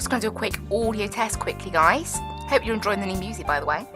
just going to do a quick audio test quickly, guys. Hope you're enjoying the new music, by the way.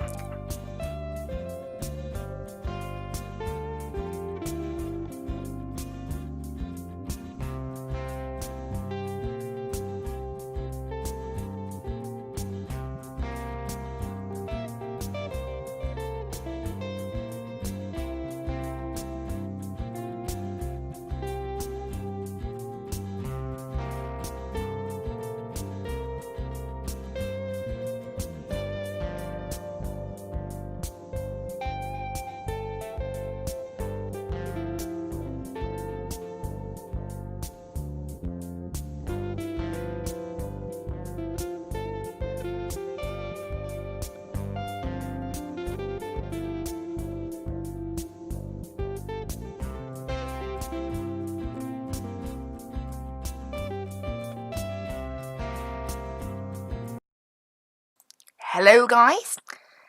Hello guys,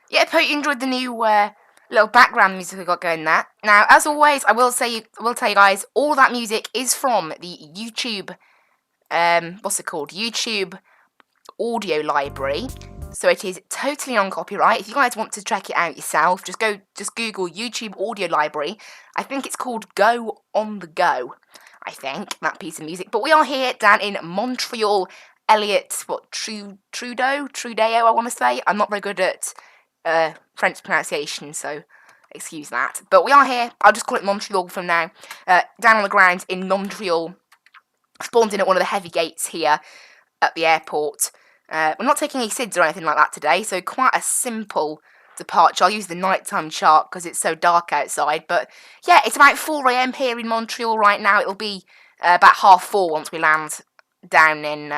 yeah, hope you enjoyed the new little background music we got going there. Now, as always, I will tell you guys, all that music is from the YouTube, what's it called? YouTube audio library. So it is totally on copyright. If you guys want to check it out yourself, just Google YouTube audio library. I think it's called Go on the Go, I think, that piece of music. But we are here down in Montreal. Elliot, Trudeau, I want to say. I'm not very good at French pronunciation, so excuse that. But we are here. I'll just call it Montreal from now. Down on the ground in Montreal. Spawned in at one of the heavy gates here at the airport. We're not taking any SIDS or anything like that today, so quite a simple departure. I'll use the nighttime chart because it's so dark outside. But yeah, it's about 4 AM here in Montreal right now. It'll be about 4:30 once we land down in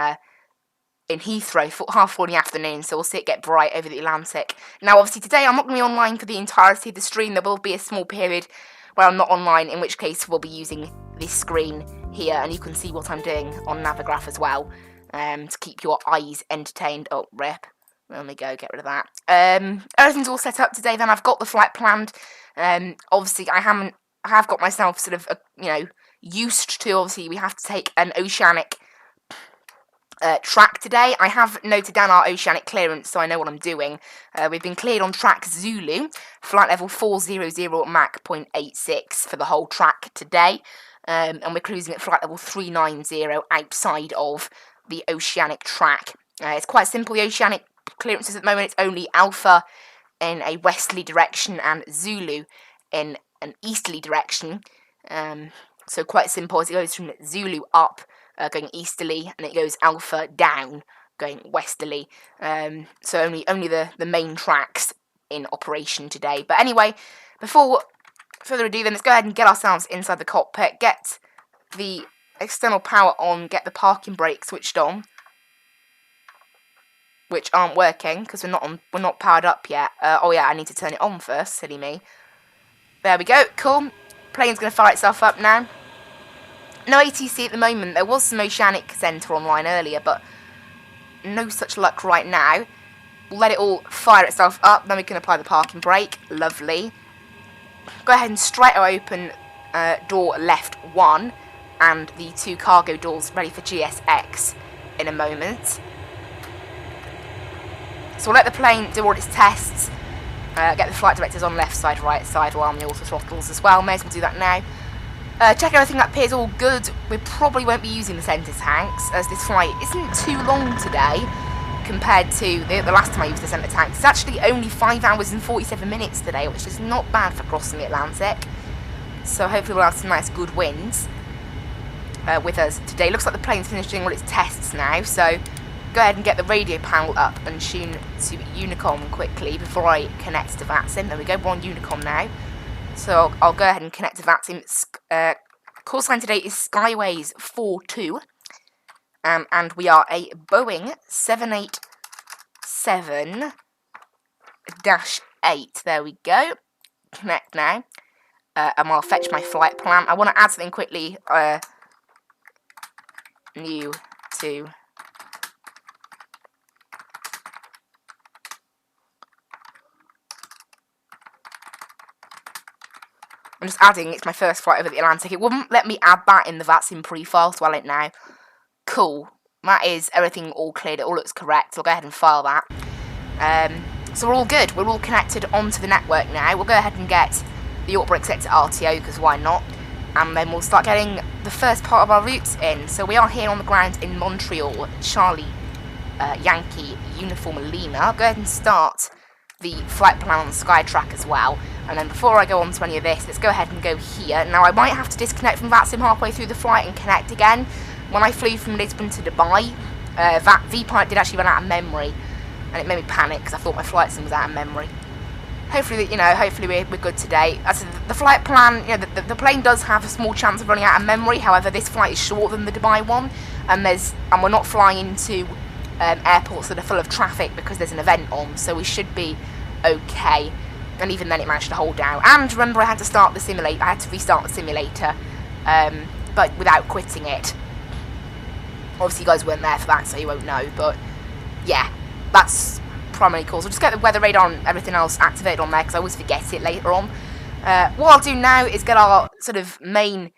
Heathrow, 4:30 in the afternoon, so we'll see it get bright over the Atlantic. Now, obviously, today I'm not going to be online for the entirety of the stream. There will be a small period where I'm not online, in which case we'll be using this screen here, and you can see what I'm doing on Navigraph as well, to keep your eyes entertained. Oh, rip. There we go, get rid of that. Everything's all set up today, then I've got the flight planned. Obviously, I have got myself sort of, used to, obviously, we have to take an oceanic track today. I have noted down our oceanic clearance, so I know what I'm doing. We've been cleared on track Zulu, flight level 400 Mach 0.86 for the whole track today, and we're cruising at flight level 390 outside of the oceanic track. It's quite simple, the oceanic clearances at the moment. It's only Alpha in a westerly direction and Zulu in an easterly direction, so quite simple as it goes from Zulu up, going easterly, and it goes Alpha down, going westerly. So only the main tracks in operation today. But anyway, before further ado, then let's go ahead and get ourselves inside the cockpit, get the external power on, get the parking brake switched on, which aren't working because we're not powered up yet. Oh yeah, I need to turn it on first. Silly me. There we go. Cool. Plane's gonna fire itself up now. No ATC at the moment. There was some Oceanic Centre online earlier, but no such luck right now. We'll let it all fire itself up, then we can apply the parking brake. Lovely. Go ahead and straight open door left 1, and the 2 cargo doors ready for GSX in a moment. So we'll let the plane do all its tests. Get the flight directors on left side, right side, while on the auto throttles as well. May as well do that now. Check everything that appears all good. We probably won't be using the centre tanks, as this flight isn't too long today compared to the last time I used the centre tanks. It's actually only 5 hours and 47 minutes today, which is not bad for crossing the Atlantic. So hopefully we'll have some nice good winds with us today. Looks like the plane's finished doing all its tests now, so go ahead and get the radio panel up and tune to Unicom quickly before I connect to Vatsim. There we go, we're on Unicom now. So I'll go ahead and connect to Vatsim. Call sign today is Skyways 42, and we are a Boeing 787-8. There we go. Connect now, and I'll fetch my flight plan. I want to add something quickly. New to. I'm just adding, it's my first flight over the Atlantic. It wouldn't let me add that in the Vatsim pre-file, so I'll let now. Cool. that is everything all cleared. It all looks correct. So I'll go ahead and file that. So we're all good. We're all connected onto the network now. We'll go ahead and get the Yorkbrook Sector RTO, because why not? And then we'll start getting the first part of our routes in. So we are here on the ground in Montreal, Charlie Yankee Uniform Lima. Go ahead and start the flight plan on the Skytrack as well. And then before I go on to any of this, let's go ahead and go here. Now I might have to disconnect from Vatsim halfway through the flight and connect again. When I flew from Lisbon to Dubai, that VPIPE did actually run out of memory, and it made me panic because I thought my flight sim was out of memory. Hopefully, hopefully we're good today. As the flight plan, the plane does have a small chance of running out of memory. However, this flight is shorter than the Dubai one, and we're not flying into airports that are full of traffic because there's an event on, so we should be okay. And even then, it managed to hold down. And remember, I had to start the simulator. I had to restart the simulator, but without quitting it. Obviously, you guys weren't there for that, so you won't know. But yeah, that's primarily cool. So just get the weather radar and everything else activated on there, because I always forget it later on. What I'll do now is get our sort of main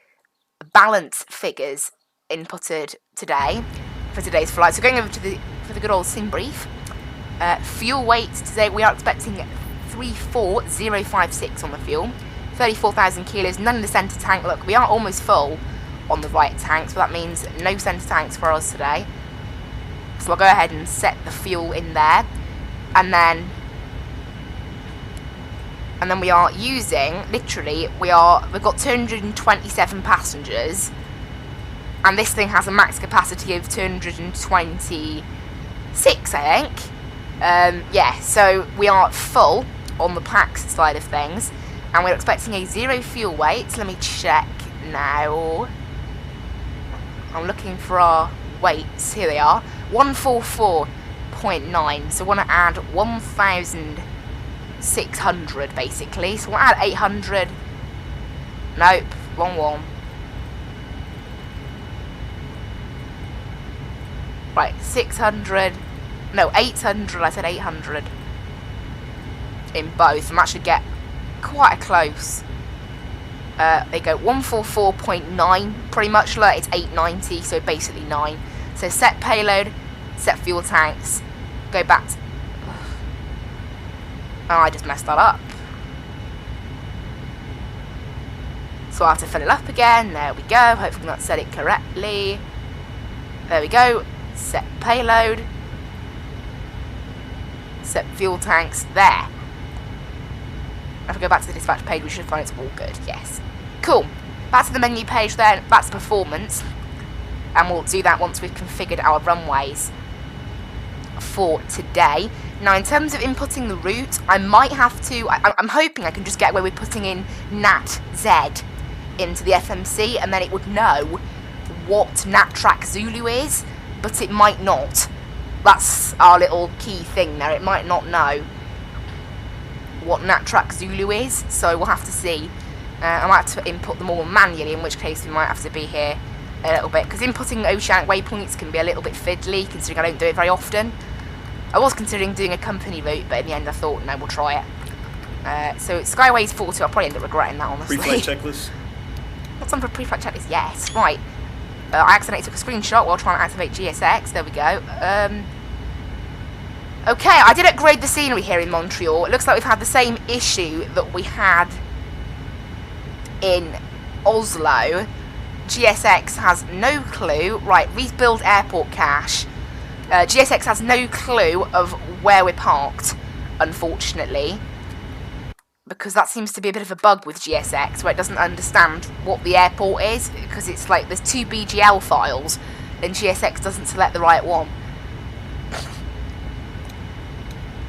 balance figures inputted today for today's flight. So going over to for the good old sim brief. Fuel weight today, we are expecting 34056 on the fuel, 34,000 kilos, none in the centre tank. Look, we are almost full on the right tank, so that means no centre tanks for us today. So I'll go ahead and set the fuel in there, and then we are using, literally, we've got 227 passengers, and this thing has a max capacity of 226, I think. Yeah, so we are full on the packs side of things, and we're expecting a 0 fuel weight. Let me check now. I'm looking for our weights. Here they are. 144.9. So I want to add 1,600 basically. So we'll add 800. Nope, wrong one. Right, 600. No, 800. I said 800 in both. I'm actually get quite a close. They go 144.9, pretty much. Look, it's 890, so basically 9. So set payload, set fuel tanks, go back to... Oh, I just messed that up. So I have to fill it up again. There we go. Hopefully that set it correctly. There we go. Set payload. Set fuel tanks. There. If I go back to the dispatch page, we should find it's all good. Yes. Cool. Back to the menu page then. Back to performance. And we'll do that once we've configured our runways for today. Now, in terms of inputting the route, I might have to... I'm hoping I can just get away with putting in NAT Z into the FMC, and then it would know what NAT track Zulu is, but it might not. That's our little key thing there. It might not know what NAT track Zulu is, so we'll have to see. I might have to input them all manually, in which case we might have to be here a little bit, because inputting oceanic waypoints can be a little bit fiddly, considering I don't do it very often. I was considering doing a company route, but in the end I thought, no, we'll try it. So Skyways 42, I'll probably end up regretting that, honestly. Pre-flight checklist? What's on for pre-flight checklist? Yes, right. I accidentally took a screenshot while trying to activate GSX. There we go. Okay, I did upgrade the scenery here in Montreal. It looks like we've had the same issue that we had in Oslo. GSX has no clue. Right, rebuild airport cache. GSX has no clue of where we're parked, unfortunately. Because that seems to be a bit of a bug with GSX, where it doesn't understand what the airport is, because it's like there's 2 BGL files, and GSX doesn't select the right one.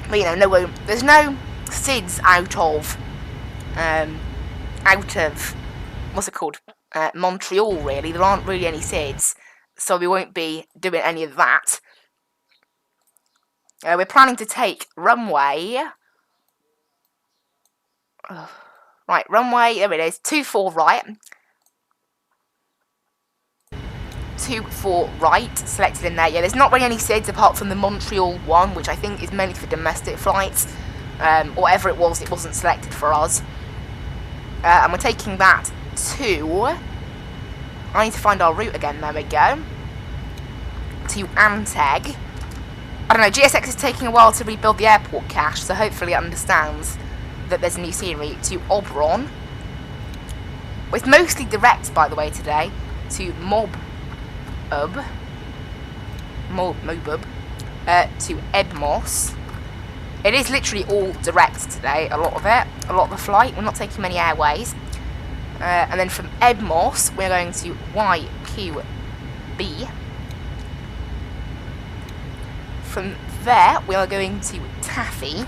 But, you know, there's no SIDS out of, what's it called? Montreal, really. There aren't really any SIDS, so we won't be doing any of that. We're planning to take runway... right, runway, there it is, 24 right. 24 right, selected in there. Yeah, there's not really any SIDS apart from the Montreal one, which I think is mainly for domestic flights. Whatever it wasn't selected for us. And we're taking that to... I need to find our route again, there we go. to Anteg. I don't know, GSX is taking a while to rebuild the airport cache, so hopefully it understands that there's a new scenery. To Oberon. It's mostly direct, by the way, today. To Mobub. To Edmos. It is literally all direct today, a lot of it. A lot of the flight. We're not taking many airways. And then from Edmos, we're going to YQB. From there, we are going to Taffy.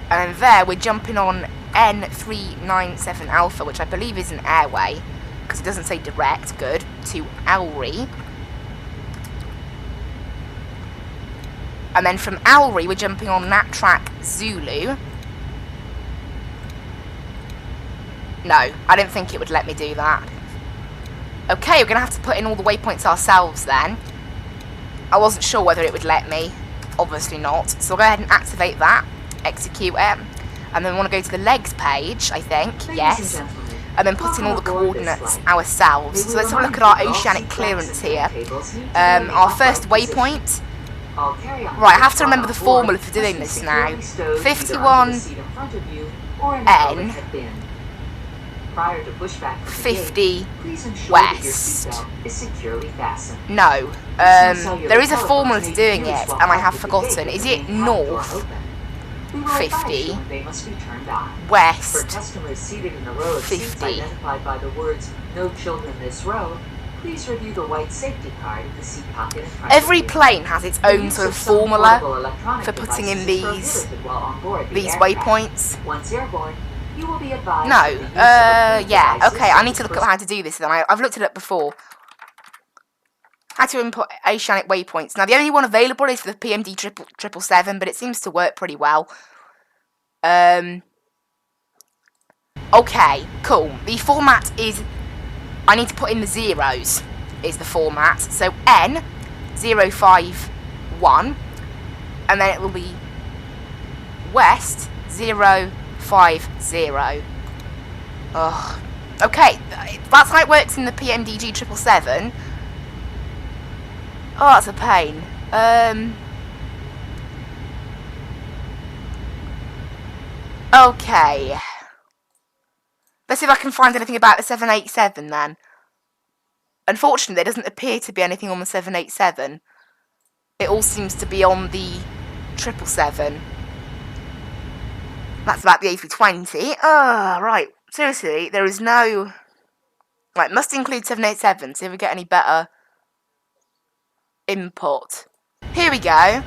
And there, we're jumping on N397 Alpha, which I believe is an airway, because it doesn't say direct. Good. To Alri. And then from Alri, we're jumping on Naptrack Zulu. No, I don't think it would let me do that. Okay, we're going to have to put in all the waypoints ourselves then. I wasn't sure whether it would let me. Obviously not. So we'll go ahead and activate that. Execute it. And then we want to go to the legs page, I think. Yes. And then put in all the coordinates ourselves. So let's have a look at our oceanic clearance here. Our first waypoint. Right, I have to remember the formula for doing this now. 51N. 50 west. No. There is a formula to doing it, and I have forgotten. Is it north? 50 west 50. Every plane has its own sort of formula for putting in these waypoints. No, yeah, okay, I need to look at how to do this then. I've looked it up before. How to input oceanic waypoints. Now, the only one available is for the PMD 777, but it seems to work pretty well. Okay, cool. The format is, I need to put in the zeros, is the format. So N051, and then it will be west 050. Ugh. Okay, that's how it works in the PMDG 777. Oh, that's a pain. Okay. Let's see if I can find anything about the 787 then. Unfortunately, there doesn't appear to be anything on the 787. It all seems to be on the 777. That's about the A320. Ah, right. Seriously, there is no... Right, must include 787. See if we get any better input. Here we go.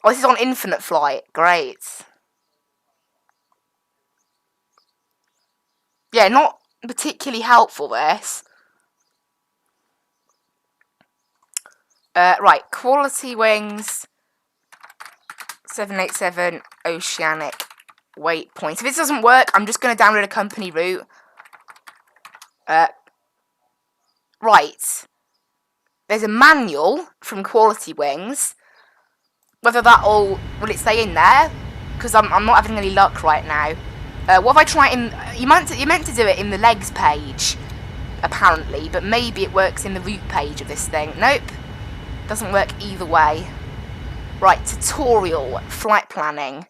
Oh, this is on infinite flight. Great. Yeah, not particularly helpful, this. Right, quality wings. 787 oceanic waypoint. If this doesn't work, I'm just going to download a company route. Right. There's a manual from Quality Wings. Whether will it stay in there? Because I'm not having any luck right now. What if I try in... You're meant to do it in the legs page, apparently, but maybe it works in the route page of this thing. Nope. Doesn't work either way. Right, tutorial, flight planning.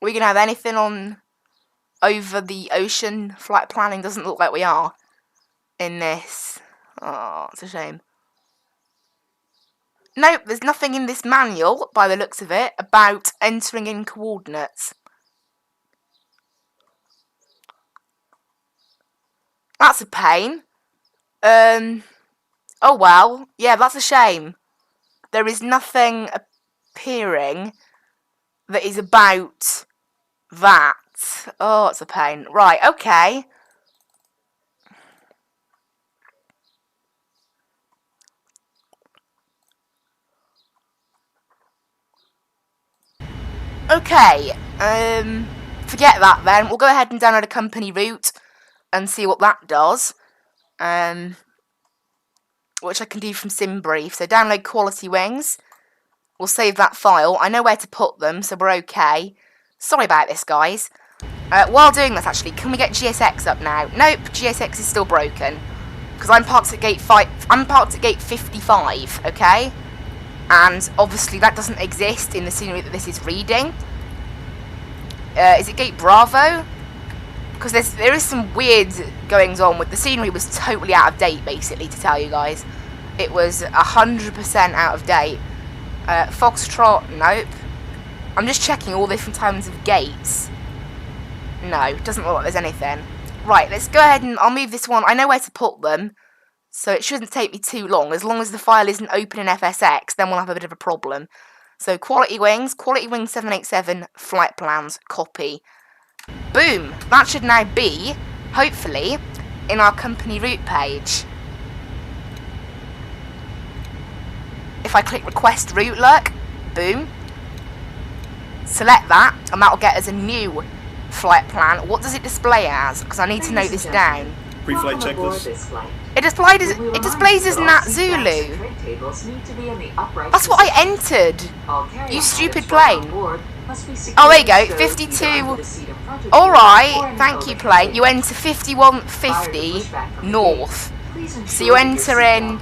Are we going to have anything on over the ocean flight planning? Doesn't look like we are in this. Oh, it's a shame. Nope, there's nothing in this manual, by the looks of it, about entering in coordinates. That's a pain. Oh well. Yeah, that's a shame. There is nothing appearing that is about that. Oh, it's a pain. Right, okay. Okay, forget that then. We'll go ahead and download a company route and see what that does. Which I can do from SimBrief. So download Quality Wings. We'll save that file. I know where to put them, so we're okay. Sorry about this, guys. While doing this, actually, can we get GSX up now? Nope, GSX is still broken. Because I'm parked at gate 55, okay? And obviously that doesn't exist in the scenery that this is reading. Is it gate Bravo? Because there is some weird goings on with the scenery. Was totally out of date, basically, to tell you guys. It was 100% out of date. Foxtrot, nope. I'm just checking all different types of gates. No, it doesn't look like there's anything. Right, let's go ahead and I'll move this one. I know where to put them, so it shouldn't take me too long. As long as the file isn't open in FSX, then we'll have a bit of a problem. So, Quality Wings 787, flight plans, copy. Boom! That should now be, hopefully, in our company route page. If I click request route, look, boom. Select that, and that'll get us a new flight plan. What does it display as? Because I need to note this down. Pre-flight checklist. It displays as Nat Zulu. That's what I entered. You stupid plane. Oh, there you go. 52. Alright, thank you, plane. You enter 5150 north. So you enter in.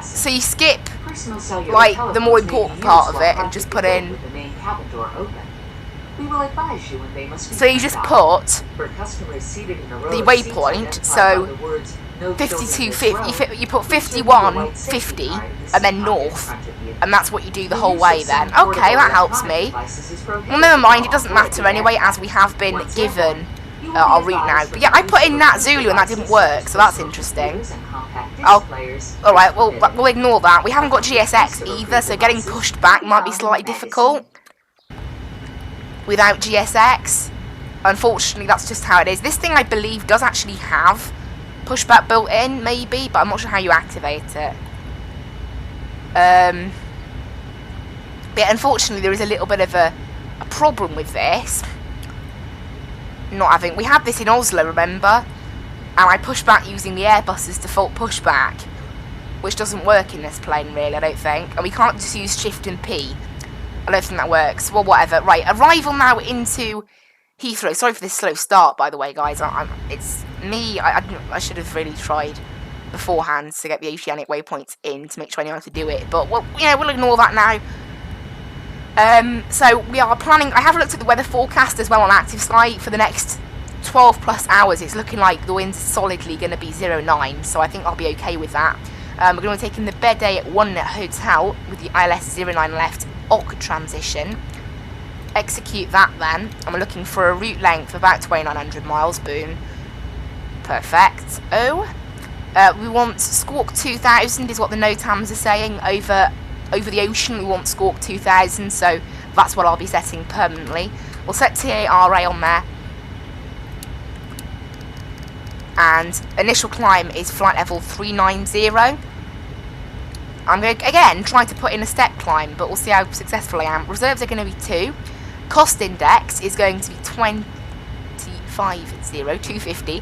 So you skip, like, the more important part of it and just put in. So you just put the waypoint, so 5250, you put 5150 and then north, and that's what you do the whole way then. Okay, that helps me. Well, never mind, it doesn't matter anyway, as we have been given our route now. But yeah, I put in Nat Zulu and that didn't work, so that's interesting. Alright, well, we'll ignore that. We haven't got GSX either, so getting pushed back might be slightly difficult without GSX. Unfortunately, that's just how it is. This thing, I believe, does actually have pushback built in, maybe, but I'm not sure how you activate it. But yeah, unfortunately, there is a little bit of a problem with this. Not having... We had this in Oslo, remember? And I pushed back using the Airbus's default pushback, which doesn't work in this plane, really, I don't think. And we can't just use Shift and P. I don't think that works. Well, whatever. Right, arrival now into Heathrow. Sorry for this slow start, by the way, guys. It's me. I should have really tried beforehand to get the oceanic waypoints in to make sure I knew how to do it. But, well, you know, we'll ignore that now. So, we are planning... I have looked at the weather forecast as well on Active Sky for the next 12 plus hours. It's looking like the wind's solidly going to be 09, so I think I'll be okay with that. We're going to be taking the bed day at 1 Hotel with the ILS 09 left OC transition. Execute that then, and we're looking for a route length of about 2,900 miles. Boom. Perfect. We want Squawk 2000 is what the NOTAMs are saying over the ocean. We want Squawk 2000, so that's what I'll be setting permanently. We'll set TARA on there. And initial climb is flight level 390. I'm going to, again, try to put in a step climb, but we'll see how successful I am. Reserves are going to be 2. Cost index is going to be 250.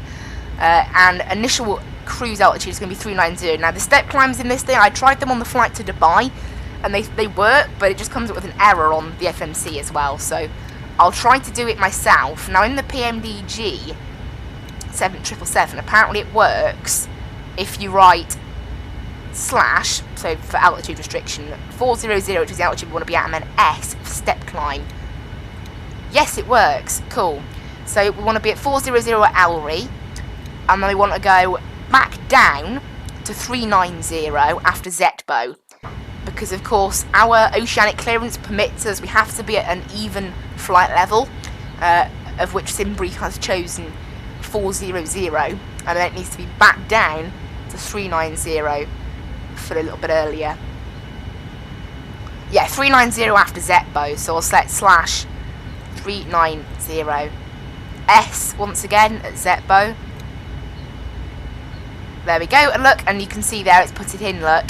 And initial cruise altitude is going to be 390. Now, the step climbs in this thing, I tried them on the flight to Dubai, and they work, but it just comes up with an error on the FMC as well. So I'll try to do it myself. Now, in the PMDG 777, apparently it works if you write slash, so for altitude restriction, 400, which is the altitude we want to be at, and then S for step climb. Yes, it works. Cool. So we want to be at 400 at Ellery, and then we want to go back down to 390 after Zetbo, because of course our oceanic clearance permits us, we have to be at an even flight level, of which Simbri has chosen 400, and then it needs to be back down to 390 for a little bit earlier. Yeah, 390 after Zetbo, so I'll select slash 390 S once again at Zetbo. There we go, and look, and you can see there it's put it in, look,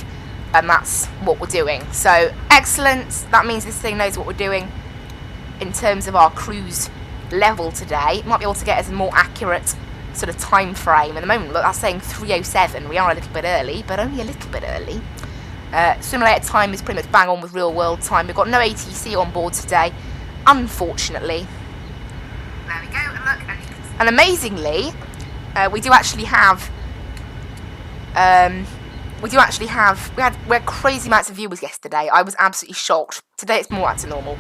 and that's what we're doing. So, excellent. That means this thing knows what we're doing in terms of our cruise level today. It might be able to get us a more accurate sort of time frame. At the moment, look, that's saying 3:07. We are a little bit early, but only a little bit early. Simulator time is pretty much bang on with real world time. We've got no ATC on board today, unfortunately. There we go. And amazingly, we do actually have, we had crazy amounts of viewers yesterday. I was absolutely shocked. Today it's more back to normal.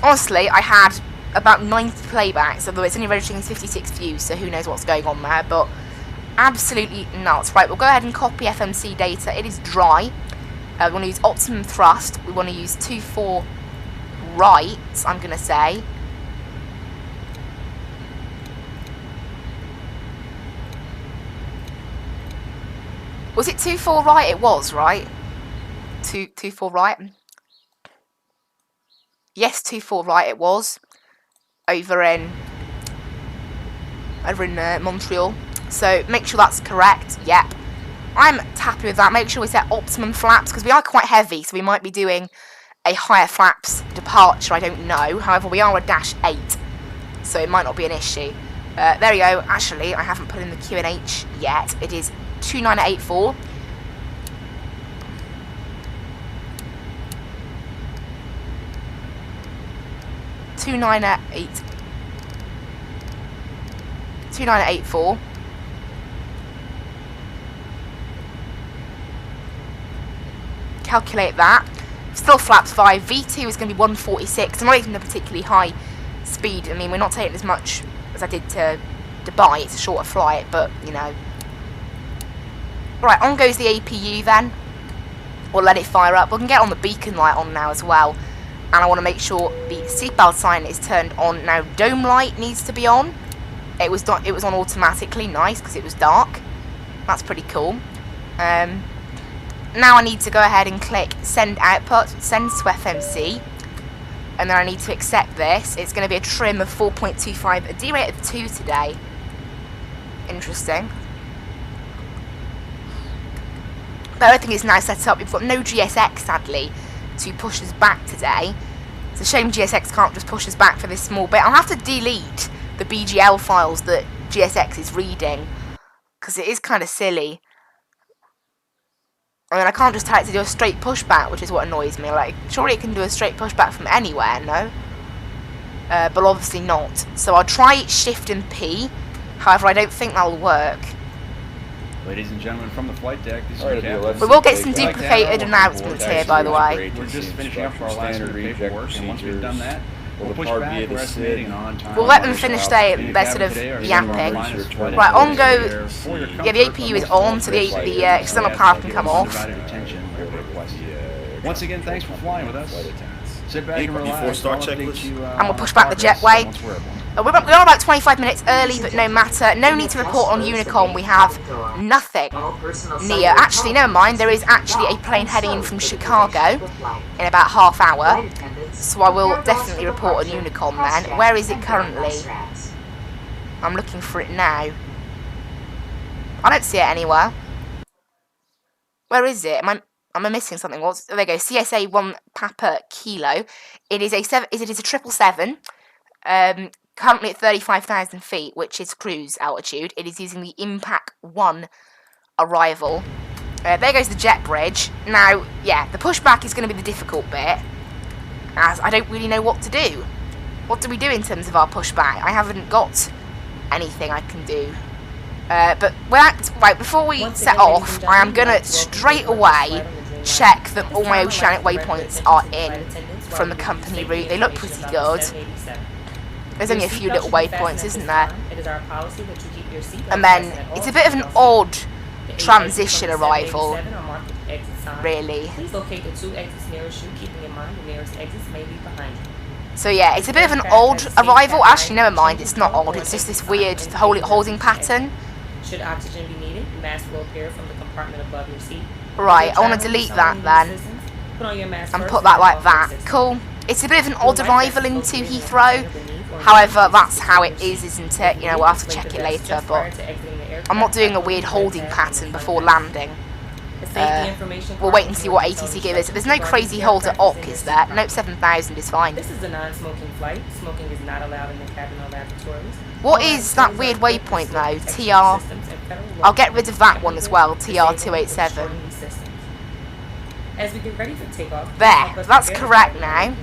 Honestly, I had about 90 playbacks, although it's only registering 56 views, so who knows what's going on there, but absolutely nuts. Right, we'll go ahead and copy FMC data. It is dry. We want to use optimum thrust. We want to use 2-4 right, I'm going to say. Was it 2-4 right? It was, right? 2-4 right. Yes, 2-4 right it was. Over in Montreal. So make sure that's correct. Yep. I'm happy with that. Make sure we set optimum flaps, because we are quite heavy, so we might be doing a higher flaps departure, I don't know. However, we are a -8, so it might not be an issue. There we go. Actually, I haven't put in the QNH yet. It is 2984. $29.8 $29.84. Calculate that. Still flaps 5. V2 is going to be 146. I'm not even a particularly high speed. I mean, we're not taking as much as I did to Dubai. It's a shorter flight, but, you know. Right, on goes the APU then. We'll let it fire up. We can get on the beacon light on now as well. And I want to make sure the seatbelt sign is turned on. Now, dome light needs to be on. It was on automatically. Nice, because it was dark. That's pretty cool. Now I need to go ahead and click send output, send to FMC. And then I need to accept this. It's going to be a trim of 4.25, a D rate of 2 today. Interesting. But everything is now set up. We've got no GSX, sadly, to push us back today. It's a shame GSX can't just push us back for this small bit. I'll have to delete the BGL files that GSX is reading, because it is kind of silly. I mean, I can't just tell it to do a straight pushback, which is what annoys me. Like, surely it can do a straight pushback from anywhere, no? But obviously not. So I'll try Shift and P. However, I don't think that'll work. Ladies and gentlemen, from the flight deck, this is your captain. We will get some duplicated announcements here, by the way. We're just finishing up our last bit of paperwork, and once we've done that, we'll push back. We're estimating an on-time. We'll let them finish their sort of yapping. Right, on go. Yeah, the APU is on, so the external power can come off. Once again, thanks for flying with us. Sit back and relax. And we'll push back the jetway. We're about 25 minutes early, but no matter. No need to report on Unicom. We have nothing near. Actually, never mind. There is actually a plane heading in from Chicago in about half hour. So I will definitely report on Unicom then. Where is it currently? I'm looking for it now. I don't see it anywhere. Where is it? Am I missing something? What's, there we go. CSA 1 Papa Kilo. It is a 777. Currently at 35,000 feet, which is cruise altitude. It is using the Impact 1 arrival. There goes the jet bridge. Now, yeah, the pushback is going to be the difficult bit, as I don't really know what to do. What do we do in terms of our pushback? I haven't got anything I can do. But right, before we set off, I am going to straight away check that all my oceanic waypoints are in from the company route. They look pretty good. There's only a few little waypoints, isn't there? And then it's a bit of an odd transition arrival, really. So yeah, it's a bit of an odd arrival. Actually, never mind, it's not odd. It's just this weird holding pattern. Should oxygen be needed, mask will appear from the compartment above your seat. Right, I want to delete that then, and put that like that. Cool. It's a bit of an odd arrival into Heathrow. However, that's how it is, isn't it? You know, we'll have to check it later, but I'm not doing a weird holding pattern before landing. We'll wait and see what ATC give us. There's no crazy hold at OC, is there? Nope, 7,000 is fine. This is a non-smoking flight. Smoking is not allowed in the cabin or laboratories. What is that weird waypoint though? TR. I'll get rid of that one as well. TR287. As we get ready for takeoff, There, that's correct now.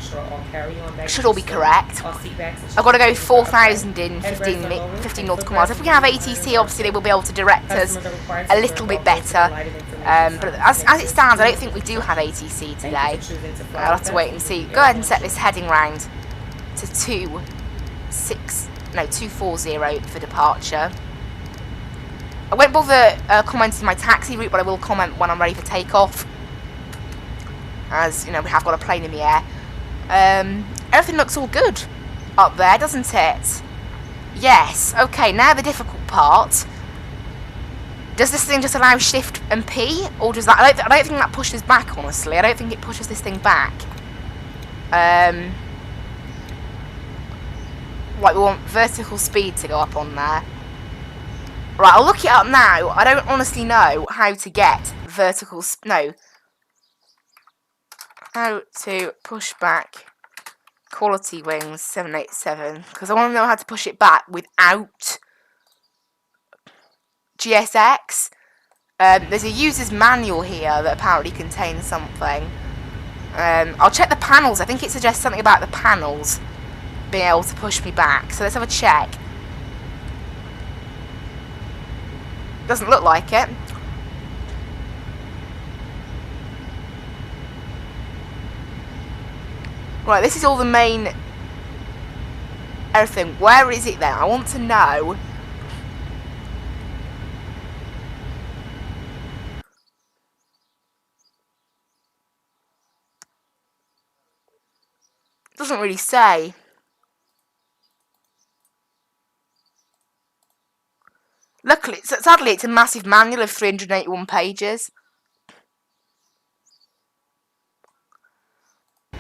Should all be correct. I've got to go 4,000 in 15 nautical miles. If we have ATC, obviously they will be able to direct us a little bit better. But as it stands, I don't think we do have ATC today. I'll have to wait and see. Go ahead and set this heading round to 240 for departure. I won't bother commenting my taxi route, but I will comment when I'm ready for takeoff. As, you know, we have got a plane in the air. Everything looks all good up there, doesn't it? Yes. Okay, now the difficult part. Does this thing just allow shift and P? Or does that... I don't think that pushes back, honestly. I don't think it pushes this thing back. Right, we want vertical speed to go up on there. Right, I'll look it up now. I don't honestly know how to get vertical... No. How to push back quality wings 787. Because I want to know how to push it back without GSX. There's a user's manual here that apparently contains something. I'll check the panels. I think it suggests something about the panels being able to push me back. So let's have a check. Doesn't look like it. Right, this is all the main everything. Where is it then? I want to know. Doesn't really say. Luckily, sadly, it's a massive manual of 381 pages.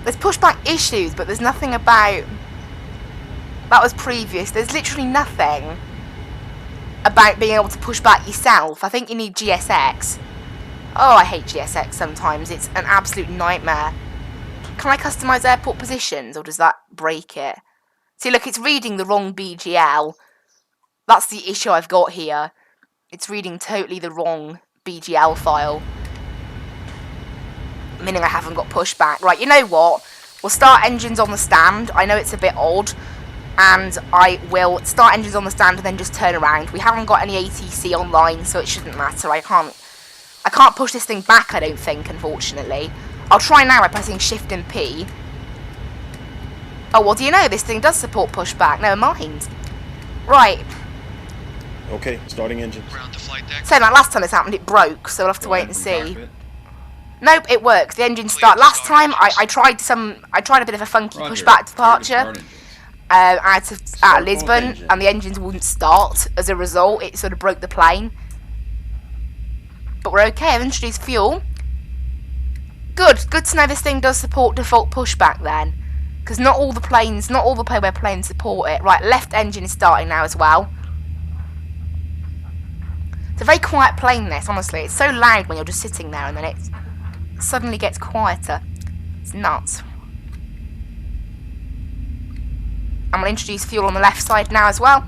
There's pushback issues, but there's nothing about... That was previous. There's literally nothing about being able to push back yourself. I think you need GSX. Oh, I hate GSX sometimes. It's an absolute nightmare. Can I customise airport positions, or does that break it? See, look, it's reading the wrong BGL. That's the issue I've got here. It's reading totally the wrong BGL file. Meaning I haven't got pushback. Right, you know what? We'll start engines on the stand. I know it's a bit odd. And I will start engines on the stand and then just turn around. We haven't got any ATC online, so it shouldn't matter. I can't push this thing back, I don't think, unfortunately. I'll try now by pressing Shift and P. Oh, well, do you know, this thing does support pushback. Never mind. Right. Okay, starting engines. So that last time this happened, it broke, so we'll have to wait and see. Nope, it works. The engines start. Last time, I tried a bit of a funky pushback departure out of Lisbon, and the engines wouldn't start. As a result, it sort of broke the plane. But we're okay. I've introduced fuel. Good to know this thing does support default pushback then, because not all the Payware planes support it. Right, left engine is starting now as well. It's a very quiet plane, this, honestly. It's so loud when you're just sitting there, and then it suddenly gets quieter. It's nuts. I'm going to introduce fuel on the left side now as well.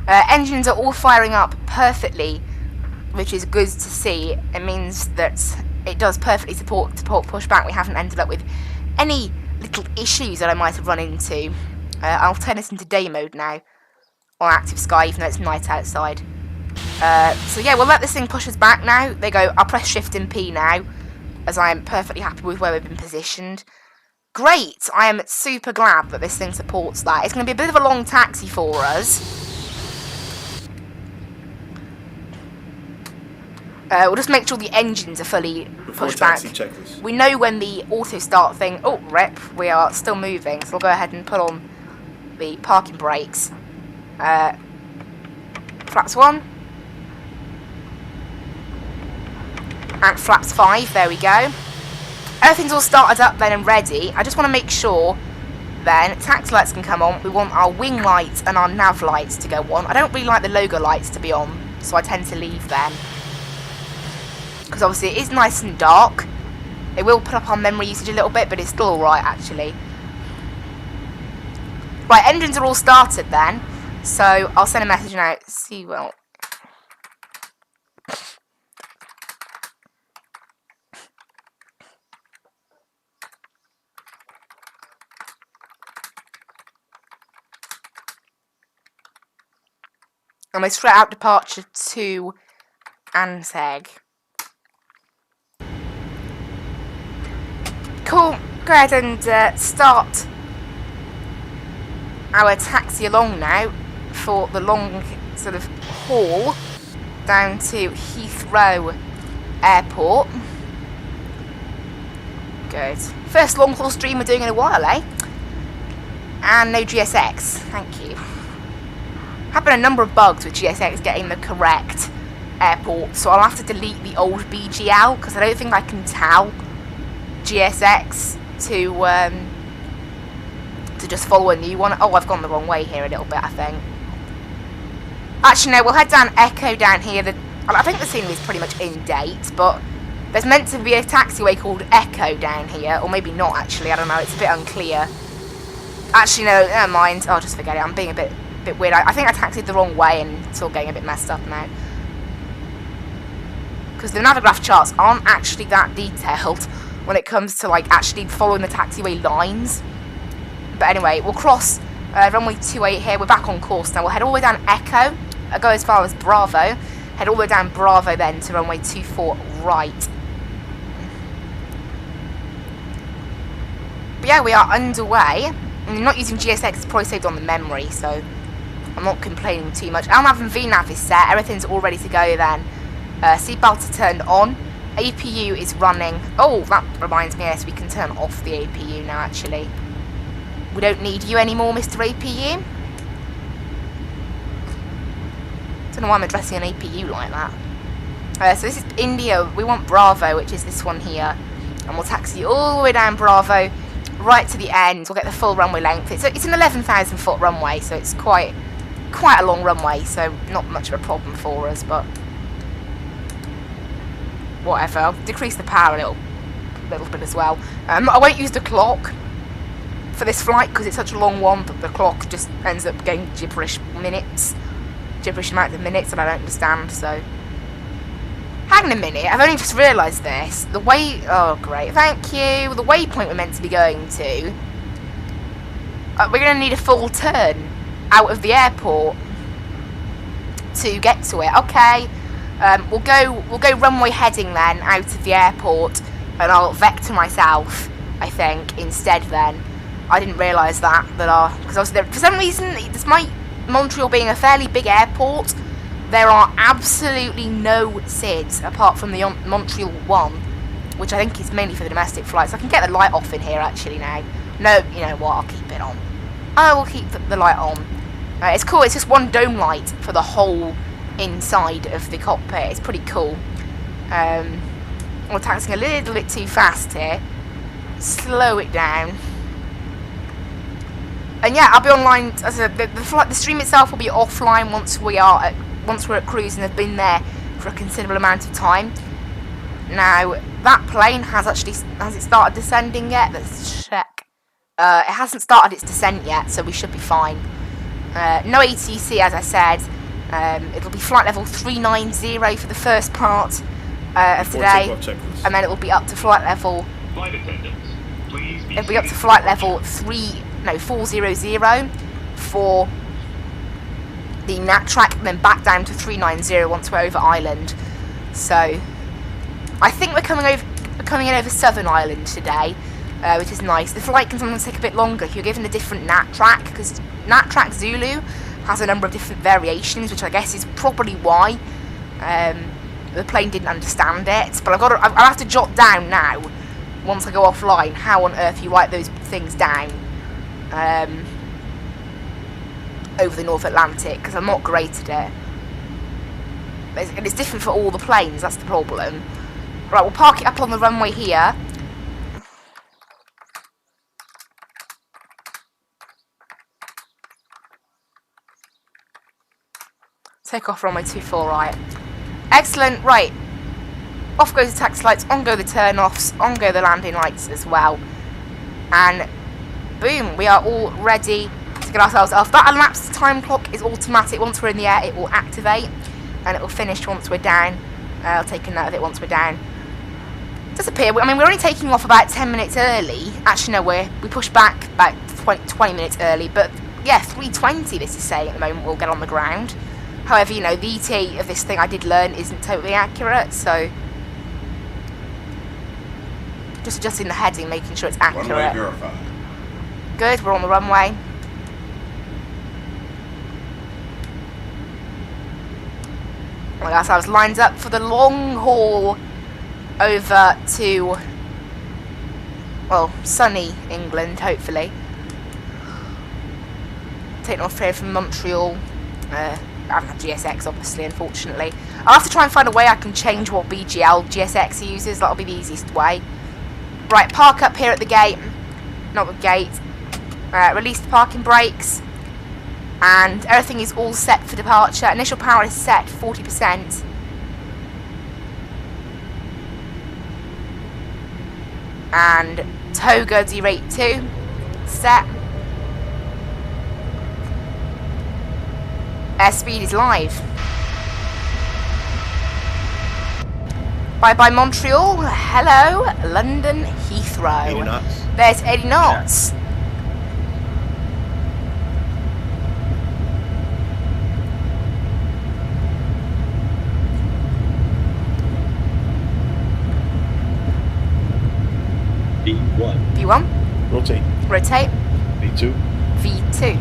Engines are all firing up perfectly, which is good to see. It means that it does perfectly support pushback. We haven't ended up with any little issues that I might have run into. I'll turn this into day mode now on active sky, even though it's night outside. So yeah, we'll let this thing push us back now. There you go. I'll press Shift and P now, as I am perfectly happy with where we've been positioned. Great! I am super glad that this thing supports that. It's going to be a bit of a long taxi for us. We'll just make sure the engines are fully pushed back. We know when the auto start thing... Oh, rip. We are still moving, so we'll go ahead and put on the parking brakes. Flaps 1. And flaps 5, there we go. Everything's all started up then and ready. I just want to make sure then taxi lights can come on. We want our wing lights and our nav lights to go on. I don't really like the logo lights to be on, so I tend to leave them. Because obviously it is nice and dark. It will put up our memory usage a little bit, but it's still alright actually. Right, engines are all started then. So I'll send a message out. See, well... And we're straight out departure to Anteg. Cool. Go ahead and start our taxi along now for the long sort of haul down to Heathrow Airport. Good. First long haul stream we're doing in a while, eh? And no GSX. Thank you. Have been a number of bugs with GSX getting the correct airport, so I'll have to delete the old BGL because I don't think I can tell GSX to just follow a new one. Oh, I've gone the wrong way here a little bit, I think. Actually, no, we'll head down Echo down here. I think the scenery is pretty much in date, but there's meant to be a taxiway called Echo down here, or maybe not, actually. I don't know. It's a bit unclear. Actually, no, never mind. I'll just forget it. I'm being a bit weird. I think I taxied the wrong way and it's all getting a bit messed up now. Because the Navigraph charts aren't actually that detailed when it comes to, like, actually following the taxiway lines. But anyway, we'll cross runway 28 here. We're back on course now. We'll head all the way down Echo, go as far as Bravo, head all the way down Bravo then to runway 24 right. But yeah, we are underway. I'm not using GSX, it's probably saved on the memory, so I'm not complaining too much. LNAV and VNAV is set, everything's all ready to go then. Seatbelts are turned on, APU is running. Oh, that reminds me, yes, we can turn off the APU now actually. We don't need you anymore, Mr. APU. Don't know why I'm addressing an APU like that. So this is India, we want Bravo, which is this one here. And we'll taxi all the way down Bravo, right to the end. We'll get the full runway length. It's an 11,000 foot runway, so it's quite a long runway, so not much of a problem for us, but whatever. I'll decrease the power a little bit as well. I won't use the clock for this flight because it's such a long one, but the clock just ends up getting gibberish amount of minutes that I don't understand, so hang on a minute, I've only just realised this. The way... Oh, great. Thank you. The waypoint we're meant to be going to... we're going to need a full turn out of the airport to get to it. Okay. We'll go runway heading then out of the airport, and I'll vector myself, I think, instead then. I didn't realise that because obviously for some reason, despite Montreal being a fairly big airport, there are absolutely no SIDs apart from the Montreal one, which I think is mainly for the domestic flights. I can get the light off in here actually now. No, you know what, I'll keep it on. I will keep the light on. It's cool, it's just one dome light for the whole inside of the cockpit. It's pretty cool. We're taxiing a little bit too fast here. Slow it down. And yeah, I'll be online. As the stream itself will be offline once we're at cruise and have been there for a considerable amount of time. Now that plane has it started descending yet? Let's check. It hasn't started its descent yet, so we should be fine. No ATC, as I said. It'll be flight level 390 for the first part of today, and then it will be up to flight level. Flight attendants, please be it'll be up to flight level 400 for the nat track, and then back down to 390 once we're over island. So I think we're coming in over Southern Island today, which is nice. The flight can sometimes take a bit longer if you're given a different nat track, because nat track Zulu has a number of different variations, which I guess is probably why the plane didn't understand it. But I'll have to jot down now, once I go offline, how on earth you write those things down over the North Atlantic, because I'm not great at it. And it's different for all the planes, that's the problem. Right, we'll park it up on the runway here. Take off runway 24 right. Excellent, right. Off goes the taxi lights, on go the turn-offs, on go the landing lights as well. And boom, we are all ready to get ourselves off. That elapsed time clock is automatic. Once we're in the air, it will activate, and it will finish once we're down. I'll take a note of it once we're down. Disappear. I mean, we're only taking off about 10 minutes early. Actually, no, we pushed back about 20 minutes early. But yeah, 3:20 this is saying at the moment we'll get on the ground. However, you know, the ETA of this thing I did learn isn't totally accurate, so just adjusting the heading, making sure it's accurate. Runway verified. Good, we're on the runway. Oh my gosh, I was lined up for the long haul over to, well, sunny England, hopefully. Taking off here from Montreal. I haven't had GSX, obviously, unfortunately. I'll have to try and find a way I can change what BGL GSX uses. That'll be the easiest way. Right, park up here at the gate. Not the gate. Release the parking brakes. And everything is all set for departure. Initial power is set 40%. And tow goods rate 2 set. Airspeed is live. Bye bye Montreal. Hello London Heathrow. 80 knots. There's 80 knots. V1. V1. Rotate. Rotate. V2. V2.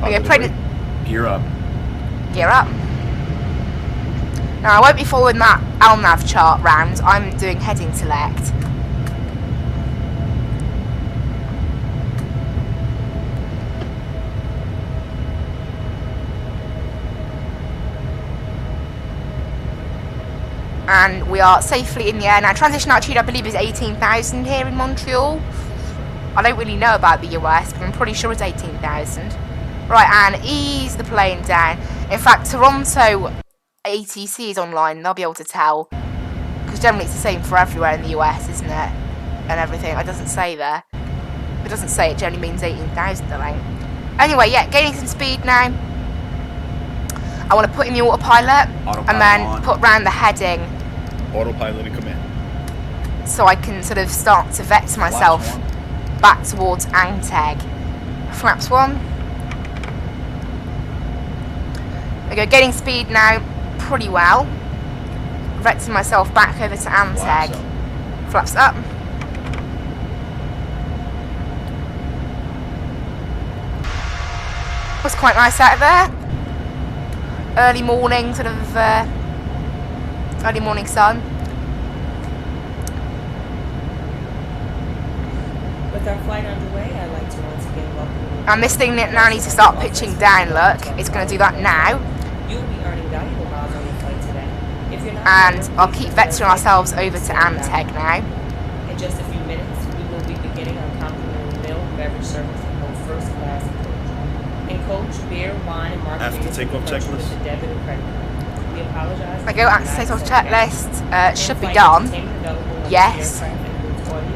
Okay, Positive Gear up. gear up. Now I won't be following that LNAV chart round, I'm doing heading select. And we are safely in the air. Now transition altitude I believe is 18,000 here in Montreal. I don't really know about the US, but I'm pretty sure it's 18,000. Right, and ease the plane down. In fact, Toronto ATC is online. They'll be able to tell. Because generally it's the same for everywhere in the US, isn't it? And everything. It doesn't say there. It doesn't say it generally means 18,000, I think. Anyway, yeah, gaining some speed now. I want to put in the autopilot. And then on. put round the heading. Autopilot in command. So I can sort of start to vector myself back towards Anteg. Flaps 1. Okay, getting speed now pretty well. Vectoring myself back over to Anteg. Flaps up. Was quite nice out of there. Early morning, sort of early morning sun. With our flight underway, I'd like to once again welcome. And this thing now needs to start pitching down, look. It's going to do that now. You'll be earning valuable miles on your flight today. If you're not, And I'll keep vectoring ourselves over to Anteg now. in just a few minutes, we will be beginning our complimentary meal beverage service in both first class and coach. In coach, beer, wine, and margaritas After takeoff will be purchased checklist. with a debit or credit card. We apologize. I go access takeoff checklist. Should be done. Yes.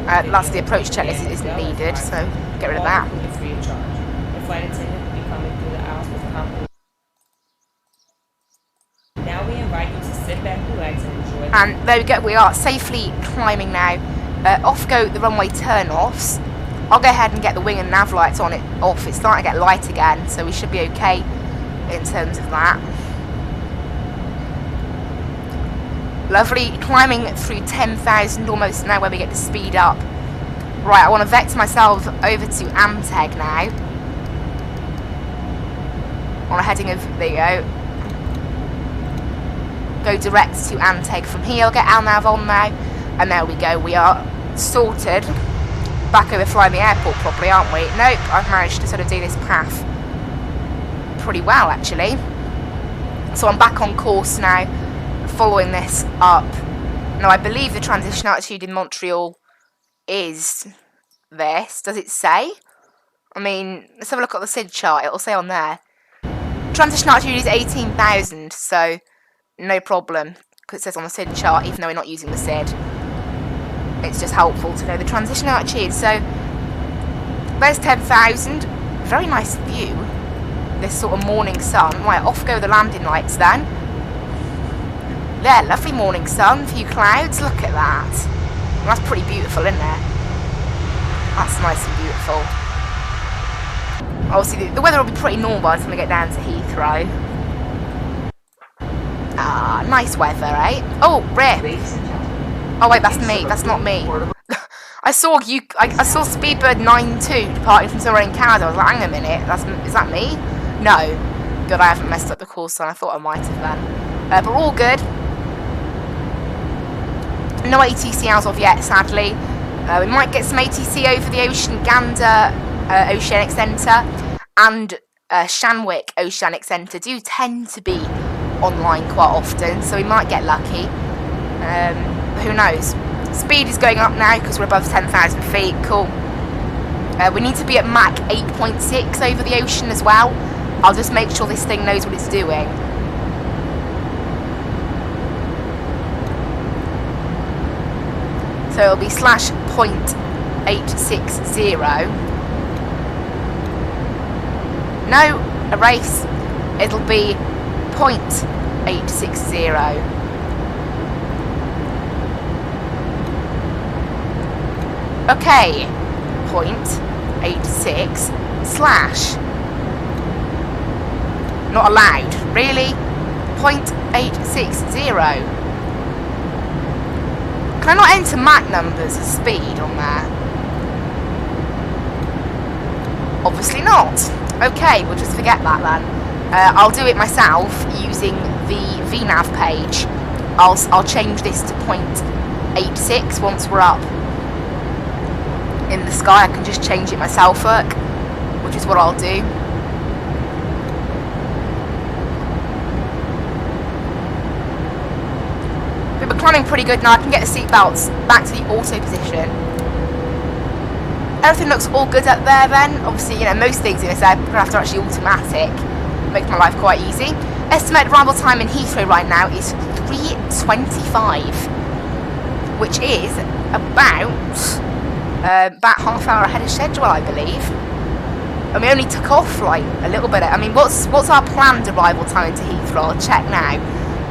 That's the approach checklist. It isn't needed, so get rid of that. Free of charge. The flight attendant will be coming through the aisles with complimentary. Now we invite you to sit back, relax, and enjoy. And there we go. We are safely climbing now. Off go the runway turn-offs. I'll go ahead and get the wing and nav lights on it off. It's starting to get light again, so we should be okay in terms of that. Lovely, climbing through 10,000 almost now where we get to speed up. Right, I want to vector myself over to Anteg now. On a heading of, there you go. Go direct to Anteg from here. I'll get LNAV on now. And there we go, we are sorted. Back over flying the airport properly, aren't we? Nope, I've managed to sort of do this path pretty well actually. So I'm back on course now, following this up. Now I believe the transition altitude in Montreal is this. Does it say? I mean, let's have a look at the SID chart. It'll say on there. Transition altitude is 18,000, so no problem. Because it says on the SID chart, even though we're not using the SID. It's just helpful to know the transition altitude. So there's 10,000. Very nice view. This sort of morning sun. Right, off go the landing lights then. There, lovely morning sun, few clouds, look at that. That's pretty beautiful, isn't it? That's nice and beautiful. Obviously, the weather will be pretty normal by the time we get down to Heathrow. Ah, nice weather, eh? Oh, Rip. Oh wait, that's me. That's not me. I saw Speedbird 92 departing from somewhere in Canada. I was like, hang a minute, is that me? No. Good, I haven't messed up the call sign. I thought I might have done. But we're all good. No ATC as of yet, sadly. We might get some ATC over the ocean. Gander Oceanic Centre and Shanwick Oceanic Centre do tend to be online quite often, so we might get lucky. Who knows? Speed is going up now because we're above 10,000 feet. Cool. We need to be at Mach 8.6 over the ocean as well. I'll just make sure this thing knows what it's doing. So it'll be /.860. No, erase. It'll be 0.860. Okay, 0.86 slash. Not allowed, really? 0.860. Can I not enter Mach numbers as speed on there? Obviously not. Okay, we'll just forget that then. I'll do it myself using the VNav page. I'll change this to 0.86 once we're up in the sky. I can just change it myself, look, which is what I'll do. But we're climbing pretty good now. I can get the seatbelts back to the auto position. Everything looks all good up there then. Obviously, you know, most things in this aircraft are actually automatic. Makes my life quite easy. Estimated arrival time in Heathrow right now is 3:25, which is about half hour ahead of schedule, I believe. And we only took off like a little bit. I mean, what's our planned arrival time into Heathrow? I'll check now.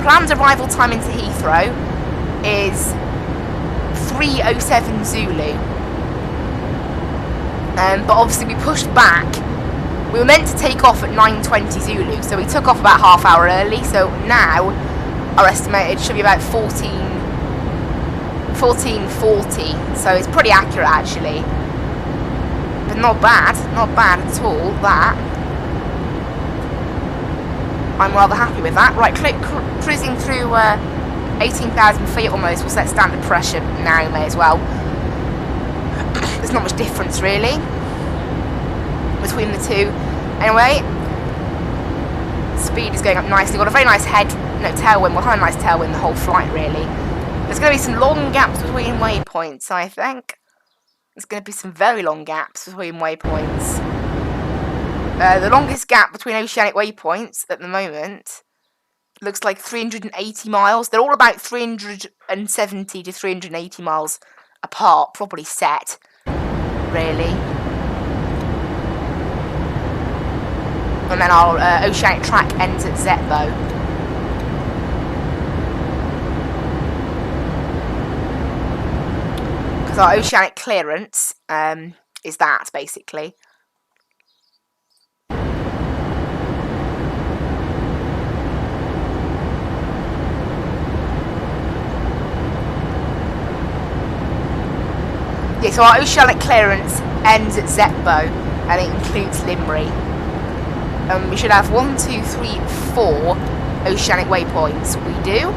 Planned arrival time into Heathrow is 3:07 Zulu. But obviously we pushed back. We were meant to take off at 9:20 Zulu, so we took off about half hour early. So now our estimated should be about 14:40. So it's pretty accurate actually, but not bad at all. That I'm rather happy with that. Right, cruising through 18,000 feet almost. We'll set standard pressure now, may as well. There's not much difference really between the two. Anyway, speed is going up nicely. Got a very nice tailwind. We'll have a nice tailwind the whole flight really. There's going to be some long gaps between waypoints, I think. There's going to be some very long gaps between waypoints. The longest gap between oceanic waypoints at the moment looks like 380 miles. They're all about 370 to 380 miles apart, probably set, really. And then our oceanic track ends at Zetbo. Because our oceanic clearance is that, basically. Yeah, so our oceanic clearance ends at Zetbo, and it includes Limbury. We should have 1, 2, 3, 4 oceanic waypoints. We do?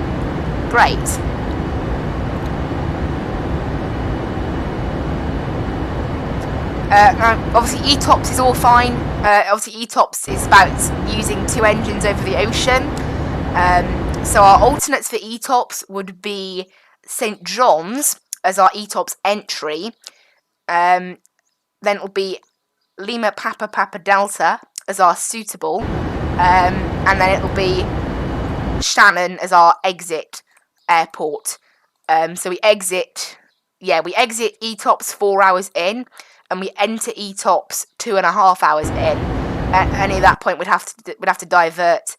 Great. Now, obviously ETOPS is all fine. Obviously ETOPS is about using 2 engines over the ocean. So our alternates for ETOPS would be St. John's as our ETOPS entry. Then it will be Lima Papa Papa Delta as our suitable. And then it will be Shannon as our exit airport. So we exit ETOPS 4 hours in, and we enter ETOPS 2.5 hours in. And at that point, we'd have to divert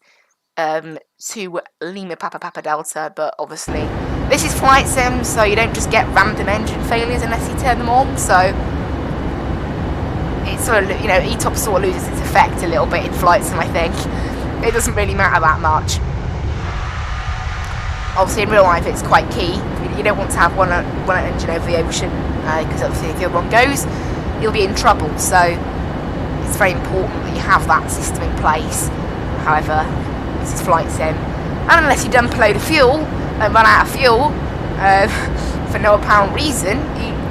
to Lima Papa Papa Delta. But obviously, this is flight sim, so you don't just get random engine failures unless you turn them on. So it sort of, you know, ETOP sort of loses its effect a little bit in flight sim, I think. It doesn't really matter that much. Obviously, in real life, it's quite key. You don't want to have one engine over the ocean, because obviously if the other one goes, you'll be in trouble. So it's very important that you have that system in place. However, this is flight sim, and unless you dump a load of fuel and run out of fuel for no apparent reason,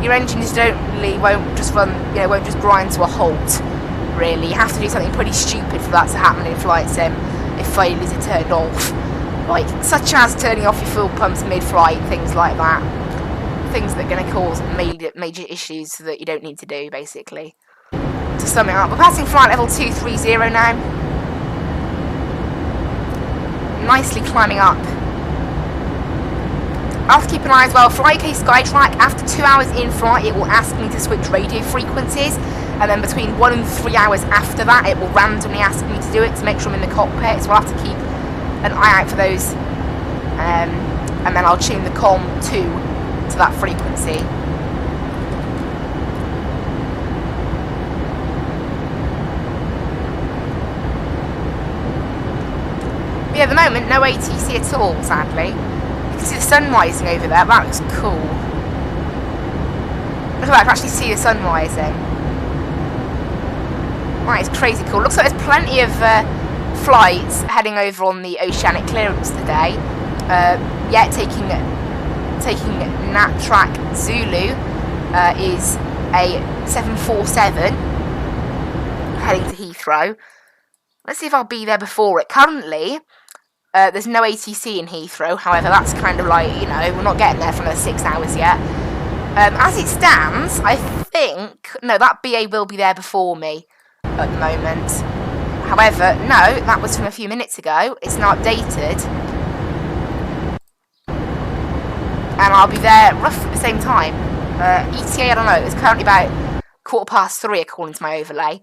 your engine just won't just run, you know, won't just grind to a halt. Really, you have to do something pretty stupid for that to happen in flight sim if failures are turned off. Like, such as turning off your fuel pumps mid-flight, things like that. Things that are going to cause major issues that you don't need to do, basically. To sum it up, we're passing flight level 230 now. Nicely climbing up. I have to keep an eye as well. Fly UK Skytrack, after 2 hours in flight, it will ask me to switch radio frequencies. And then between 1 and 3 hours after that, it will randomly ask me to do it to make sure I'm in the cockpit. So I'll have to keep an eye out for those, and then I'll tune the comm to that frequency. But yeah, at the moment, no ATC at all, sadly. You can see the sun rising over there. That looks cool. Look at that, I can actually see the sun rising. That is crazy cool. Looks like there's plenty of flights heading over on the oceanic clearance today. Yeah, taking Nattrack Zulu is a 747 heading to Heathrow. Let's see if I'll be there before it. Currently, there's no ATC in Heathrow. However, that's kind of like, you know, we're not getting there for another 6 hours yet. As it stands, I think, no, that BA will be there before me at the moment. However, no, that was from a few minutes ago. It's now updated. And I'll be there roughly at the same time. ETA, I don't know, it's currently about 3:15 according to my overlay.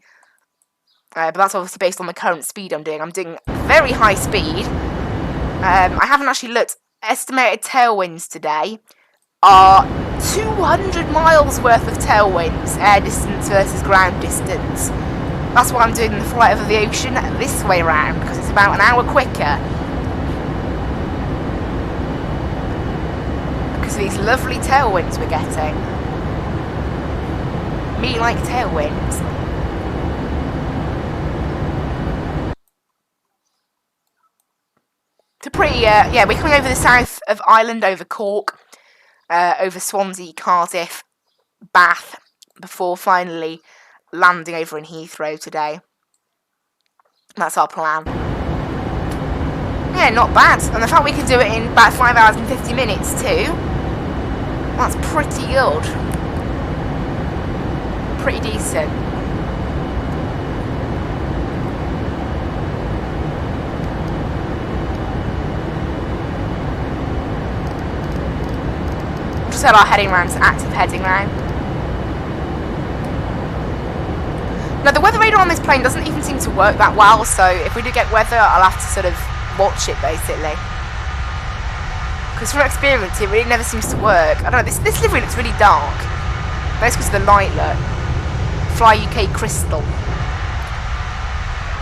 But that's obviously based on the current speed I'm doing. I'm doing very high speed. I haven't actually looked. Estimated tailwinds today are 200 miles worth of tailwinds, air distance versus ground distance. That's why I'm doing the flight over the ocean this way around, because it's about an hour quicker. Because of these lovely tailwinds we're getting. Me like tailwinds. It's a pretty, yeah, we're coming over the south of Ireland, over Cork, over Swansea, Cardiff, Bath, before finally landing over in Heathrow today. That's our plan. Yeah, not bad. And the fact we can do it in about 5 hours and 50 minutes too, that's pretty good. Pretty decent. Just set our heading round to active heading now. Now, the weather radar on this plane doesn't even seem to work that well, so if we do get weather, I'll have to sort of watch it, basically. Because from experience, it really never seems to work. I don't know, this livery looks really dark. That's because of the light look. Fly UK Crystal.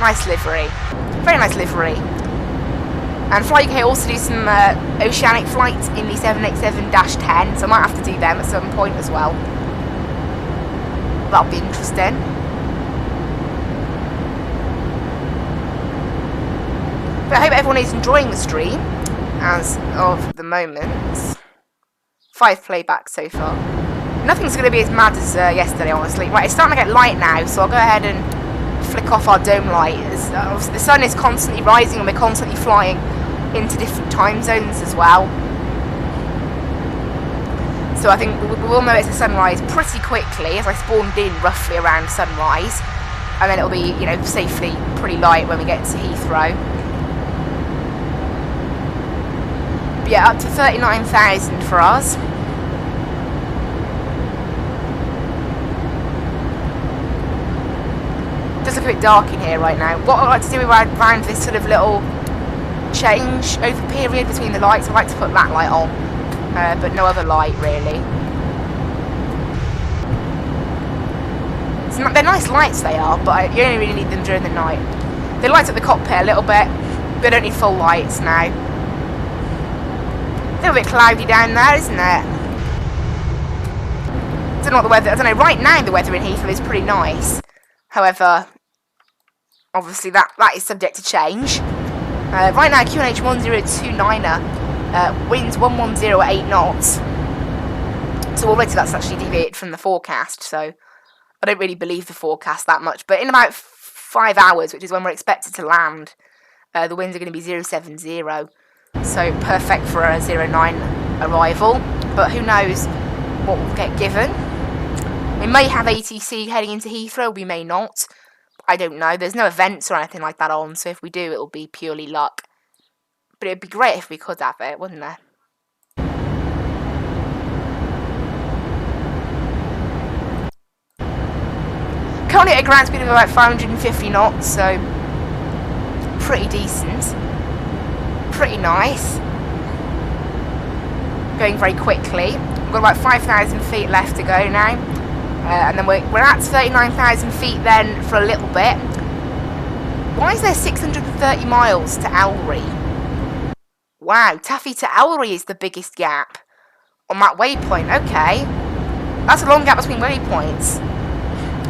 Nice livery. Very nice livery. And Fly UK also do some oceanic flights in the 787-10, so I might have to do them at some point as well. That'll be interesting. But I hope everyone is enjoying the stream, as of the moment. 5 playbacks so far. Nothing's going to be as mad as yesterday, honestly. Right, it's starting to get light now, so I'll go ahead and flick off our dome light. The sun is constantly rising and we're constantly flying into different time zones as well. So I think we will notice the sunrise pretty quickly, as I spawned in roughly around sunrise. And then it'll be, you know, safely pretty light when we get to Heathrow. Yeah, up to 39,000 for us. It does look a bit dark in here right now. What I like to do around this sort of little change over period between the lights, I like to put that light on, but no other light really. They're nice lights, they are, but you only really need them during the night. They light up the cockpit a little bit. They don't need full lights now. A little bit cloudy down there, isn't it? I don't know what the weather. I don't know. Right now, the weather in Heathrow is pretty nice. However, obviously that is subject to change. Right now, QNH 1029er, winds 110 at 8 knots. So already that's actually deviated from the forecast. So I don't really believe the forecast that much. But in about 5 hours, which is when we're expected to land, the winds are going to be 070. So perfect for a 09 arrival. But who knows what will get given. We may have ATC heading into Heathrow. We may not. I don't know. There's no events or anything like that on. So if we do, it'll be purely luck. But it'd be great if we could have it, wouldn't there? Currently at a ground speed of about 550 knots, so pretty decent. Pretty nice. Going very quickly. We've got about 5,000 feet left to go now. And then we're at 39,000 feet then for a little bit. Why is there 630 miles to Albury? Wow, Taffy to Albury is the biggest gap on that waypoint. Okay. That's a long gap between waypoints.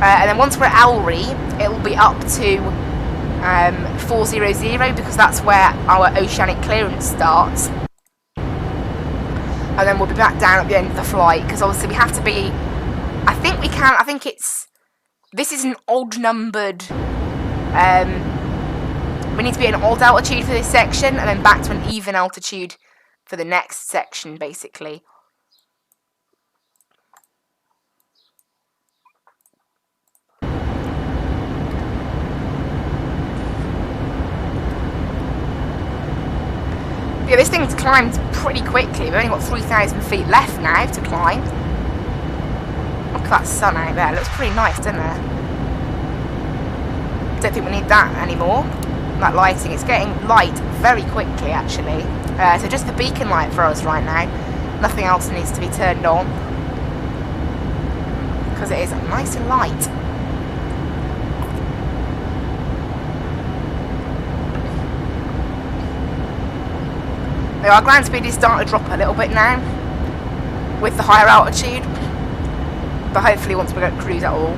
And then once we're at Albury, it'll be up to 400 because that's where our oceanic clearance starts. And then we'll be back down at the end of the flight because obviously we have to be. I think this is an odd numbered. We need to be at an odd altitude for this section and then back to an even altitude for the next section, basically. Yeah, this thing's climbed pretty quickly. We've only got 3,000 feet left now to climb. Look at that sun out there. It looks pretty nice, doesn't it? Don't think we need that anymore. That lighting. It's getting light very quickly, actually. So just the beacon light for us right now. Nothing else needs to be turned on. Because it is nice and light. Now, our ground speed is starting to drop a little bit now. With the higher altitude. But hopefully once we get cruise that will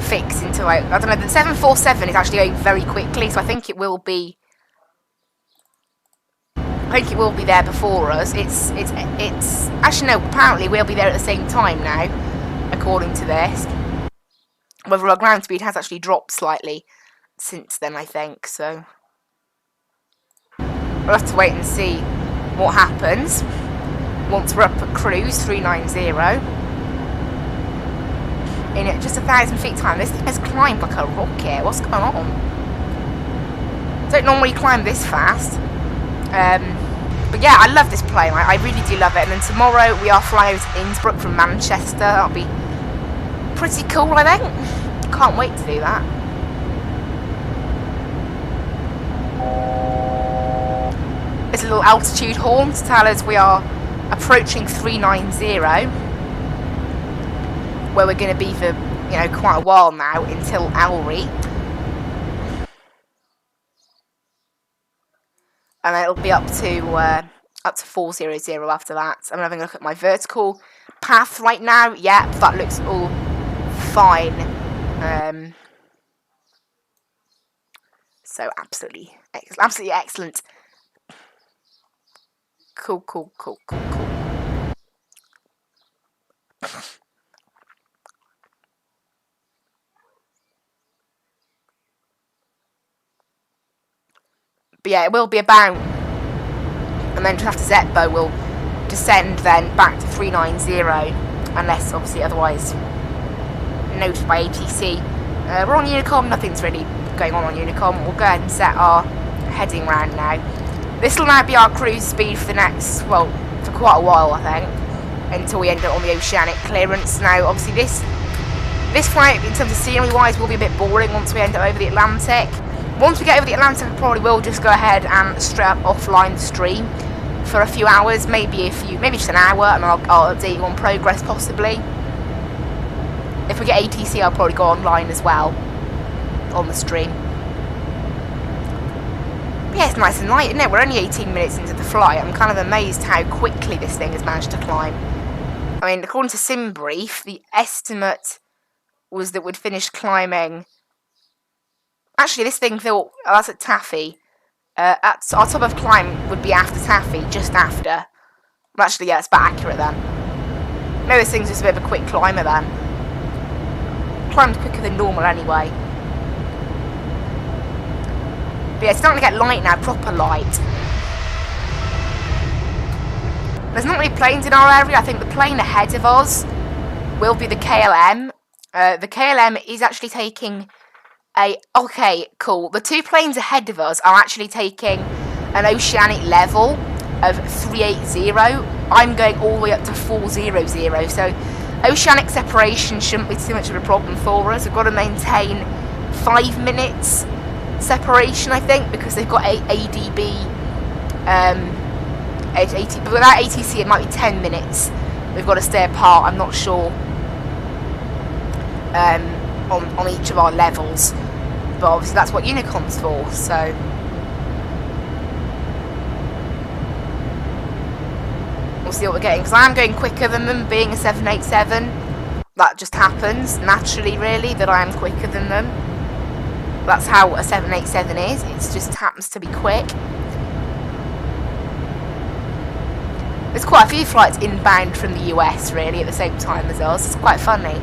fix into like, I don't know, the 747 is actually going very quickly, so I think it will be there before us. It's actually no, apparently we'll be there at the same time now, according to this. Whether our ground speed has actually dropped slightly since then, I think, so we'll have to wait and see what happens once we're up at cruise 390. In just 1,000 feet time. This thing has climbed like a rocket. What's going on? Don't normally climb this fast. But yeah, I love this plane. I really do love it. And then tomorrow we are flying over to Innsbruck from Manchester. That'll be pretty cool, I think. Can't wait to do that. There's a little altitude horn to tell us we are approaching 390. Where we're going to be for, quite a while now, until Albury. And then it'll be up to 400 after that. I'm having a look at my vertical path right now. Yeah, that looks all fine. So absolutely excellent. Cool. But yeah, it will be a bound. And then just after Zetbo, we'll descend then back to 390. Unless, obviously, otherwise noted by ATC. We're on Unicom. Nothing's really going on Unicom. We'll go ahead and set our heading round now. This will now be our cruise speed for the next, well, for quite a while, I think. Until we end up on the oceanic clearance. Now, obviously, this flight, in terms of scenery-wise, will be a bit boring once we end up over the Atlantic. Once we get over the Atlantic, we probably will just go ahead and straight up offline the stream for a few hours, maybe just an hour, and I'll update you on progress possibly. If we get ATC, I'll probably go online as well on the stream. But yeah, it's nice and light, isn't it? We're only 18 minutes into the flight. I'm kind of amazed how quickly this thing has managed to climb. I mean, according to SimBrief, the estimate was that we'd finish climbing. Actually, this thing thought, oh, that's at Taffy. At our top of climb would be after Taffy, just after. Well, actually, yeah, it's about accurate then. Maybe this thing's just a bit of a quick climber then. Climbed quicker than normal anyway. But yeah, it's starting to get light now, proper light. There's not many planes in our area. I think the plane ahead of us will be the KLM. The KLM is actually taking a... Okay, cool. The 2 planes ahead of us are actually taking an oceanic level of 380. I'm going all the way up to 400. So oceanic separation shouldn't be too much of a problem for us. We've got to maintain 5 minutes separation, I think, because they've got ADB. But without ATC, it might be 10 minutes. We've got to stay apart. I'm not sure on each of our levels, but obviously that's what Unicom's for. So we'll see what we're getting. Because I am going quicker than them, being a 787. That just happens naturally, really, that I am quicker than them. That's how a 787 is. It just happens to be quick. There's quite a few flights inbound from the US, really, at the same time as us. It's quite funny.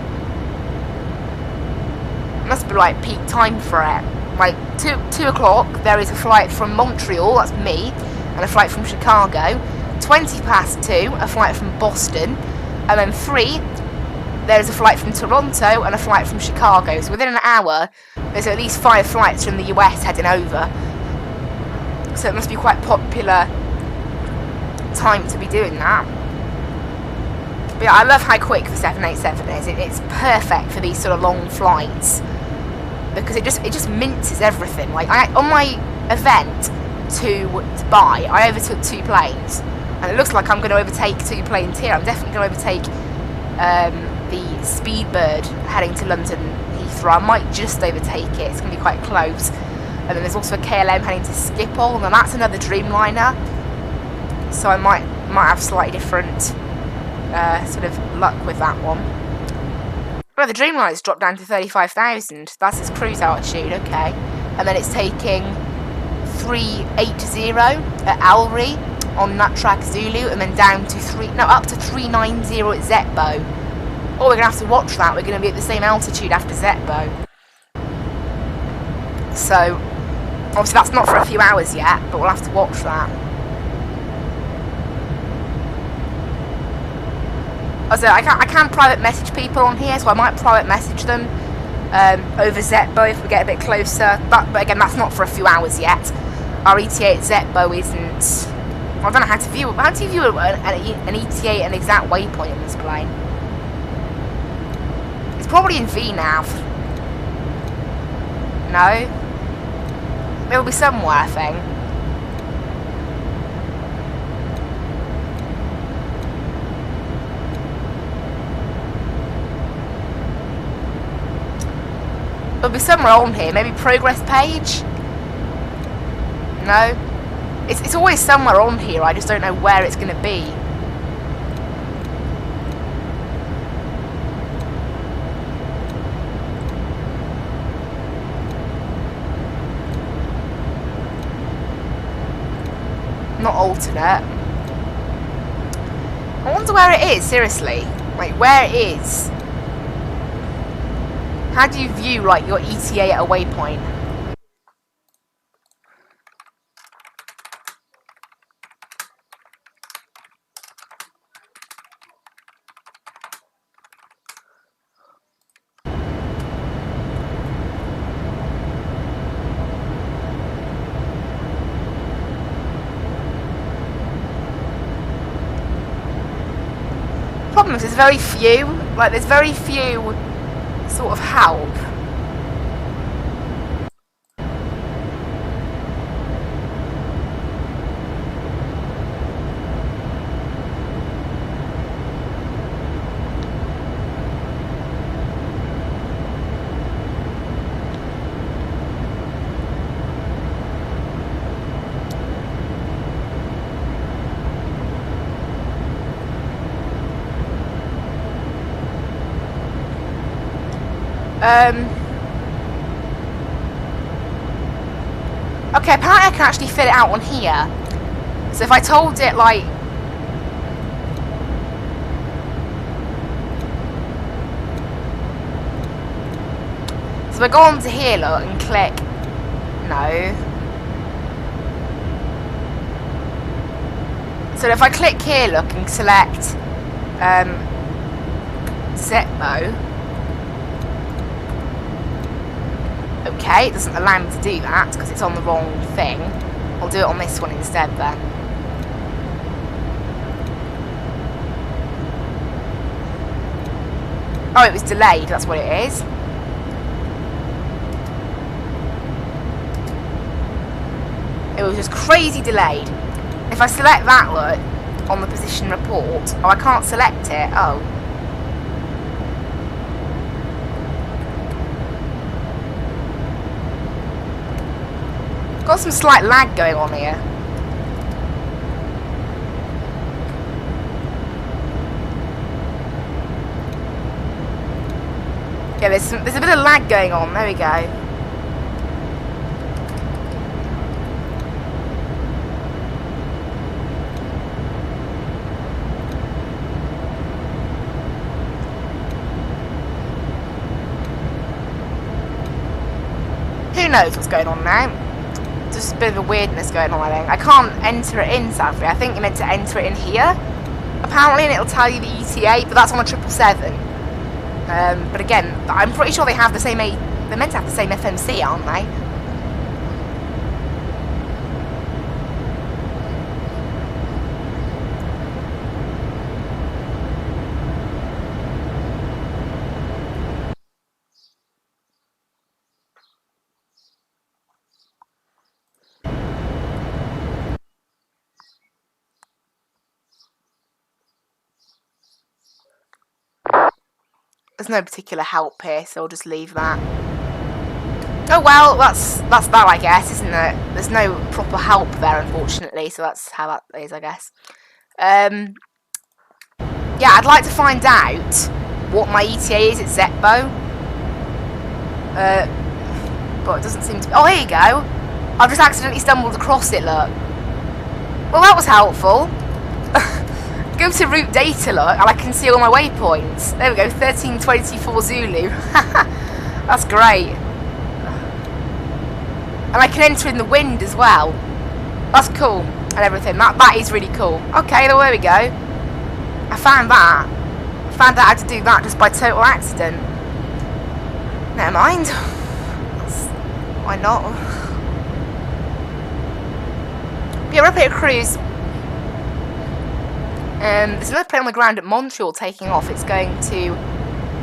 It must be like peak time for it. Like 2 o'clock, there is a flight from Montreal, that's me, and a flight from Chicago. 20 past 2, a flight from Boston, and then 3, there's a flight from Toronto and a flight from Chicago. So within an hour, there's at least 5 flights from the US heading over. So it must be quite popular time to be doing that. But yeah, I love how quick the 787 is. It's perfect for these sort of long flights because it just minces everything. Like on my event to Dubai, I overtook 2 planes, and it looks like I'm going to overtake 2 planes here. I'm definitely going to overtake the Speedbird heading to London Heathrow. I might just overtake it. It's going to be quite close. And then there's also a KLM heading to Schiphol, and then that's another Dreamliner. So I might have slightly different sort of luck with that one. Well, the Dreamliner's dropped down to 35,000. That's its cruise altitude, okay. And then it's taking 380 at Alri on Nutrak Zulu, and then down to up to 390 at Zetbo. Oh, we're going to have to watch that. We're going to be at the same altitude after Zetbo. So, obviously that's not for a few hours yet, but we'll have to watch that. Also, I can private message people on here, so I might private message them over Zetbo if we get a bit closer. But again, that's not for a few hours yet. Our ETA at Zetbo isn't... I don't know how to view it. How do you view an ETA at an exact waypoint on this plane? It's probably in VNav. No? It'll be somewhere, I think. It'll be somewhere on here. Maybe progress page? No? It's always somewhere on here. I just don't know where it's going to be. Not alternate. I wonder where it is, seriously. Like, where it is. How do you view, like, your ETA at a waypoint? Problem is, there's very few. Like, there's very few sort of help. Okay, apparently I can actually fit it out on here. So if I told it, like... So if I go on to here, look, and click... No. So if I click here, look, and select... Zetmo... Okay, it doesn't allow me to do that, because it's on the wrong thing. I'll do it on this one instead, then. Oh, it was delayed, that's what it is. It was just crazy delayed. If I select that, look, on the position report, oh, I can't select it, oh. Got some slight lag going on here. Yeah, there's a bit of lag going on. There we go. Who knows what's going on now? Just a bit of a weirdness going on, I think. I can't enter it in, sadly. I think you're meant to enter it in here, apparently, and it'll tell you the ETA, but that's on a 777. But again, I'm pretty sure they have the same they're meant to have the same FMC, aren't they? There's no particular help here, so I'll just leave that. Oh well, that's that, I guess, isn't it? There's no proper help there, unfortunately, so that's how that is, I guess. Yeah, I'd like to find out what my ETA is at Zetbo. But it doesn't seem to be... Oh, here you go. I've just accidentally stumbled across it, look. Well, that was helpful. Go to route data, look, and I can see all my waypoints. There we go, 1324 Zulu. That's great. And I can enter in the wind as well. That's cool, and everything. That is really cool. Okay, there we go. I found that. I found out how to do that just by total accident. Never mind. Why not? But yeah, we're up here at a cruise. There's another plane on the ground at Montreal taking off. It's going to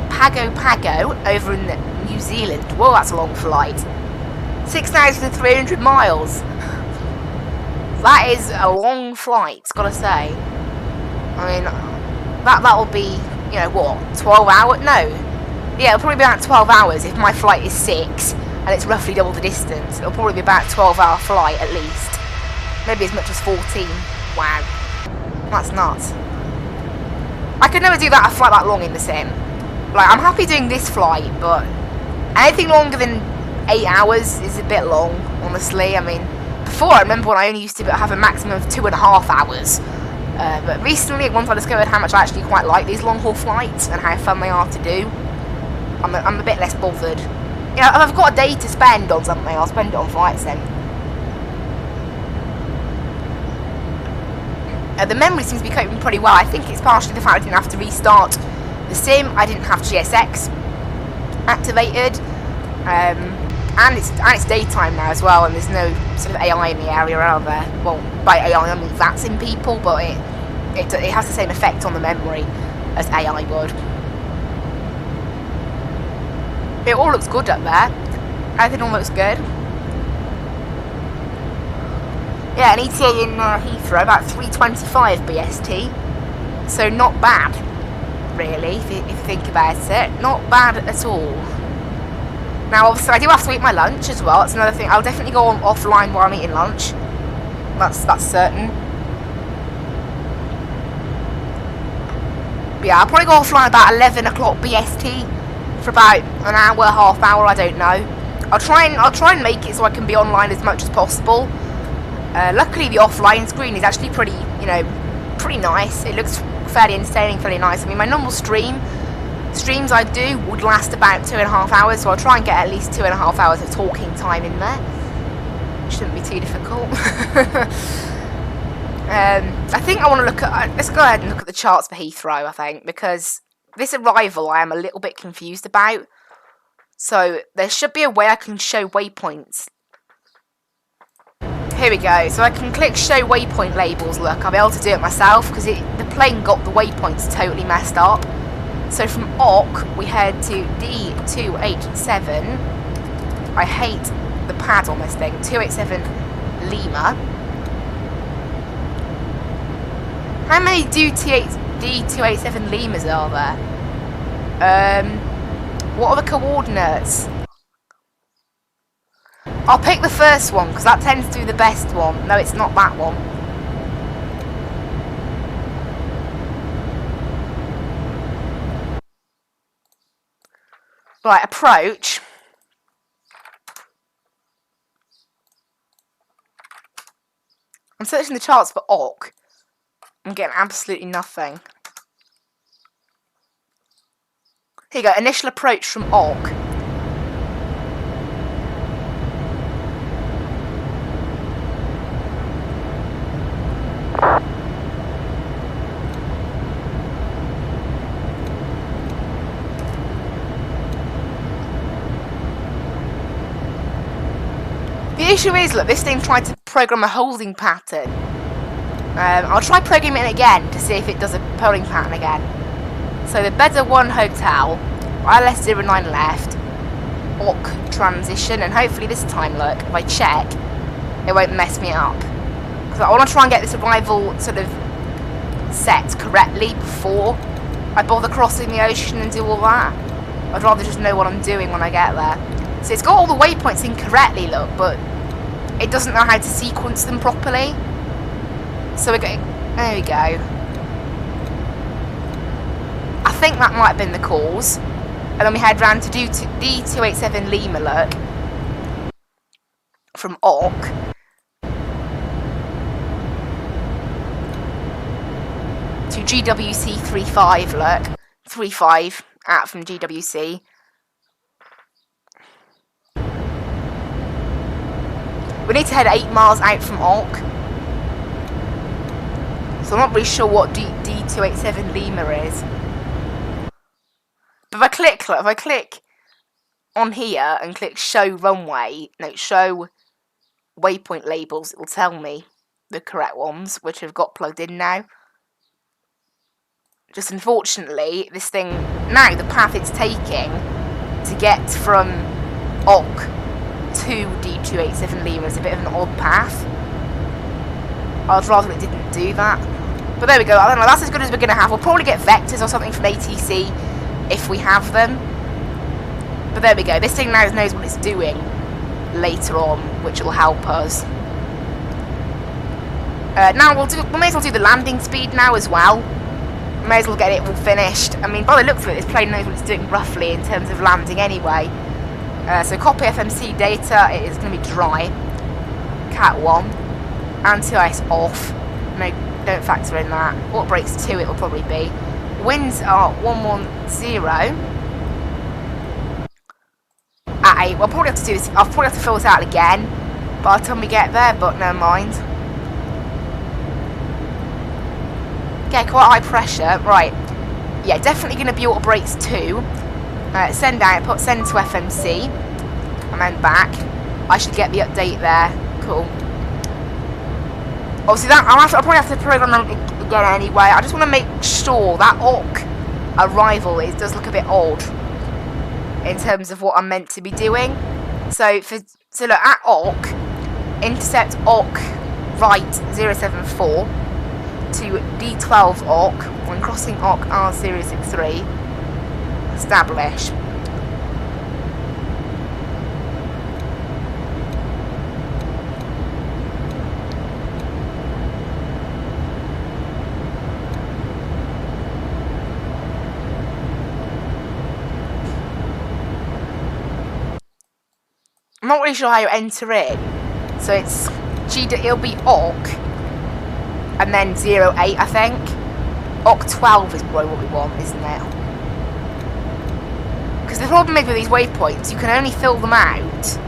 Pago Pago over in New Zealand. Whoa, that's a long flight. 6,300 miles. That is a long flight, gotta say. I mean, that'll be, you know, what, 12 hours? No. Yeah, it'll probably be about 12 hours if my flight is 6 and it's roughly double the distance. It'll probably be about a 12-hour flight at least. Maybe as much as 14. Wow. That's nuts. I could never do a flight that long in the sim. Like, I'm happy doing this flight, but anything longer than 8 hours is a bit long, honestly. I mean, before I remember when I only used to have a maximum of 2.5 hours. But recently, once I discovered how much I actually quite like these long haul flights and how fun they are to do, I'm a bit less bothered. You know, if I've got a day to spend on something, I'll spend it on flights then. The memory seems to be coping pretty well. I think it's partially the fact I didn't have to restart the sim. I didn't have GSX activated, and it's daytime now as well, and there's no sort of AI in the area out there. Well, by AI I mean Vatsim people, but it has the same effect on the memory as AI would. It all looks good up there. Everything all looks good. Yeah, an ETA in Heathrow, about 3:25 BST. So not bad, really, if you think about it. Not bad at all. Now, obviously, I do have to eat my lunch as well. That's another thing. I'll definitely go on offline while I'm eating lunch. That's certain. But yeah, I'll probably go offline about 11 o'clock BST for about an hour, half hour, I don't know. I'll try and make it so I can be online as much as possible. Luckily, the offline screen is actually pretty, you know, pretty nice. It looks fairly entertaining, fairly nice. I mean, my normal streams I do would last about 2.5 hours, so I'll try and get at least 2.5 hours of talking time in there. Shouldn't be too difficult. I think I want to look at. Let's go ahead and look at the charts for Heathrow. I think because this arrival I am a little bit confused about. So there should be a way I can show waypoints. Here we go. So I can click show waypoint labels. Look, I'll be able to do it myself because the plane got the waypoints totally messed up. So from OC we head to D287. I hate the pad on this thing. 287 Lima. How many D287 Limas are there? What are the coordinates? I'll pick the first one because that tends to be the best one. No, it's not that one. Right, approach. I'm searching the charts for OC. I'm getting absolutely nothing. Here you go, initial approach from OC. The issue is, look, this thing tried to program a holding pattern. I'll try programming it again to see if it does a polling pattern again. So the Beda 1 Hotel, ILS 09 left, OC transition, and hopefully this time, look, if I check, it won't mess me up. Because I want to try and get this arrival sort of set correctly before I bother crossing the ocean and do all that. I'd rather just know what I'm doing when I get there. So it's got all the waypoints in correctly, look, but it doesn't know how to sequence them properly. So we're going, there we go. I think that might have been the cause. And then we head round to D287 Lima, look. From OC. To GWC 35, look. 35 out from GWC. We need to head 8 miles out from OC. So I'm not really sure what D287 Lima is. But if I click on here and click show runway, no, show waypoint labels, it will tell me the correct ones, which have got plugged in now. Just unfortunately, this thing, now the path it's taking to get from OC to D287 Lima is a bit of an odd path. I'd rather it didn't do that. But there we go, I don't know, that's as good as we're going to have. We'll probably get vectors or something from ATC if we have them. But there we go, this thing now knows what it's doing later on, which will help us. Now we may as well do the landing speed now as well. May as well get it all finished. I mean, by the looks of it, this plane knows what it's doing roughly in terms of landing anyway. So copy FMC data, it is going to be dry. Cat 1. Anti-ice off. No, don't factor in that. What brakes 2 it will probably be. Winds are 110. At 8. We'll probably have to do this. I'll probably have to fill this out again by the time we get there, but never mind. Okay, quite high pressure. Right. Yeah, definitely going to be auto brakes 2. Send output, send to FMC, and then back. I should get the update there. Cool. Obviously, that I'll probably have to program them again anyway. I just want to make sure that OC arrival does look a bit odd in terms of what I'm meant to be doing. So look at OC, intercept OC right 074 to D12 OC when crossing OC R063. Establish. I'm not really sure how you enter in. So it's it'll be OC and then 08, I think. OC 12 is probably what we want, isn't it? Because the problem is with these waypoints, you can only fill them out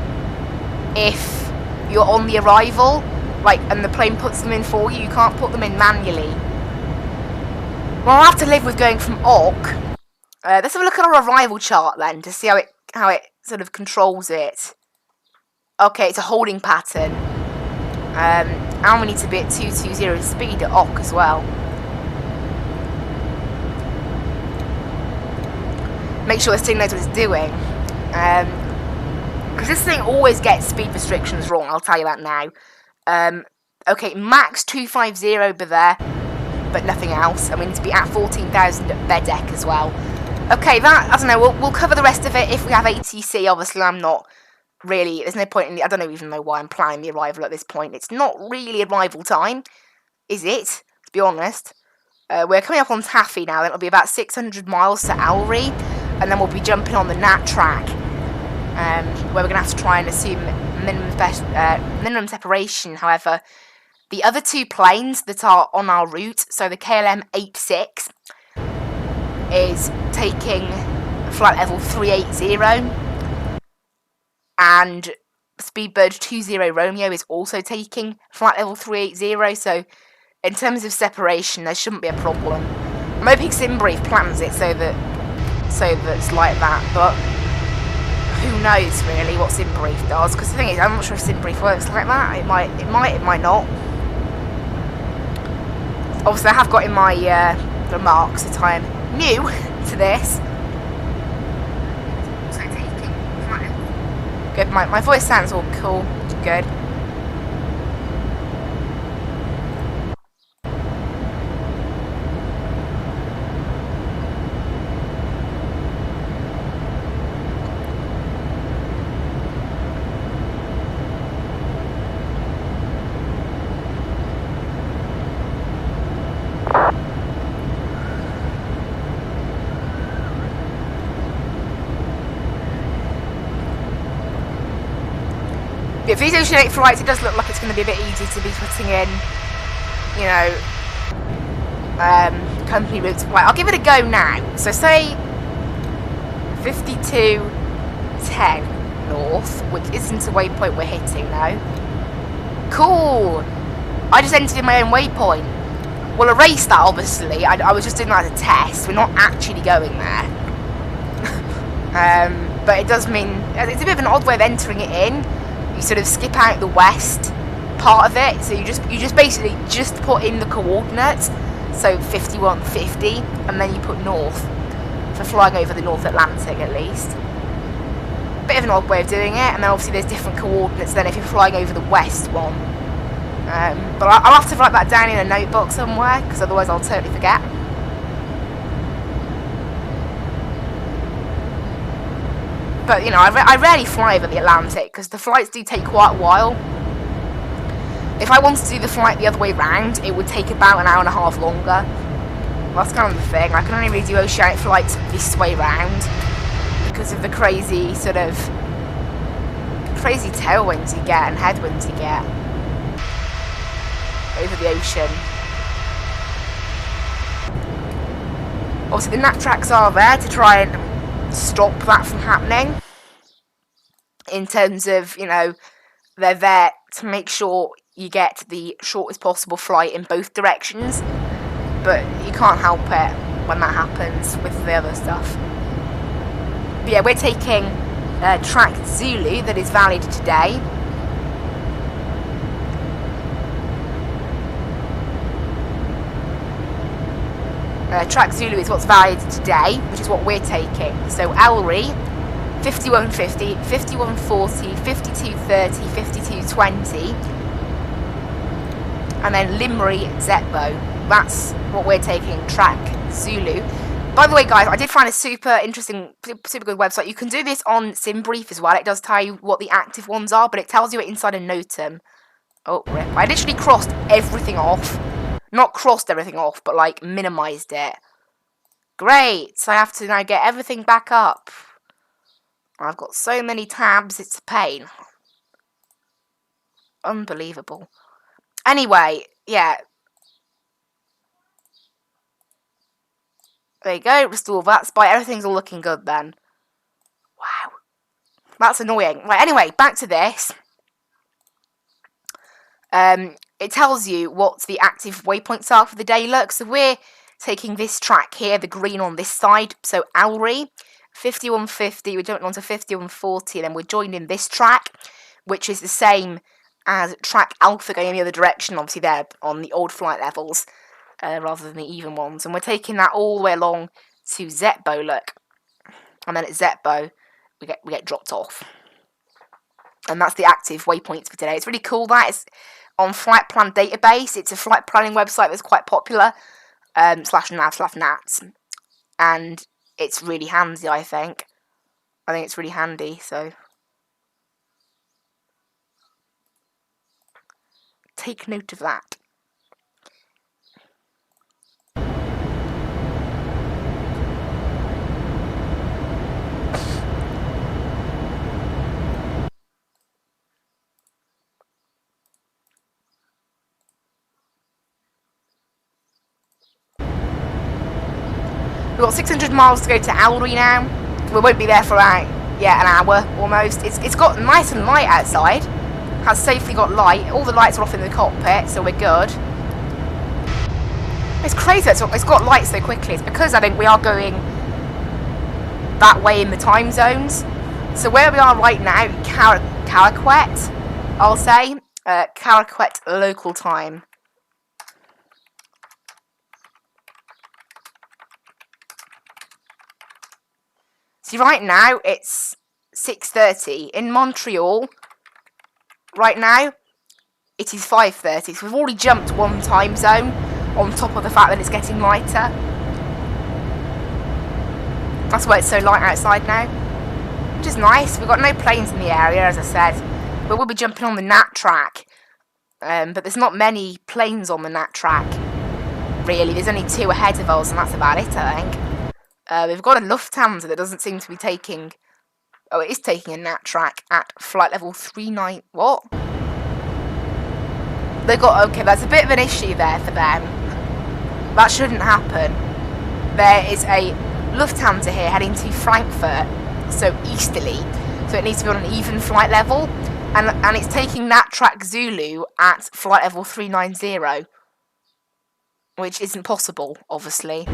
if you're on the arrival, like, and the plane puts them in for you. You can't put them in manually. Well, I'll have to live with going from OC. Let's have a look at our arrival chart then to see how it sort of controls it. Okay, it's a holding pattern. And we need to be at 220 speed at OC as well. Make sure this thing knows what it's doing. Because this thing always gets speed restrictions wrong, I'll tell you that now. Okay, max 250 over there, but nothing else. And we need to be at 14,000 at bed deck as well. Okay, that, I don't know, we'll cover the rest of it if we have ATC. Obviously, I'm not really, there's no point in, I don't even know why I'm planning the arrival at this point. It's not really arrival time, is it? To be honest. We're coming up on Taffy now, then it'll be about 600 miles to Alry, and then we'll be jumping on the Nat track, where we're going to have to try and assume minimum separation. However, the other two planes that are on our route, so the KLM 86 is taking flight level 380, and Speedbird 20 Romeo is also taking flight level 380, so in terms of separation there shouldn't be a problem. I'm hoping Simbrief plans it so that it's like that, but who knows really what Simbrief does, because the thing is, I'm not sure if Simbrief works like that. It might not. Obviously I have got in my remarks that I am new to this. So good, my voice sounds all cool, good. If these Ocean 8 flights, it does look like it's going to be a bit easy to be putting in, you know, company routes. Right, I'll give it a go now. So say 5210 north, which isn't a waypoint we're hitting now. Cool! I just entered in my own waypoint. We'll erase that, obviously. I was just doing that as a test. We're not actually going there. But it does mean, it's a bit of an odd way of entering it in. You sort of skip out the west part of it, so you just basically just put in the coordinates, so 5150, and then you put north for flying over the North Atlantic at least. Bit of an odd way of doing it, and then obviously there's different coordinates then if you're flying over the west one. But I'll have to write that down in a notebook somewhere, because otherwise I'll totally forget. But, you know, I rarely fly over the Atlantic, because the flights do take quite a while. If I wanted to do the flight the other way round, it would take about an hour and a half longer. Well, that's kind of the thing. I can only really do oceanic flights this way round, because of the crazy tailwinds you get and headwinds you get over the ocean. Obviously, the nat tracks are there to try and stop that from happening, in terms of, you know, they're there to make sure you get the shortest possible flight in both directions, but you can't help it when that happens with the other stuff. But yeah, we're taking track Zulu that is valid today. Track Zulu is what's valid today, which is what we're taking. So Alry, 5150, 5140, 5230, 5220, and then Limray Zetbo. That's what we're taking, track Zulu. By the way, guys, I did find a super interesting, super good website. You can do this on Simbrief as well. It does tell you what the active ones are, but it tells you it inside a NOTAM. Oh, rip. I literally crossed everything off. Not crossed everything off, but like minimised it. Great, so I have to now get everything back up. I've got so many tabs, it's a pain. Unbelievable. Anyway, yeah. There you go, restore that spot. Everything's all looking good then. Wow. That's annoying. Right, anyway, back to this. It tells you what the active waypoints are for the day. Look, so we're taking this track here, the green on this side. So Alry, 5150, we're jumping onto 5140, and then we're joining this track, which is the same as track Alpha going in the other direction, obviously there on the old flight levels, rather than the even ones. And we're taking that all the way along to Zetbo, look. And then at Zetbo, we get dropped off. And that's the active waypoints for today. It's really cool that. It's on Flight Plan Database. It's a flight planning website that's quite popular. /nav/nats. And it's really handy, I think. I think it's really handy, so take note of that. We've got 600 miles to go to Alry now. We won't be there for an hour almost. It's got nice and light outside. Has safely got light. All the lights are off in the cockpit, so we're good. It's crazy it's got light so quickly. It's because I think we are going that way in the time zones. So where we are right now, Caraquet, I'll say. Caraquet local time. See, right now, it's 6:30. In Montreal, right now, it is 5:30. So we've already jumped one time zone, on top of the fact that it's getting lighter. That's why it's so light outside now. Which is nice. We've got no planes in the area, as I said. But we'll be jumping on the NAT track. But there's not many planes on the NAT track, really. There's only 2 ahead of us, and that's about it, I think. We've got a Lufthansa that doesn't seem to be taking... Oh, it is taking a NAT track at flight level 39... What? They got... Okay, there's a bit of an issue there for them. That shouldn't happen. There is a Lufthansa here heading to Frankfurt, so easterly. So it needs to be on an even flight level. And it's taking NAT track Zulu at flight level 390. Which isn't possible, obviously.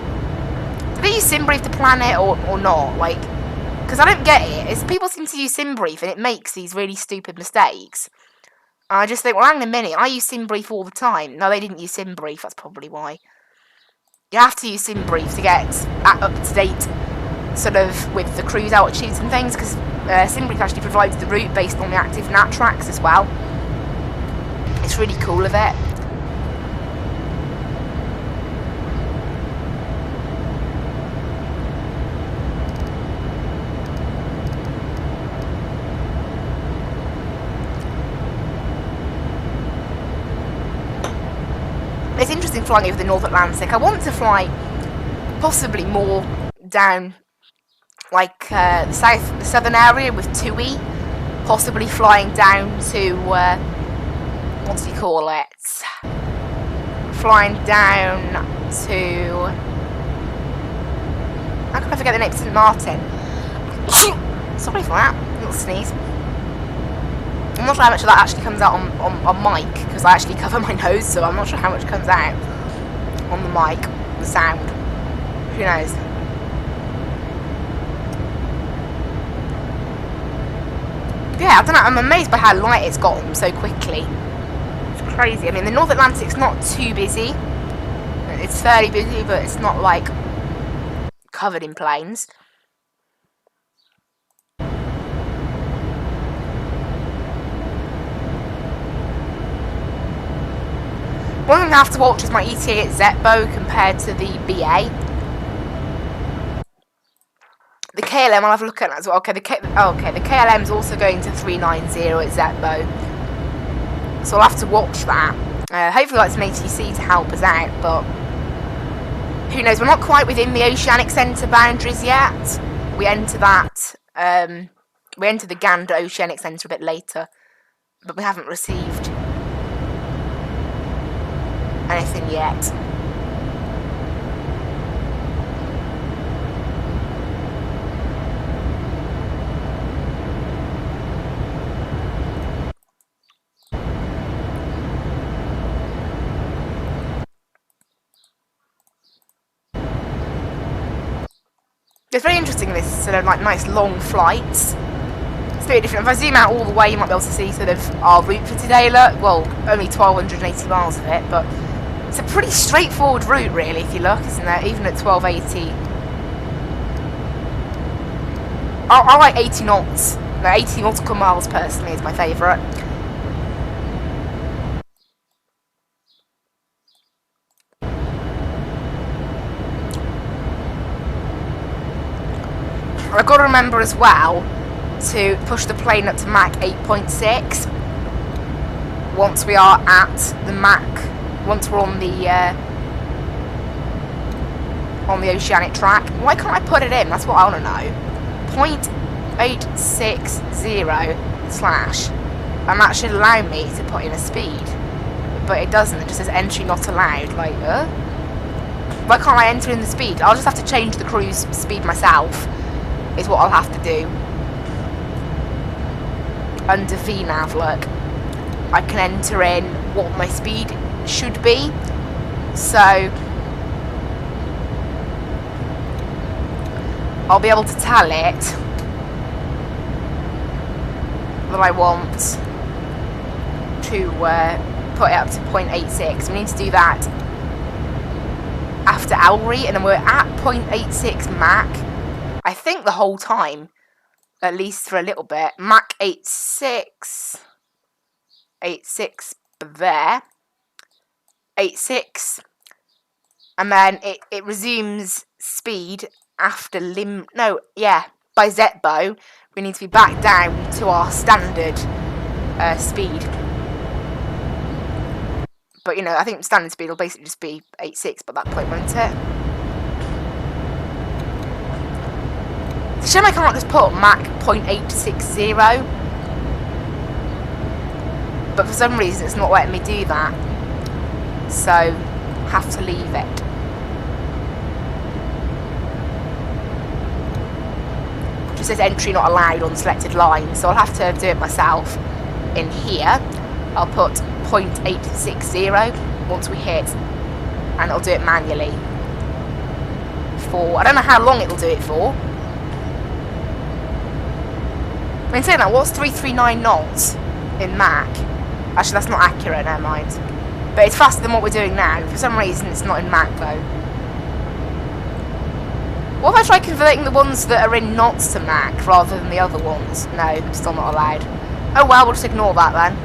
Do they use SimBrief to plan it or not? Like, because I don't get it. It's people seem to use SimBrief and it makes these really stupid mistakes. And I just think, well, hang on a minute. I use SimBrief all the time. No, they didn't use SimBrief. That's probably why. You have to use SimBrief to get up to date, sort of, with the cruise altitudes and things. Because SimBrief actually provides the route based on the active NAT tracks as well. It's really cool of it. It's interesting flying over the North Atlantic. I want to fly possibly more down, like the southern area with TUI, possibly flying down to what do you call it? Flying down to, how can I forget the name? St. Martin. Sorry for that little sneeze. I'm not sure how much of that actually comes out on mic, because I actually cover my nose, so I'm not sure how much comes out on the mic, the sound. Who knows? Yeah, I don't know, I'm amazed by how light it's gotten so quickly. It's crazy. I mean, the North Atlantic's not too busy. It's fairly busy, but it's not, like, covered in planes. One thing I have to watch is my ETA at Zetbo compared to the BA. The KLM I'll have a look at as well. Okay, the KLM is also going to 390 at Zetbo. So I'll have to watch that. Hopefully like some ATC to help us out, but who knows, we're not quite within the Oceanic Centre boundaries yet. We enter that We entered the Gander Oceanic Centre a bit later, but we haven't received anything yet. It's very interesting, this sort of like nice long flights. It's very different. If I zoom out all the way, you might be able to see sort of our route for today. Look, well, only 1,280 miles of it, but it's a pretty straightforward route, really, if you look, isn't it? Even at 1280. I like 80 knots. No, 80 nautical miles personally is my favourite. I've got to remember as well to push the plane up to Mach 8.6 once we are at the Mach, once we're on the oceanic track. Why can't I put it in? That's what I want to know. 0.860 slash, and that should allow me to put in a speed, but it doesn't. It just says entry not allowed. Like, why can't I enter in the speed? I'll just have to change the cruise speed myself, is what I'll have to do. Under VNav, look, I can enter in what my speed should be. So I'll be able to tell it that I want to put it up to 0.86. We need to do that after Ellery, and then we're at 0.86 Mach, I think, the whole time, at least for a little bit. Mach 86 there, 86, and then it resumes speed after by Zetbo. We need to be back down to our standard speed. But, you know, I think standard speed will basically just be 86 by that point, won't it? It's a shame I can't just put Mach 0.860. But for some reason it's not letting me do that. So, have to leave it. It says entry not allowed on selected line, so I'll have to do it myself. In here, I'll put 0.860 once we hit, and it'll do it manually. I don't know how long it'll do it for. I mean, saying that, what's 339 knots in Mach? Actually, that's not accurate, never mind. But it's faster than what we're doing now. For some reason, it's not in Mach, though. What if I try converting the ones that are in knots to Mach rather than the other ones? No, still not allowed. Oh well, we'll just ignore that then.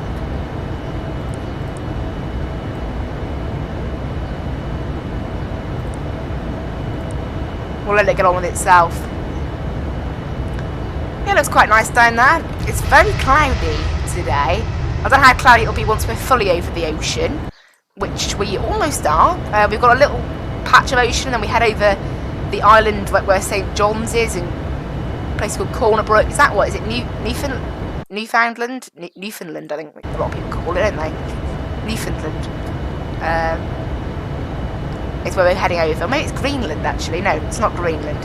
We'll let it get on with itself. Yeah, it looks quite nice down there. It's very cloudy today. I don't know how cloudy it'll be once we're fully over the ocean, which we almost are. We've got a little patch of ocean, and then we head over the island where St. John's is, and a place called Corner Brook. Is that what? Is it Newfoundland? Newfoundland, I think a lot of people call it, don't they? Newfoundland. It's where we're heading over. Maybe it's Greenland, actually. No, it's not Greenland.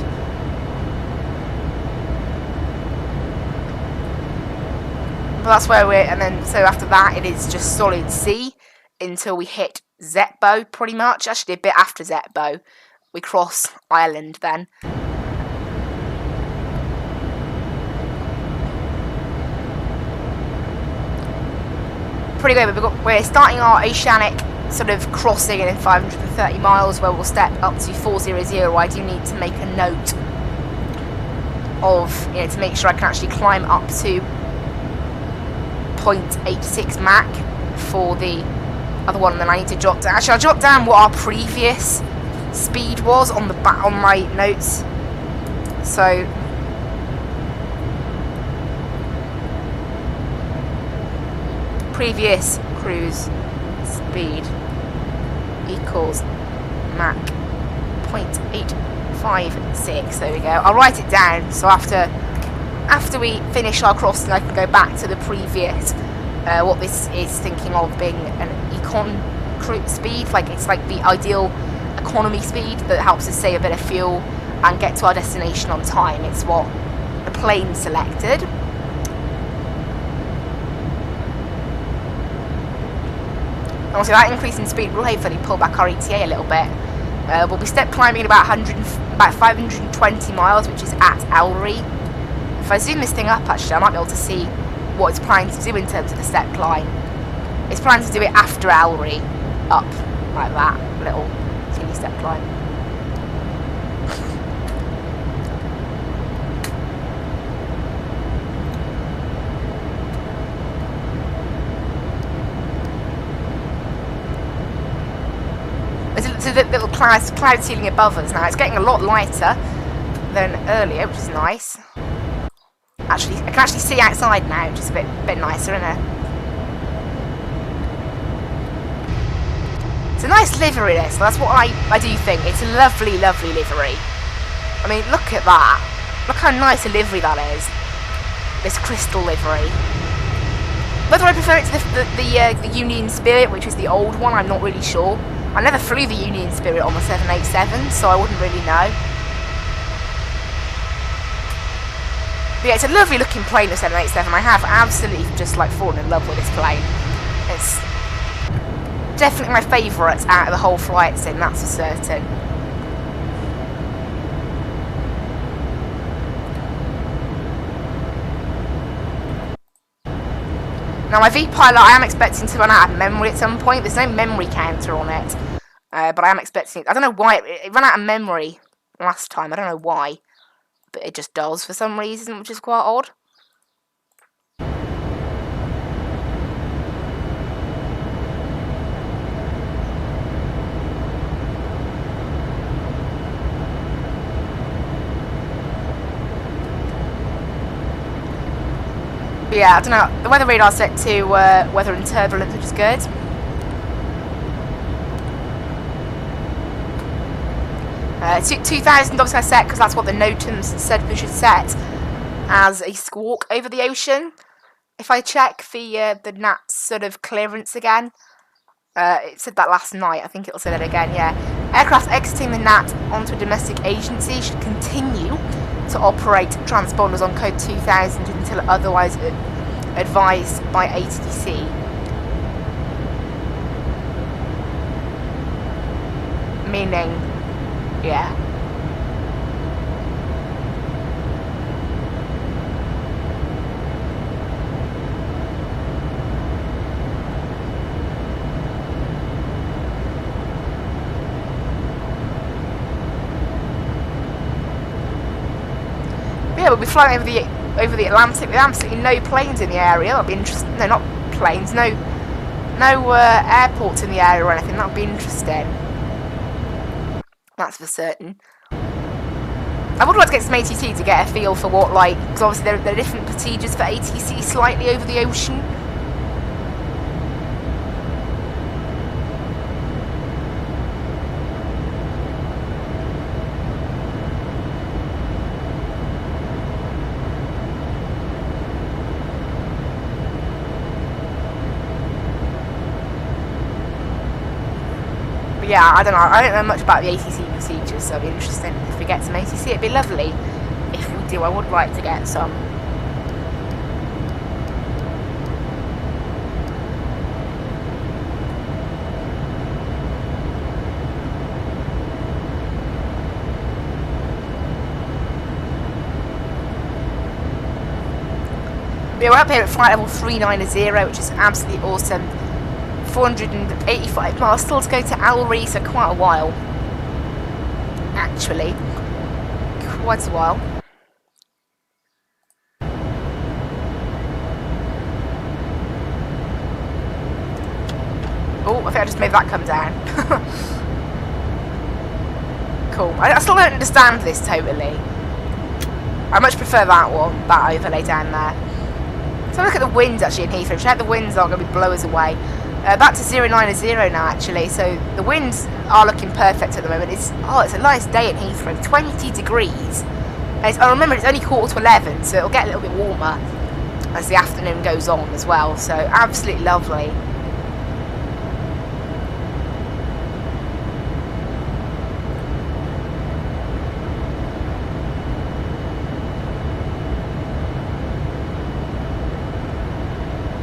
But that's where we're, and then, so after that, it is just solid sea until we hit Zetbo, pretty much. Actually, a bit after Zetbo. We cross Ireland then. Pretty good. We're starting our oceanic sort of crossing in 530 miles, where we'll step up to 400. I do need to make a note of, you know, to make sure I can actually climb up to 0.86 Mach for the other one. And then I need to jot down. Actually, I'll jot down what our previous speed was on the back on my notes. So previous cruise speed equals Mach 0.856. There we go. I'll write it down, so after after we finish our crossing, I can go back to the previous, what this is thinking of being an econ speed, like it's like the ideal economy speed that helps us save a bit of fuel and get to our destination on time. It's what the plane selected. And also that increase in speed will hopefully pull back our ETA a little bit. We'll be step climbing at about 520 miles, which is at Ellery. If I zoom this thing up, actually, I might be able to see what it's planning to do in terms of the step climb. It's planning to do it after Ellery, up, like that, little teeny step climb. There's a little cloud ceiling above us now. It's getting a lot lighter than earlier, which is nice. Actually, I can actually see outside now, which is a bit nicer, isn't it? It's a nice livery, this. That's what I do think. It's a lovely, lovely livery. I mean, look at that. Look how nice a livery that is. This crystal livery. Whether I prefer it to the Union Spirit, which is the old one, I'm not really sure. I never flew the Union Spirit on the 787, so I wouldn't really know. But yeah, it's a lovely looking plane, the 787. I have absolutely just like fallen in love with this plane. It's definitely my favourite out of the whole flight sim, that's for certain. Now my V-Pilot, I am expecting to run out of memory at some point. There's no memory counter on it, but I am expecting it. I don't know why, it ran out of memory last time, I don't know why. But it just does for some reason, which is quite odd. But yeah, I don't know. The weather radar's set to weather and turbulence, which is good. $2,000 I set because that's what the NOTAMs said we should set as a squawk over the ocean. If I check the NAT's sort of clearance again, it said that last night. I think it'll say that again. Yeah, aircraft exiting the NAT onto a domestic agency should continue to operate transponders on code 2000 until otherwise advised by ATC. Meaning, yeah. Yeah, we'll be flying over the Atlantic with absolutely no planes in the area. That'll be interesting. No, not planes. No airports in the area or anything. That'll be interesting. That's for certain. I would like to get some ATC to get a feel for what, like, because obviously there are different procedures for ATC slightly over the ocean. Yeah, I don't know much about the ATC procedures, so it'll be interesting if we get some ATC. It'd be lovely if we do. I would like to get some. We're up here at flight level 390, which is absolutely awesome. 485 miles still to go to Ellery, so quite a while. Actually, quite a while. Oh, I think I just made that come down. Cool. I still don't understand this totally. I much prefer that one, that overlay down there. So look at the winds actually in Heathrow. Check the winds aren't going to be blowers away. Back to 090 now actually, so the winds are looking perfect at the moment. It's a nice day in Heathrow, 20 degrees. I remember it's only 10:45, so it'll get a little bit warmer as the afternoon goes on as well. So absolutely lovely.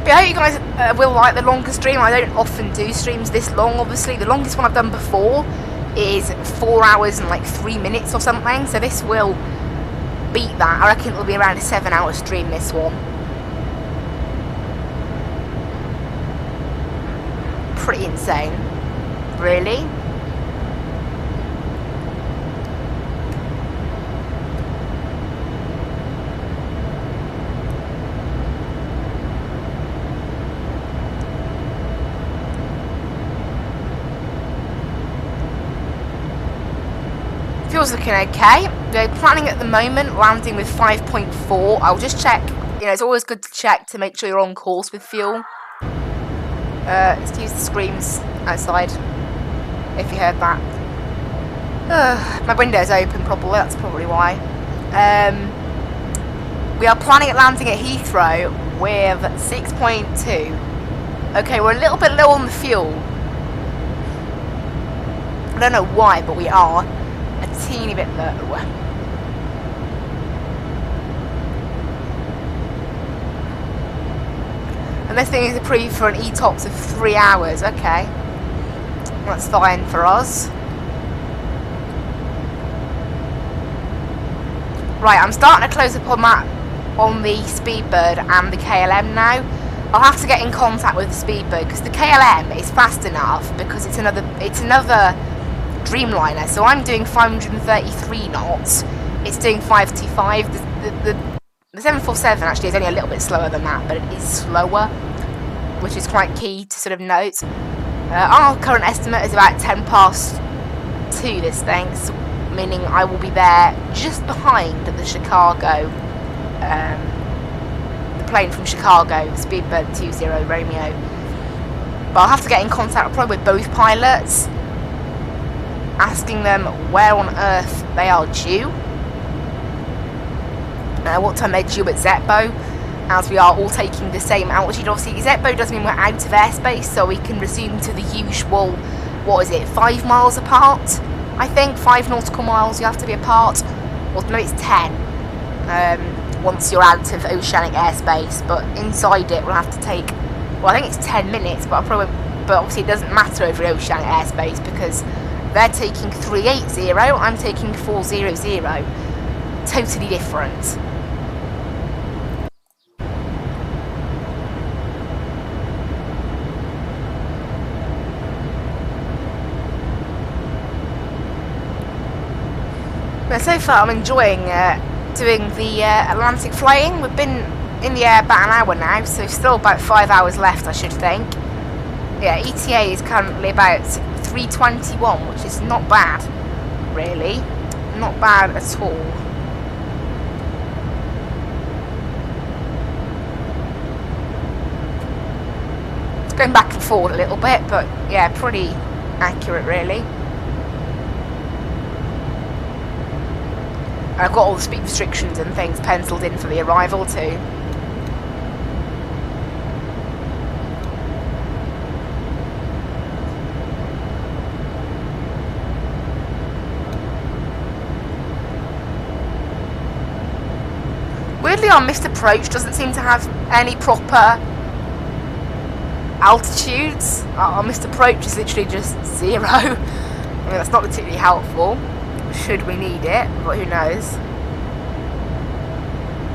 But I hope you guys will like the longer stream. I don't often do streams this long, obviously. The longest one I've done before is 4 hours and like 3 minutes or something. So this will beat that. I reckon it'll be around a 7-hour stream, this one. Pretty insane. Really? Fuel's looking okay. We're planning at the moment landing with 5.4. I'll just check. You know, it's always good to check to make sure you're on course with fuel. Excuse the screams outside, if you heard that. My window's open probably, that's probably why. We are planning at landing at Heathrow with 6.2. Okay, we're a little bit low on the fuel. I don't know why, but we are a teeny bit low. And this thing is approved for an ETOPS of 3 hours. Okay, that's fine for us. Right, I'm starting to close up on that, on the Speedbird and the KLM now. I'll have to get in contact with the Speedbird because the KLM is fast enough because it's another Dreamliner. So I'm doing 533 knots. It's doing 525. The 747 actually is only a little bit slower than that, but it is slower, which is quite key to sort of note. Our current estimate is about 2:10 this thing, so meaning I will be there just behind the Chicago, the plane from Chicago, Speedbird 20 Romeo. But I'll have to get in contact probably with both pilots, asking them where on earth they are due. What time they're due at Zetbo, as we are all taking the same altitude. Obviously, Zetbo does mean we're out of airspace, so we can resume to the usual, what is it, 5 miles apart? I think 5 nautical miles you have to be apart, or maybe it's 10 once you're out of oceanic airspace. But inside it, we'll have to take, well, I think it's 10 minutes, but obviously it doesn't matter over oceanic airspace because they're taking 380, I'm taking 400, totally different. But so far I'm enjoying doing the Atlantic flying. We've been in the air about an hour now, so still about 5 hours left, I should think. Yeah, ETA is currently about 3:21, which is not bad, really. Not bad at all. It's going back and forward a little bit, but yeah, pretty accurate, really. I've got all the speed restrictions and things penciled in for the arrival too. Weirdly, our missed approach doesn't seem to have any proper altitudes. Our missed approach is literally just 0. I mean, that's not particularly helpful, should we need it, but who knows.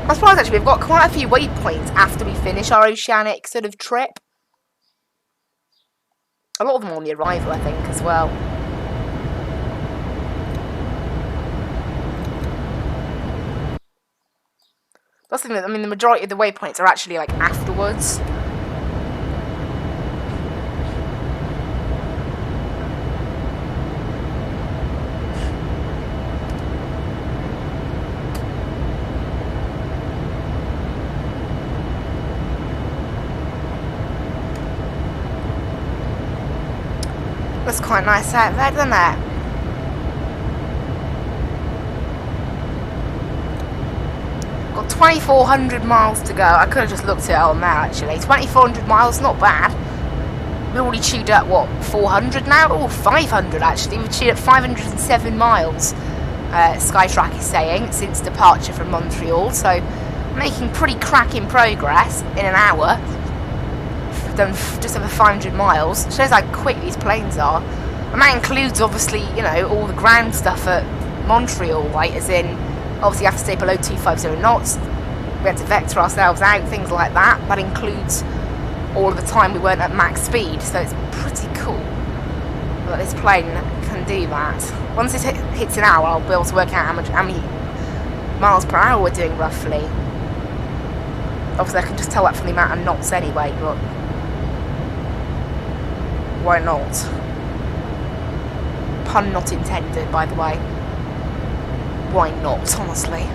I'm surprised actually, we've got quite a few waypoints after we finish our oceanic sort of trip. A lot of them on the arrival, I think, as well. That's the thing, I mean, the majority of the waypoints are actually like afterwards. That's quite nice out there, doesn't it? 2,400 miles to go. I could have just looked at it on there actually. 2,400 miles, not bad. We've already chewed up, what, 400 now? Oh, 500 actually. We've chewed up 507 miles, Skytrack is saying, since departure from Montreal. So, making pretty cracking progress in an hour. We've done just over 500 miles. Shows how quick these planes are. And that includes, obviously, you know, all the ground stuff at Montreal, like, as in, obviously you have to stay below 250 knots. We had to vector ourselves out, things like that. That includes all of the time we weren't at max speed, so it's pretty cool that this plane can do that. Once it hits an hour, I'll be able to work out how many miles per hour we're doing roughly. Obviously I can just tell that from the amount of knots anyway, but why not? Pun not intended, by the way. Why not, honestly?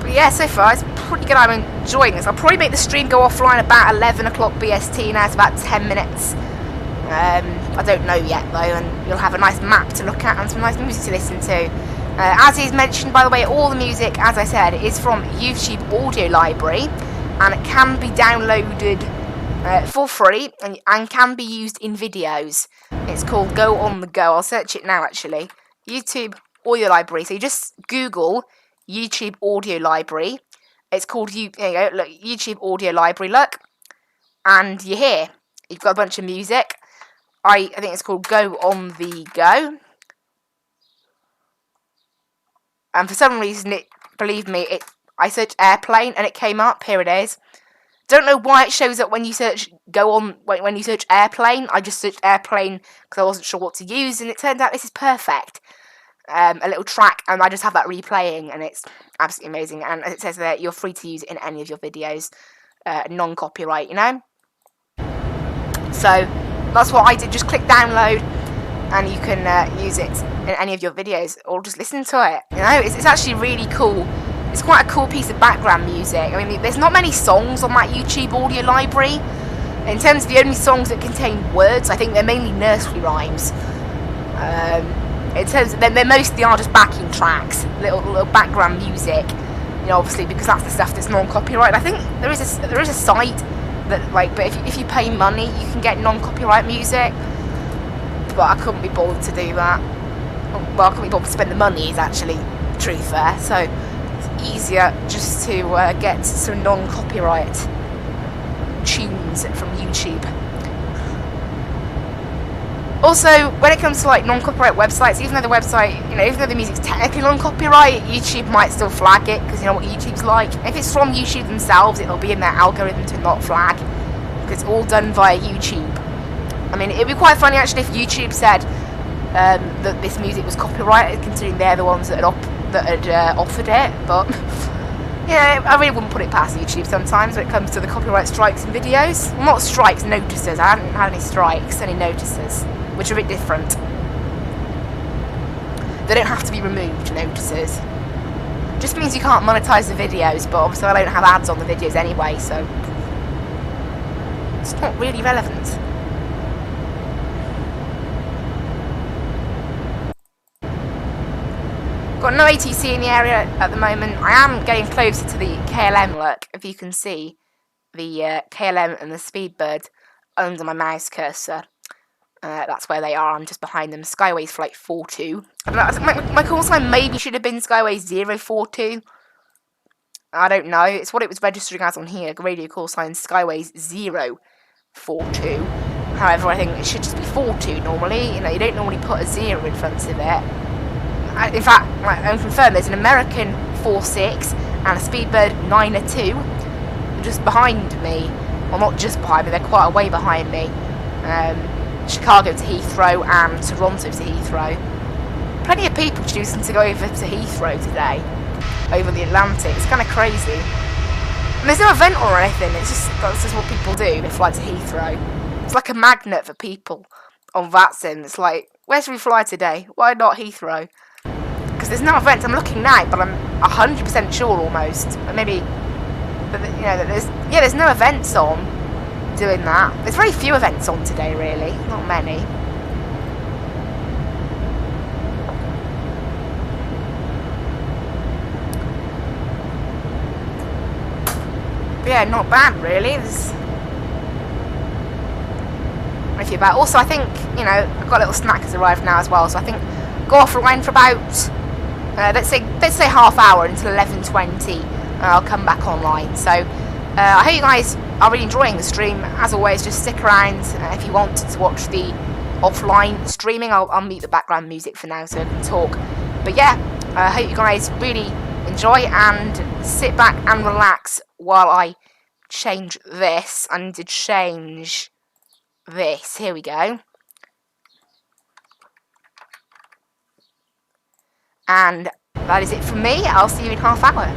But yeah, so far it's pretty good. I'm enjoying this. I'll probably make the stream go offline about 11 o'clock BST. Now it's about 10 minutes. I don't know yet though, and you'll have a nice map to look at and some nice music to listen to. As is mentioned, by the way, all the music, as I said, is from YouTube Audio Library, and it can be downloaded for free and can be used in videos. It's called Go On The Go. I'll search it now actually. YouTube Audio Library. So you just Google YouTube Audio Library. It's called there you go, look, YouTube Audio Library, look. And you're here. You've got a bunch of music. I think it's called Go On The Go. And for some reason, believe me, I searched airplane and it came up. Here it is. Don't know why it shows up when you search when you search airplane. I just searched airplane because I wasn't sure what to use, and it turned out this is perfect. A little track, and I just have that replaying, and it's absolutely amazing. And as it says there, you're free to use it in any of your videos, non-copyright, you know. So that's what I did. Just click download, and you can use it in any of your videos, or just listen to it. You know, it's actually really cool. It's quite a cool piece of background music. I mean, there's not many songs on that YouTube Audio Library. In terms of the only songs that contain words, I think they're mainly nursery rhymes. In terms of, they mostly are just backing tracks, little background music. You know, obviously because that's the stuff that's non-copyright. I think there is a site that, like, but if you pay money, you can get non-copyright music. But I couldn't be bothered to do that. Well, I couldn't be bothered to spend the money. Is actually the truth there. So it's easier just to get some non-copyright tunes from YouTube. Also, when it comes to like non-copyright websites, even though the website, you know, even though the music's technically non-copyright, YouTube might still flag it because you know what YouTube's like. If it's from YouTube themselves, it'll be in their algorithm to not flag because it's all done via YouTube. I mean, it'd be quite funny actually if YouTube said that this music was copyrighted, considering they're the ones that had offered it. But yeah, I really wouldn't put it past YouTube sometimes when it comes to the copyright strikes in videos. Well, not strikes, notices. I haven't had any strikes, only notices, which are a bit different. They don't have to be removed, notices. Just means you can't monetize the videos, but obviously I don't have ads on the videos anyway, so it's not really relevant. Got no ATC in the area at the moment. I am getting closer to the KLM, look, if you can see the KLM and the Speedbird under my mouse cursor. That's where they are. I'm just behind them. Skyways flight 42. My call sign maybe should have been Skyways 042. I don't know. It's what it was registering as on here. Radio call sign Skyways 042. However, I think it should just be 42 normally. You know, you don't normally put a 0 in front of it. In fact, I'm confirmed there's an American 46 and a Speedbird 902 just behind me. Well, not just behind me, they're quite a way behind me. Chicago to Heathrow and Toronto to Heathrow. Plenty of people choosing to go over to Heathrow today, over the Atlantic. It's kind of crazy. And there's no event or anything, that's just what people do, they fly to Heathrow. It's like a magnet for people on Vatsim. It's like, where should we fly today? Why not Heathrow? Because there's no event. I'm looking now, but I'm 100% sure almost. Maybe, but you know, there's no events on doing that. There's very few events on today, really. Not many. But yeah, not bad really. There's a few about. Also, I think, you know, I've got a little snack has arrived now as well, so I think go offline for about let's say half hour until 11:20. I'll come back online. So I hope you guys are really enjoying the stream. As always, just stick around if you want to watch the offline streaming. I'll mute the background music for now so I can talk. But yeah, I hope you guys really enjoy and sit back and relax while I change this. I need to change this. Here we go. And that is it from me. I'll see you in half hour.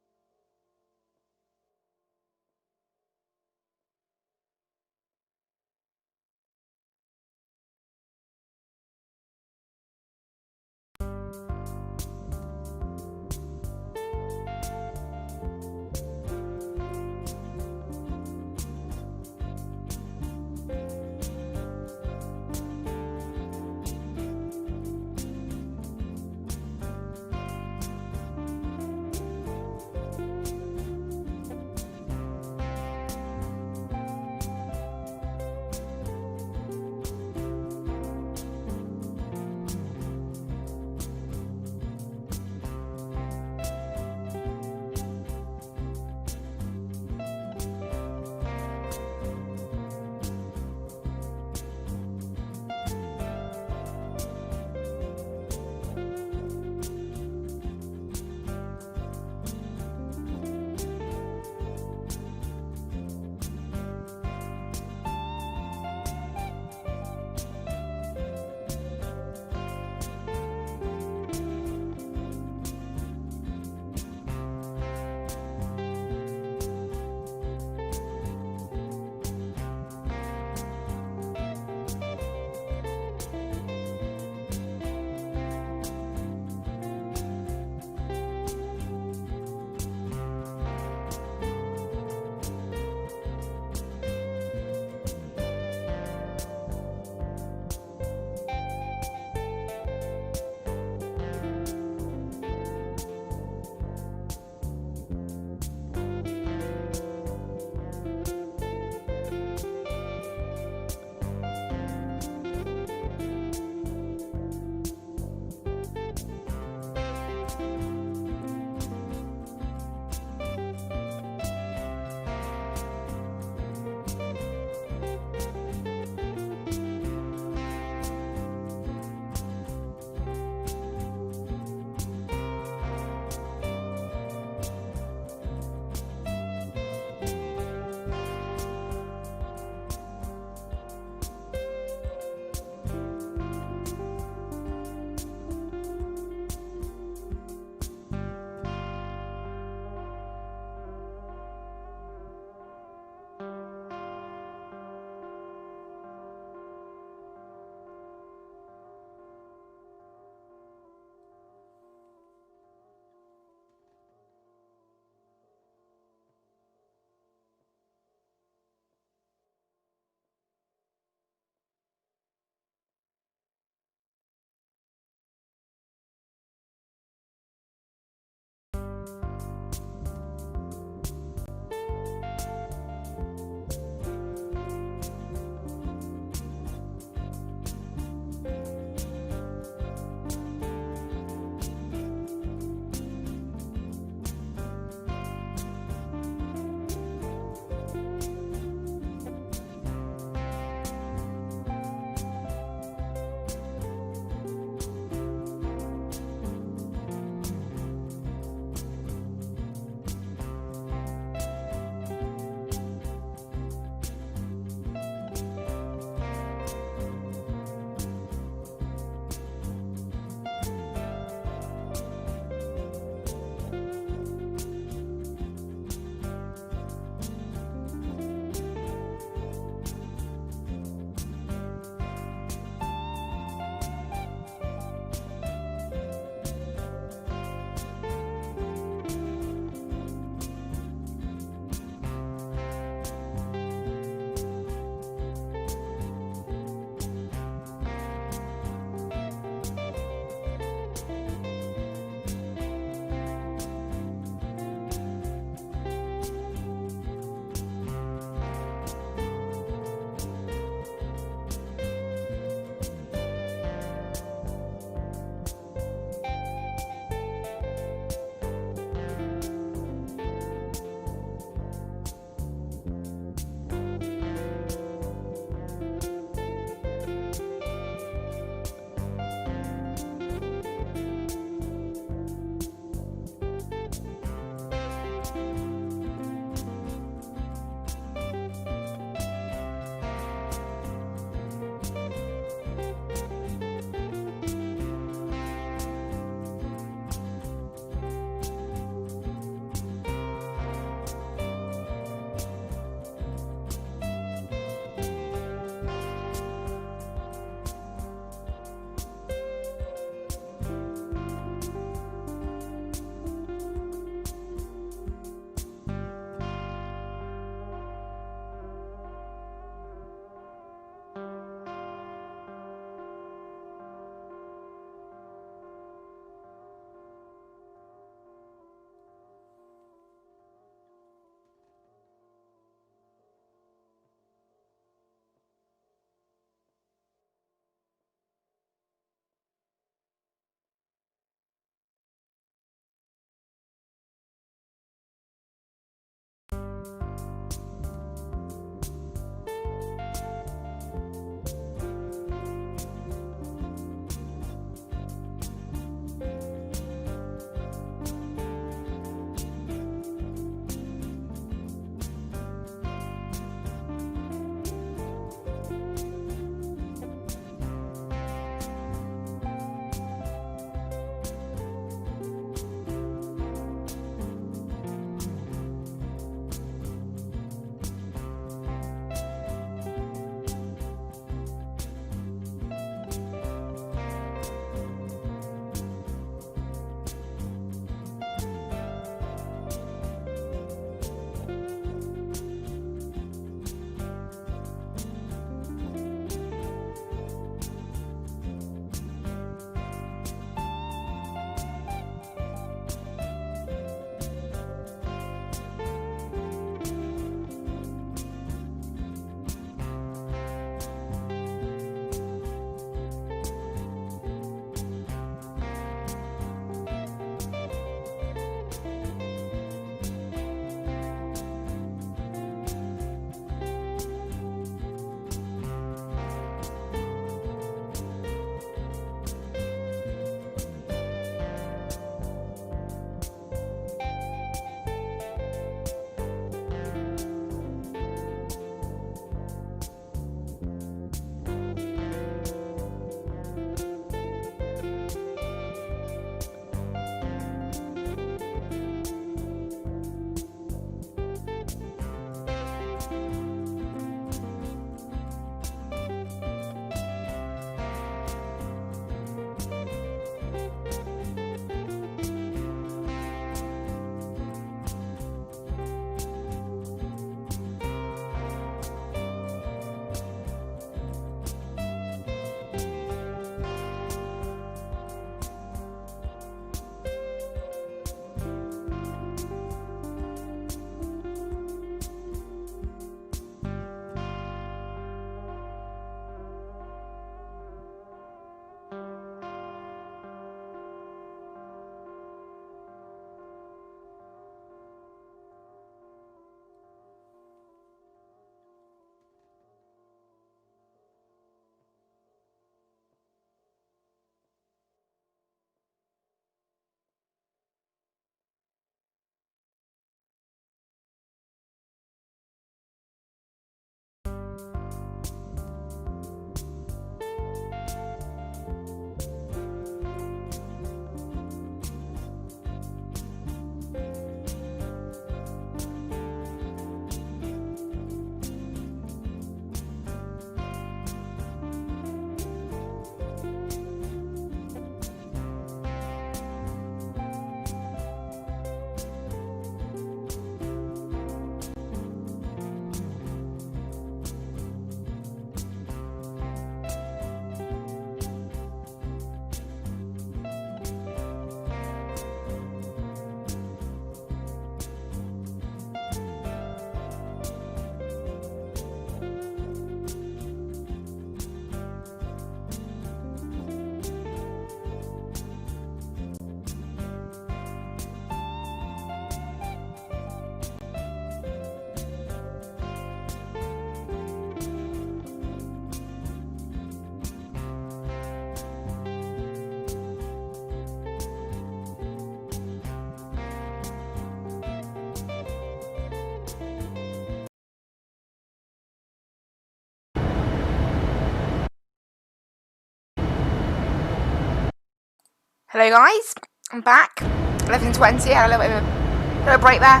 Hello guys, I'm back. 11:20. Had a little bit of a little break there.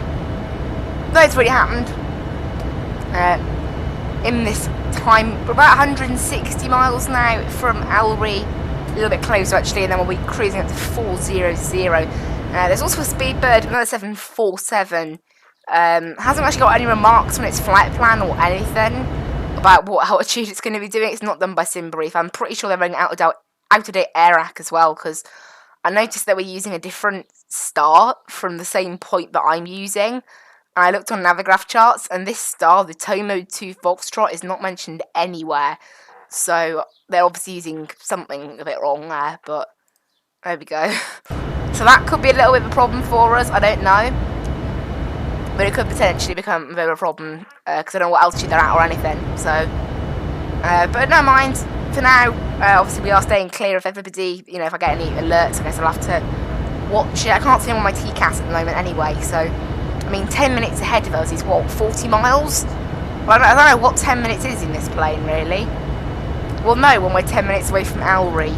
Loads really happened. In this time, we're about 160 miles now from Ellery. A little bit closer actually, and then we'll be cruising up to 400. There's also a Speedbird, another 747. Hasn't actually got any remarks on its flight plan or anything about what altitude it's going to be doing. It's not done by SimBrief. I'm pretty sure they're running out-of-date AirAC as well, because I noticed that we're using a different star from the same point that I'm using. And I looked on Navigraph charts, and this star, the Tomo 2 Foxtrot, is not mentioned anywhere. So they're obviously using something a bit wrong there, but there we go. So that could be a little bit of a problem for us, I don't know. But it could potentially become a bit of a problem, because I don't know what altitude they're at or anything. So, but no mind. For now, obviously we are staying clear of everybody. You know, if I get any alerts, I guess I'll have to watch it. I can't see them on my TCAS at the moment anyway, so, I mean, 10 minutes ahead of us is what, 40 miles? Well, I don't know what 10 minutes is in this plane, really. Well, no, when we're 10 minutes away from Ellery.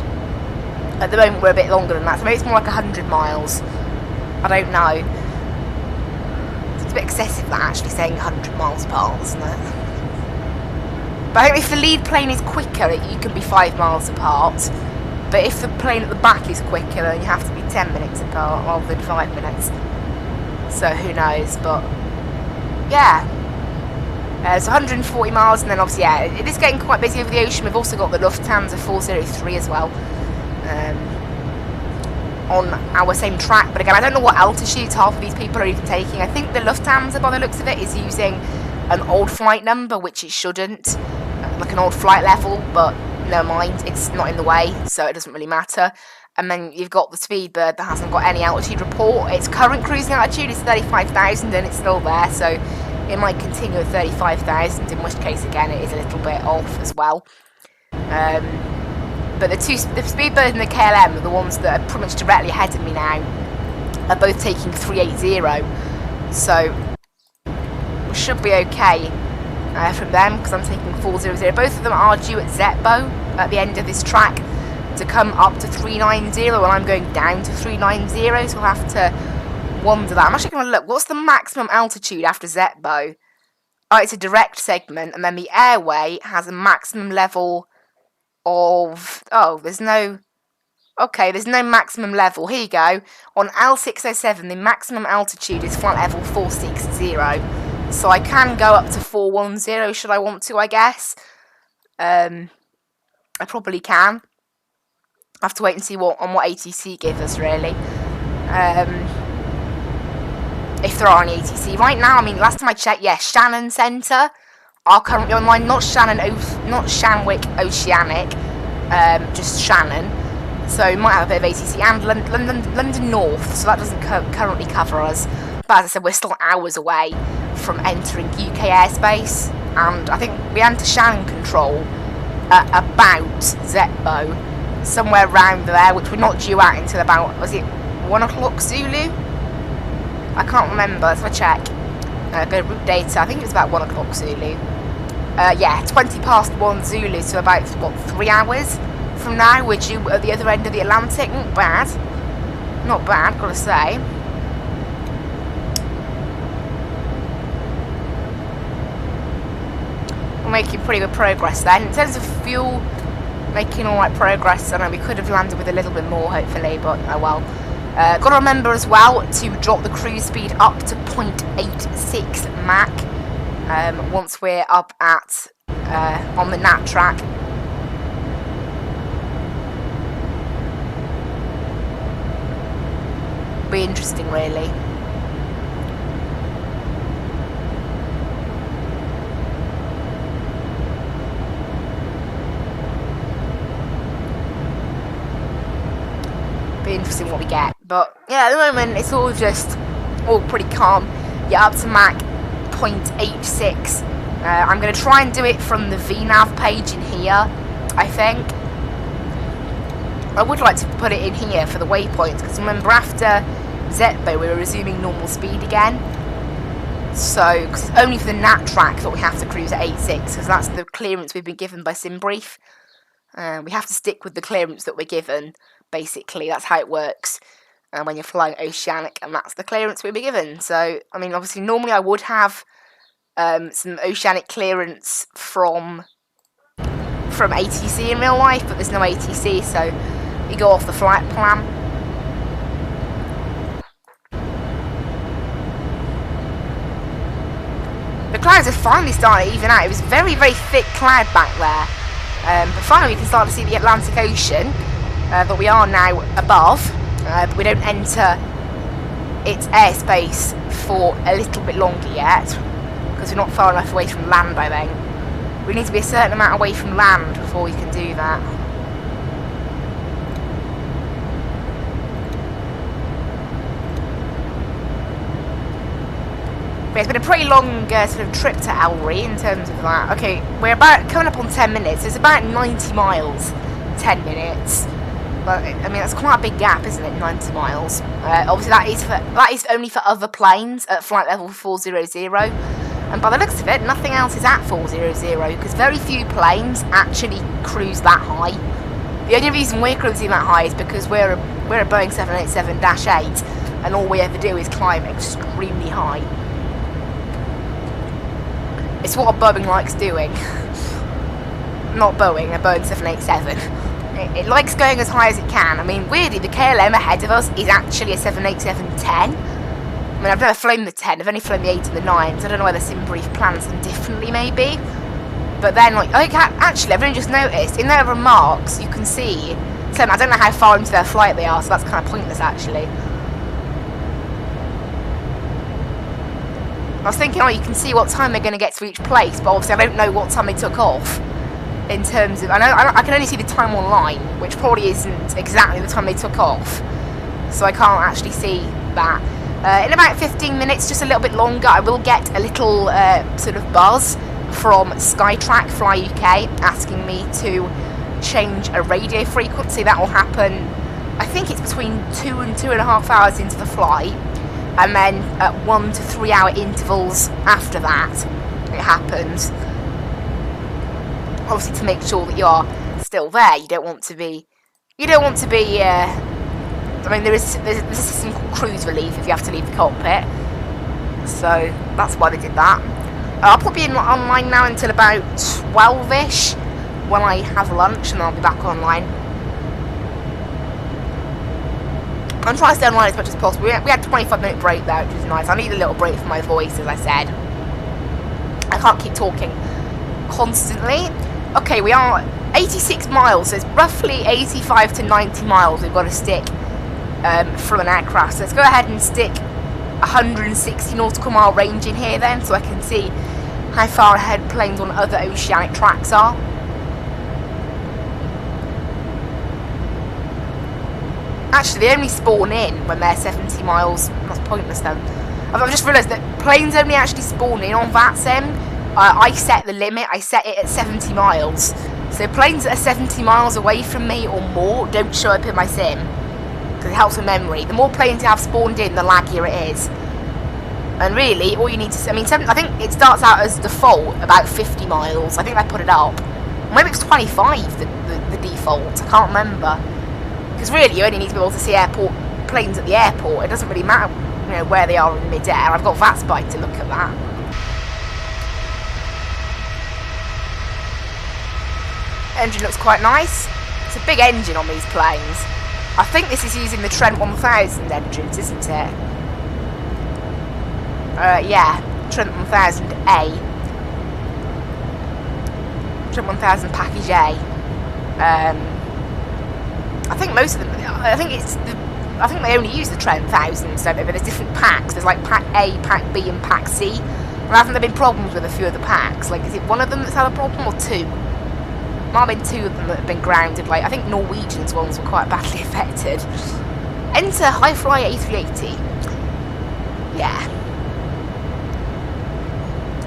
At the moment, we're a bit longer than that, so maybe it's more like 100 miles. I don't know. It's a bit excessive, that, actually, saying 100 miles apart, isn't it? But I think if the lead plane is quicker, you can be 5 miles apart. But if the plane at the back is quicker, then you have to be 10 minutes apart rather than 5 minutes. So who knows, but yeah. It's 140 miles, and then obviously, yeah, it is getting quite busy over the ocean. We've also got the Lufthansa 403 as well on our same track. But again, I don't know what altitudes half of these people are even taking. I think the Lufthansa, by the looks of it, is using an old flight number, which it shouldn't. Like an old flight level, but never mind, it's not in the way, so it doesn't really matter. And then you've got the Speedbird that hasn't got any altitude report. Its current cruising altitude is 35,000 and it's still there, so it might continue at 35,000, in which case again it is a little bit off as well. But the Speedbird and the KLM are the ones that are pretty much directly ahead of me now, are both taking 380, so we should be okay from them, because I'm taking 400. Both of them are due at Zetbo at the end of this track to come up to 390, and I'm going down to 390, so I'll have to wonder that. I'm actually going to look, what's the maximum altitude after Zetbo? Oh, it's a direct segment, and then the airway has a maximum level of, oh, there's no maximum level. Here you go. On L607, the maximum altitude is flight level 460. So I can go up to 410 should I want to, I guess. I probably can. I have to wait and see what ATC give us, really. If there are any ATC. Right now, I mean, last time I checked, yeah, Shannon Centre are currently online. Not Shanwick Oceanic, just Shannon. So we might have a bit of ATC. And London North, so that doesn't currently cover us. But as I said, we're still hours away from entering UK airspace, and I think we enter Shannon control at about Zetbo, somewhere around there, which we're not due out until about, was it 1 o'clock Zulu? I can't remember, let's have a check. Go to route data, I think it was about 1 o'clock Zulu. Yeah, 20 past 1 Zulu, so about, what, 3 hours from now, we're due at the other end of the Atlantic. Not bad. Not bad, gotta say. Making pretty good progress then. In terms of fuel, making alright progress. I know we could have landed with a little bit more, hopefully, but oh well. Got to remember as well to drop the cruise speed up to 0.86 Mach once we're up at on the NAT track. Be interesting, really. Interesting what we get, but yeah, at the moment it's all pretty calm. Yeah, up to Mach 0.86. I'm going to try and do it from the VNav page in here, I think. I would like to put it in here for the waypoints, because remember after Zetbo we were resuming normal speed again. So, cause it's only for the NAT track that we have to cruise at 86, because that's the clearance we've been given by SimBrief. We have to stick with the clearance that we're given. basically. That's how it works when you're flying oceanic, and that's the clearance we'll be given. So, I mean, obviously, normally I would have some oceanic clearance from ATC in real life, but there's no ATC, so you go off the flight plan. The clouds have finally started to even out. It was very, very thick cloud back there, but finally we can start to see the Atlantic Ocean that we are now above, but we don't enter its airspace for a little bit longer yet, because we're not far enough away from land, I think. We need to be a certain amount away from land before we can do that. But it's been a pretty long sort of trip to Albury in terms of that. Okay, we're about coming up on 10 minutes. It's about 90 miles, 10 minutes. But I mean, that's quite a big gap, isn't it? 90 miles. Obviously, that is only for other planes at flight level 400. And by the looks of it, nothing else is at 400, because very few planes actually cruise that high. The only reason we're cruising that high is because we're a Boeing 787-8, and all we ever do is climb extremely high. It's what a Boeing likes doing. Not Boeing, a Boeing 787. It likes going as high as it can. I mean, weirdly, the KLM ahead of us is actually a 787-10. I mean, I've never flown the 10, I've only flown the 8 and the 9, so I don't know whether Simbrief plans them differently, maybe. But then, actually, I've only just noticed, in their remarks, you can see, so I don't know how far into their flight they are, so that's kind of pointless, actually. I was thinking, you can see what time they're going to get to each place, but obviously I don't know what time they took off. In terms of, I can only see the time online, which probably isn't exactly the time they took off. So I can't actually see that. In about 15 minutes, just a little bit longer, I will get a little sort of buzz from Skytrack Fly UK asking me to change a radio frequency. That will happen, I think it's between 2 and 2.5 hours into the flight, and then at 1 to 3 hour intervals after that it happens. Obviously, to make sure that you are still there. You don't want to be I mean, there's a system called cruise relief if you have to leave the cockpit, so that's why they did that. I'll probably be online now until about 12ish when I have lunch, and I'll be back online. I'm trying to stay online as much as possible. We had a 25-minute break there, which is nice. I need a little break for my voice, as I said. I can't keep talking constantly. Okay, we are 86 miles, so it's roughly 85 to 90 miles we've got to stick from an aircraft. So let's go ahead and stick 160 nautical mile range in here then, so I can see how far ahead planes on other oceanic tracks are. Actually, they only spawn in when they're 70 miles. That's pointless then. I've just realised that planes only actually spawn in on Vatsim. I set the limit, I set it at 70 miles. So planes that are 70 miles away from me or more don't show up in my sim, because it helps with memory. The more planes you have spawned in, the laggier it is. And really, all you need to... I think it starts out as default about 50 miles. I think I put it up. Maybe it's 25, the default. I can't remember. Because really, you only need to be able to see planes at the airport. It doesn't really matter, where they are in mid-air. I've got Vatspy to look at that. Engine looks quite nice. It's a big engine on these planes. I think this is using the Trent 1000 engines, isn't it? Yeah, Trent 1000A. Trent 1000 Package A. I think most of them. I think they only use the Trent 1000s, don't they? But there's different packs. There's like Pack A, Pack B, and Pack C. And haven't there been problems with a few of the packs? Like, is it one of them that's had a problem, or two? Might have been two of them that have been grounded. Like, I think Norwegian's ones were quite badly affected. Enter High Fly A380. Yeah.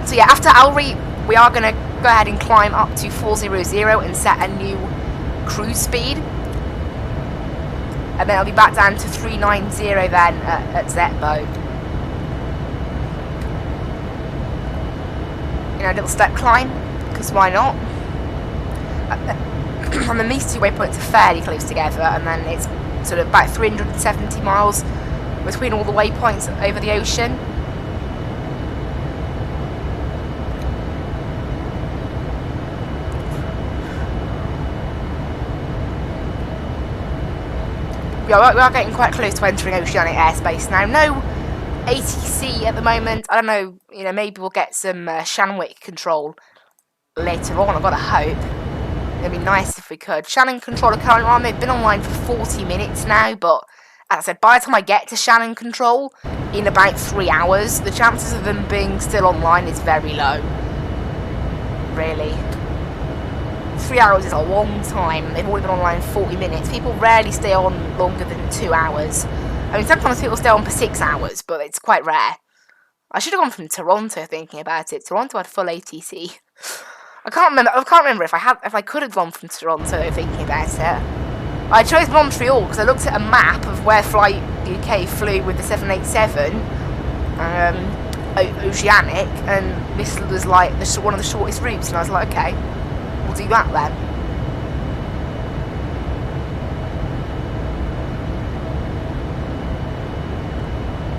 So yeah, after Albury, we are going to go ahead and climb up to 400 and set a new cruise speed. And then I'll be back down to 390 then at Zetbo. A little step climb, because why not? and then these two waypoints are fairly close together, and then it's sort of about 370 miles between all the waypoints over the ocean. We are getting quite close to entering oceanic airspace now. No ATC at the moment. I don't know, you know, maybe we'll get some Shanwick control later on, I've got to hope. It'd be nice if we could. Shannon control are currently on. They've been online for 40 minutes now, but as I said, by the time I get to Shannon control in about 3 hours, the chances of them being still online is very low. Really. 3 hours is a long time. They've only been online 40 minutes. People rarely stay on longer than 2 hours. I mean, sometimes people stay on for 6 hours, but it's quite rare. I should have gone from Toronto, thinking about it. Toronto had full ATC. I can't remember if I could have gone from Toronto, thinking about it. I chose Montreal because I looked at a map of where Flight UK flew with the 787, Oceanic, and this was like one of the shortest routes, and I was like, okay, we'll do that then.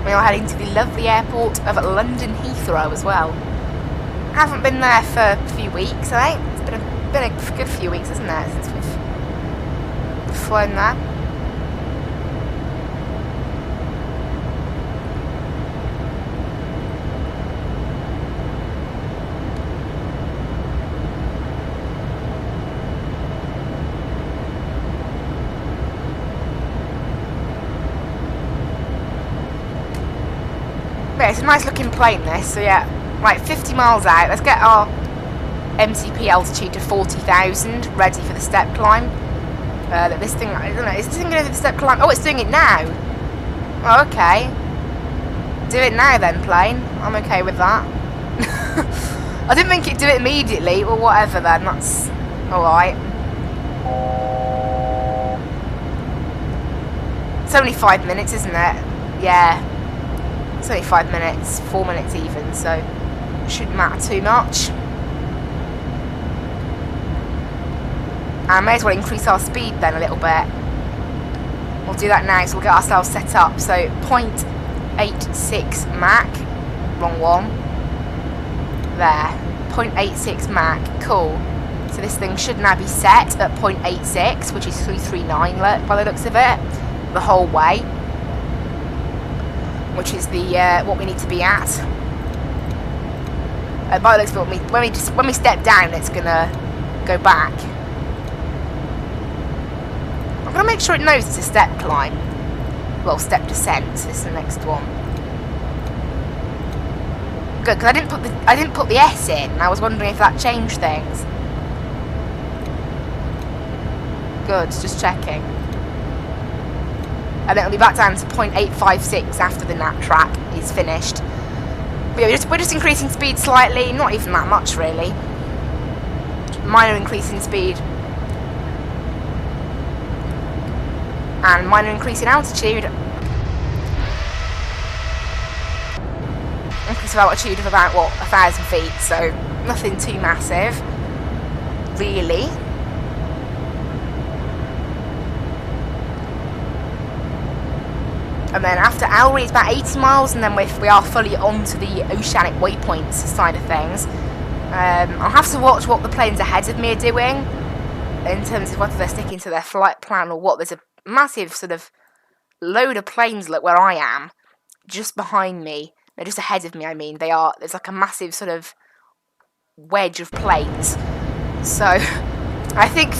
We are heading to the lovely airport of London Heathrow as well. I haven't been there for a few weeks, I think. It's been a good few weeks, isn't it, since we've flown there. Yeah, it's a nice looking plane, this, so yeah. Right, 50 miles out. Let's get our MCP altitude to 40,000, ready for the step climb. This thing, I don't know, is this thing going to do the step climb? Oh, it's doing it now. Oh, okay. Do it now then, plane. I'm okay with that. I didn't think it'd do it immediately, or whatever then, that's alright. It's only 5 minutes, isn't it? Yeah. It's only 5 minutes, 4 minutes even, so it shouldn't matter too much. And I may as well increase our speed then a little bit. We'll do that now, so we'll get ourselves set up. So 0.86 Mach, wrong one. There, 0.86 Mach, cool. So this thing should now be set at 0.86, which is 339 by the looks of it, the whole way. Which is the what we need to be at. By the looks of it, when we step down, it's gonna go back. I'm gonna make sure it knows it's a step climb. Well, step descent. This is the next one. Good, because I didn't put the S in. And I was wondering if that changed things. Good, just checking. And then it'll be back down to 0.856 after the nap track is finished. But yeah, we're just increasing speed slightly, not even that much really. Minor increase in speed. And minor increase in altitude. Increase of altitude of about, what, 1,000 feet, so nothing too massive, really. And then after Albury, it's about 80 miles, and then we are fully onto the oceanic waypoints side of things. I'll have to watch what the planes ahead of me are doing, in terms of whether they're sticking to their flight plan or what. There's a massive sort of load of planes, look, where I am, just behind me. They're just ahead of me, I mean. There's like a massive sort of wedge of planes. So, I think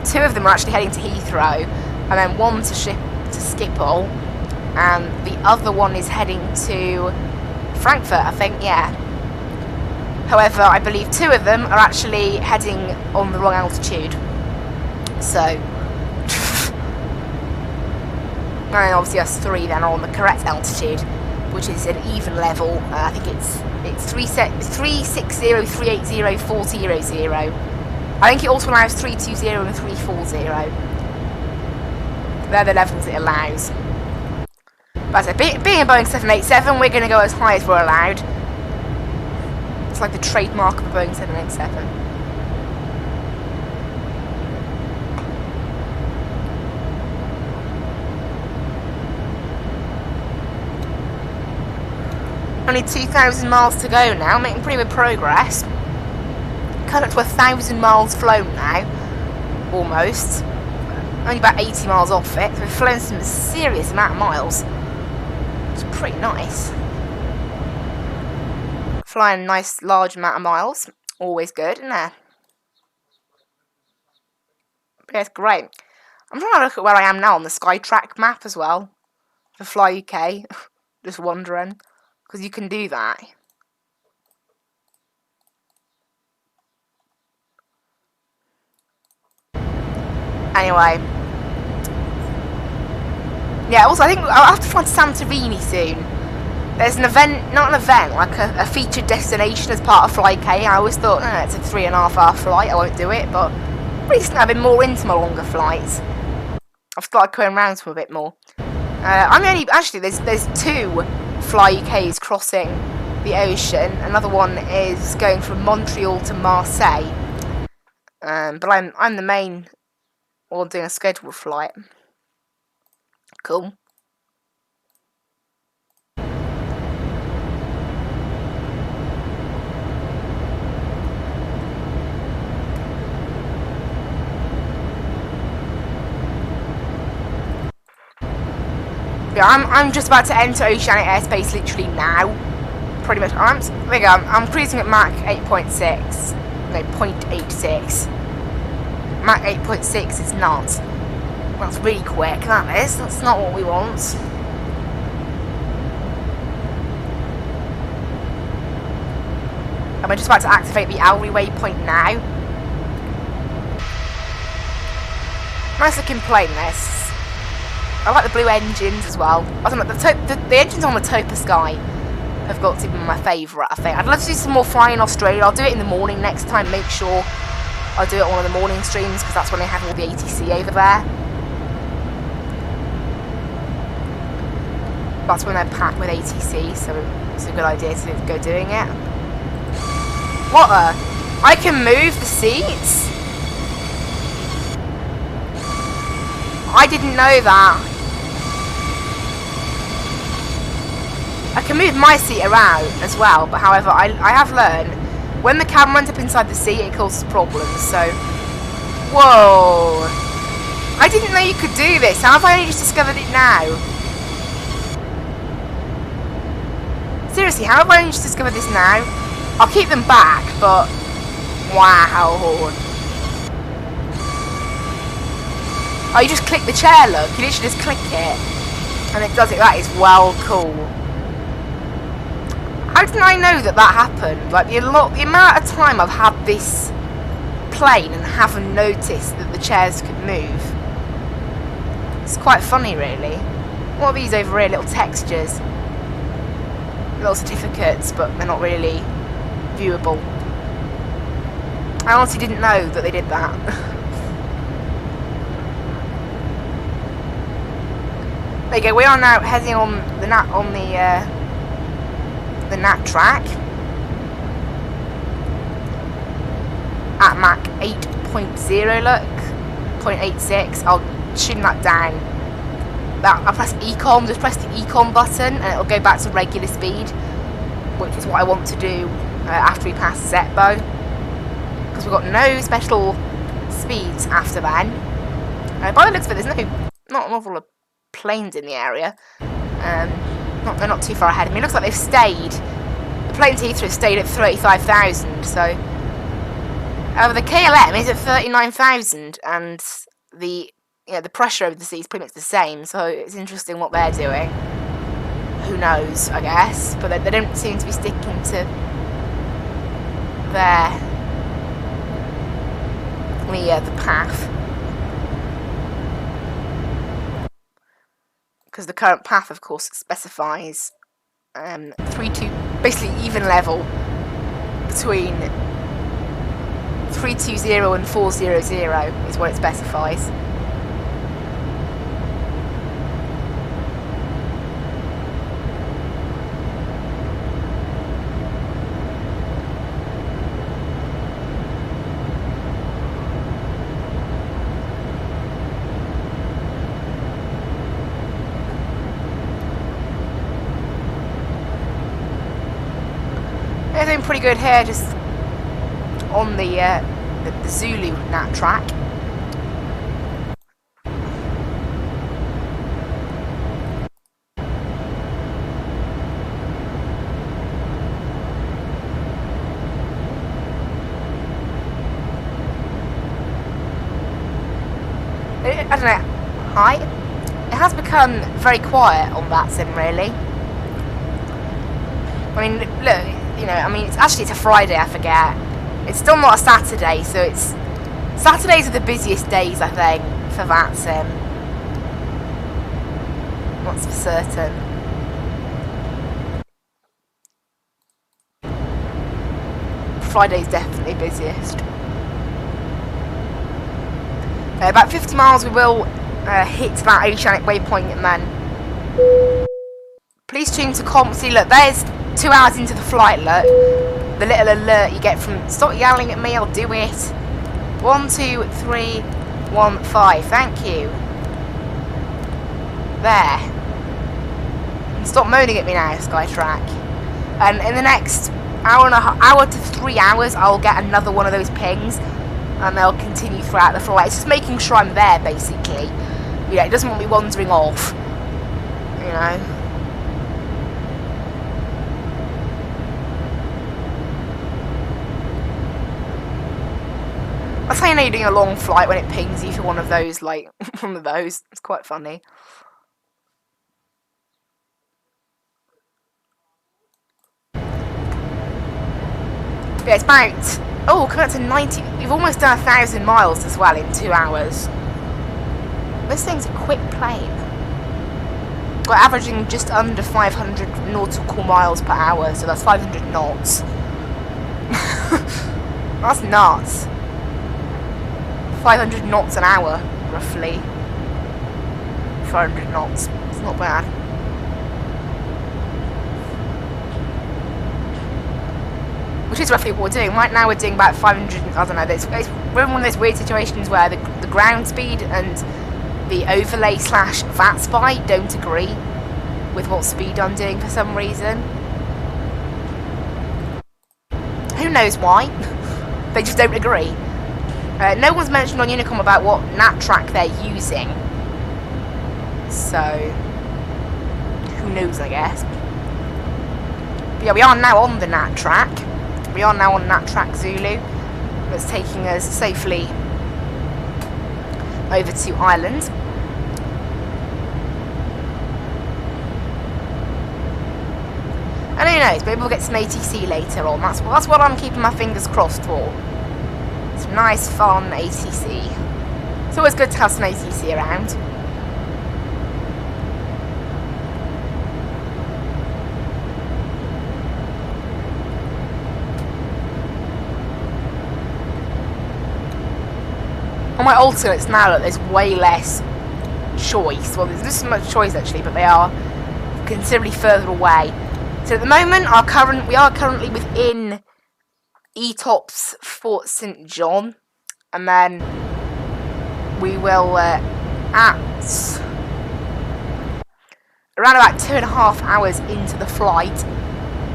two of them are actually heading to Heathrow, and then one to Schiphol. And the other one is heading to Frankfurt, I think, yeah. However, I believe two of them are actually heading on the wrong altitude. So, and obviously us three then are on the correct altitude, which is an even level. I think it's 360, 380, 400. I think it also allows 320 and 340. They're the levels it allows. But as I said, being a Boeing 787, we're going to go as high as we're allowed. It's like the trademark of a Boeing 787. only 2,000 miles to go now, making pretty good progress. Coming up to 1,000 miles flown now, almost. Only about 80 miles off it, so we've flown some serious amount of miles. It's pretty nice. Flying a nice large amount of miles, always good, isn't it? But yeah, it's great. I'm trying to look at where I am now on the Skytrack map as well, for Fly UK. Just wondering, because you can do that. Anyway. Yeah, also I think I'll have to find Santorini soon. There's an event, not an event, like a featured destination as part of Fly K. I always thought, no, it's a 3.5 hour flight, I won't do it, but recently I've been more into my longer flights. I've started going around to them a bit more. Actually, there's 2 Fly UKs crossing the ocean. Another one is going from Montreal to Marseille. But I'm the main one doing a scheduled flight. Cool. Yeah, I'm just about to enter oceanic airspace literally now. Pretty much. I'm cruising at Mach 8.6. No, 0.86. Mach 8.6 is not. That's really quick, that is. That's not what we want. I'm just about to activate the Alry waypoint now. Nice looking plane, this. I like the blue engines as well. I don't know, the engines on the Topa Sky have got to be my favourite, I think. I'd love to do some more flying in Australia. I'll do it in the morning next time. Make sure I do it on one of the morning streams, because that's when they have all the ATC over there. That's when they're packed with ATC, so it's a good idea to go doing it. What the? I can move the seats? I didn't know that. I can move my seat around as well, but however, I have learned when the camera ends up inside the seat, it causes problems, so... Whoa! I didn't know you could do this. How have I only just discovered it now? Seriously, how have I only just discovered this now? I'll keep them back, but... Wow! Oh, you just click the chair, look. You literally just click it. And it does it. That is well cool. How didn't I know that happened? Like, the amount of time I've had this plane and haven't noticed that the chairs could move. It's quite funny, really. What are these over here? Little textures. Little certificates, but they're not really viewable. I honestly didn't know that they did that. There you go. We are now heading on the NAT track at Mach 8.0. Look, 0.86. I'll tune that down. I'll press Econ. Just press the Econ button, and it'll go back to regular speed, which is what I want to do after we pass Zetbo, because we've got no special speeds after then. By the looks of it, there's not an awful lot of planes in the area. They're not too far ahead of me. It looks like they've stayed. The plane to Heathrow stayed at 35,000. So, the KLM is at 39,000, and the pressure over the sea is pretty much the same. So it's interesting what they're doing. Who knows? I guess, but they don't seem to be sticking to the path. Because the current path, of course, specifies basically even level between 320 and 400 is what it specifies. They're doing pretty good here, just on the Zulu nat track. I don't know. Hi. It has become very quiet on Vatsim, really. I mean, look, you know, I mean, it's a Friday, I forget. It's still not a Saturday, so it's... Saturdays are the busiest days, I think, for Vatsim. That's for certain. Friday's definitely busiest. About 50 miles we will hit that oceanic waypoint, and then please tune to comp. See, look, there's 2 hours into the flight. Look, the little alert you get from stop yelling at me, I'll do it. 1 2 3 1 5. Thank you. There. And stop moaning at me now, Skytrack. And in the next hour to 3 hours, I'll get another one of those pings. And they'll continue throughout the flight. It's just making sure I'm there, basically. You know, it doesn't want me wandering off. You know. That's how you know you're doing a long flight, when it pings you for one of those, like, one of those. It's quite funny. Yeah, it's about... Oh, coming up to 90... We've almost done 1,000 miles as well in 2 hours. This thing's a quick plane. We're averaging just under 500 nautical miles per hour, so that's 500 knots. That's nuts. 500 knots an hour, roughly. 400 knots. It's not bad. Which is roughly what we're doing. Right now we're doing about 500, I don't know, we're in one of those weird situations where the ground speed and the overlay / VAT spy don't agree with what speed I'm doing for some reason. Who knows why? They just don't agree. No one's mentioned on Unicom about what nat track they're using. So, who knows, I guess. But yeah, we are now on the nat track. We are now on nat track Zulu. That's taking us safely over to Ireland. And who knows, maybe we'll get some ATC later on. That's what I'm keeping my fingers crossed for. Some nice, fun ATC. It's always good to have some ATC around. On my alternates now, look, there's way less choice. Well, there's not so much choice actually, but they are considerably further away. So at the moment, we are currently within ETOPS Fort St John, and then we will at around about 2.5 hours into the flight,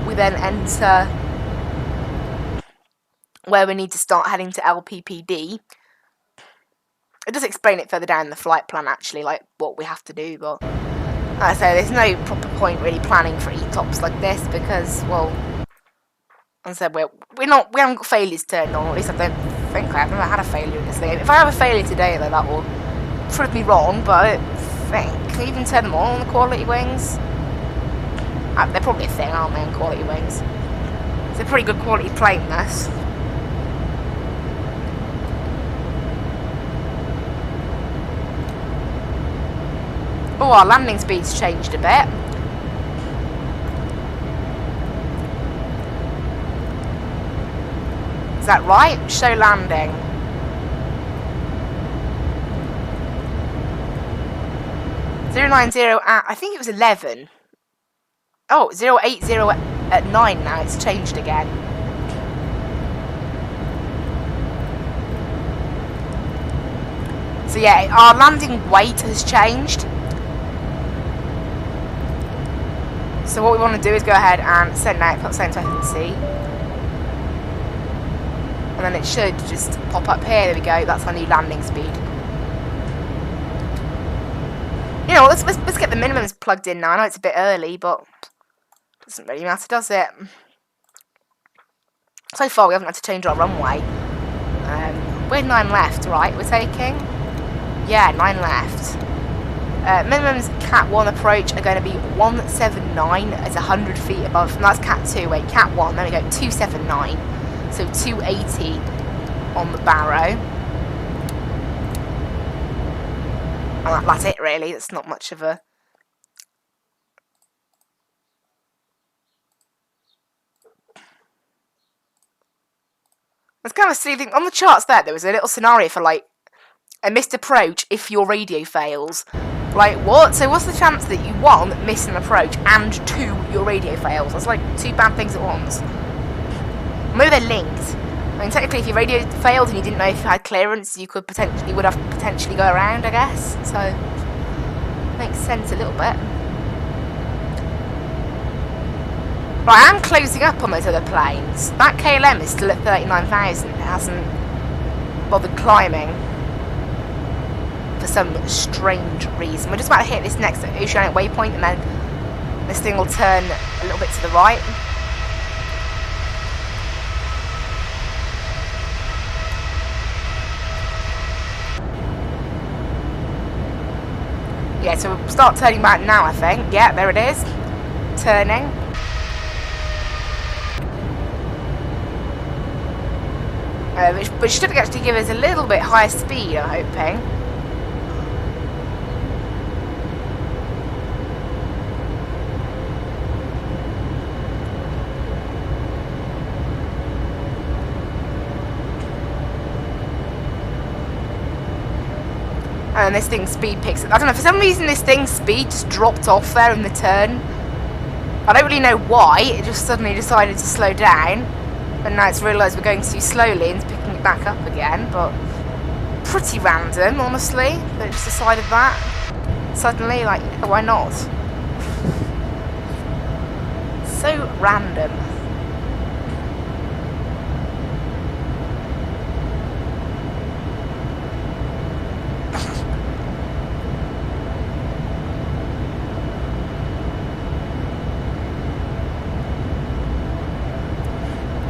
we then enter where we need to start heading to LPPD. It does explain it further down in the flight plan, actually, like what we have to do, but like I say, there's no proper point really planning for ETOPS like this because, well, as I said, we haven't got failures turned on, or at least I don't think I've never had a failure in this thing. If I have a failure today, though, that will prove me wrong, but I don't think. Can you even turn them on the quality wings? They're probably a thing, aren't they, on quality wings? It's a pretty good quality plane, this. Oh, our landing speed's changed a bit. Is that right? Show landing. 090 at, I think it was 11. Oh, 080 at 9 now, it's changed again. So yeah, our landing weight has changed. So what we want to do is go ahead and send out, put send to FSC. And then it should just pop up here. There we go. That's our new landing speed. You know, let's get the minimums plugged in now. I know it's a bit early, but it doesn't really matter, does it? So far, we haven't had to change our runway. We're 9 left, right? We're taking? Yeah, 9 left. Minimums Cat 1 approach are going to be 179 as 100 feet above. And that's Cat 2. Wait, Cat 1. There we go. 279. So 280 on the Barrow. And that's it, really. That's not much of a... It's kind of a silly thing. On the charts there was a little scenario for, like, a missed approach if your radio fails. Like, what? So what's the chance that you, 1, miss an approach, and 2, your radio fails? That's like 2 bad things at once. Maybe they're linked. I mean, technically, if your radio failed and you didn't know if you had clearance, you would have potentially go around, I guess. So, makes sense a little bit. Right, I am closing up on those other planes. That KLM is still at 39,000. It hasn't bothered climbing for some strange reason. We're just about to hit this next oceanic waypoint, and then this thing will turn a little bit to the right. Yeah, so we'll start turning back now, I think. Yeah, there it is. Turning. Which should actually give us a little bit higher speed, I'm hoping. And this thing's speed picks up. I don't know, for some reason this thing's speed just dropped off there in the turn. I don't really know why, it just suddenly decided to slow down. And now it's realised we're going too slowly and it's picking it back up again, but pretty random, honestly. They just decided that. Suddenly, like, why not? So random.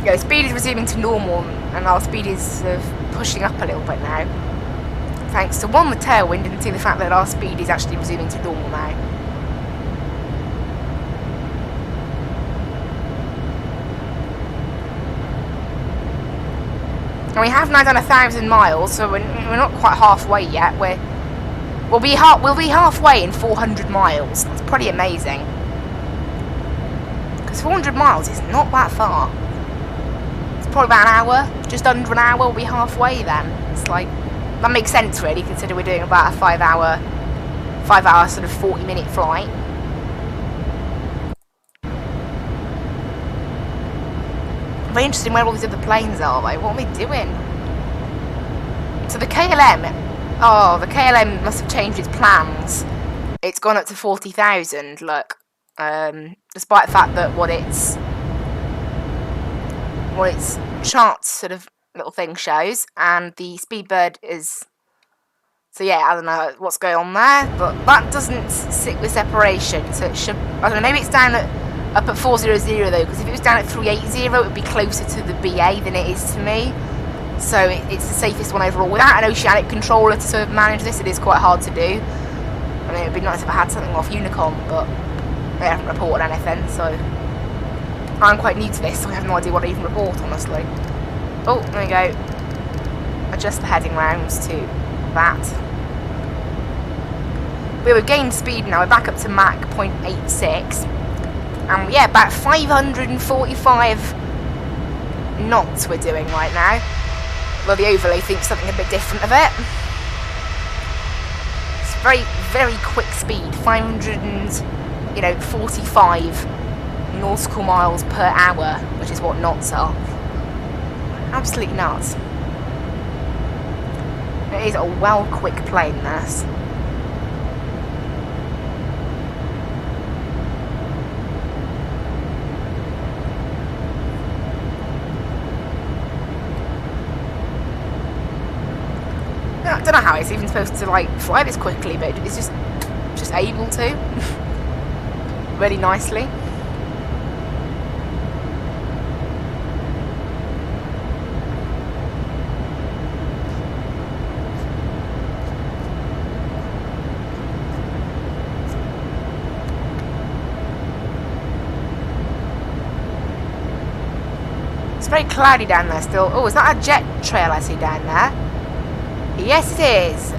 Yeah, speed is resuming to normal, and our speed is sort of pushing up a little bit now. Thanks to, 1, the tailwind, and 2, the fact that our speed is actually resuming to normal now. And we have now done 1,000 miles, so we're not quite halfway yet. We'll be halfway in 400 miles. That's pretty amazing. Because 400 miles is not that far. Probably about an hour, just under an hour, we'll be halfway then. It's like, that makes sense really, considering we're doing about a 5 hour sort of 40-minute flight. Very interesting where all these other planes are though. What are we doing? So the KLM must have changed its plans. It's gone up to 40,000, look. Despite the fact that what its charts sort of little thing shows, and the Speedbird is, so yeah, I don't know what's going on there, but that doesn't sit with separation, so it should, I don't know, maybe it's down up at 400 though, because if it was down at 380 it would be closer to the BA than it is to me, so it's the safest one overall. Without an oceanic controller to sort of manage this, it is quite hard to do. I mean, it would be nice if I had something off Unicom, but they haven't reported anything, so I'm quite new to this, so I have no idea what I even report, honestly. Oh, there we go. Adjust the heading rounds to that. We've gained speed now, we're back up to Mach 0.86. And yeah, about 545 knots we're doing right now. Well, the overlay thinks something a bit different of it. It's very, very quick speed, 545 nautical miles per hour, which is what knots are. Absolutely nuts. It is a well quick plane, this. don't know how it's even supposed to like fly this quickly, but it's just able to. Really nicely. It's very cloudy down there still. Oh, is that a jet trail I see down there? Yes, it is.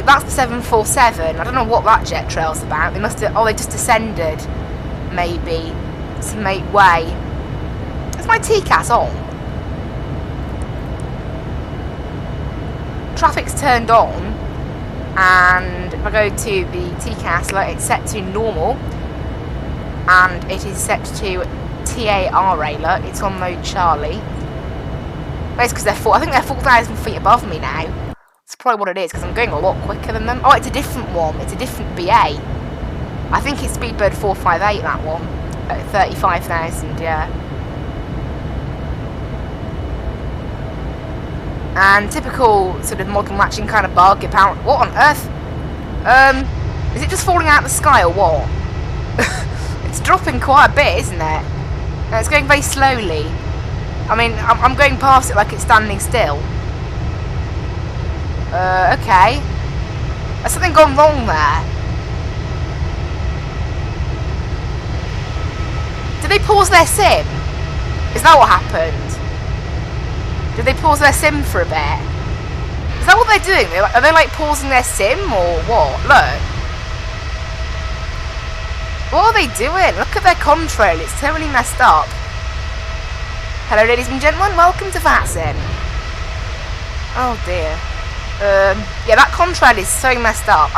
That's the 747. I don't know what that jet trail's about. They must have. Oh, they just descended, maybe, to make way. Is my TCAS on? Traffic's turned on, and if I go to the TCAS, it's set to normal, and it is set to TAR alert. It's on mode Charlie. That's because I think they're 4,000 feet above me now. That's probably what it is, because I'm going a lot quicker than them. Oh, it's a different one. It's a different BA. I think it's Speedbird 458, that one. At 35,000, yeah. And typical sort of model matching kind of bug. Apparently, what on earth? Is it just falling out of the sky or what? It's dropping quite a bit, isn't it? And it's going very slowly. I mean, I'm going past it like it's standing still. Okay. Has something gone wrong there? Did they pause their sim? Is that what happened? Did they pause their sim for a bit? Is that what they're doing? Are they like pausing their sim or what? Look. What are they doing? Look at their contrail. It's totally messed up. Hello, ladies and gentlemen. Welcome to Vatsim. Oh dear. Yeah, that contrail is so messed up.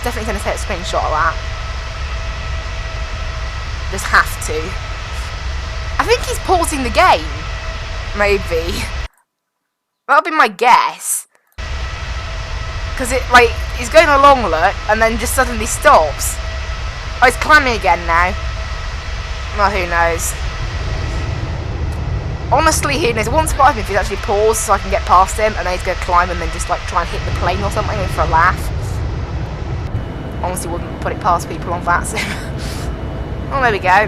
Definitely going to take a screenshot of that. Just have to. I think he's pausing the game. Maybe. That'll be my guess. Because he's going along, look, and then just suddenly stops. Oh, he's climbing again now. Well, who knows? Honestly, who knows? It won't surprise me if he's actually paused so I can get past him, and then he's going to climb and then just like try and hit the plane or something for a laugh. Honestly, wouldn't put it past people on Vatsim. Oh, there we go.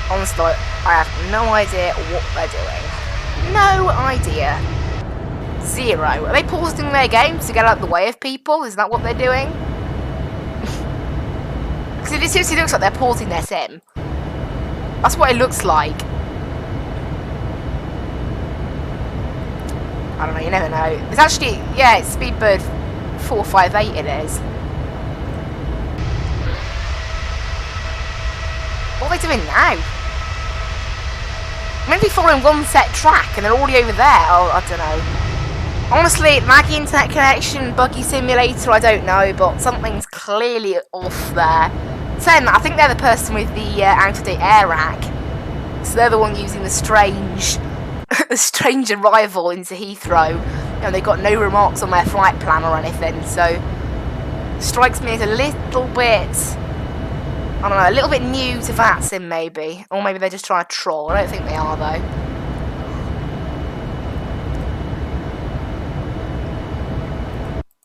Honestly, I have no idea what they're doing. No idea. Zero. Are they pausing their games to get out of the way of people? Is that what they're doing? Because it seriously looks like they're pausing their sim. That's what it looks like. I don't know, you never know. It's actually, yeah, it's Speedbird 458 it is. What are they doing now? Maybe following one set track and they're already over there. Oh, I don't know. Honestly, laggy internet connection, buggy simulator, I don't know, but something's clearly off there. Saying that, I think they're the person with the out-of-date air rack. So they're the one using the strange arrival into Heathrow. And they've got no remarks on their flight plan or anything, so strikes me as a little bit, I don't know, a little bit new to Vatsim maybe. Or maybe they're just trying to troll. I don't think they are though.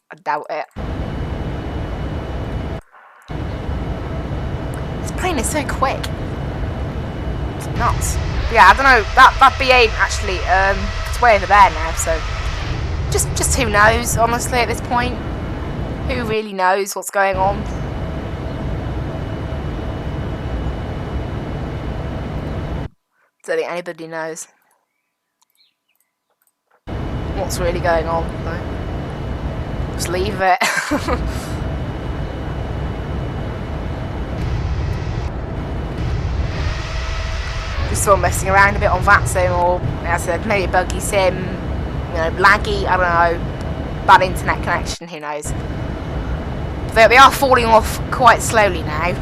I doubt it. This plane is so quick. It's nuts. But yeah, I don't know, that BA actually, it's way over there now, so just who knows, honestly, at this point. Who really knows what's going on? Don't think anybody knows what's really going on, though. Just leave it. Just sort of messing around a bit on Vatsim, or as I said, maybe a buggy sim, you know, laggy, I don't know, bad internet connection, who knows. They are falling off quite slowly now.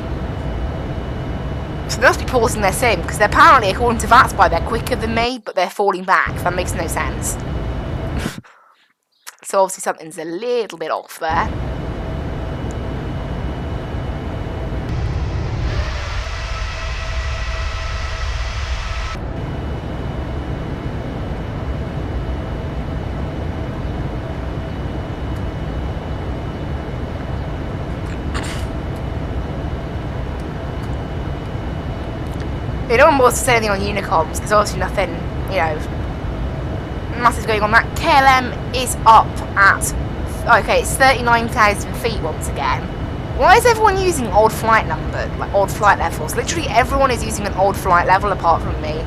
So they must be pausing their sim, because they're apparently, according to VatSpy, they're quicker than me, but they're falling back. That makes no sense. So obviously something's a little bit off there. No one wants to say anything on Unicoms because obviously nothing, you know, massive going on. That KLM is up at, okay, it's 39,000 feet once again. Why is everyone using old flight number, like old flight levels? Literally everyone is using an old flight level apart from me.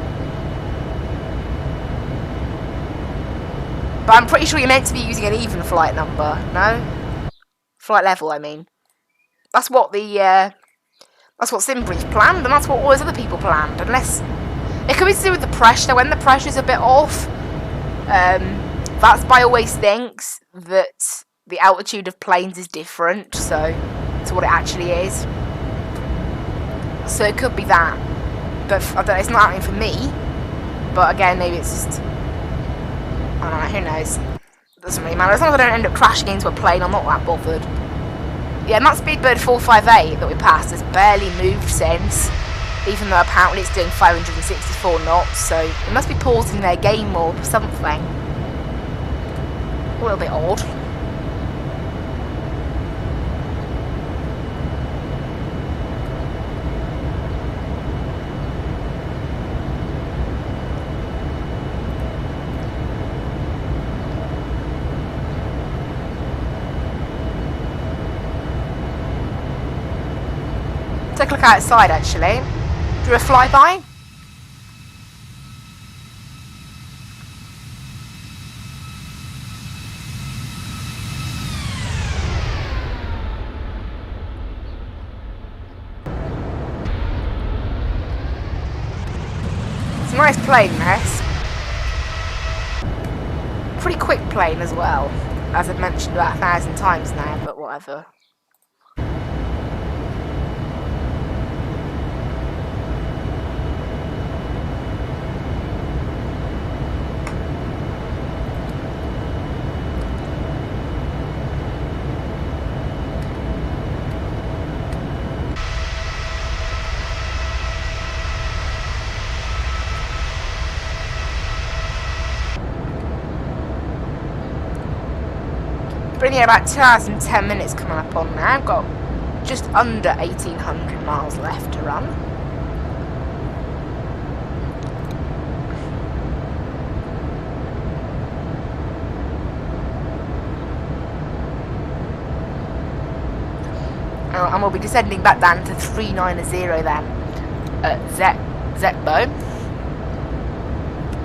But I'm pretty sure you're meant to be using an even flight number, no? Flight level, I mean. That's what Simbrief planned, and that's what all those other people planned, unless... It could be to do with the pressure. When the pressure's a bit off, Vatsim always thinks that the altitude of planes is different, so to what it actually is. So it could be that. But I don't know, it's not happening for me. But again, maybe it's just... I don't know, who knows. It doesn't really matter. As long as I don't end up crashing into a plane, I'm not that bothered. Yeah, and that Speedbird 458 that we passed has barely moved since, even though apparently it's doing 564 knots, so it must be pausing their game mode or something. A little bit odd. Take a look outside, actually. Do a flyby? It's a nice plane, this. Pretty quick plane as well, as I've mentioned about 1,000 times now, but whatever. Been here about 2 hours and 10 minutes coming up on now. I've got just under 1,800 miles left to run. And we'll be descending back down to 390 then at Zetbo.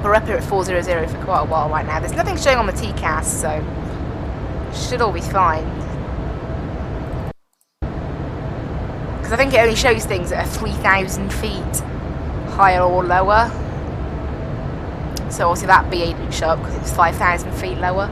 We're up here at 400 for quite a while right now. There's nothing showing on the TCAS, so should all be fine. Because I think it only shows things that are 3,000 feet higher or lower. So obviously that BA didn't show up because it was 5,000 feet lower.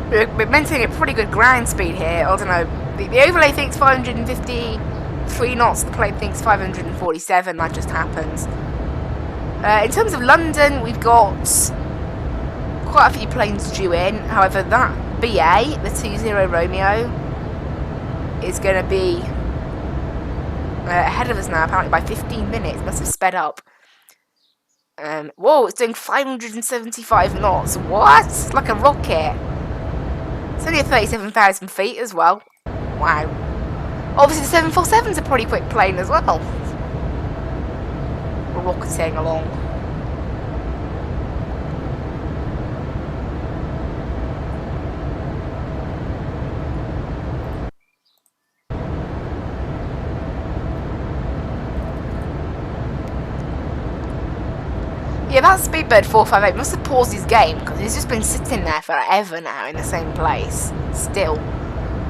We're maintaining a pretty good ground speed here. I don't know. The overlay thinks 553 knots. The plane thinks 547. That just happens. In terms of London, we've got quite a few planes due in. However, that BA, the 20 Romeo, is going to be ahead of us now, apparently by 15 minutes. Must have sped up. Whoa, it's doing 575 knots. What? It's like a rocket. It's only at 37,000 feet as well. Wow. Obviously the 747's a pretty quick plane as well. We're rocketing along. Yeah, that Speedbird 458 must have paused his game because he's just been sitting there forever now in the same place, still.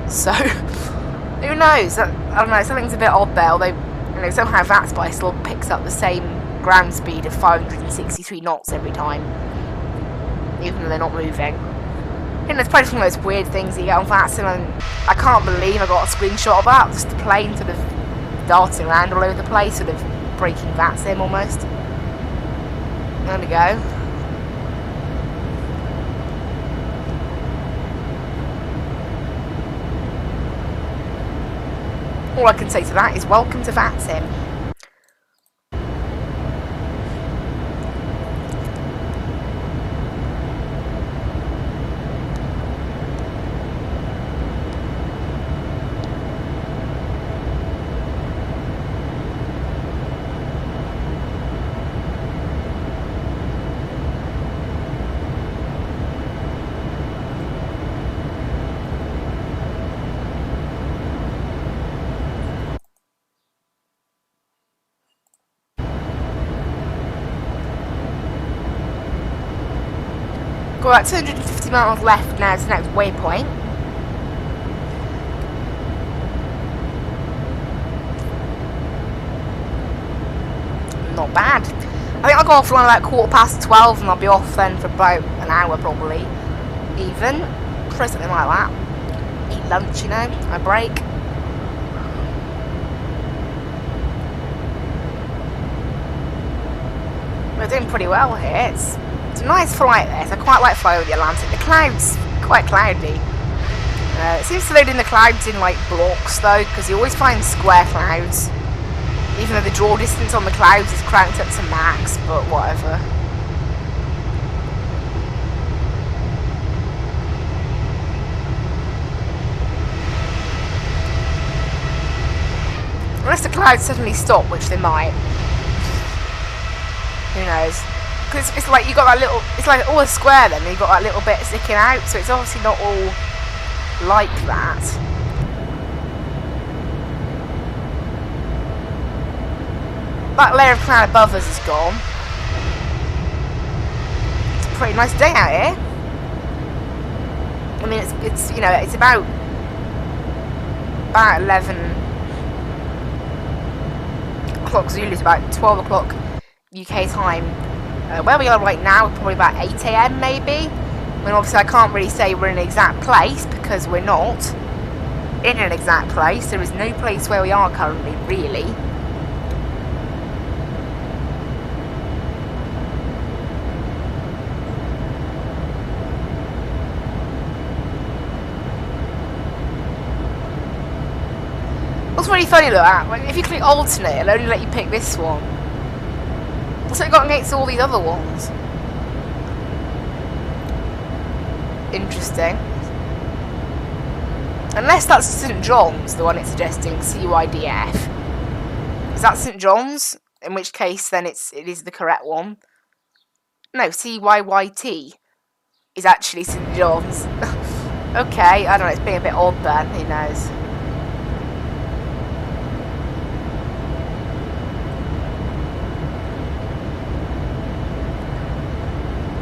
So, who knows? I don't know, something's a bit odd there, although, you know, somehow Vatsim still picks up the same ground speed of 563 knots every time, even though they're not moving. I think that's probably one of those weird things that you get on Vatsim, and I can't believe I got a screenshot of that, just the plane sort of darting around all over the place, sort of breaking Vatsim almost. There we go. All I can say to that is welcome to Vatsim. Got about 250 miles left now to the next waypoint. Not bad. I think I'll go off around like 12:15 and I'll be off then for about an hour probably. Even. Probably something like that. Eat lunch, you know, a break. We're doing pretty well here. It's a nice flight this. I quite like flying over the Atlantic. The clouds, quite cloudy. It seems to load in the clouds in like blocks though, because you always find square clouds. Even though the draw distance on the clouds is cranked up to max, but whatever. Unless the clouds suddenly stop, which they might. Who knows? Because it's like you got that little, it's like all a square then, and you got that little bit sticking out, so it's obviously not all like that. That layer of cloud above us is gone. It's a pretty nice day out here. I mean, it's you know, it's about 11 o'clock Zulu, it's about 12 o'clock UK time. Where we are right now, probably about 8 AM maybe. I mean, obviously I can't really say we're in an exact place because we're not in an exact place. There is no place where we are currently, really. What's really funny look at, like, if you click alternate, it'll only let you pick this one. What's it got against all these other ones? Interesting. Unless that's St. John's, the one it's suggesting, CYDF. Is that St. John's? In which case, then it is the correct one. No, CYYT is actually St. John's. Okay, I don't know, it's being a bit odd then, who knows.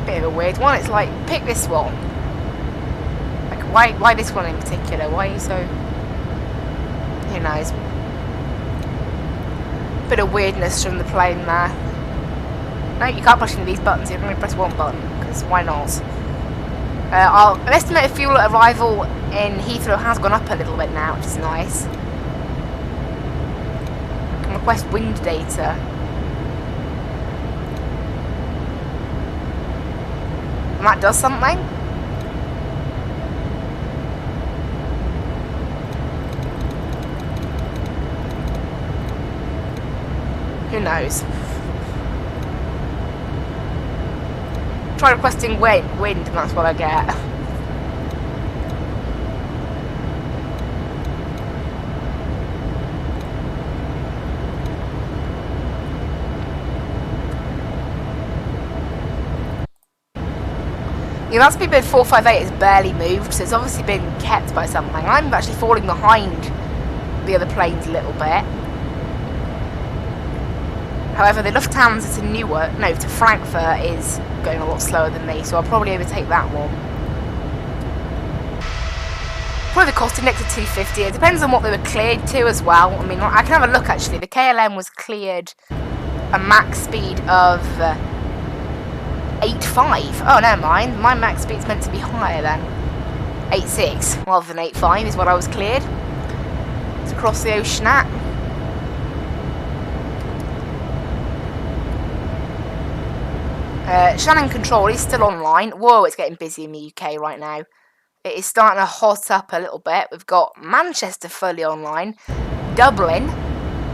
Bit of a weird one. It's like, pick this one. Like, why this one in particular? Why are you so... Who knows? Bit of weirdness from the plane there. No, you can't push any of these buttons. You can only press one button, because why not? Our estimated fuel arrival in Heathrow has gone up a little bit now, which is nice. I can request wind data. And that does something. Who knows? Try requesting wind, and that's what I get. Yeah, that speedbird 458 has barely moved, so it's obviously been kept by something. I'm actually falling behind the other planes a little bit. However, the Lufthansa to Frankfurt is going a lot slower than me, so I'll probably overtake that one. Probably the cost index of 250. It depends on what they were cleared to as well. I mean, I can have a look actually. The KLM was cleared a max speed of 8.5. Oh, never mind. My max speed's meant to be higher then. 8.6 rather than 8.5 is what I was cleared. It's across the ocean at. Shannon Control is still online. Whoa, it's getting busy in the UK right now. It is starting to hot up a little bit. We've got Manchester fully online. Dublin,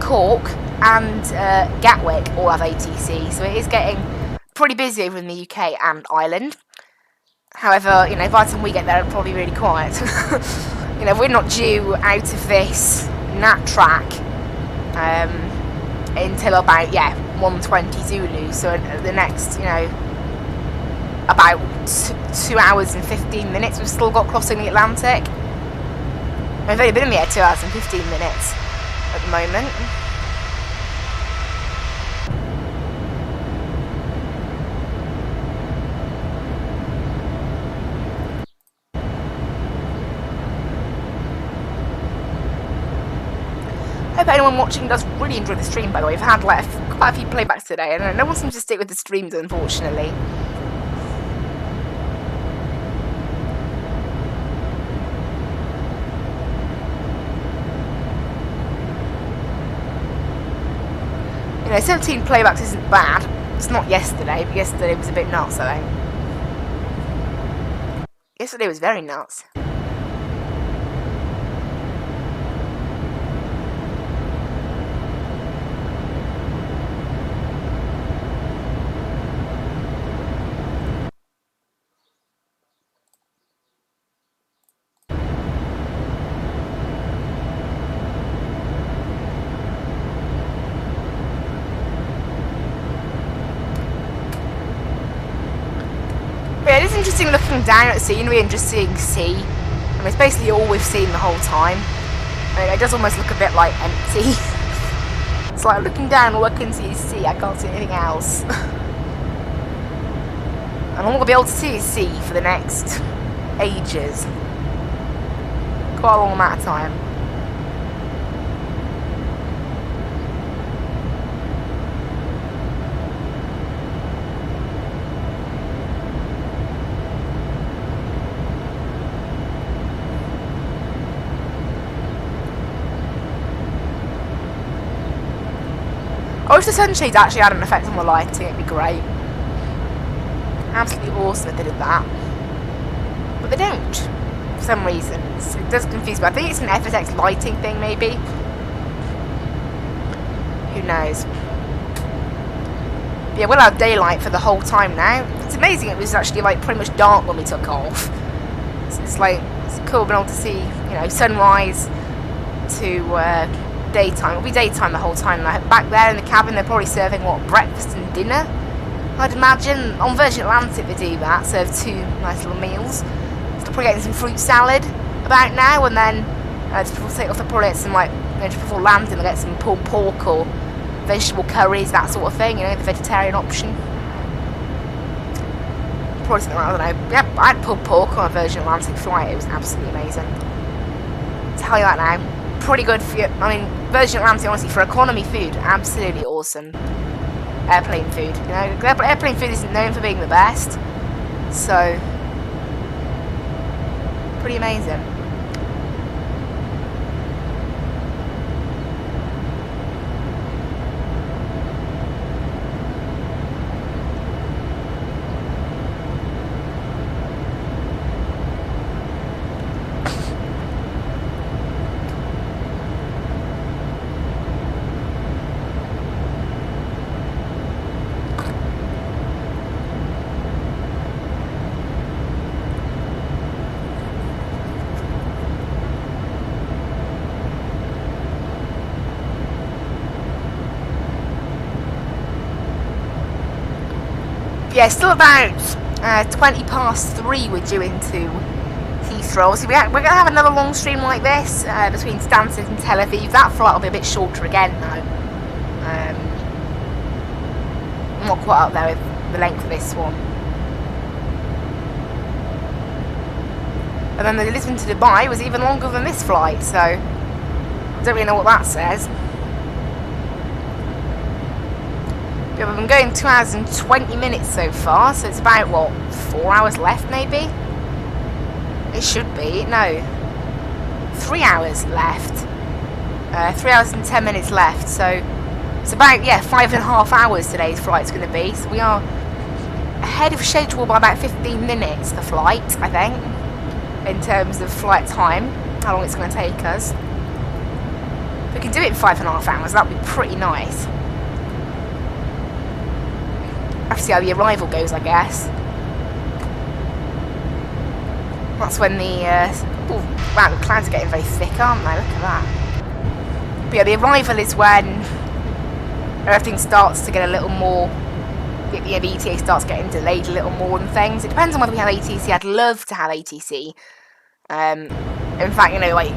Cork, and Gatwick all have ATC, so it is getting pretty busy over in the UK and Ireland. However, you know, by the time we get there, it'll probably be really quiet. You know, we're not due out of this nat track until about 1:20 Zulu. So the next, you know, about 2 hours and 15 minutes, we've still got crossing the Atlantic. I've only been in the air 2 hours and 15 minutes at the moment. I hope anyone watching does really enjoy the stream, by the way. We've had like quite a few playbacks today, and no one seems to stick with the streams, unfortunately. You know, 17 playbacks isn't bad. It's not yesterday, but yesterday was a bit nuts, I think. Yesterday was very nuts. Yeah, it is interesting looking down at scenery and just seeing sea. I mean, it's basically all we've seen the whole time. I mean, it does almost look a bit like empty. It's like looking down, all I can see is sea, I can't see anything else. And all we'll be able to see is sea for the next ages. Quite a long amount of time. I wish the sunshades actually had an effect on the lighting, it'd be great. Absolutely awesome if they did that. But they don't, for some reason. It does confuse me. I think it's an FSX lighting thing, maybe. Who knows? But yeah, we'll have daylight for the whole time now. It's amazing it was actually like pretty much dark when we took off. So it's like, it's cool being able to see, you know, sunrise to daytime. It'll be daytime the whole time. Like back there in the cabin, they're probably serving what, breakfast and dinner. I'd imagine on Virgin Atlantic they do that, serve 2 nice little meals. So they're probably getting some fruit salad about now, and then just before take off, they'll probably get some like, you know, just before landing, they'll get some pulled pork or vegetable curries, that sort of thing. You know, the vegetarian option. Probably something like, I don't know. Yeah, I had pulled pork on a Virgin Atlantic flight. It was absolutely amazing. I'll tell you that now. Pretty good for you. I mean, Virgin Atlantic, honestly, for economy food, absolutely awesome. Airplane food, you know, airplane food isn't known for being the best, so pretty amazing. Yeah, still about 20 past 3 we're due into Heathrow. So we're going to have another long stream like this between Stansted and Tel Aviv. That flight will be a bit shorter again though. I'm not quite up there with the length of this one. And then the Lisbon to Dubai was even longer than this flight, so I don't really know what that says. Yeah, we've been going 2 hours and 20 minutes so far, so it's about, what, 4 hours left maybe? It should be, no. 3 hours left. 3 hours and 10 minutes left, so it's about, 5.5 hours today's flight's going to be. So we are ahead of schedule by about 15 minutes, the flight, I think, in terms of flight time, how long it's going to take us. If we can do it in 5.5 hours, that would be pretty nice. Have to see how the arrival goes, I guess. That's when the... oh, wow, the clouds are getting very thick, aren't they? Look at that. But yeah, the arrival is when everything starts to get a little more... the ETA starts getting delayed a little more and things. It depends on whether we have ATC. I'd love to have ATC. In fact, you know, like...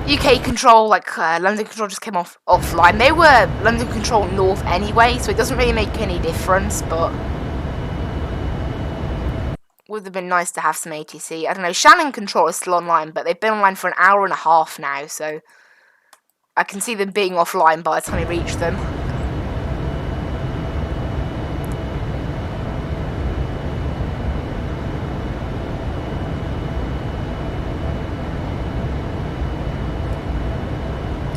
UK control, like London control just came offline. They were London control north anyway, so it doesn't really make any difference, but would have been nice to have some ATC. I don't know, Shannon control is still online, but they've been online for an hour and a half now, so I can see them being offline by the time we reach them.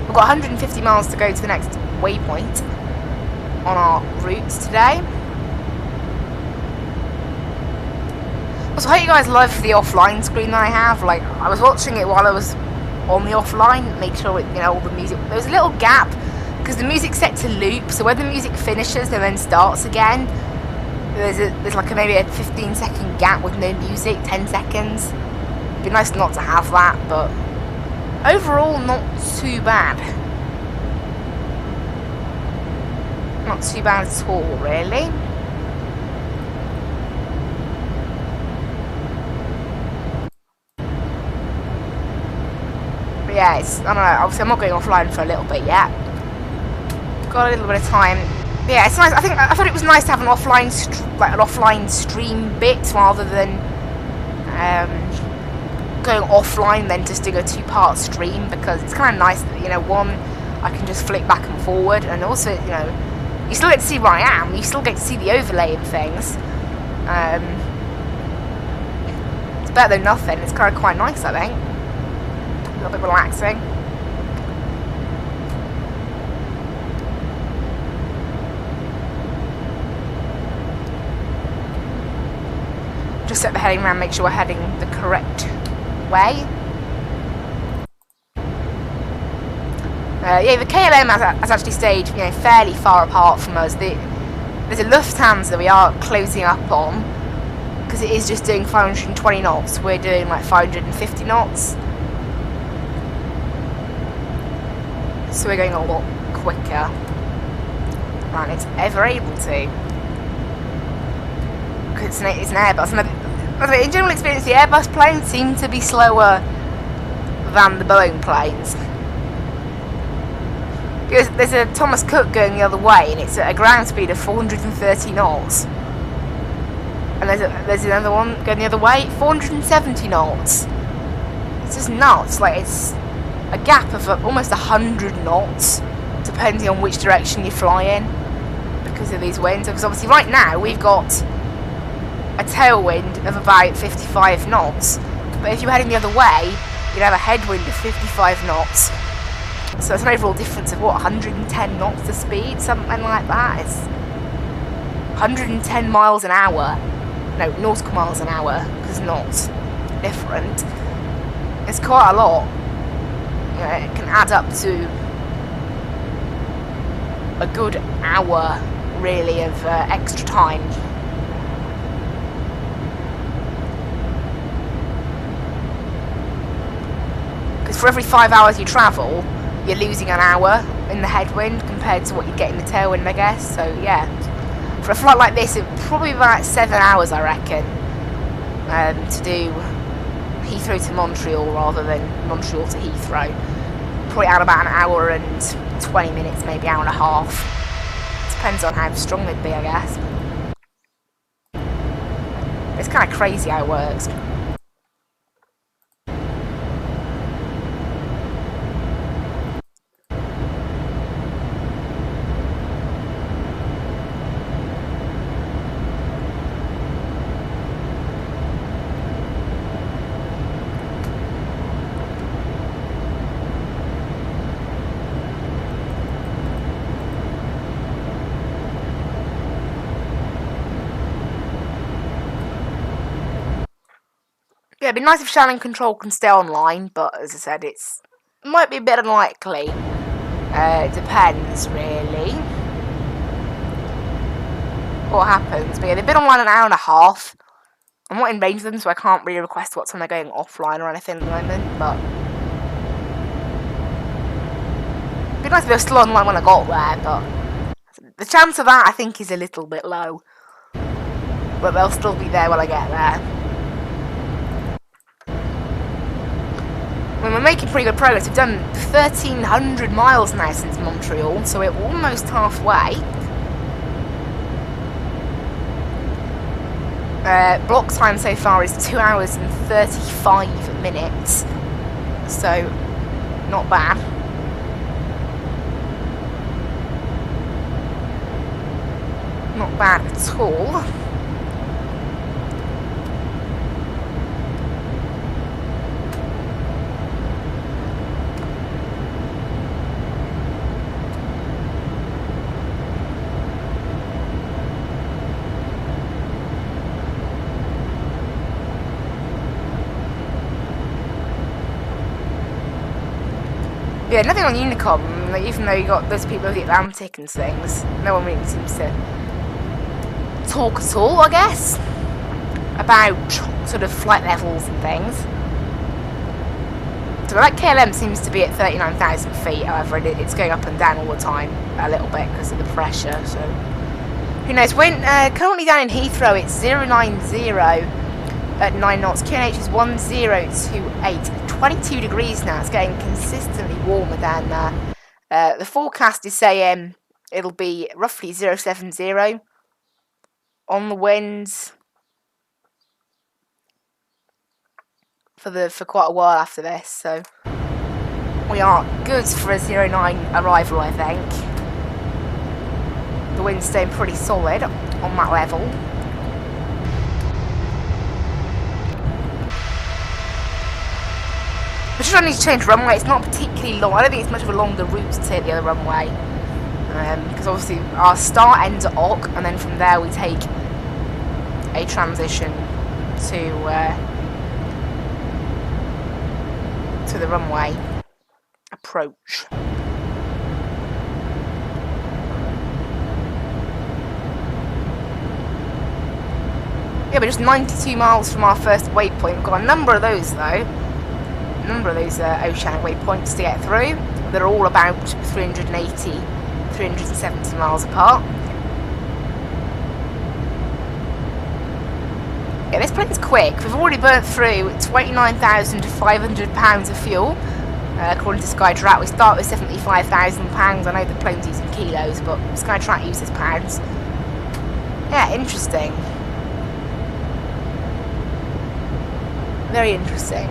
We've got 150 miles to go to the next waypoint on our routes today. Also, I hope you guys love the offline screen that I have. Like, I was watching it while I was on the offline, make sure it, you know, all the music. There was a little gap because the music's set to loop, so when the music finishes and then starts again, there's like maybe a 15-second gap with no music, 10 seconds. It'd be nice not to have that, but overall, not too bad. Not too bad at all, really. But yeah, it's, I don't know, obviously I'm not going offline for a little bit yet. Got a little bit of time. But yeah, it's nice. I thought it was nice to have an offline, like an offline stream bit rather than going offline then just doing a 2-part stream, because it's kind of nice that, you know, one, I can just flick back and forward, and also, you know, you still get to see where I am, you still get to see the overlay and things. It's better than nothing. It's kind of quite nice, I think. A little bit relaxing. Just set the heading around, make sure we're heading the correct way. Yeah, the KLM has actually stayed, you know, fairly far apart from us. There's a Lufthansa that we are closing up on because it is just doing 520 knots. We're doing like 550 knots, so we're going a lot quicker than it's ever able to. Because it's an Airbus. In general experience, the Airbus planes seem to be slower than the Boeing planes. Because there's a Thomas Cook going the other way, and it's at a ground speed of 430 knots. And there's another one going the other way, 470 knots. It's just nuts. Like, it's a gap of almost 100 knots, depending on which direction you fly in, because of these winds. Because obviously right now we've got a tailwind of about 55 knots, but if you're heading the other way, you'd have a headwind of 55 knots. So it's an overall difference of what, 110 knots to speed, something like that. It's 110 miles an hour. No, nautical miles an hour, because knots different. It's quite a lot. You know, it can add up to a good hour, really, of extra time. Because for every 5 hours you travel, you're losing an hour in the headwind compared to what you get in the tailwind, I guess. So yeah, for a flight like this, it'd probably be about 7 hours, I reckon, to do Heathrow to Montreal rather than Montreal to Heathrow. Probably out about an hour and 20 minutes, maybe hour and a half. Depends on how strong they'd be, I guess. It's kind of crazy how it works. Yeah, it'd be nice if Shannon Control can stay online, but as I said, it's might be a bit unlikely. It depends, really, what happens. But yeah, they've been online an hour and a half. I'm not in range of them, so I can't really request what time they're going offline or anything at the moment, but it'd be nice if they were still online when I got there, but the chance of that, I think, is a little bit low. But they'll still be there when I get there. I mean, we're making pretty good progress. We've done 1,300 miles now since Montreal, so we're almost halfway. Block time so far is 2 hours and 35 minutes, so not bad. Not bad at all. Yeah, nothing on Unicom, like, even though you got those people of the Atlantic and things. No one really seems to talk at all, I guess, about sort of flight levels and things. So that KLM seems to be at 39,000 feet, however, it's going up and down all the time, a little bit because of the pressure, so who knows. When currently down in Heathrow, it's 090 at 9 knots. QNH is 1028. 22 degrees now. It's getting consistently warmer down there. The forecast is saying it'll be roughly 070 on the winds for quite a while after this. So we are good for a 09 arrival, I think. The wind's staying pretty solid on that level. We just need to change runway. It's not particularly long. I don't think it's much of a longer route to take the other runway. Because obviously our start ends at Ock, and then from there we take a transition to the runway approach. Yeah, we're just 92 miles from our first waypoint. We've got a number of those though. A number of those oceanic waypoints to get through. They're all about 380, 370 miles apart. Yeah, this plane's quick. We've already burnt through 29,500 pounds of fuel. According to Skytrack, we start with 75,000 pounds. I know the plane's using kilos, but Skytrack uses pounds. Yeah, interesting. Very interesting.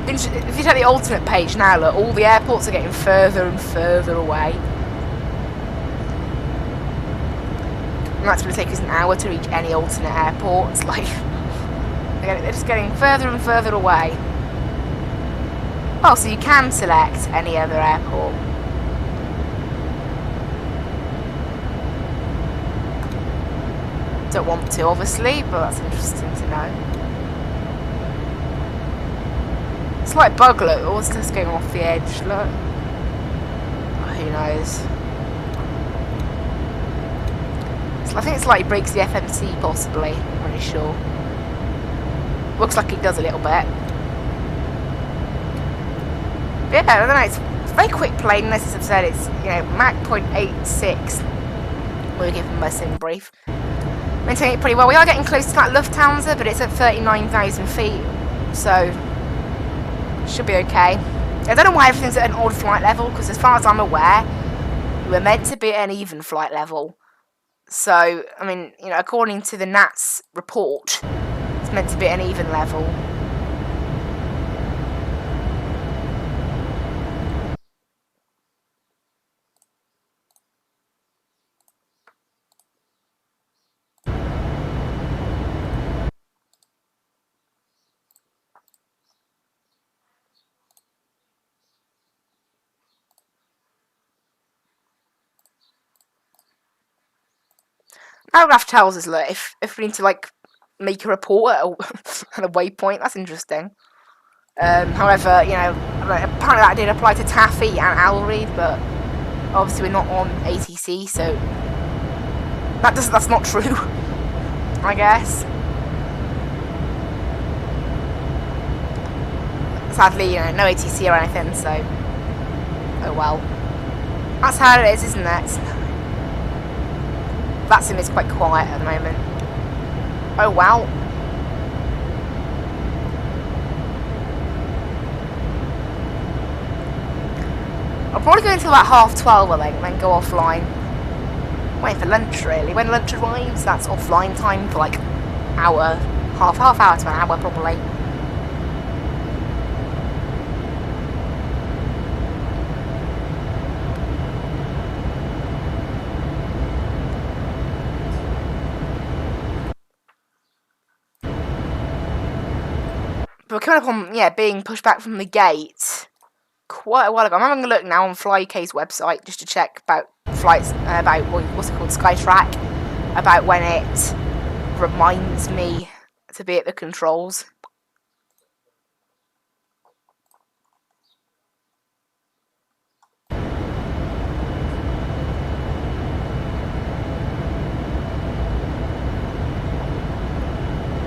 If you take the alternate page now, look, all the airports are getting further and further away. And that's going to take us an hour to reach any alternate airport. It's like, they're just getting further and further away. Oh, so you can select any other airport. Don't want to, obviously, but that's interesting to know. It's like bug, look, what's just going off the edge, look. Oh, who knows? So I think it's like it breaks the FMC, possibly. I'm not really sure. Looks like it does a little bit. But yeah, I don't know, it's a very quick plane, as I've said, it's, you know, Mach 0.86. We're given my sim brief. Maintaining it pretty well. We are getting close to that Lufthansa, but it's at 39,000 feet, so should be okay. I don't know why everything's at an odd flight level, because as far as I'm aware, we're meant to be at an even flight level. So, I mean, you know, according to the NATS report, it's meant to be at an even level. Paragraph tells us that if we need to like make a report at a waypoint, that's interesting. However, you know, apparently that did apply to Taffy and Alreed, but obviously we're not on ATC, so that's not true, I guess. Sadly, you know, no ATC or anything, so oh well. That's how it is, isn't it? Vatsim is quite quiet at the moment. Oh well. I'll probably go until about 12:30, I think, then go offline. Waiting for lunch, really. When lunch arrives, that's offline time for like hour, half hour to an hour, probably. But we're coming up on, yeah, being pushed back from the gate quite a while ago. I'm having a look now on FlyUK's website just to check about flights, about what's it called, Skytrack, about when it reminds me to be at the controls.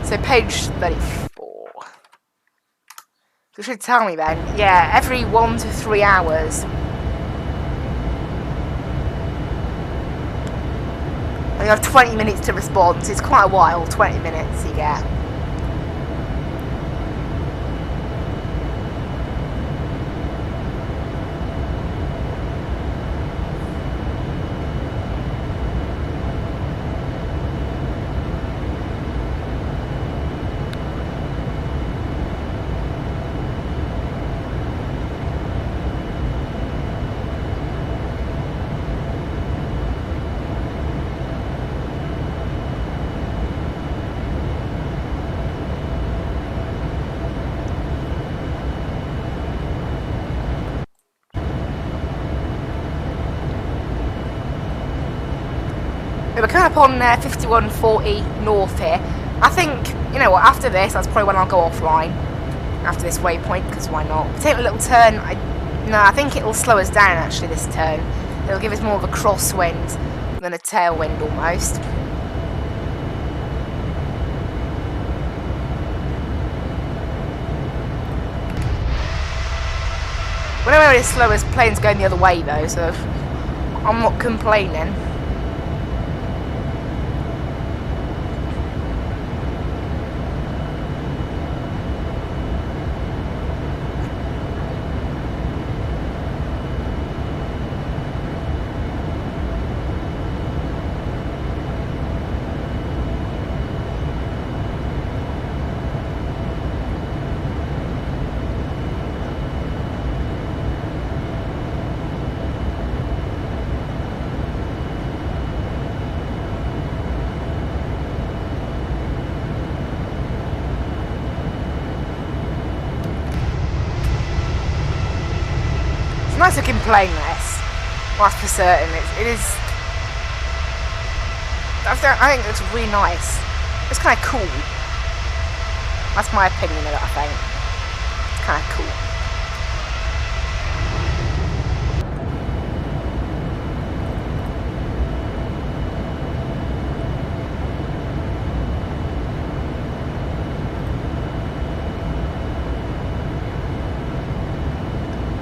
So page 34. You should tell me then. Yeah, every 1 to 3 hours. And you have 20 minutes to respond, so it's quite a while, 20 minutes you get. We're coming up on 5140 north here. I think, you know what, after this, that's probably when I'll go offline. After this waypoint, because why not? Take a little turn. I think it'll slow us down, actually, this turn. It'll give us more of a crosswind than a tailwind, almost. Whenever it's slow as planes going the other way, though, so I'm not complaining. Nice looking plane, this. Well, that's for certain. It is. I think it looks really nice. It's kind of cool. That's my opinion of it, I think. It's kind of cool.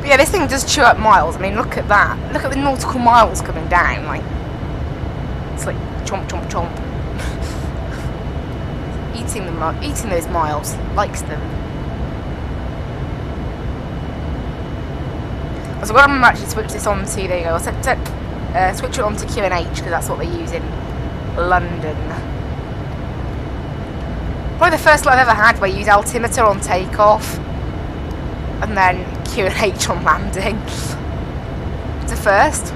Yeah, this thing does chew up miles. I mean, look at that. Look at the nautical miles coming down. Like, it's like chomp, chomp, chomp. Eating those miles. Likes them. So I'm going to actually switch this on to, there you go, switch it on to QNH, because that's what they use in London. Probably the first lot I've ever had where you use altimeter on takeoff, and then QNH on landing. It's a first.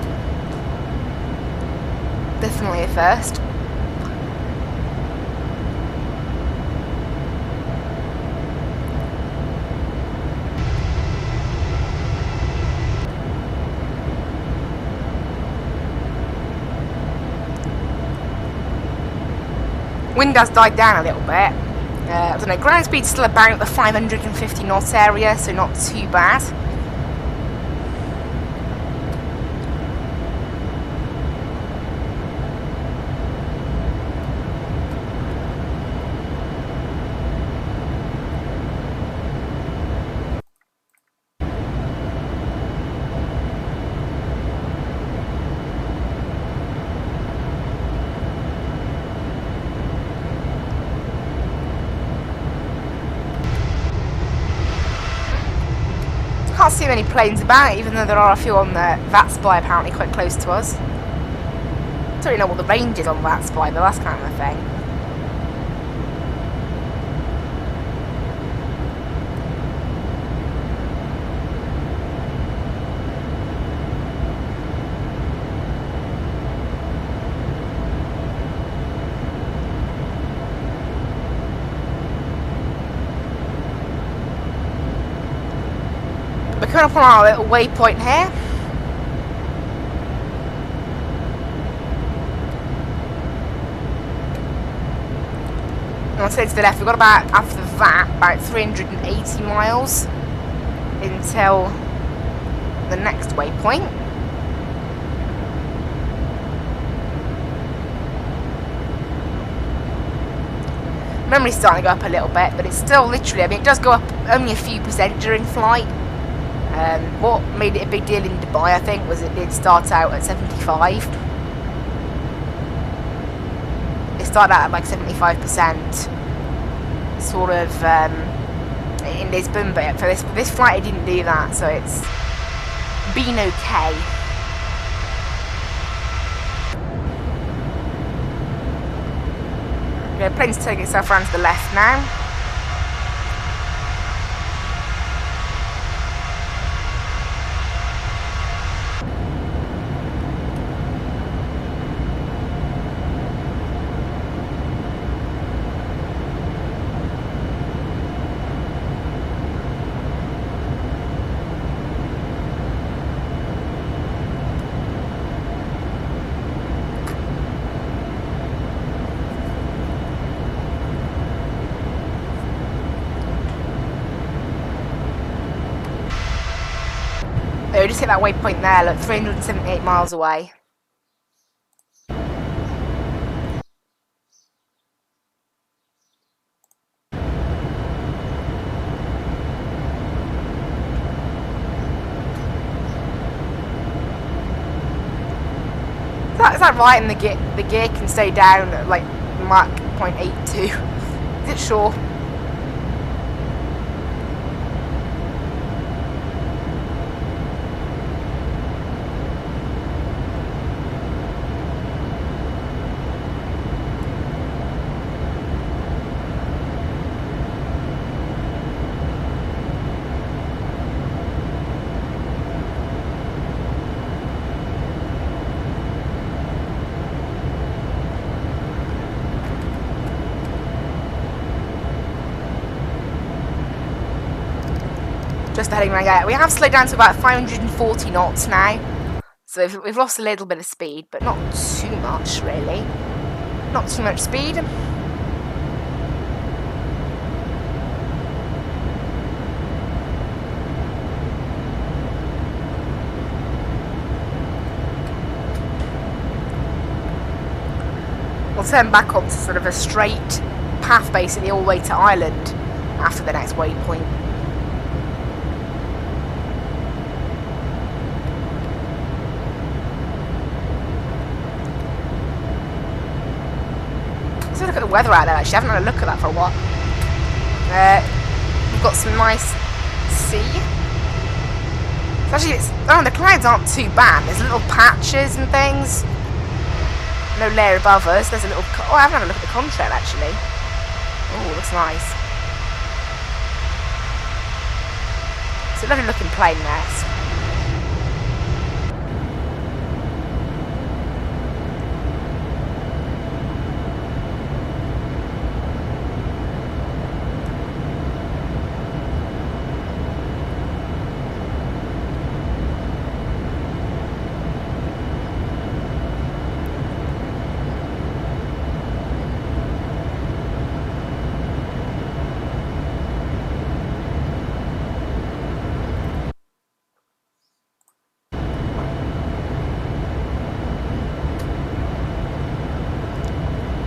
Definitely a first. Wind has died down a little bit. I don't know, ground speed's still about the 550 knots area, so not too bad. Can't see many planes about, even though there are a few on the Vatsim apparently quite close to us. Don't really know what the range is on Vatsim, but that's kind of a thing. We're coming up on our little waypoint here. And I'll say to the left, we've got about, after that, about 380 miles until the next waypoint. Memory's starting to go up a little bit, but it's still literally, I mean, it does go up only a few percent during flight. What made it a big deal in Dubai, I think, was it did start out at 75. It started out at like 75%, sort of, in Lisbon, but for this flight it didn't do that, so it's been okay. The plane's taking itself around to the left now. We just hit that waypoint there, look, 378 miles away. Is that right? And the gear can stay down at like Mach 0.82. Is it sure? Just heading right out. We have slowed down to about 540 knots now, so we've lost a little bit of speed, but not too much really. Not too much speed. We'll turn back onto sort of a straight path basically all the way to Ireland after the next waypoint. Let's look at the weather out there actually. I haven't had a look at that for a while. We've got some nice sea. Actually, the clouds aren't too bad. There's little patches and things. No layer above us. There's a little. Oh, I haven't had a look at the contrail actually. Oh, looks nice. It's a lovely looking plane there.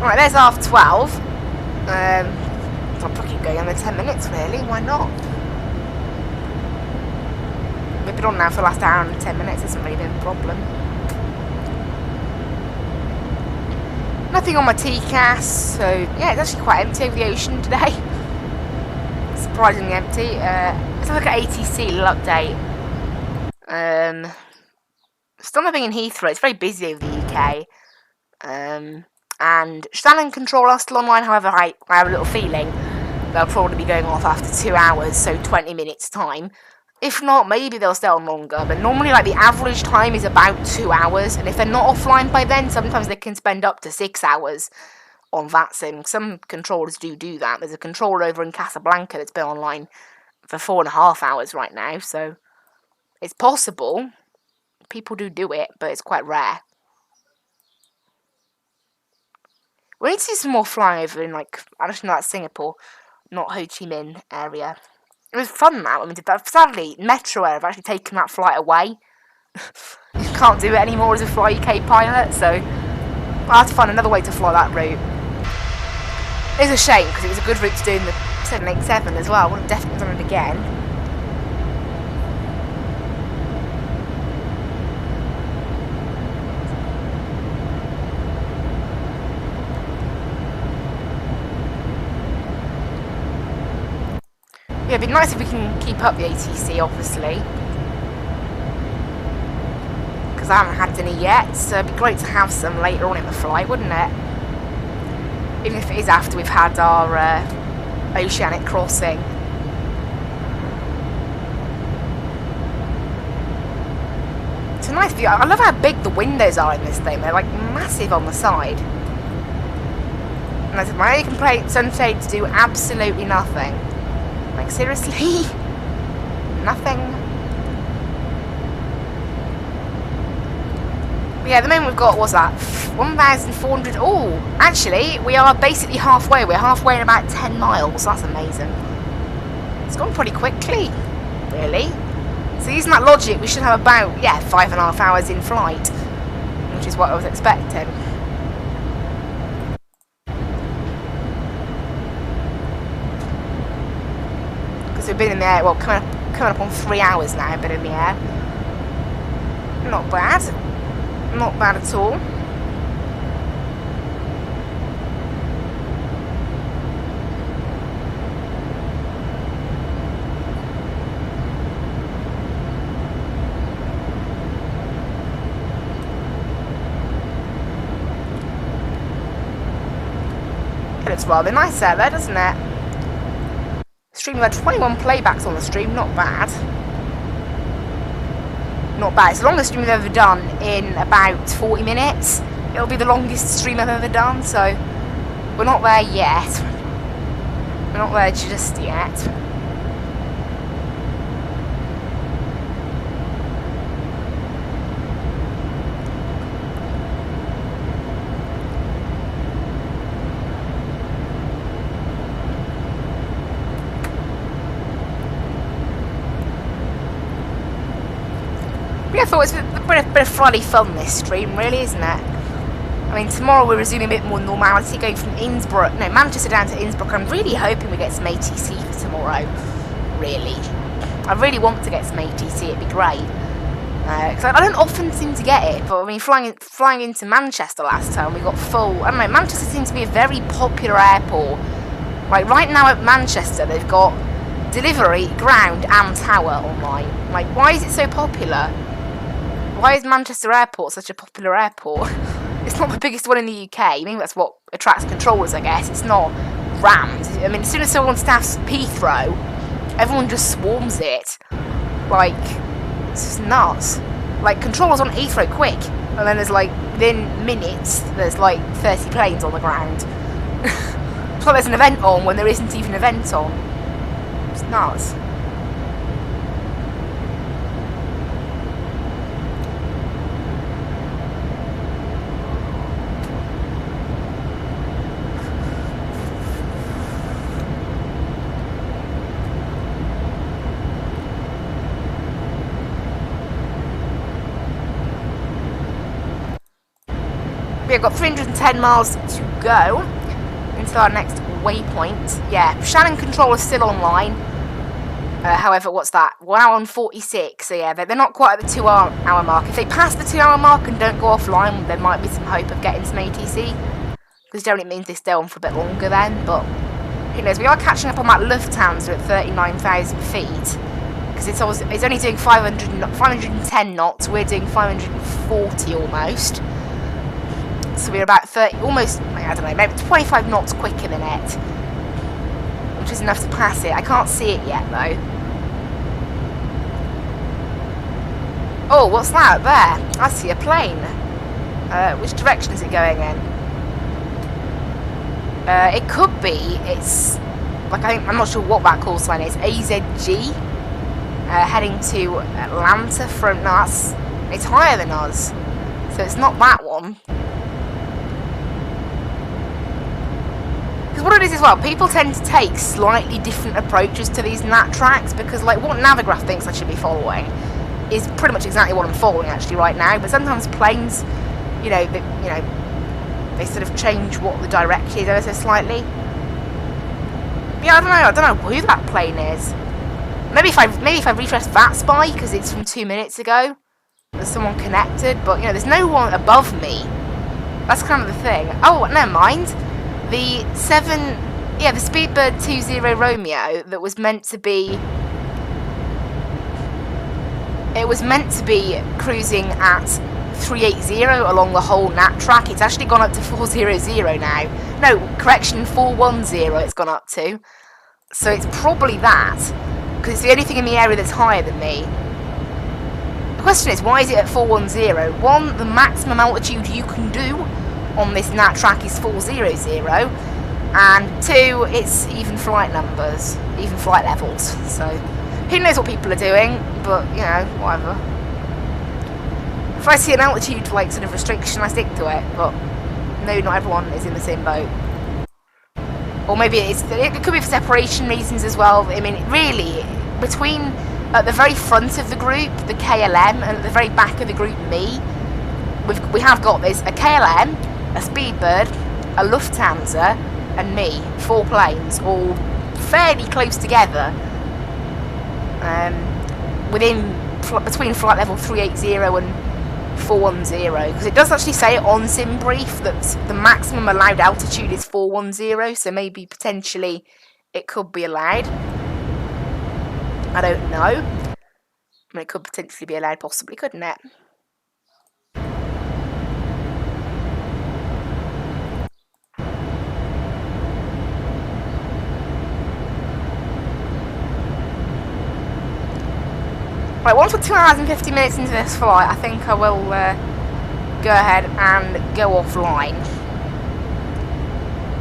Right, there's half 12. I'll probably keep going another 10 minutes, really. Why not? We've been on now for the last hour and 10 minutes. It hasn't really been a problem. Nothing on my TCAS, so yeah, it's actually quite empty over the ocean today. Surprisingly empty. Let's have a look at ATC, little update. Still nothing in Heathrow. It's very busy over the UK. And Shannon Control are still online, however, I have a little feeling they'll probably be going off after 2 hours, so 20 minutes time. If not, maybe they'll stay on longer, but normally like the average time is about 2 hours, and if they're not offline by then, sometimes they can spend up to 6 hours on Vatsim. Some controllers do that. There's a controller over in Casablanca that's been online for 4.5 hours right now, so it's possible. People do it, but it's quite rare. We need to do some more flying over in, like, I don't know, that's Singapore, not Ho Chi Minh area. It was fun that when we did that. Sadly, Metro Air have actually taken that flight away. You can't do it anymore as a Fly UK pilot, so I'll have to find another way to fly that route. It's a shame, because it was a good route to do in the 787 as well. I would have definitely done it again. Yeah, it'd be nice if we can keep up the ATC, obviously. Because I haven't had any yet, so it'd be great to have some later on in the flight, wouldn't it? Even if it is after we've had our oceanic crossing. It's a nice view. I love how big the windows are in this thing. They're like massive on the side. And I said, my only complaint, sunshades do absolutely nothing. Like, seriously? Nothing? But yeah, at the moment we've got, what's that? 1,400. Oh, actually, we are basically halfway. We're halfway in about 10 miles. That's amazing. It's gone pretty quickly, really. So using that logic, we should have about, yeah, 5.5 hours in flight, which is what I was expecting. We've been in the air, well, coming up on 3 hours now, been in the air. Not bad. Not bad at all. It looks rather nice out there, doesn't it? Stream, we had 21 playbacks on the stream, not bad. Not bad. It's the longest stream we've ever done in about 40 minutes. It'll be the longest stream I've ever done, so we're not there yet. We're not there just yet. I thought it's a bit of Friday fun, this stream, really, isn't it? I mean, tomorrow we're resuming a bit more normality, going from Manchester down to Innsbruck. I'm really hoping we get some ATC for tomorrow, really. I really want to get some ATC, it'd be great. Because I don't often seem to get it, but I mean, flying into Manchester last time, we got full. I don't know, Manchester seems to be a very popular airport. Like, right now at Manchester, they've got delivery, ground, and tower online. Like, why is it so popular? Why is Manchester Airport such a popular airport? It's not the biggest one in the UK. I mean, that's what attracts controllers, I guess. It's not rammed. I mean, as soon as someone staffs Heathrow, everyone just swarms it. Like, it's just nuts. Like, controllers on Heathrow quick. And then there's, like, within minutes, there's, like, 30 planes on the ground. It's like there's an event on when there isn't even an event on. It's nuts. we've got 310 miles to go until our next waypoint. Yeah, Shannon Control is still online. However, what's that? 1 hour and 46. So yeah, they're not quite at the 2 hour mark. If they pass the 2 hour mark and don't go offline, there might be some hope of getting some ATC. Because generally it means they stay on for a bit longer then. But who knows? We are catching up on that Lufthansa at 39,000 feet. Because it's only doing 510 knots. We're doing 540 almost. So we're about 30, almost, I don't know, maybe 25 knots quicker than it. Which is enough to pass it. I can't see it yet though. Oh, what's that there? I see a plane. Which direction is it going in? It could be, it's, like, I'm not sure what that call sign is. AZG. Heading to Atlanta from us. It's higher than us. So it's not that one. Because what it is as well, people tend to take slightly different approaches to these nat tracks. Because, like, what Navigraph thinks I should be following is pretty much exactly what I'm following actually right now. But sometimes planes, they sort of change what the direction is ever so slightly. But yeah, I don't know who that plane is. Maybe if I refresh that spy because it's from 2 minutes ago, there's someone connected. But there's no one above me. That's kind of the thing. Oh, never mind. The Speedbird 20 Romeo that was meant to be. It was meant to be cruising at 380 along the whole nat track. It's actually gone up to 400 now. No, correction, 410 it's gone up to. So it's probably that, because it's the only thing in the area that's higher than me. The question is, why is it at 410? One, the maximum altitude you can do on this nat track is 400. And two, it's even flight numbers, even flight levels. So who knows what people are doing, but, whatever. If I see an altitude, like, sort of restriction, I stick to it, but no, not everyone is in the same boat. Or maybe it could be for separation reasons as well. I mean, really, between, at the very front of the group, the KLM, and at the very back of the group, me, we have got this, a KLM, a Speedbird, a Lufthansa, and me. 4 planes, all fairly close together. Between flight level 380 and 410, because it does actually say on SimBrief that the maximum allowed altitude is 410, so maybe potentially it could be allowed. I don't know. I mean, it could potentially be allowed, possibly, couldn't it? Right, once we're 2 hours and 50 minutes into this flight, I think I will go ahead and go offline.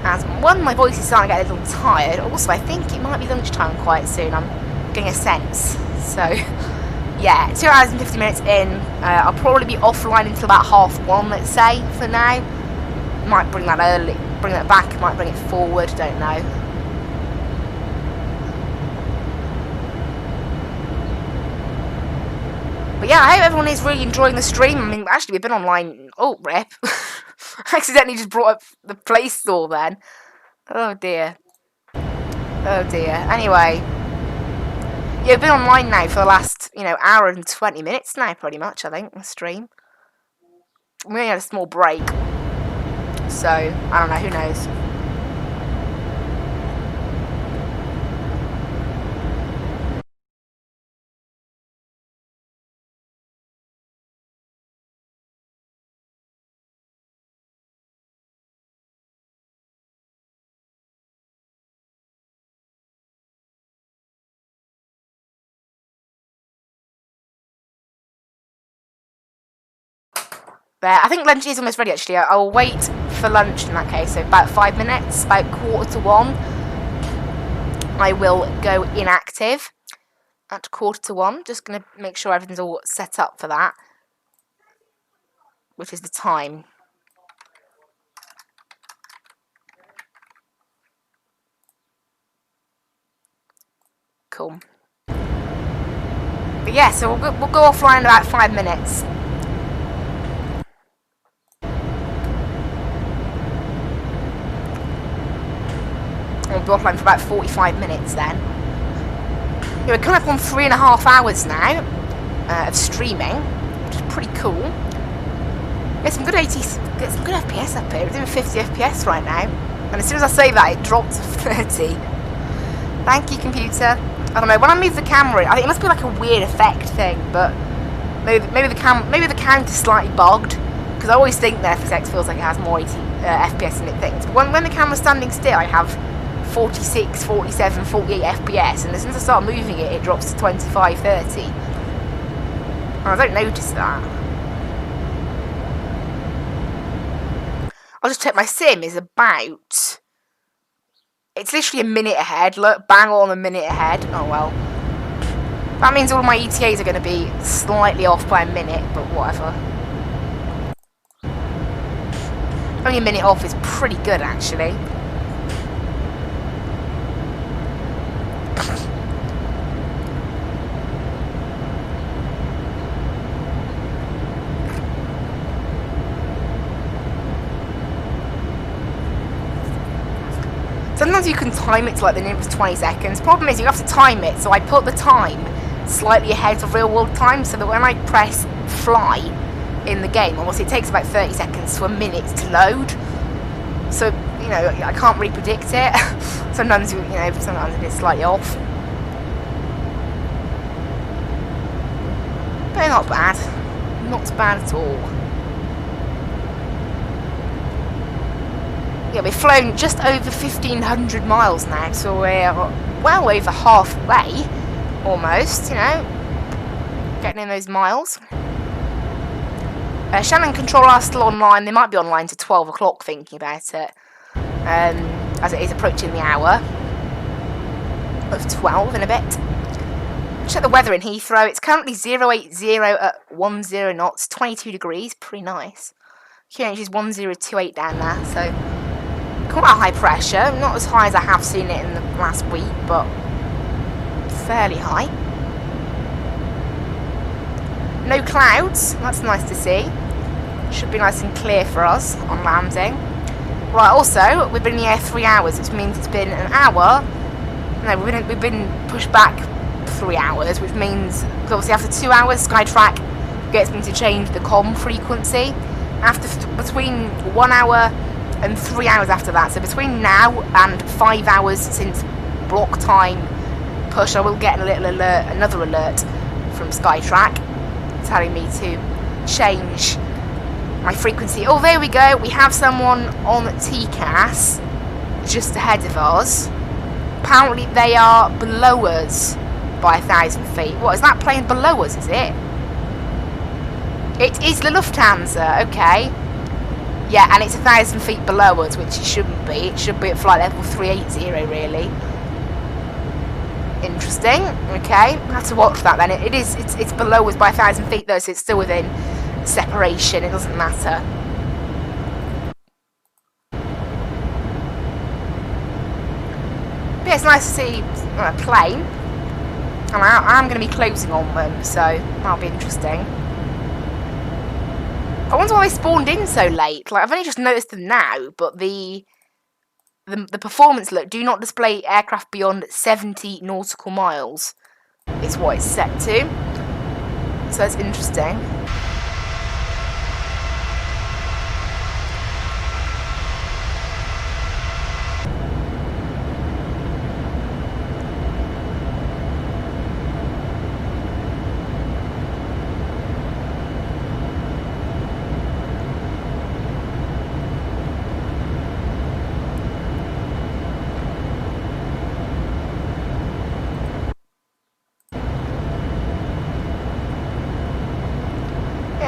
As one, my voice is starting to get a little tired. Also, I think it might be lunchtime quite soon. I'm getting a sense. So, yeah, 2 hours and 50 minutes in. I'll probably be offline until about 1:30, let's say, for now. Might bring that early, bring that back, might bring it forward, don't know. But yeah, I hope everyone is really enjoying the stream. I mean, actually, we've been online. Oh, rip. I accidentally just brought up the Play Store then. Oh, dear. Oh, dear. Anyway. Yeah, we've been online now for the last, hour and 20 minutes now, pretty much, I think, the stream. We only had a small break. So, I don't know, who knows. But I think lunch is almost ready, actually. I'll wait for lunch in that case. So about 5 minutes, about 1:45. I will go inactive at 1:45. Just going to make sure everything's all set up for that. Which is the time. Cool. But yeah, so we'll go offline in about 5 minutes. be offline for about 45 minutes then. Yeah, we're coming up on 3.5 hours now of streaming, which is pretty cool. Get some good FPS up here. We're doing 50 FPS right now, and as soon as I say that, it drops to 30. Thank you, computer. I don't know. When I move the camera, I think it must be like a weird effect thing, but maybe the counter's slightly bugged, because I always think that FSX feels like it has more FPS than it thinks. But when the camera's standing still, I have 46, 47, 48 FPS, and as soon as I start moving it, it drops to 25, 30. And I don't notice that. I'll just check my sim is about... It's literally a minute ahead. Look, bang on a minute ahead. Oh well. That means all of my ETAs are going to be slightly off by a minute, but whatever. Only a minute off is pretty good, actually. Sometimes you can time it to like the nearest 20 seconds. Problem is you have to time it, so I put the time slightly ahead of real world time so that when I press fly in the game, obviously it takes about 30 seconds to a minute to load. So, you know, I can't really predict it. Sometimes it is slightly off. But not bad. Not bad at all. Yeah, we've flown just over 1,500 miles now, so we're well over halfway, almost, you know, getting in those miles. Shannon and Control are still online. They might be online to 12 o'clock, thinking about it, as it is approaching the hour of 12 in a bit. Check the weather in Heathrow. It's currently 080 at 10 knots, 22 degrees, pretty nice. QH is 1028 down there, so... quite high pressure, not as high as I have seen it in the last week, but fairly high. No clouds, that's nice to see. Should be nice and clear for us on landing. Right, also, we've been in the air 3 hours, which means it's been an hour. No, we've been pushed back 3 hours, which means, obviously after 2 hours, Skytrack gets me to change the comm frequency. Between 1 hour and 3 hours after that, so between now and 5 hours since block time push, I will get a little alert, another alert from Skytrack telling me to change my frequency. Oh, there we go, we have someone on TCAS just ahead of us. Apparently they are below us by 1,000 feet. What, is that plane below us, is it? It is the Lufthansa, okay. Yeah, and it's 1,000 feet below us, which it shouldn't be. It should be at flight level 380, really. Interesting. Okay, I have to watch that then. It's below us by 1,000 feet though, so it's still within separation. It doesn't matter. But yeah, it's nice to see a plane. And I'm going to be closing on them, so that'll be interesting. I wonder why they spawned in so late. Like, I've only just noticed them now, but the performance look, do not display aircraft beyond 70 nautical miles is what it's set to. So that's interesting.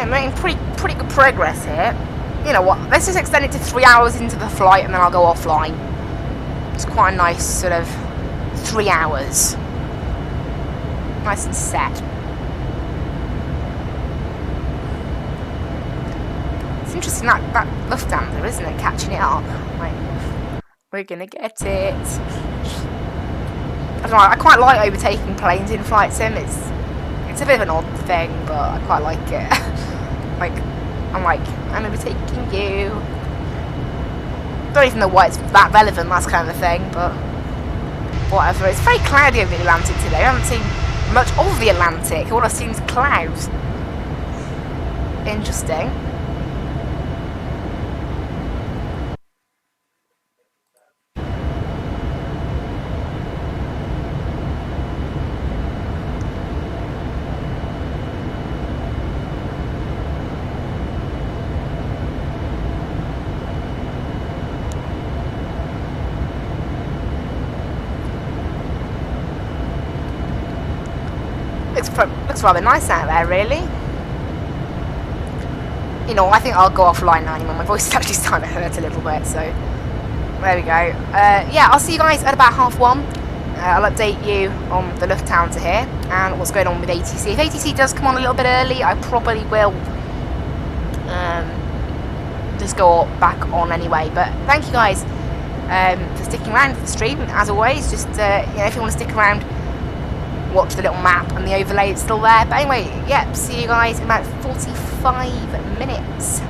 Making pretty good progress here. You know what, let's just extend it to 3 hours into the flight and then I'll go offline. It's quite a nice sort of 3 hours. Nice and set. It's interesting that Lufthansa, isn't it, catching it up. Like, we're gonna get it. I don't know, I quite like overtaking planes in flight sim. It's a bit of an odd thing, but I quite like it. I'm overtaking you. Don't even know why it's that relevant, that's kind of thing, but whatever. It's very cloudy over the Atlantic today. I haven't seen much of the Atlantic. All I've seen is clouds. Interesting. Looks rather nice out there, really. You know, I think I'll go offline now anymore. My voice is actually starting to hurt a little bit, so there we go. Yeah, I'll see you guys at about 1:30. I'll update you on the Lufthansa here and what's going on with ATC. If ATC does come on a little bit early, I probably will just go back on anyway. But thank you guys for sticking around for the stream. As always, just you know, if you want to stick around, watch the little map and the overlay, it's still there. But anyway, yeah, see you guys in about 45 minutes.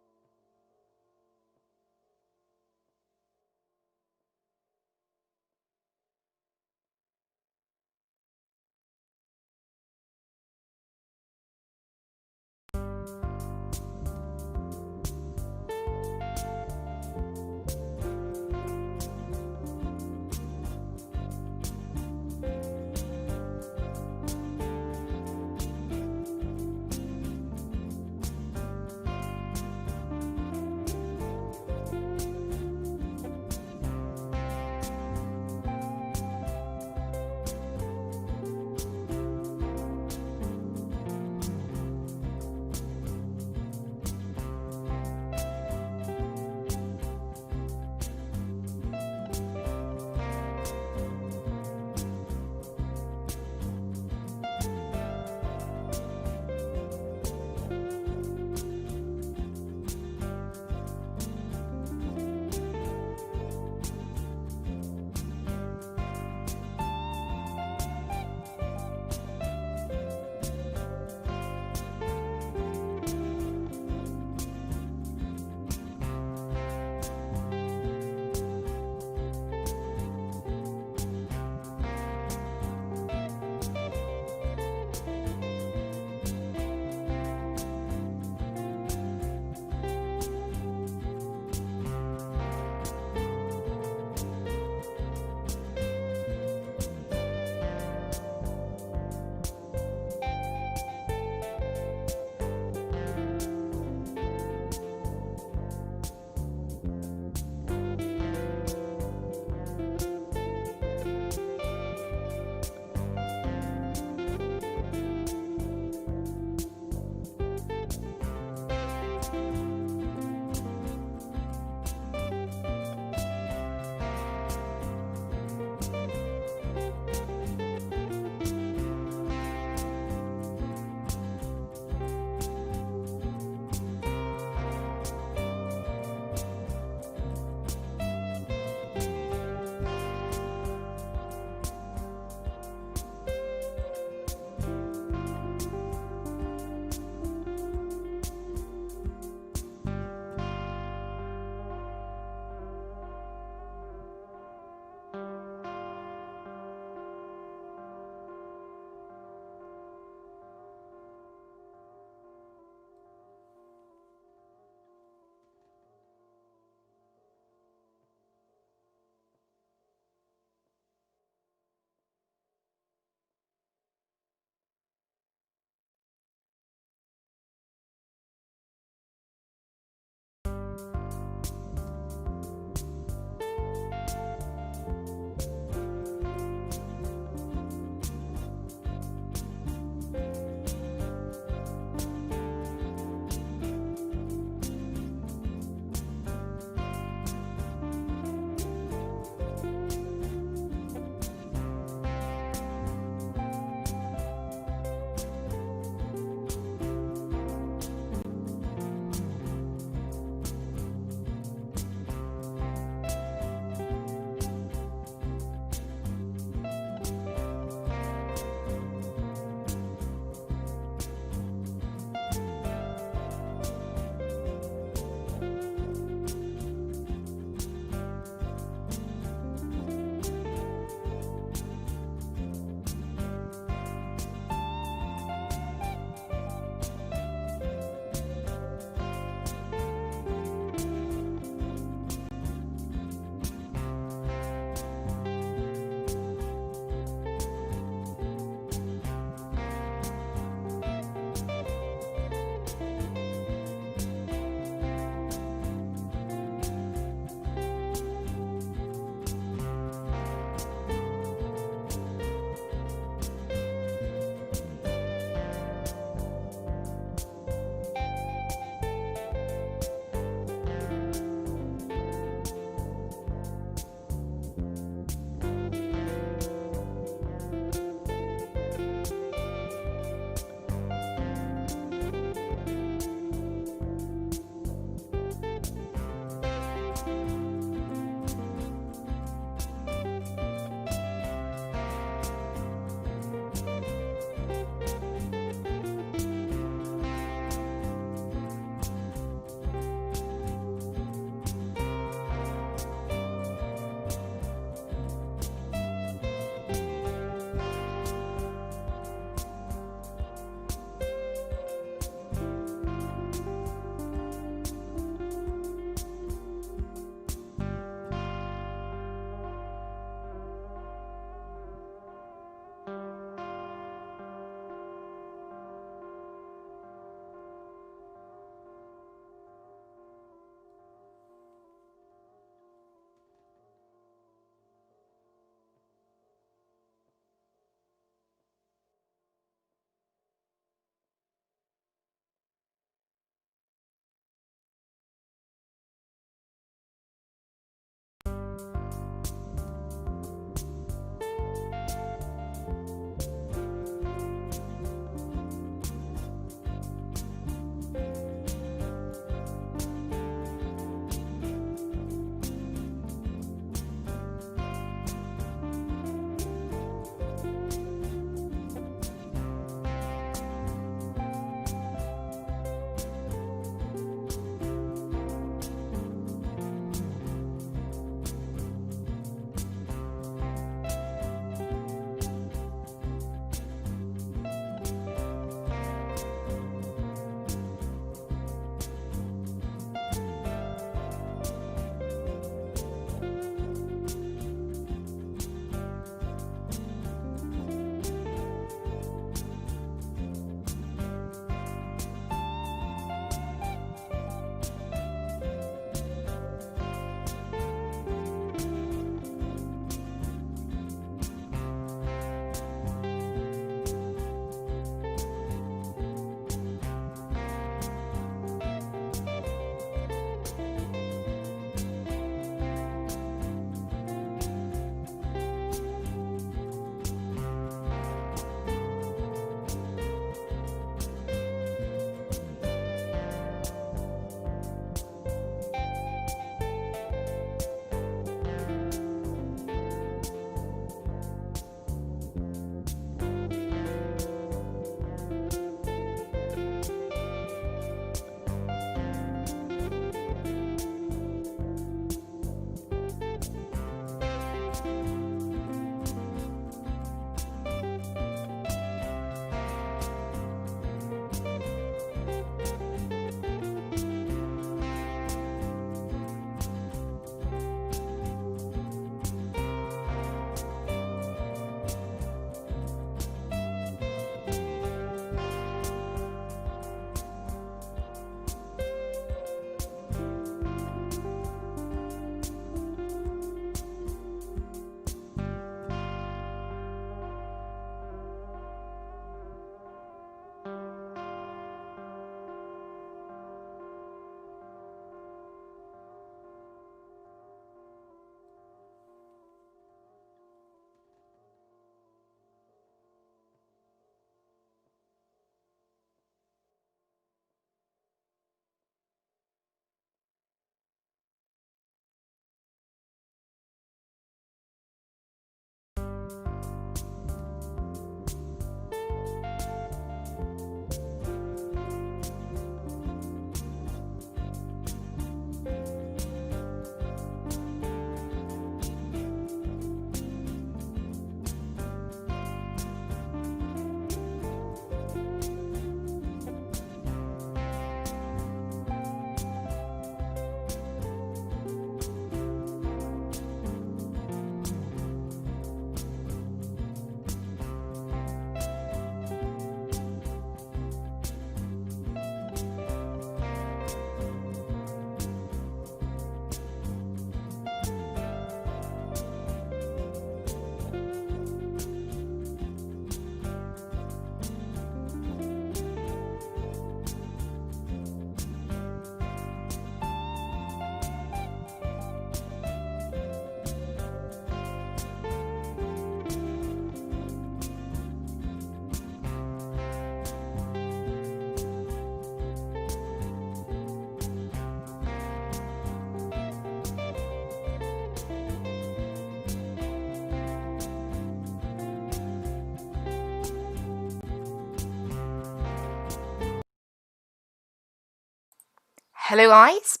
Hello guys,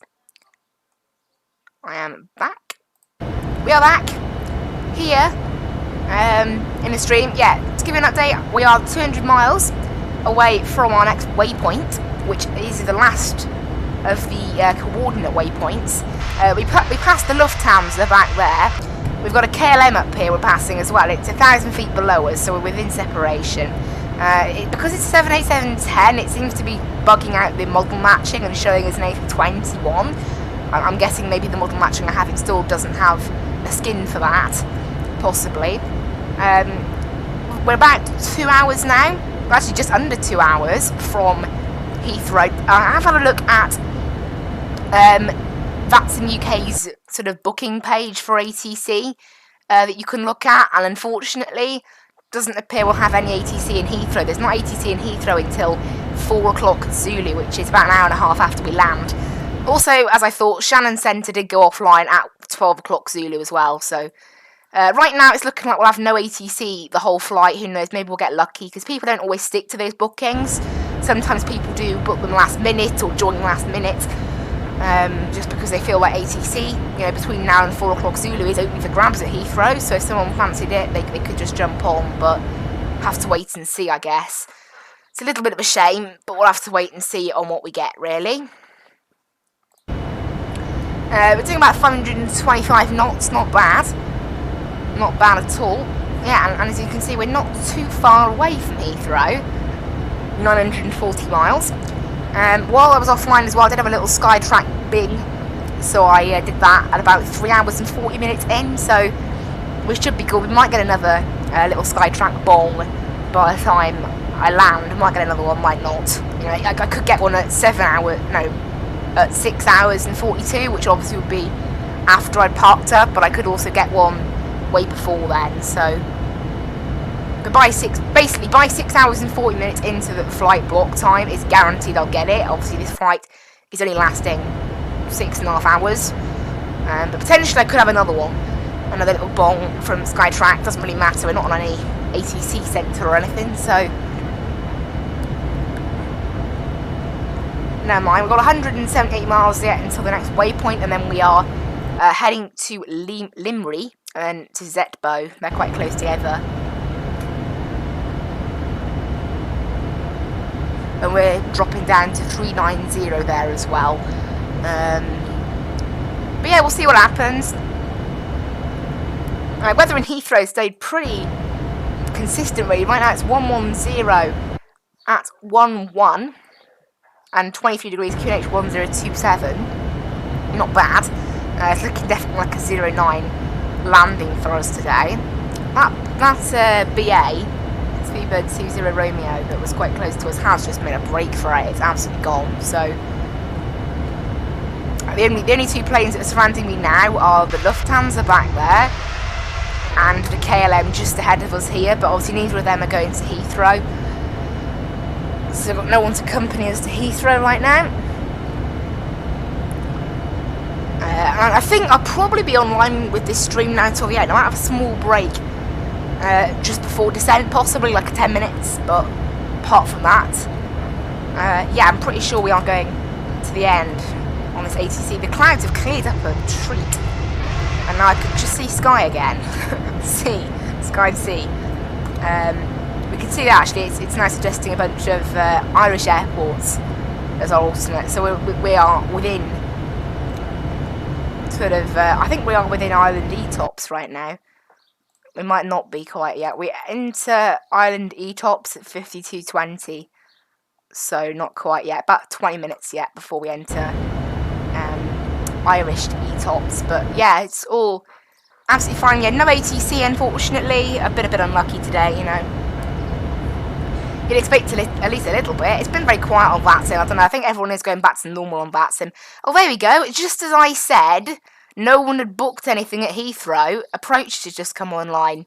I am back. We are back here in the stream. Yeah, to give you an update, we are 200 miles away from our next waypoint, which is the last of the coordinate waypoints. We passed the Lufthansa back there. We've got a KLM up here we're passing as well. It's 1,000 feet below us, so we're within separation. Because it's 787-10, it seems to be bugging out the model matching and showing us an A321. I'm guessing maybe the model matching I have installed doesn't have a skin for that, possibly. We're about 2 hours now. We're actually just under 2 hours from Heathrow. I've had a look at Vatsim UK's sort of booking page for ATC that you can look at, and unfortunately doesn't appear we'll have any ATC in Heathrow. There's not ATC in Heathrow until 4 o'clock Zulu, which is about an hour and a half after we land. Also, as I thought, Shannon Centre did go offline at 12 o'clock Zulu as well, so right now it's looking like we'll have no ATC the whole flight. Who knows, maybe we'll get lucky, because people don't always stick to those bookings. Sometimes people do book them last minute or join last minute, just because they feel like ATC, you know, between now and 4 o'clock Zulu is open for grabs at Heathrow, so if someone fancied it, they could just jump on, but have to wait and see, I guess. It's a little bit of a shame, but we'll have to wait and see on what we get, really. We're doing about 525 knots, not bad. Not bad at all. Yeah, and as you can see, we're not too far away from Heathrow. 940 miles. While I was offline as well, I did have a little Skytrack bing, so I did that at about 3 hours and 40 minutes in, so we should be good. We might get another little Skytrack bong by the time I land. We might get another one, might not. You know, I could get one at 6 hours and 42, which obviously would be after I'd parked up, but I could also get one way before then, so. But basically by 6 hours and 40 minutes into the flight block time, it's guaranteed I'll get it. Obviously this flight is only lasting 6.5 hours, but potentially I could have another one, another little bong from Skytrack. Doesn't really matter, we're not on any ATC centre or anything, so never mind. We've got 178 miles yet until the next waypoint, and then we are heading to Limri and to Zetbo. They're quite close together. And we're dropping down to 390 there as well. But yeah, we'll see what happens. Weather in Heathrow stayed pretty consistent really. Right now it's 110 at 11 and 23 degrees, QNH 1027. Not bad. It's looking definitely like a 09 landing for us today. That's BA. Speedbird 20 Romeo that was quite close to us has just made a break for it. It's absolutely gone. So the only two planes that are surrounding me now are the Lufthansa back there and the KLM just ahead of us here, but obviously neither of them are going to Heathrow, so we've got no one to accompany us to Heathrow right now. And I think I'll probably be online with this stream now till the end. I might have a small break just before descent, possibly like 10 minutes, but apart from that, yeah, I'm pretty sure we are going to the end on this ATC. The clouds have cleared up a treat, and now I can just see sky again. Sky and sea. We can see that actually, it's now suggesting a bunch of Irish airports as our alternate, so we are within sort of, I think we are within Island E-tops right now. We might not be quite yet. We enter Island E-tops at 52:20, so not quite yet. About 20 minutes yet before we enter Irish E-tops. But yeah, it's all absolutely fine. Yeah, no ATC unfortunately. I've been a bit unlucky today, you know. You'd expect at least a little bit. It's been very quiet on Vatsim. I don't know. I think everyone is going back to normal on Vatsim. Oh, there we go. Just as I said, no one had booked anything at Heathrow. Approach has just come online.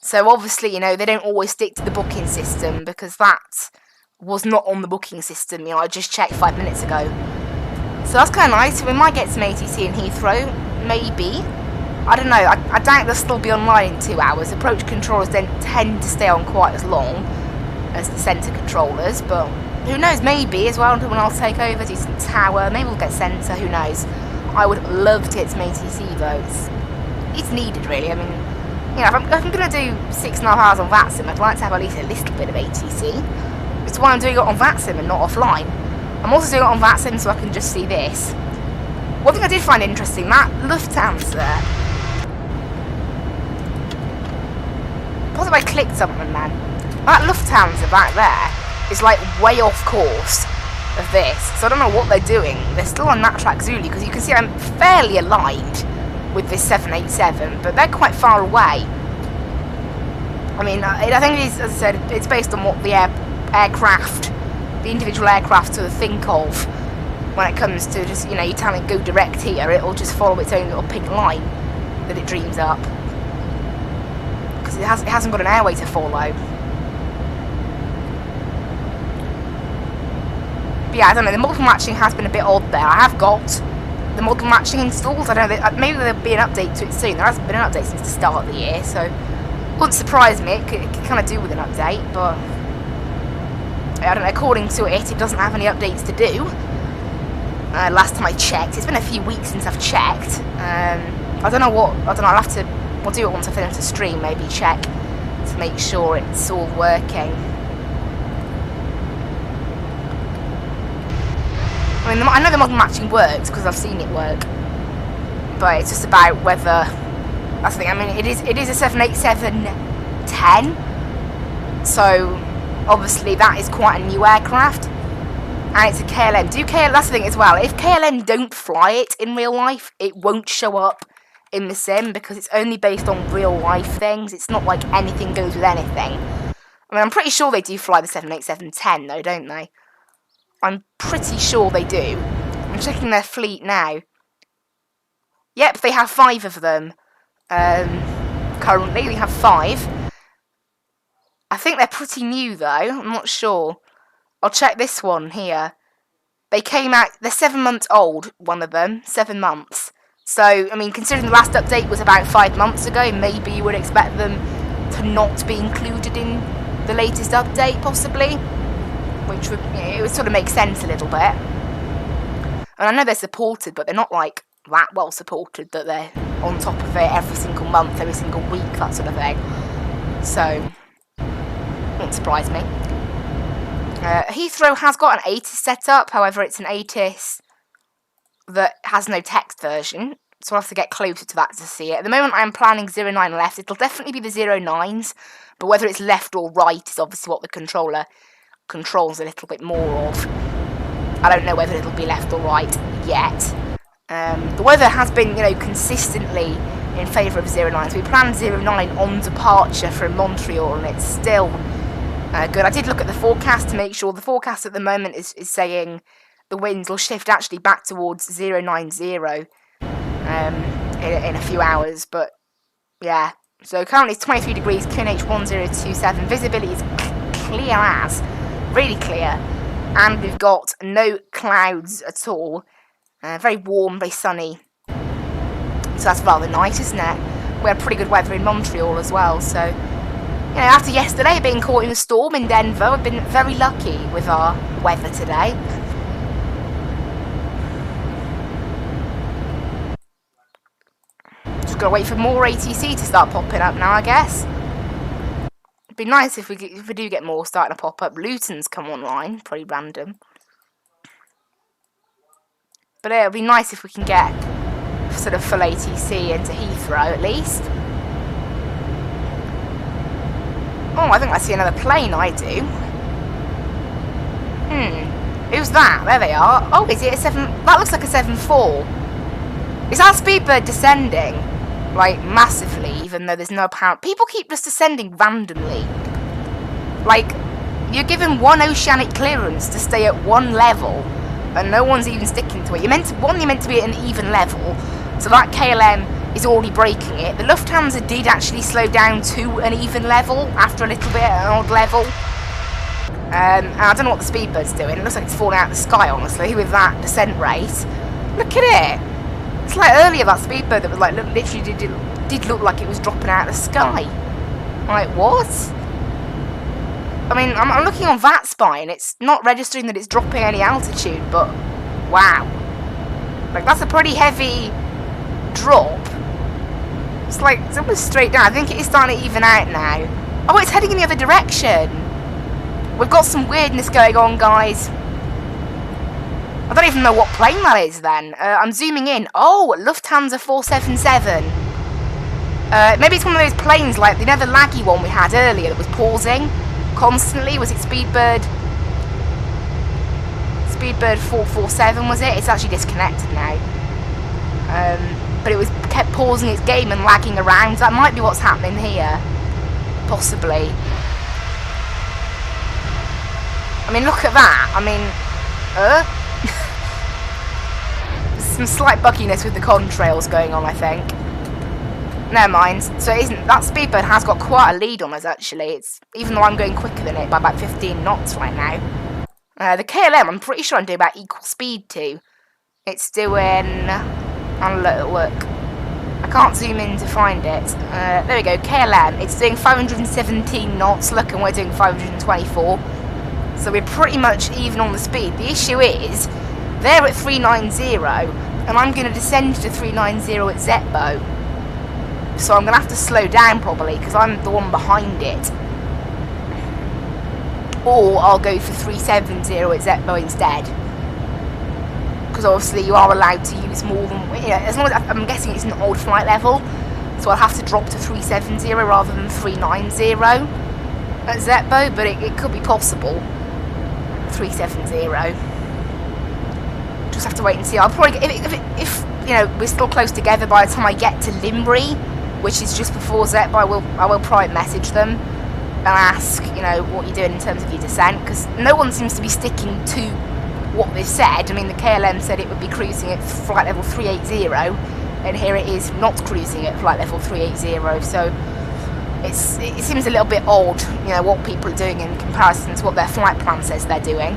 So obviously, you know, they don't always stick to the booking system, because that was not on the booking system. You know, I just checked 5 minutes ago. So that's kind of nice. We might get some ATC in Heathrow. Maybe. I don't know. I doubt they'll still be online in 2 hours. Approach controllers don't tend to stay on quite as long as the centre controllers, but who knows, maybe as well, when I'll take over, do some tower, maybe we'll get centre, who knows. I would love to get some ATC votes. It's needed, really. I mean, you know, if I'm going to do 6.5 hours on Vatsim, I'd like to have at least a little bit of ATC. It's why I'm doing it on Vatsim and not offline. I'm also doing it on Vatsim so I can just see this. One thing I did find interesting, that Lufthansa. Possibly I clicked something, man. That Lufthansa back there is like way off course of this, so I don't know what they're doing. They're still on that track Zulu, because you can see I'm fairly aligned with this 787, but they're quite far away. I mean, I think it is, as I said, it's based on what the aircraft, the individual aircraft sort of think of when it comes to just, you know, you tell it go direct here, it'll just follow its own little pink line that it dreams up. Because it hasn't got an airway to follow. But yeah, I don't know, the multiple matching has been a bit odd there. I have got the multiple matching installed. I don't know, maybe there'll be an update to it soon. There hasn't been an update since the start of the year, so it wouldn't surprise me. It could kind of do with an update, but I don't know, according to it doesn't have any updates to do. Last time I checked, it's been a few weeks since I've checked. I don't know, I'll do it once I finish the stream, maybe check to make sure it's all working. I mean, I know the model matching works because I've seen it work, but it's just about whether, that's the thing. I mean, it is a 787-10, so obviously that is quite a new aircraft, and it's a KLM. That's the thing as well, if KLM don't fly it in real life, it won't show up in the sim, because it's only based on real life things. It's not like anything goes with anything. I mean, I'm pretty sure they do fly the 787-10 though, don't they? I'm pretty sure they do. I'm checking their fleet now. Yep, they have 5 of them. Currently, they have 5. I think they're pretty new, though. I'm not sure. I'll check this one here. They came out... They're 7 months old, one of them. 7 months. So, I mean, considering the last update was about 5 months ago, maybe you would expect them to not be included in the latest update, possibly. Which would, you know, it would sort of make sense a little bit. And I know they're supported, but they're not like that well supported that they're on top of it every single month, every single week, that sort of thing. So, won't surprise me. Heathrow has got an ATIS set up, however, it's an ATIS that has no text version, so I'll have to get closer to that to see it. At the moment, I'm planning 09 left. It'll definitely be the 09s, but whether it's left or right is obviously what the controller controls a little bit more of. I don't know whether it'll be left or right yet. The weather has been, you know, consistently in favour of 09s. We planned 09 on departure from Montreal, and it's still good. I did look at the forecast to make sure. The forecast at the moment is saying the winds will shift actually back towards 090 in a few hours, but yeah. So currently it's 23 degrees, QNH 1027, visibility is clear as, really clear, and we've got no clouds at all. Very warm, very sunny, so that's rather nice, isn't it? We had pretty good weather in Montreal as well, so, you know, after yesterday being caught in a storm in Denver, we've been very lucky with our weather today. Just gotta wait for more ATC to start popping up now, I guess. It'd be nice if we do get more starting to pop up. Luton's come online, pretty random. But it'll be nice if we can get sort of full ATC into Heathrow at least. Oh, I think I see another plane, I do. Who's that? There they are. Oh, is it a 7... That looks like a 7-4. Is that Speedbird descending? Like, massively, even though there's no apparent... People keep just descending randomly. Like, you're given one oceanic clearance to stay at one level, and no one's even sticking to it. You're meant to be at an even level, so that KLM is already breaking it. The Lufthansa did actually slow down to an even level after a little bit at an odd level. And I don't know what the Speedbird's doing. It looks like it's falling out of the sky, honestly, with that descent rate. Look at it. It's like earlier that Speedbird that was like literally did look like it was dropping out of the sky. Like, what? I mean, I'm looking on Vatsim, and it's not registering that it's dropping any altitude, but wow. Like, that's a pretty heavy drop. It's like, it's almost straight down. I think it is starting to even out now. Oh, it's heading in the other direction. We've got some weirdness going on, guys. I don't even know what plane that is then. I'm zooming in. Oh, Lufthansa 477. Maybe it's one of those planes like the other laggy one we had earlier that was pausing constantly. Was it Speedbird? Speedbird 447 was it? It's actually disconnected now. But it was kept pausing its game and lagging around. That might be what's happening here. Possibly. I mean, look at that. I mean, there's some slight bugginess with the contrails going on, I think. Never mind. So it isn't, that Speedbird has got quite a lead on us, actually. It's, even though I'm going quicker than it by about 15 knots right now. The KLM, I'm pretty sure I'm doing about equal speed to. It's doing... I'll let it look. I can't zoom in to find it. There we go, KLM. It's doing 517 knots. Look, and we're doing 524. So we're pretty much even on the speed. The issue is, they're at 390, and I'm going to descend to 390 at Zetbo. So I'm going to have to slow down probably, because I'm the one behind it. Or I'll go for 370 at Zetbo instead. Because obviously you are allowed to use more than, you know, as long as, I'm guessing it's an old flight level. So I'll have to drop to 370 rather than 390 at Zetbo, but it could be possible. 370. Just have to wait and see. I'll probably, if you know, we're still close together by the time I get to Limbury, which is just before Zetbo, I will probably message them and ask, you know, what you're doing in terms of your descent, because no one seems to be sticking to what they've said. I mean, the KLM said it would be cruising at flight level 380, and here it is not cruising at flight level 380, so it seems a little bit odd, you know, what people are doing in comparison to what their flight plan says they're doing.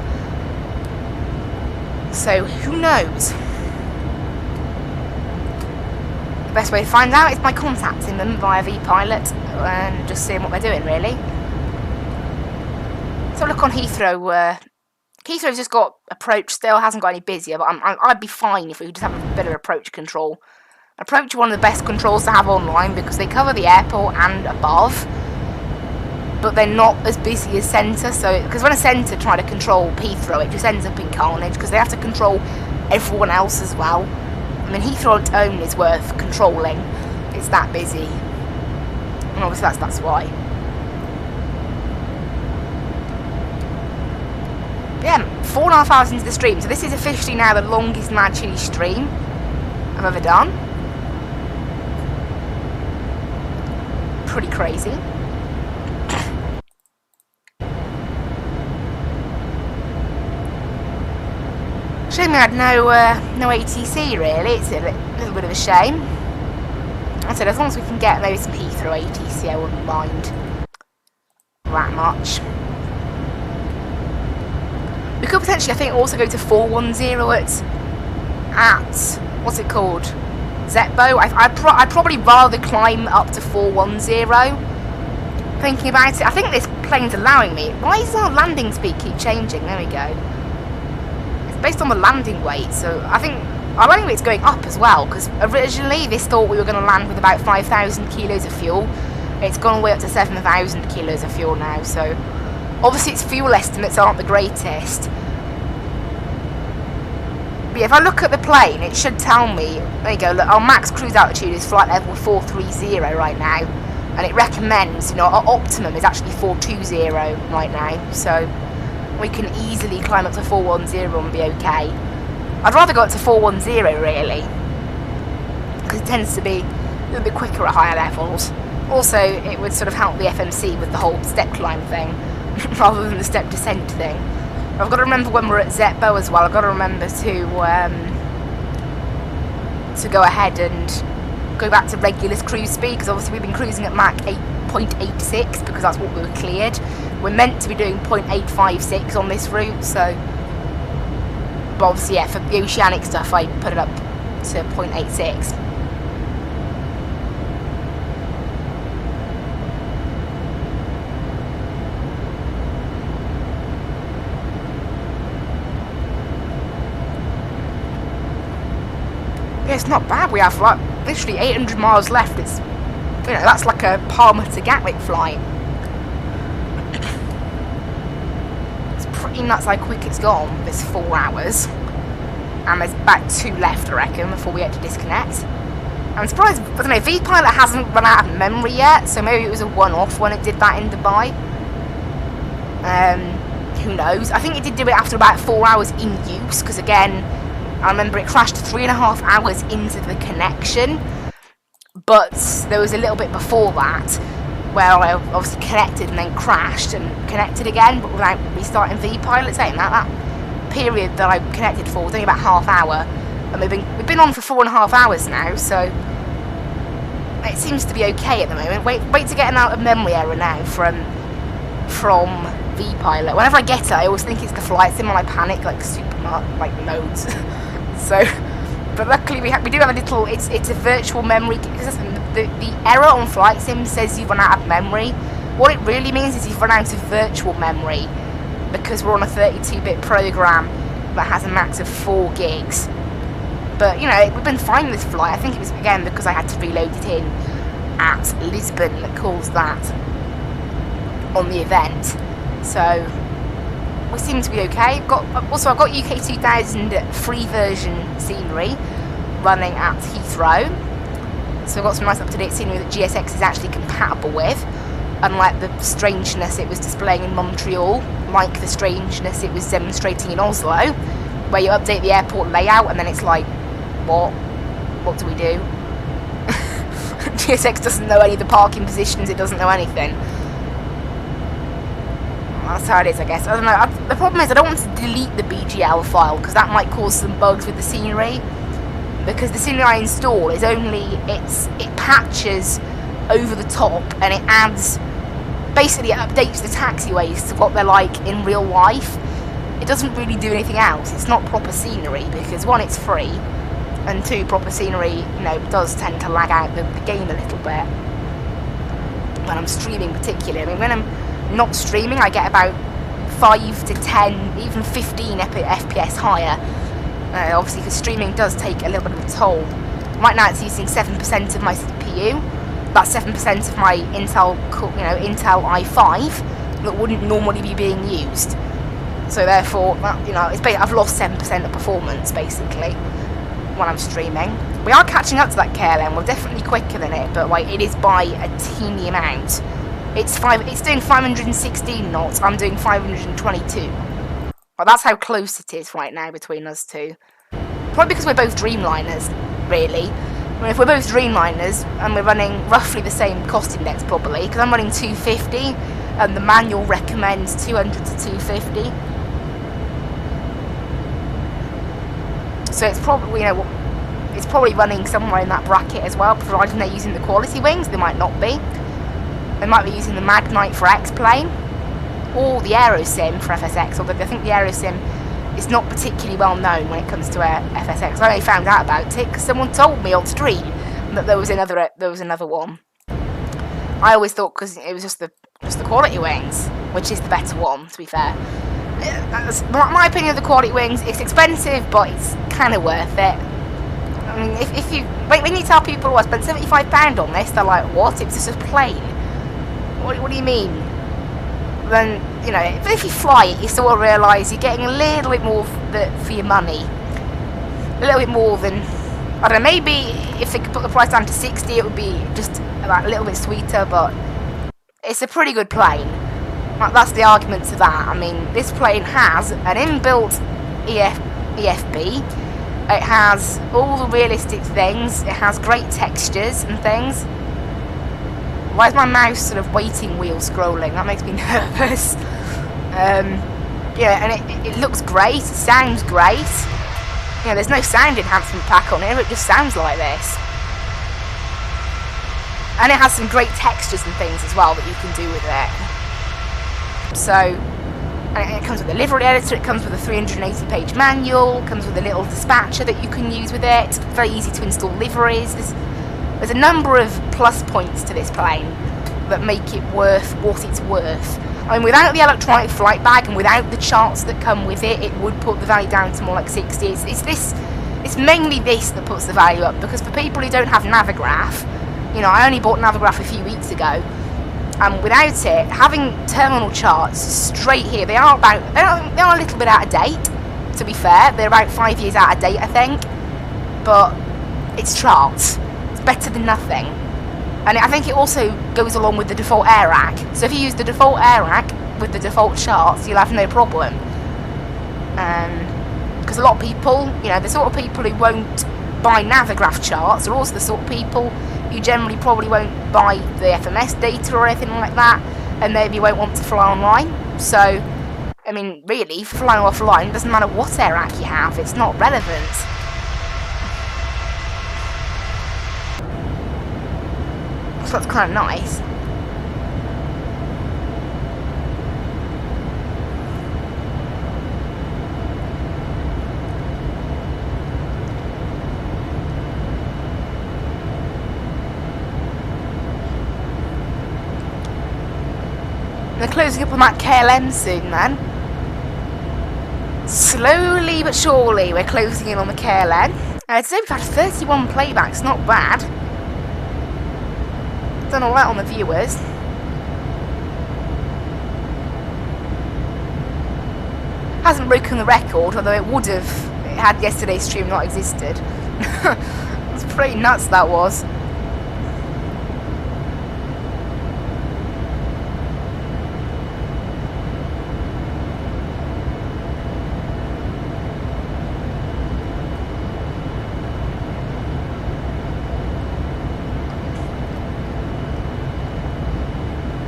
So, who knows? The best way to find out is by contacting them via vPilot and just seeing what they're doing, really. So look on Heathrow. Heathrow's just got approach still, hasn't got any busier, but I'd be fine if we could just have a bit of approach control. Approach are one of the best controls to have online because they cover the airport and above, but they're not as busy as centre. So, because when a centre try to control Heathrow, it just ends up in carnage because they have to control everyone else as well. I mean, Heathrow on its own is worth controlling. It's that busy, and obviously that's why. Yeah, 4.5 hours into the stream, so this is officially now the longest Mad Chili stream I've ever done. Pretty crazy. Shame we had no ATC really. It's a little bit of a shame. I said as long as we can get maybe some Heathrow ATC, I wouldn't mind that much. We could potentially, I think, also go to 410 at what's it called? Zetbo. I'd probably rather climb up to 410. Thinking about it, I think this plane's allowing me. Why does our landing speed keep changing? There we go. It's based on the landing weight, so I think our landing weight's going up as well. Because originally this thought we were going to land with about 5,000 kilos of fuel. It's gone all the way up to 7,000 kilos of fuel now. So obviously its fuel estimates aren't the greatest. But if I look at the plane, it should tell me, there you go, look, our max cruise altitude is flight level 430 right now. And it recommends, you know, our optimum is actually 420 right now. So we can easily climb up to 410 and be okay. I'd rather go up to 410 really, because it tends to be a little bit quicker at higher levels. Also, it would sort of help the FMC with the whole step climb thing, rather than the step descent thing. I've got to remember when we're at Zetbo as well, I've got to remember to go ahead and go back to regular cruise speed, because obviously we've been cruising at Mach 8.86 because that's what we were cleared. We're meant to be doing 0.856 on this route, so... But obviously, yeah, for the oceanic stuff, I put it up to 0.86. it's not bad. We have like literally 800 miles left. It's, you know, that's like a Palmer to Gatwick flight. It's pretty nuts how quick it's gone. It's 4 hours, and there's about 2 left, I reckon, before we get to disconnect. I'm surprised, I don't know, V-Pilot hasn't run out of memory yet, so maybe it was a one-off when it did that in Dubai. Who knows? I think it did do it after about 4 hours in use, because again, I remember it crashed 3.5 hours into the connection, but there was a little bit before that, where I obviously connected and then crashed and connected again, but without restarting V-Pilot, saying that period that I connected for was only about half hour. And we've been on for 4.5 hours now, so it seems to be okay at the moment. Wait to get an out of memory error now from V-Pilot. Whenever I get it, I always think it's the flight sim and I panic like super like loads. So, but luckily we do have a little. It's a virtual memory, because the error on flight sim says you've run out of memory. What it really means is you've run out of virtual memory, because we're on a 32-bit program that has a max of 4 gigs. But, you know, we've been fine this flight. I think it was, again, because I had to reload it in at Lisbon that caused that on the event. So, we seem to be okay. I've got UK 2000 free version scenery running at Heathrow. So, I've got some nice up-to-date scenery that GSX is actually compatible with, unlike the strangeness it was displaying in Montreal, like the strangeness it was demonstrating in Oslo, where you update the airport layout and then it's like, what do we do? GSX doesn't know any of the parking positions, it doesn't know anything. That's how it is, I guess. I don't know. The problem is I don't want to delete the BGL file, because that might cause some bugs with the scenery. Because the scenery I install is it patches over the top, and it adds, basically it updates the taxiways to what they're like in real life. It doesn't really do anything else. It's not proper scenery, because 1, it's free, and 2, proper scenery, you know, does tend to lag out the game a little bit. When I'm streaming particularly. I mean, when I'm not streaming, I get about 5 to 10, even 15 FPS higher. Obviously, because streaming does take a little bit of a toll. Right now it's using 7% of my CPU. That's 7% of my Intel i5 that wouldn't normally be being used. So therefore, you know, I've lost 7% of performance basically when I'm streaming. We are catching up to that KLM. We're definitely quicker than it, but like it is by a teeny amount. It's doing 516 knots. I'm doing 522. Well, that's how close it is right now between us two. Probably because we're both Dreamliners, really. I mean, if we're both Dreamliners and we're running roughly the same cost index, probably, because I'm running 250 and the manual recommends 200 to 250. So it's probably, you know, it's probably running somewhere in that bracket as well, providing they're using the quality wings. They might not be. They might be using the Magnite for X-Plane or the Aerosim for FSX, although I think the Aerosim is not particularly well known when it comes to FSX. I only found out about it because someone told me on stream that there was another one. I always thought because it was just the quality wings, which is the better one, to be fair. My opinion of the quality wings, it's expensive, but it's kind of worth it. I mean, if you when you tell people, oh, I spent £75 on this, they're like, what? It's just a plane. What do you mean? Then, you know, if you fly it, you sort of realise you're getting a little bit more for your money. A little bit more than, I don't know, maybe if they could put the price down to 60, it would be just a little bit sweeter, but it's a pretty good plane. Like, that's the argument to that. I mean, this plane has an inbuilt EFB. It has all the realistic things. It has great textures and things. Why is my mouse sort of waiting wheel scrolling? That makes me nervous. Yeah, and it looks great. It sounds great. You know, there's no sound enhancement pack on it. It just sounds like this. And it has some great textures and things as well that you can do with it. So, and it comes with a livery editor. It comes with a 380-page manual. It comes with a little dispatcher that you can use with it. It's very easy to install liveries. There's a number of plus points to this plane that make it worth what it's worth. I mean, without the electronic flight bag and without the charts that come with it, it would put the value down to more like 60. It's it's mainly this that puts the value up, because for people who don't have Navigraph, you know, I only bought Navigraph a few weeks ago, and without it, having terminal charts straight here, they are a little bit out of date, to be fair. They're about 5 years out of date, I think, but it's charts. It's better than nothing. And I think it also goes along with the default air rack. So if you use the default air rack with the default charts, you'll have no problem. Because a lot of people, you know, the sort of people who won't buy Navigraph charts are also the sort of people who generally probably won't buy the FMS data or anything like that, and maybe won't want to fly online. So, I mean, really, for flying offline, it doesn't matter what air rack you have, it's not relevant. So that's kind of nice. They're closing up on that KLM soon then. Slowly but surely we're closing in on the KLM. Today we've had 31 playbacks, not bad. Done all that on the viewers. Hasn't broken the record, although it would have had yesterday's stream not existed. It's pretty nuts, that was.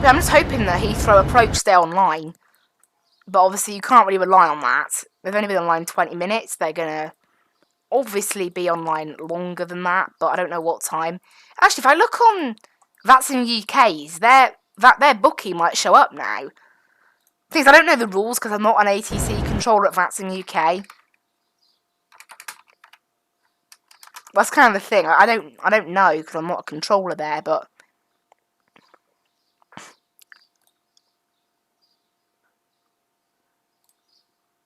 I'm just hoping that Heathrow approach stay online, but obviously you can't really rely on that. They've only been online 20 minutes, they're going to obviously be online longer than that, but I don't know what time. Actually, if I look on Vatsim UK's, their booking might show up now. Things I don't know the rules because I'm not an ATC controller at Vatsim UK. That's kind of the thing. I don't know because I'm not a controller there, but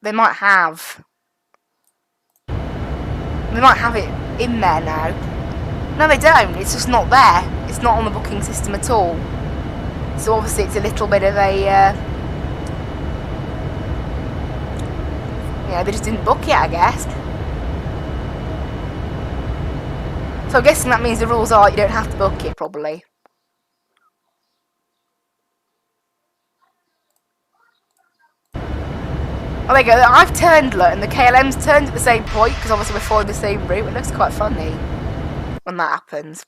they might have it in there now. No, they don't. It's just not there. It's not on the booking system at all. So obviously it's a little bit of a, you know, they just didn't book it, I guess. So I'm guessing that means the rules are you don't have to book it, probably. Oh, there you go. I've turned, look, and the KLM's turned at the same point, because obviously we're following the same route. It looks quite funny when that happens.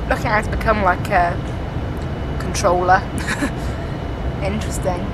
Looking at it to become like a controller. Interesting.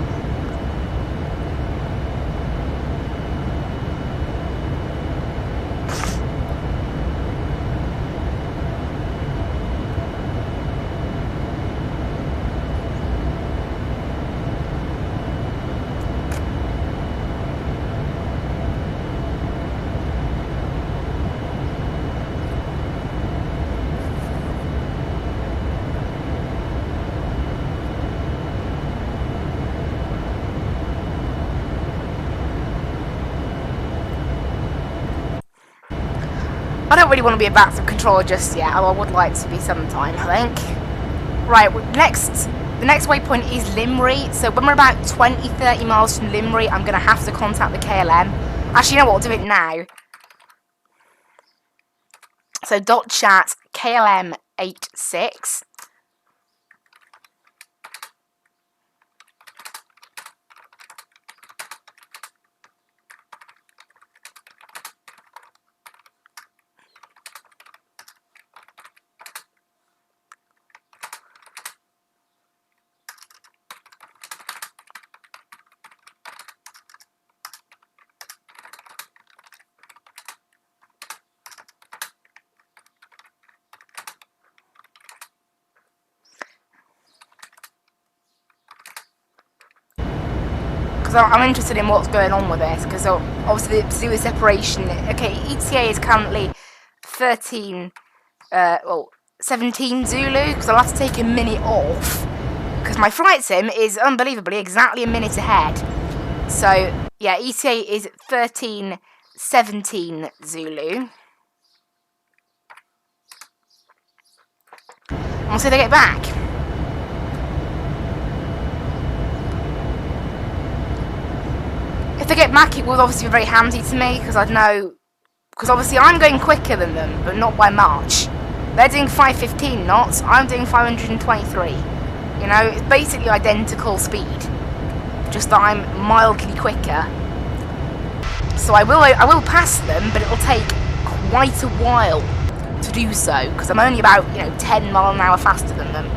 I don't really want to be a Vatsim controller just yet, although I would like to be sometime, I think. Right, the next waypoint is Limray, so when we're about 20-30 miles from Limray, I'm going to have to contact the KLM. Actually, you know what, I'll do it now. So .chat KLM 86. because I'm interested in what's going on with this, because obviously to do with separation, okay, ETA is currently 17 Zulu, because I'll have to take a minute off, because my flight sim is unbelievably exactly a minute ahead. So, yeah, ETA is 13:17 Zulu. We'll see if they get back. If they get back, it will obviously be very handy to me, because I'd know, because obviously I'm going quicker than them, but not by much. They're doing 515 knots, I'm doing 523. You know, it's basically identical speed, just that I'm mildly quicker. So I will pass them, but it'll take quite a while to do so, because I'm only about, 10 miles an hour faster than them.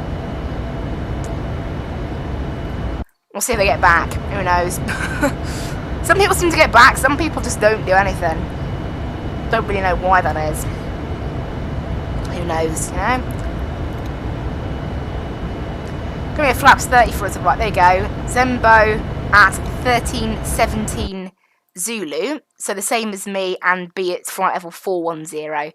We'll see if they get back, who knows. Some people seem to get back, some people just don't do anything. Don't really know why that is. Who knows, you know? Give me a flaps 30 for us, right, there you go. Zembo at 13:17 Zulu, so the same as me, and be at flight level 410.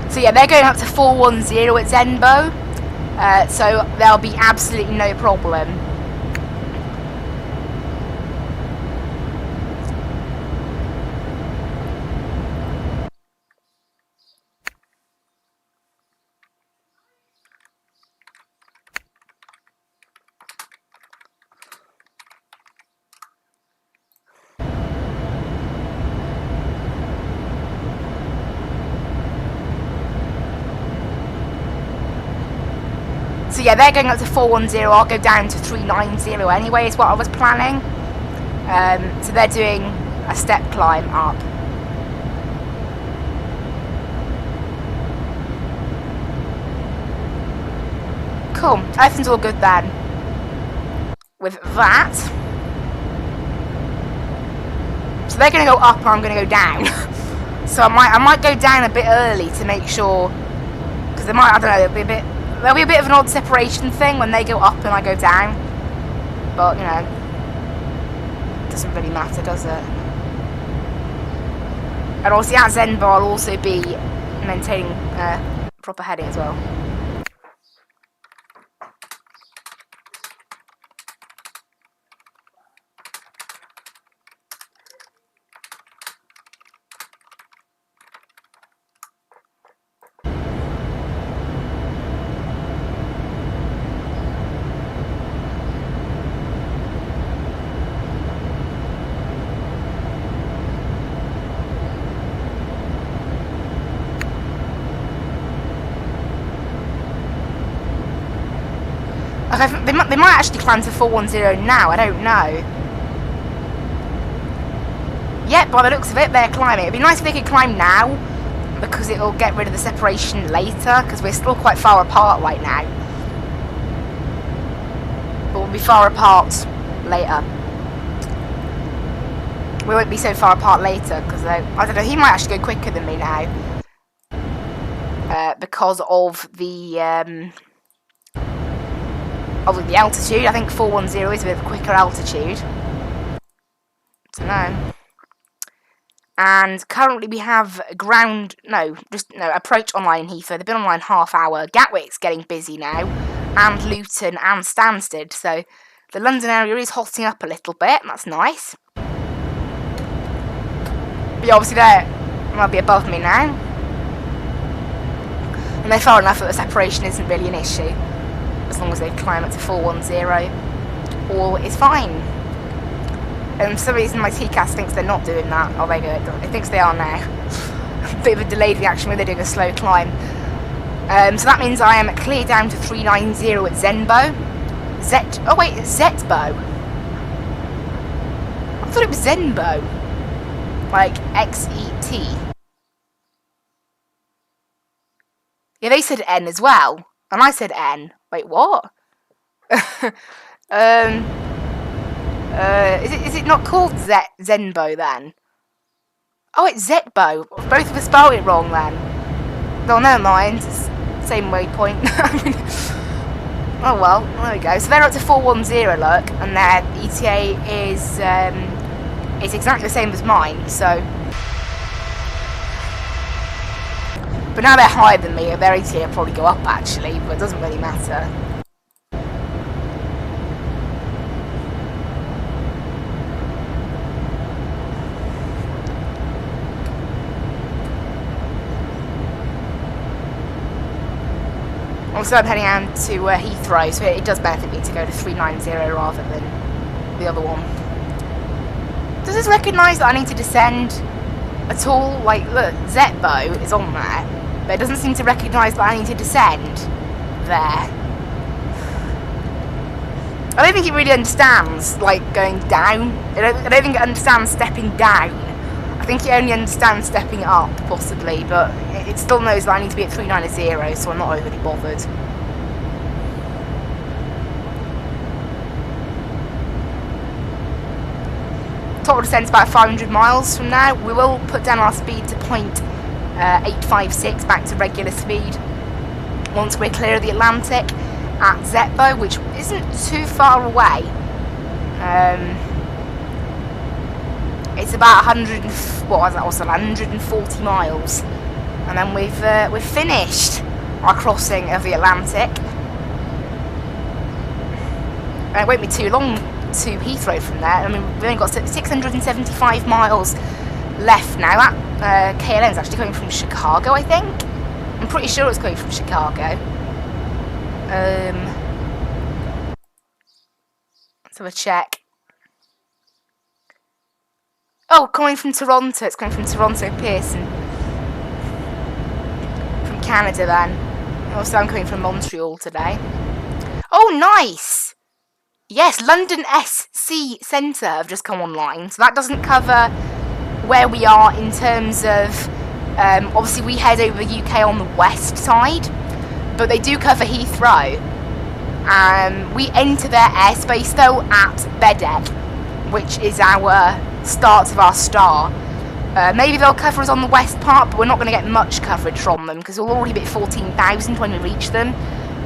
So yeah, they're going up to 410 at Zenbo, so there'll be absolutely no problem. So yeah, they're going up to 410, I'll go down to 390 anyway, is what I was planning. So they're doing a step climb up. Cool, everything's all good then. With that. So they're going to go up and I'm going to go down. So I might go down a bit early to make sure, because there might, I don't know, there'll be a bit of an odd separation thing when they go up and I go down. But, it doesn't really matter, does it? And obviously at Zenbo I'll also be maintaining proper heading as well. Okay, they might actually climb to 410 now, I don't know. Yep, by the looks of it, they're climbing. It'd be nice if they could climb now, because it'll get rid of the separation later, because we're still quite far apart right now. But we'll be far apart later. We won't be so far apart later, because I don't know, he might actually go quicker than me now. Because of the altitude. I think 410 is a bit of a quicker altitude. Don't know. And currently we have approach online in Heathrow. They've been online half hour. Gatwick's getting busy now, and Luton and Stansted. So the London area is hotting up a little bit. That's nice. But yeah, obviously they might be above me now, and they're far enough that the separation isn't really an issue. As long as they climb up to 410, all is fine. And for some reason my TCAS thinks they're not doing that. Oh, they do it. It thinks they are now. Bit of a delayed reaction where they're doing a slow climb. So that means I am clear down to 390 at Zenbo. Zetbo. I thought it was Zenbo. Like, XET. Yeah, they said N as well. And I said N. Wait, what? Is it not called Zenbo then? Oh, it's Zetbo. Both of us spelled it wrong then. No, never mind. It's the same waypoint. Oh well, there we go. So they're up to 410, look, and their ETA is exactly the same as mine. So, but now they're higher than me. Their ETA will probably go up actually, but it doesn't really matter. Also, I'm heading out to Heathrow, so it does benefit me to go to 390 rather than the other one. Does this recognise that I need to descend at all? Like, look, Zetbo is on there, but it doesn't seem to recognise that I need to descend there. I don't think it really understands, like, going down. I don't think it understands stepping down. I think it only understands stepping up, possibly, but it still knows that I need to be at 390, so I'm not overly bothered. Total descent's about 500 miles from now. We will put down our speed to 0.856 back to regular speed once we're clear of the Atlantic at Zetbo, which isn't too far away. It's about 140 miles, and then we've finished our crossing of the Atlantic. And it won't be too long to Heathrow from there. I mean, we've only got 675 miles left now. That KLM is actually coming from Chicago, I think. I'm pretty sure it's coming from Chicago. Let's have a check. Oh, coming from Toronto. It's coming from Toronto Pearson. From Canada then. Also, I'm coming from Montreal today. Oh, nice! Yes, London SC Centre have just come online. So that doesn't cover where we are in terms of... obviously, we head over the UK on the west side. But they do cover Heathrow. We enter their airspace, though, at Bedeck, which is our start of our star. Maybe they'll cover us on the west part, but we're not going to get much coverage from them because we'll already be at 14,000 when we reach them.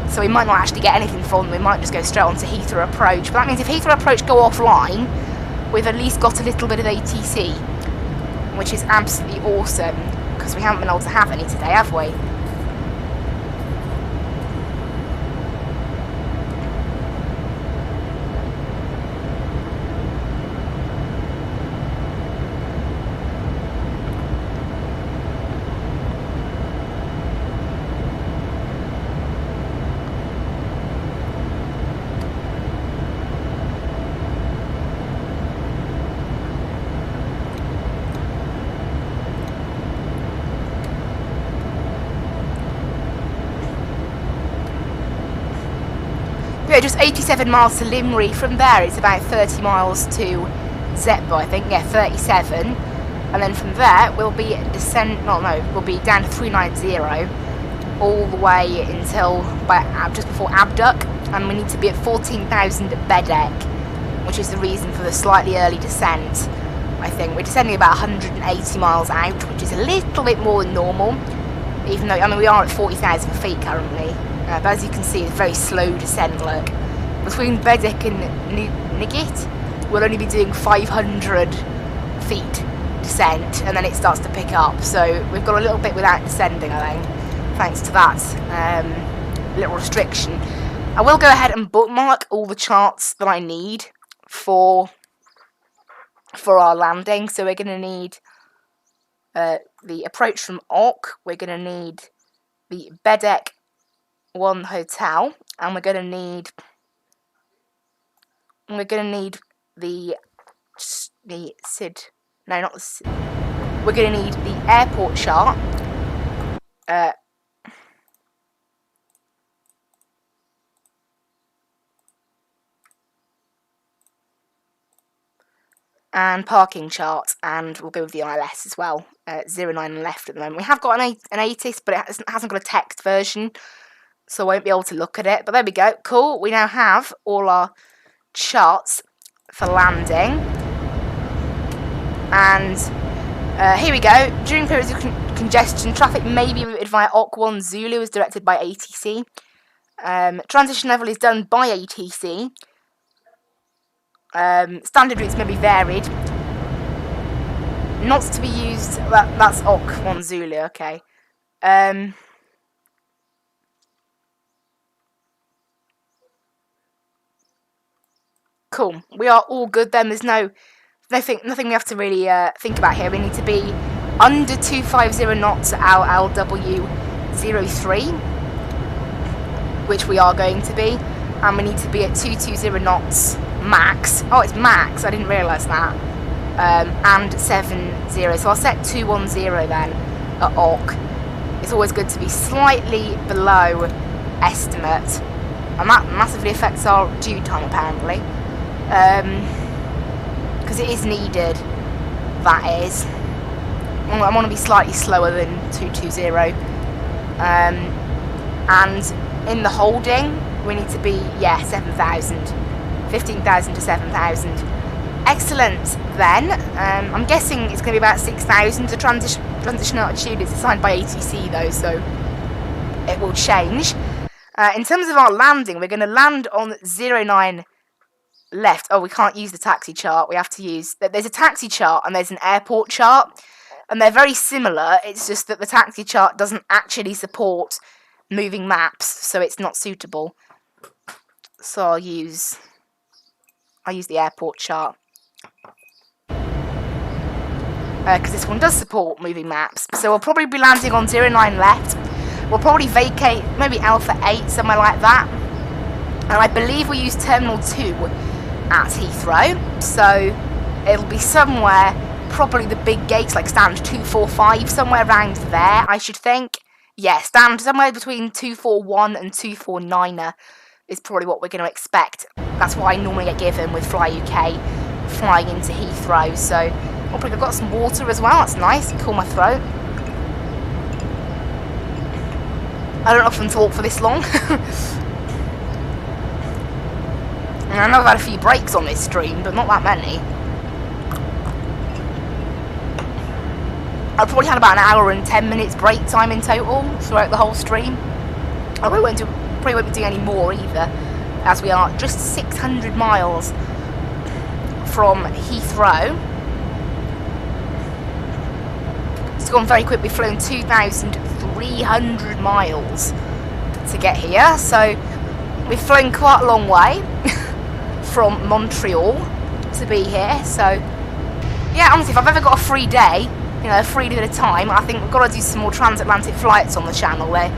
So we might not actually get anything from them. We might just go straight on to Heathrow Approach. But that means if Heathrow Approach go offline, we've at least got a little bit of ATC, which is absolutely awesome because we haven't been able to have any today, have we? Yeah, just 87 miles to Limerick. From there, it's about 30 miles to Zetbo, I think. Yeah, 37. And then from there, we'll be we'll be down to 390 all the way until just before Abduck. And we need to be at 14,000 at Bedeck, which is the reason for the slightly early descent, I think. We're descending about 180 miles out, which is a little bit more than normal. Even though, I mean, we are at 40,000 feet currently. But as you can see, it's a very slow descent, look. Between Bedeck and Nigit, we'll only be doing 500 feet descent, and then it starts to pick up. So we've got a little bit without descending, I think, thanks to that little restriction. I will go ahead and bookmark all the charts that I need for our landing. So we're going to need the approach from Ock. We're going to need the Bedeck 1 hotel, and we're going to need the SID. No, not the SID. We're going to need the airport chart. and parking chart, and we'll go with the ILS as well. 09 left at the moment. We have got an ATIS, but it hasn't got a text version, so I won't be able to look at it. But there we go. Cool. We now have all our charts for landing. And here we go. During periods of congestion, traffic may be routed via OC1 Zulu as directed by ATC. Transition level is done by ATC. Standard routes may be varied. Not to be used. That's OC1 Zulu. Okay. Cool. We are all good then. There's nothing we have to really think about here. We need to be under 250 knots at our LW03, which we are going to be, and we need to be at 220 knots max. Oh, it's max. I didn't realise that. And 70. So I'll set 210 then at OC. It's always good to be slightly below estimate, and that massively affects our due time apparently. Because it is needed, that is. I want to be slightly slower than 220. And in the holding, we need to be, 7,000. 15,000 to 7,000. Excellent, then. I'm guessing it's going to be about 6,000. The transition altitude is assigned by ATC, though, so it will change. In terms of our landing, we're going to land on 09 left. Oh, we can't use the taxi chart. We have to use... There's a taxi chart and there's an airport chart, and they're very similar. It's just that the taxi chart doesn't actually support moving maps, so it's not suitable. So I'll use the airport chart. Because this one does support moving maps. So we'll probably be landing on 09 left. We'll probably vacate maybe Alpha 8, somewhere like that. And I believe we use Terminal 2 at Heathrow. So it'll be somewhere, probably the big gates, like stand 245, somewhere around there, I should think. Yeah, stand somewhere between 241 and 249 is probably what we're going to expect. That's what I normally get given with Fly UK, flying into Heathrow. So I've got some water as well, that's nice, cool my throat. I don't often talk for this long. And I know I've had a few breaks on this stream, but not that many. I've probably had about an hour and 10 minutes break time in total throughout the whole stream. I probably won't be doing any more either, as we are just 600 miles from Heathrow. It's gone very quick. We've flown 2,300 miles to get here, so we've flown quite a long way from Montreal to be here. So yeah, honestly, if I've ever got a free day, a free bit of time, I think we've got to do some more transatlantic flights on the channel. They're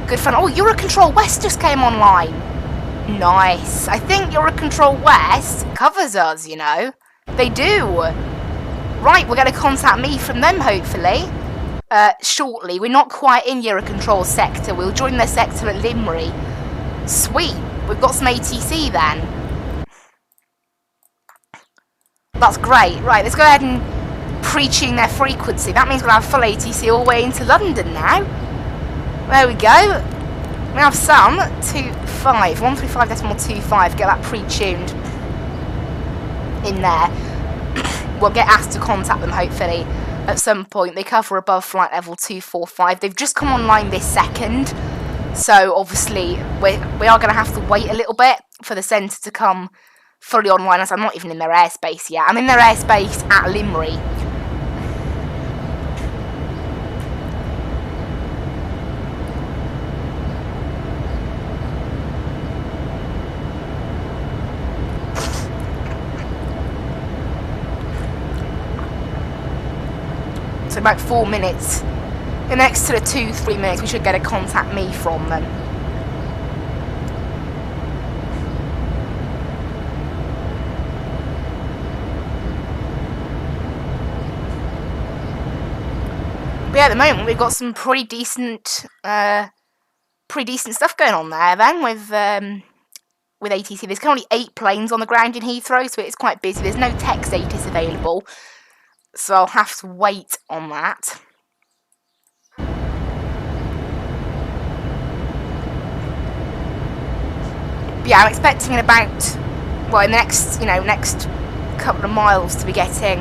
good fun. Oh, Eurocontrol West just came online. Nice. I think Eurocontrol West covers us, They do. Right, we're going to contact me from them, hopefully, shortly. We're not quite in Eurocontrol sector. We'll join their sector at Limerick. Sweet. We've got some ATC then. That's great. Right, let's go ahead and pre-tune their frequency. That means we'll have full ATC all the way into London now. There we go. We have some 135.25. Get that pre-tuned in there. We'll get asked to contact them hopefully at some point. They cover above flight level 245. They've just come online this second, so obviously we are going to have to wait a little bit for the centre to come fully online, as I'm not even in their airspace yet. I'm in their airspace at Limerick. So about 4 minutes. In the next sort of 2-3 minutes, we should get a contact me from them. But yeah, at the moment we've got some pretty decent stuff going on there. Then with ATC. There's currently 8 planes on the ground in Heathrow, so it's quite busy. There's no tech status available, so I'll have to wait on that. But yeah, I'm expecting in about, well, in the next couple of miles to be getting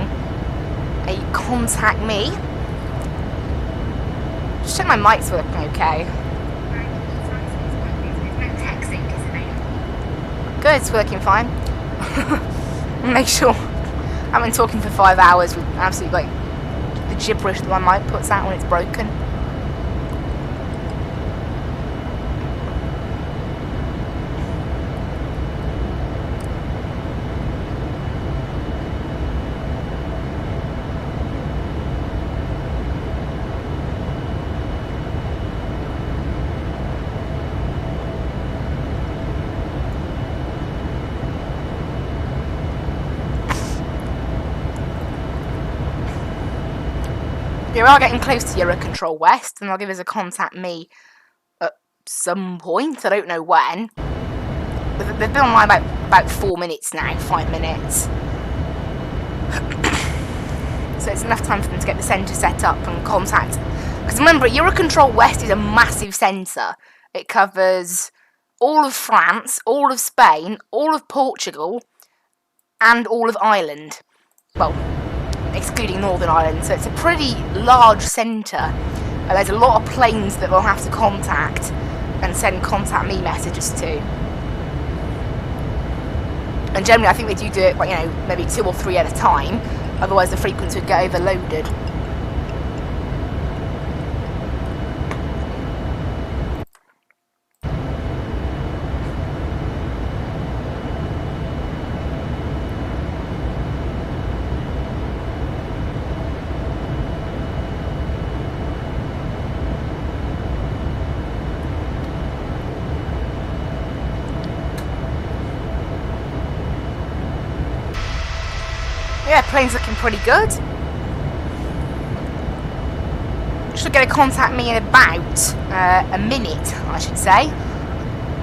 a contact me. Just check my mic's working okay. Good, it's working fine. Make sure I've been talking for 5 hours with absolutely like the gibberish that my mic puts out when it's broken. We are getting close to Eurocontrol West, and they'll give us a contact me at some point. I don't know when. They've been online about 4 minutes now, 5 minutes. So it's enough time for them to get the centre set up and contact. Because remember, Eurocontrol West is a massive centre. It covers all of France, all of Spain, all of Portugal, and all of Ireland. Well, excluding Northern Ireland, so it's a pretty large centre, and there's a lot of planes that we'll have to contact and send contact me messages to. And generally I think they do it, maybe 2 or 3 at a time, otherwise the frequency would get overloaded. Yeah, plane's looking pretty good. Should get a contact me in about a minute, I should say.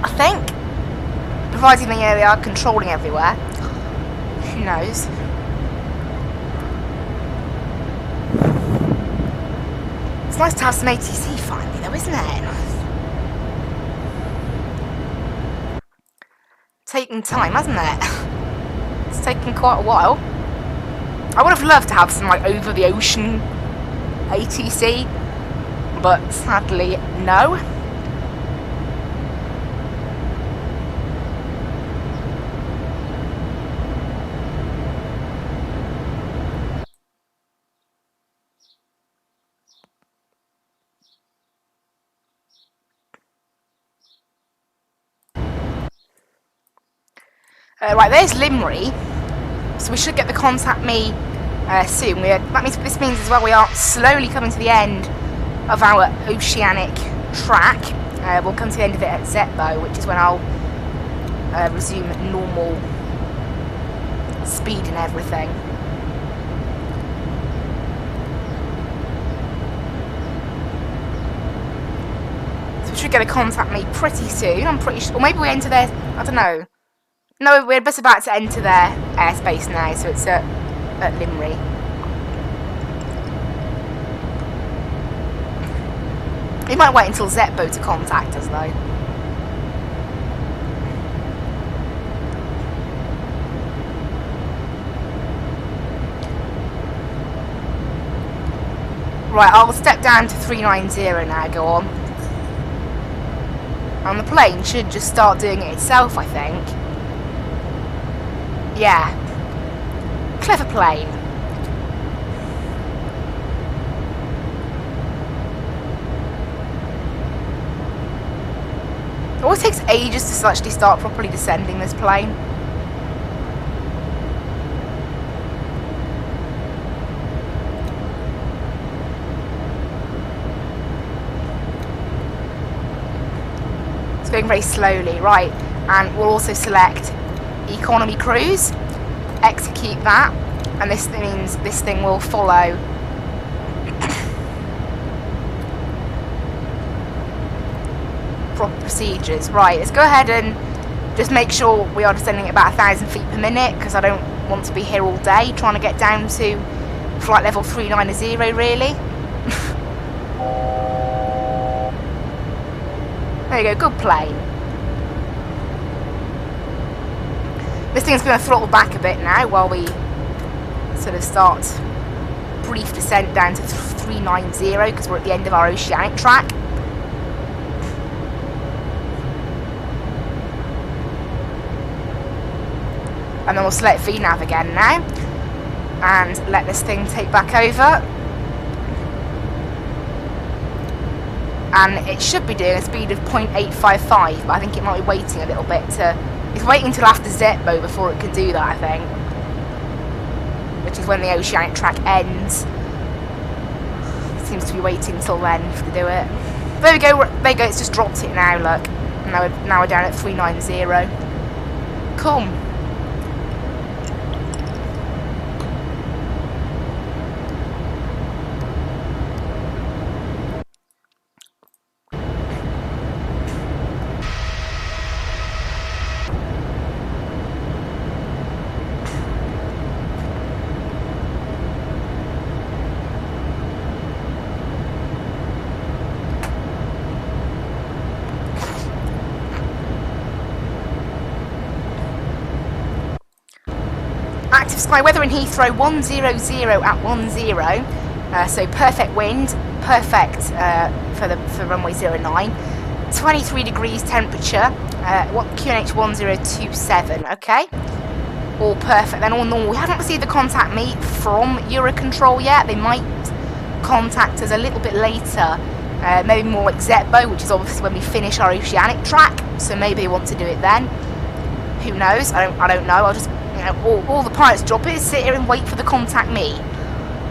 I think. Providing they are controlling everywhere. Who knows? It's nice to have some ATC finally, though, isn't it? Taking time, hasn't it? It's taken quite a while. I would have loved to have some over the ocean ATC, but sadly no. Right, there's Limerick. So we should get the contact me soon. This means as well we are slowly coming to the end of our oceanic track. We'll come to the end of it at Zetbo, which is when I'll resume normal speed and everything. So we should get a contact me pretty soon. I'm pretty sure. Or maybe we enter their. I don't know. No, we're just about to enter their airspace now, so it's at Limerick. We might wait until Zetbo to contact us, though. Right, I'll step down to 390 now, go on. And the plane should just start doing it itself, I think. Yeah. Clever plane. It always takes ages to actually start properly descending this plane. It's going very slowly, right? And we'll also select economy cruise, execute that, and this means this thing will follow proper procedures. Right, let's go ahead and Just make sure we are descending at about 1,000 feet per minute, because I don't want to be here all day trying to get down to flight level 390 really. There you go, good plane. This thing's going to throttle back a bit now while we sort of start brief descent down to 390 because we're at the end of our oceanic track. And then we'll select VNav again now and let this thing take back over. And it should be doing a speed of 0.855, but I think it might be waiting a little bit to... It's waiting until after Zetbo before it can do that, I think. Which is when the oceanic track ends. It seems to be waiting until then to do it. There we go, it's just dropped it now, look. Now we're down at 390. Cool. Active sky weather in Heathrow 100 at 10, so perfect wind, perfect for runway 09, 23 degrees temperature, QNH 1027, okay, all perfect, then all normal. We haven't received the contact me from Eurocontrol yet. They might contact us a little bit later, maybe more like Zetbo, which is obviously when we finish our oceanic track, so maybe they want to do it then. Who knows? I don't know. I'll just, you know, all the pilots' job is sit here and wait for the contact me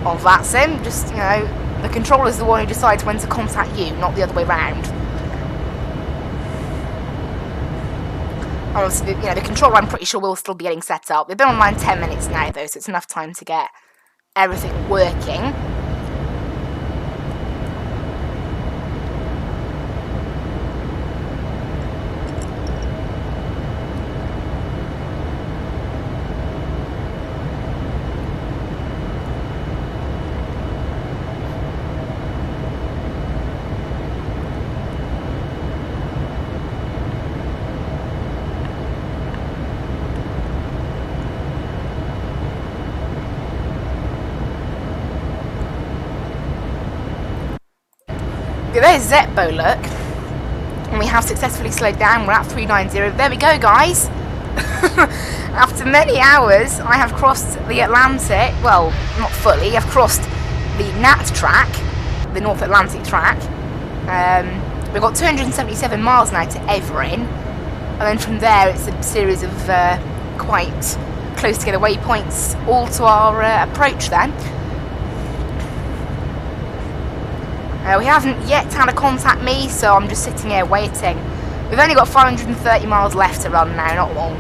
on Vatsim. Just, you know, the controller's the one who decides when to contact you, not the other way round. Honestly, you know, the controller I'm pretty sure will still be getting set up. They've been online 10 minutes now though, so it's enough time to get everything working. There's Zetbo, look, and we have successfully slowed down. We're at 390. There we go, guys. After many hours, I have crossed the Atlantic. Well, not fully. I've crossed the NAT track, the North Atlantic track. We've got 277 miles now to Everin, and then from there it's a series of quite close together waypoints, all to our approach then. We haven't yet had a contact me, so I'm just sitting here waiting. We've only got 530 miles left to run now, not long.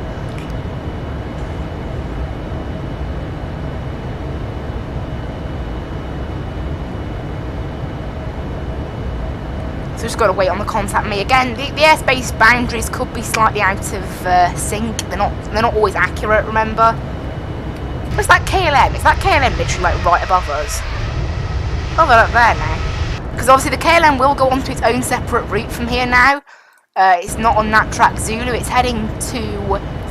So just got to wait on the contact me again. The airspace boundaries could be slightly out of sync. They're not always accurate. Remember? What's that KLM? Is that KLM literally like right above us? Oh, they're up there now. Because obviously the KLM will go onto its own separate route from here now. It's not on that track Zulu, it's heading to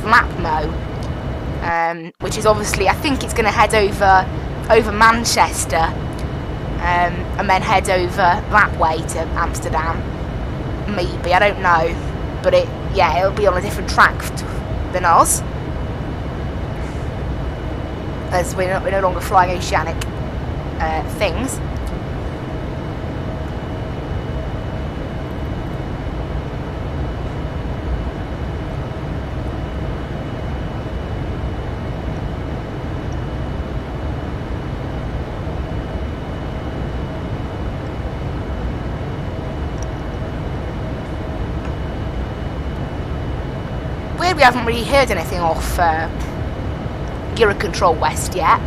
Vlapmo. Which is obviously, I think it's going to head over Manchester. And then head over that way to Amsterdam. Maybe, I don't know. But it'll be on a different track than us. As we're no longer flying oceanic things. We haven't really heard anything off Eurocontrol West yet.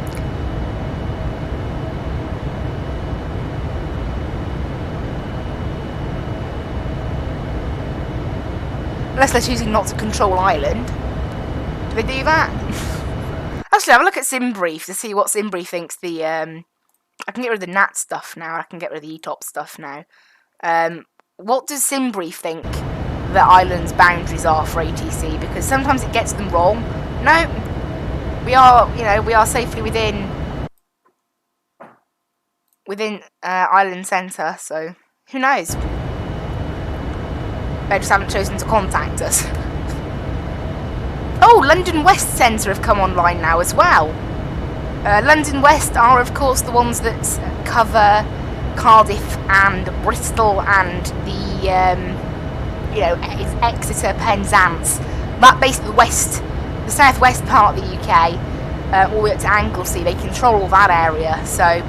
Unless they're choosing not to control Ireland. Do they do that? Actually, have a look at SimBrief to see what SimBrief thinks the, I can get rid of the NAT stuff now, I can get rid of the ETOP stuff now. What does SimBrief think that Ireland's boundaries are for ATC? Because sometimes it gets them wrong. No, we are, you know, we are safely within Ireland Centre, so who knows? They just haven't chosen to contact us. Oh, London West Centre have come online now as well. London West are, of course, the ones that cover Cardiff and Bristol and the, you know, Exeter, Penzance. That basically the southwest part of the UK, all the way up to Anglesey. They control all that area, so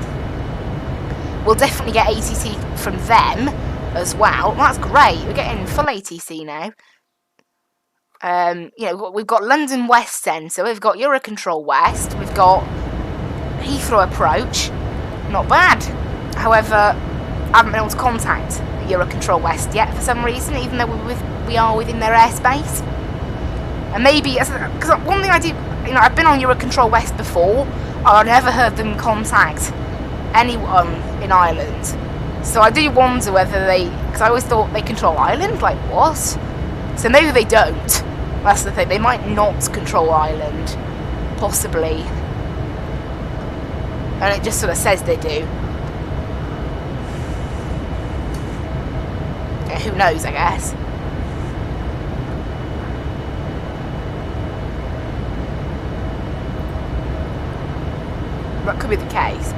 we'll definitely get ATC from them as well. That's great. We're getting full ATC now. You know, we've got London West Centre, we've got Eurocontrol West, we've got Heathrow Approach. Not bad. However, I haven't been able to contact Eurocontrol West yet for some reason, even though we are within their airspace. And maybe, because one thing I do, you know, I've been on Eurocontrol West before, I've never heard them contact anyone in Ireland. So I do wonder whether they, because I always thought they control Ireland, like what? So maybe they don't. That's the thing, they might not control Ireland, possibly. And it just sort of says they do. Yeah, who knows, I guess. That could be the case.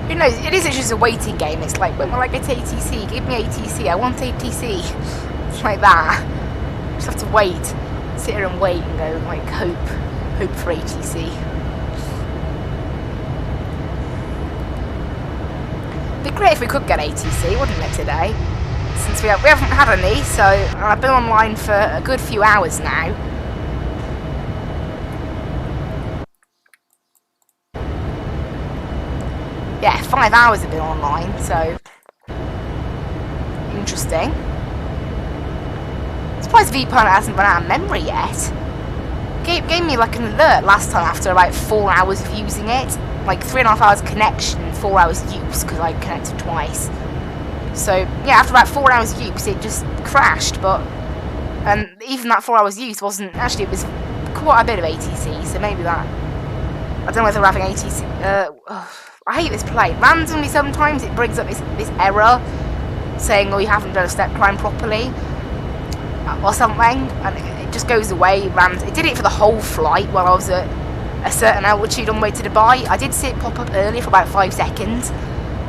Who knows? It is just a waiting game. It's like, when will I get ATC? Give me ATC. I want ATC. It's like that. Just have to wait. Sit here and wait and go, like, hope for ATC. It'd be great if we could get ATC, wouldn't it, today? Since we haven't had any, so I've been online for a good few hours now. Yeah, 5 hours have been online, so interesting. Surprised VPN hasn't run out of memory yet. Gave me like an alert last time after about 4 hours of using it. Like 3.5 hours connection, 4 hours use, because I connected twice. So yeah, after about 4 hours use, it just crashed. But even that 4 hours use wasn't actually. It was quite a bit of ATC, so maybe that. I don't know whether we're having ATC. I hate this plane. Randomly, sometimes it brings up this error saying, "Oh, you haven't done a step climb properly," or something, and it just goes away. It did it for the whole flight while I was at a certain altitude on the way to Dubai. I did see it pop up earlier for about 5 seconds,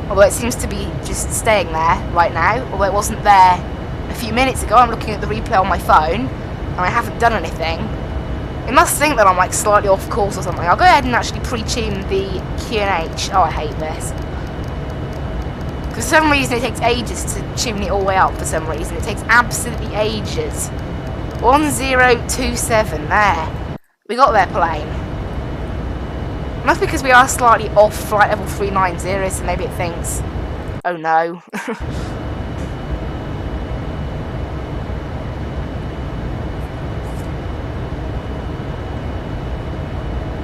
although it seems to be just staying there right now. Although it wasn't there a few minutes ago. I'm looking at the replay on my phone, and I haven't done anything. It must think that I'm like slightly off course or something. I'll go ahead and actually pre-tune the QNH. Oh, I hate this. Because for some reason it takes ages to tune it all the way up for some reason. It takes absolutely ages. 1027, there. We got their plane. And that's because we are slightly off flight level 390, so maybe it thinks, oh no.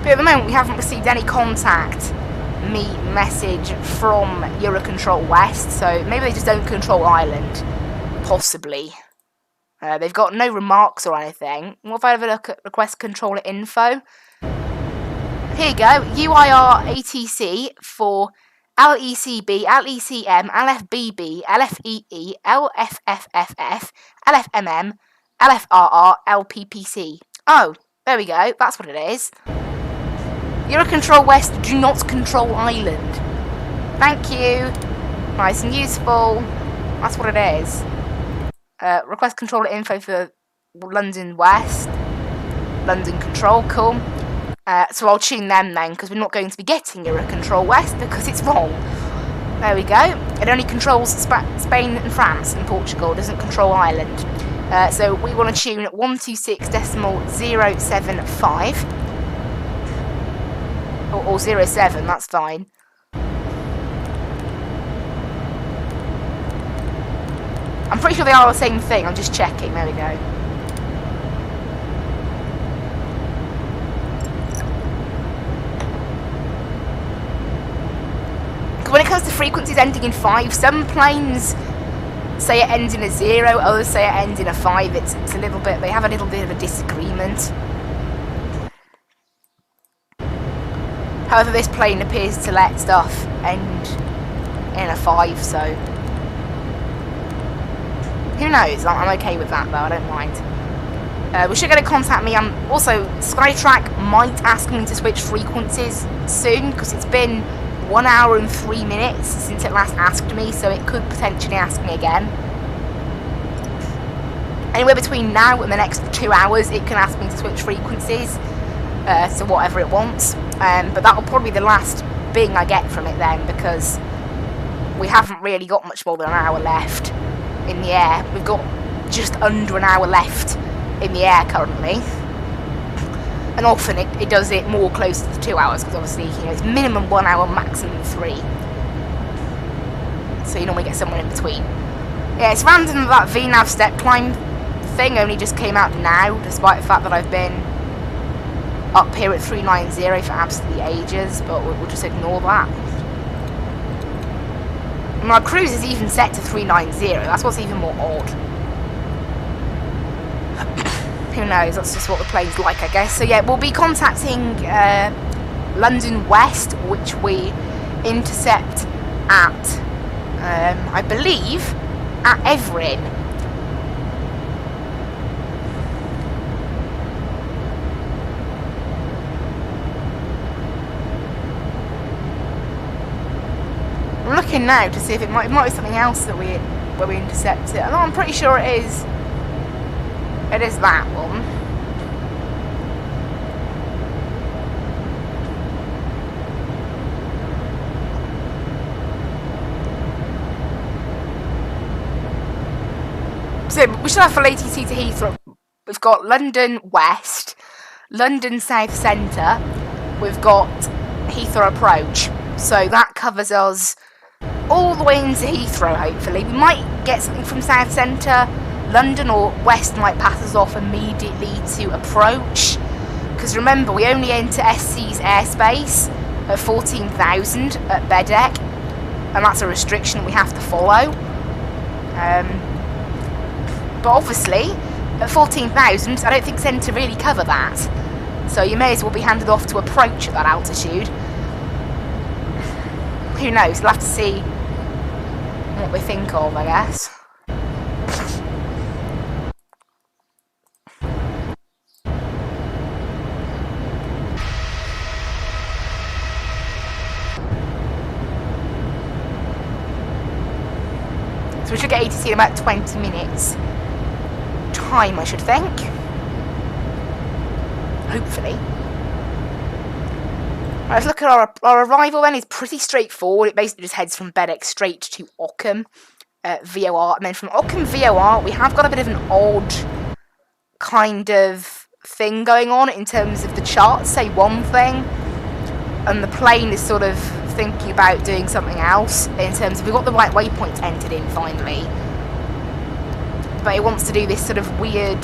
But at the moment we haven't received any contact message from Eurocontrol West, so maybe they just don't control Ireland. Possibly. They've got no remarks or anything. What if I have a look at request controller info? Here you go. UIR ATC for LECB, LECM, LFBB, LFEE, LFFFF, LFMM, LFRR, LPPC. Oh, there we go. That's what it is. Eurocontrol West do not control Ireland. Thank you. Nice and useful. That's what it is. Request controller info for London West. London Control, cool. So I'll tune them then, because we're not going to be getting Eurocontrol West because it's wrong. There we go. It only controls Spain and France and Portugal. It doesn't control Ireland. So we want to tune 126.075 or 07. That's fine. I'm pretty sure they are the same thing. I'm just checking. There we go. When it comes to frequencies ending in 5, some planes say it ends in a 0, others say it ends in a 5. It's a little bit, they have a little bit of a disagreement. However, this plane appears to let stuff end in a 5, so who knows? I'm okay with that though, I don't mind. We should get to contact me. Also, Skytrack might ask me to switch frequencies soon, because it's been 1 hour and 3 minutes since it last asked me, so it could potentially ask me again. Anywhere between now and the next 2 hours, it can ask me to switch frequencies to whatever it wants. But that'll probably be the last bing I get from it then, because we haven't really got much more than an hour left in the air. We've got just under an hour left in the air currently. And often it does it more close to the 2 hours, because obviously, you know, it's minimum 1 hour, maximum 3. So you normally get somewhere in between. Yeah, it's random that VNAV step climb thing only just came out now, despite the fact that I've been up here at 390 for absolutely ages, but we'll just ignore that. And our cruise is even set to 390, that's what's even more odd. Who knows, that's just what the plane's like, I guess. So yeah, we'll be contacting London West, which we intercept at, I believe, at Everin. I'm looking now to see if it might be something else that where we intercept it. I'm pretty sure it is. It is that one. So we should have full ATC to Heathrow. We've got London West, London South Centre, we've got Heathrow Approach. So that covers us all the way into Heathrow, hopefully. We might get something from South Centre. London or West might pass us off immediately to Approach, because remember, we only enter SC's airspace at 14,000 at Bedeck, and that's a restriction we have to follow. But obviously, at 14,000, I don't think Centre really cover that, so you may as well be handed off to Approach at that altitude. Who knows, we'll have to see what we think of, I guess. So we should get ATC in about 20 minutes time, I should think. Hopefully. Right, let's look at our arrival then. It's pretty straightforward. It basically just heads from Bedeck straight to Ockham VOR. And then from Ockham VOR, we have got a bit of an odd kind of thing going on in terms of the charts say one thing, and the plane is sort of thinking about doing something else in terms of, we've got the right waypoints entered in finally, but it wants to do this sort of weird,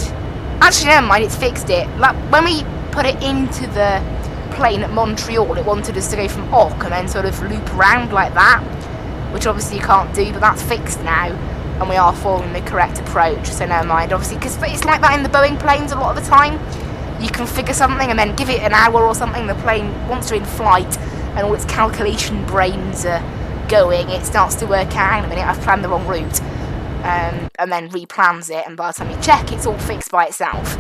actually never mind, it's fixed it. Like, when we put it into the plane at Montreal, it wanted us to go from Ock and then sort of loop around like that, which obviously you can't do, but that's fixed now and we are following the correct approach, so never mind. Obviously, because it's like that in the Boeing planes a lot of the time, you configure something and then give it an hour or something, the plane, once you're in flight and all its calculation brains are going, it starts to work out, hang on a minute, I've planned the wrong route, and then replans it, and by the time you check, it's all fixed by itself.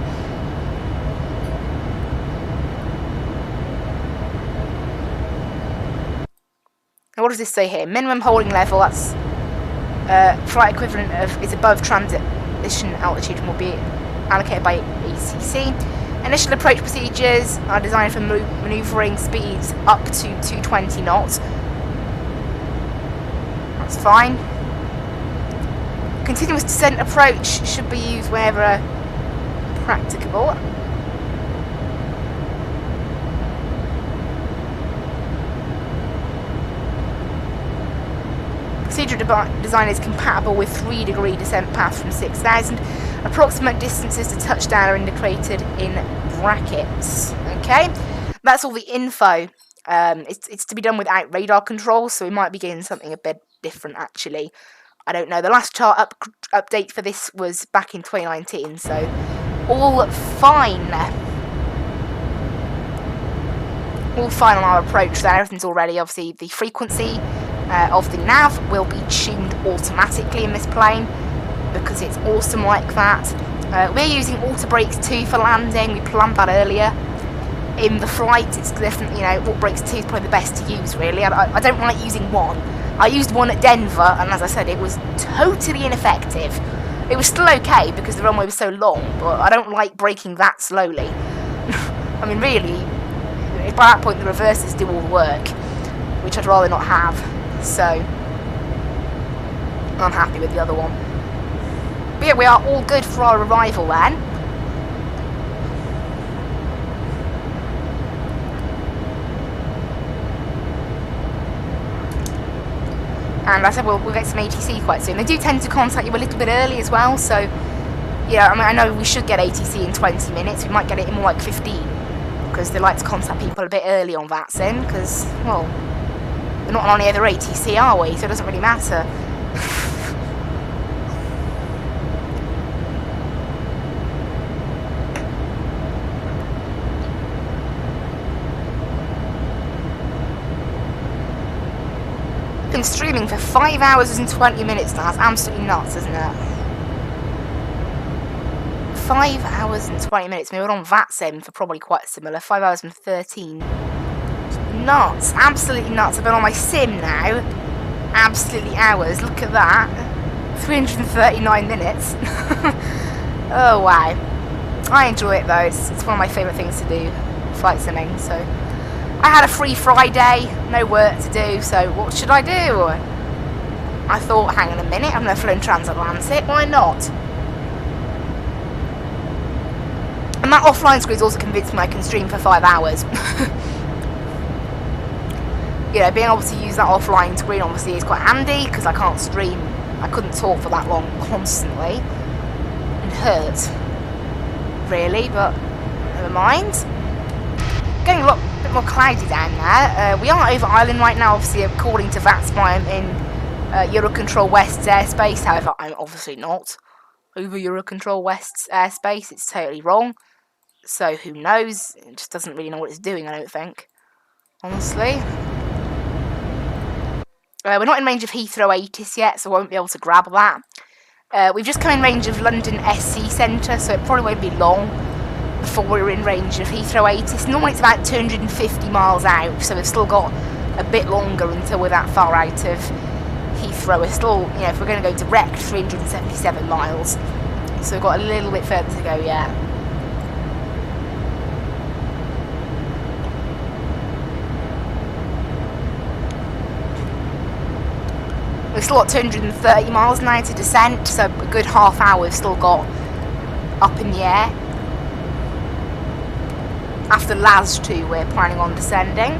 Now what does this say here? Minimum holding level, that's flight equivalent of, is above transition altitude and will be allocated by ACC. Initial approach procedures are designed for manoeuvring speeds up to 220 knots. That's fine. Continuous descent approach should be used wherever practicable. Procedural design is compatible with 3-degree descent path from 6,000. Approximate distances to touchdown are indicated in brackets. Okay, that's all the info. It's to be done without radar control, so we might be getting something a bit different actually. I don't know. The last chart update for this was back in 2019, so all fine. All fine on our approach there. Everything's all ready. Obviously, the frequency of the nav will be tuned automatically in this plane because it's awesome like that. We're using auto brakes 2 for landing. We planned that earlier. In the flight, it's definitely, auto brakes 2 is probably the best to use, really. I don't like using 1. I used 1 at Denver, and as I said, it was totally ineffective. It was still okay because the runway was so long, but I don't like braking that slowly. I mean, really, by that point the reverses do all the work, which I'd rather not have. So I'm happy with the other one. But yeah, we are all good for our arrival then. And I said we'll get some ATC quite soon. They do tend to contact you a little bit early as well, so yeah, I mean, I know we should get ATC in 20 minutes. We might get it in more like 15, because they like to contact people a bit early on Vatsim, because, well, we're not on any other ATC, are we? So it doesn't really matter. Been streaming for 5 hours and 20 minutes now. That's absolutely nuts, isn't it? 5 hours and 20 minutes. We were on Vatsim for probably quite similar. 5 hours and 13. Nuts. Absolutely nuts. I've been on my sim now. Absolutely hours. Look at that. 339 minutes. Oh, wow. I enjoy it, though. It's one of my favourite things to do. Flight simming, so... I had a free Friday, no work to do, so what should I do? I thought, hang on a minute, I've never flown transatlantic, why not? And that offline screen's also convinced me I can stream for 5 hours. You know, being able to use that offline screen obviously is quite handy, because I can't stream, I couldn't talk for that long constantly. It hurt, really, but never mind. Getting a bit more cloudy down there. We are over island right now, obviously, according to Vatsim. I'm in Eurocontrol West's airspace. However, I'm obviously not over Eurocontrol West's airspace. It's totally wrong. So who knows? It just doesn't really know what it's doing, I don't think. Honestly. We're not in range of Heathrow 80s yet, so I won't be able to grab that. We've just come in range of London SC Centre, so it probably won't be long before we're in range of Heathrow 80s. Normally it's about 250 miles out, so we've still got a bit longer until we're that far out of Heathrow. We're still, if we're going to go direct, 377 miles. So we've got a little bit further to go yet. We've still got 230 miles now to descent, so a good half hour we've still got up in the air. After LAS 2, we're planning on descending.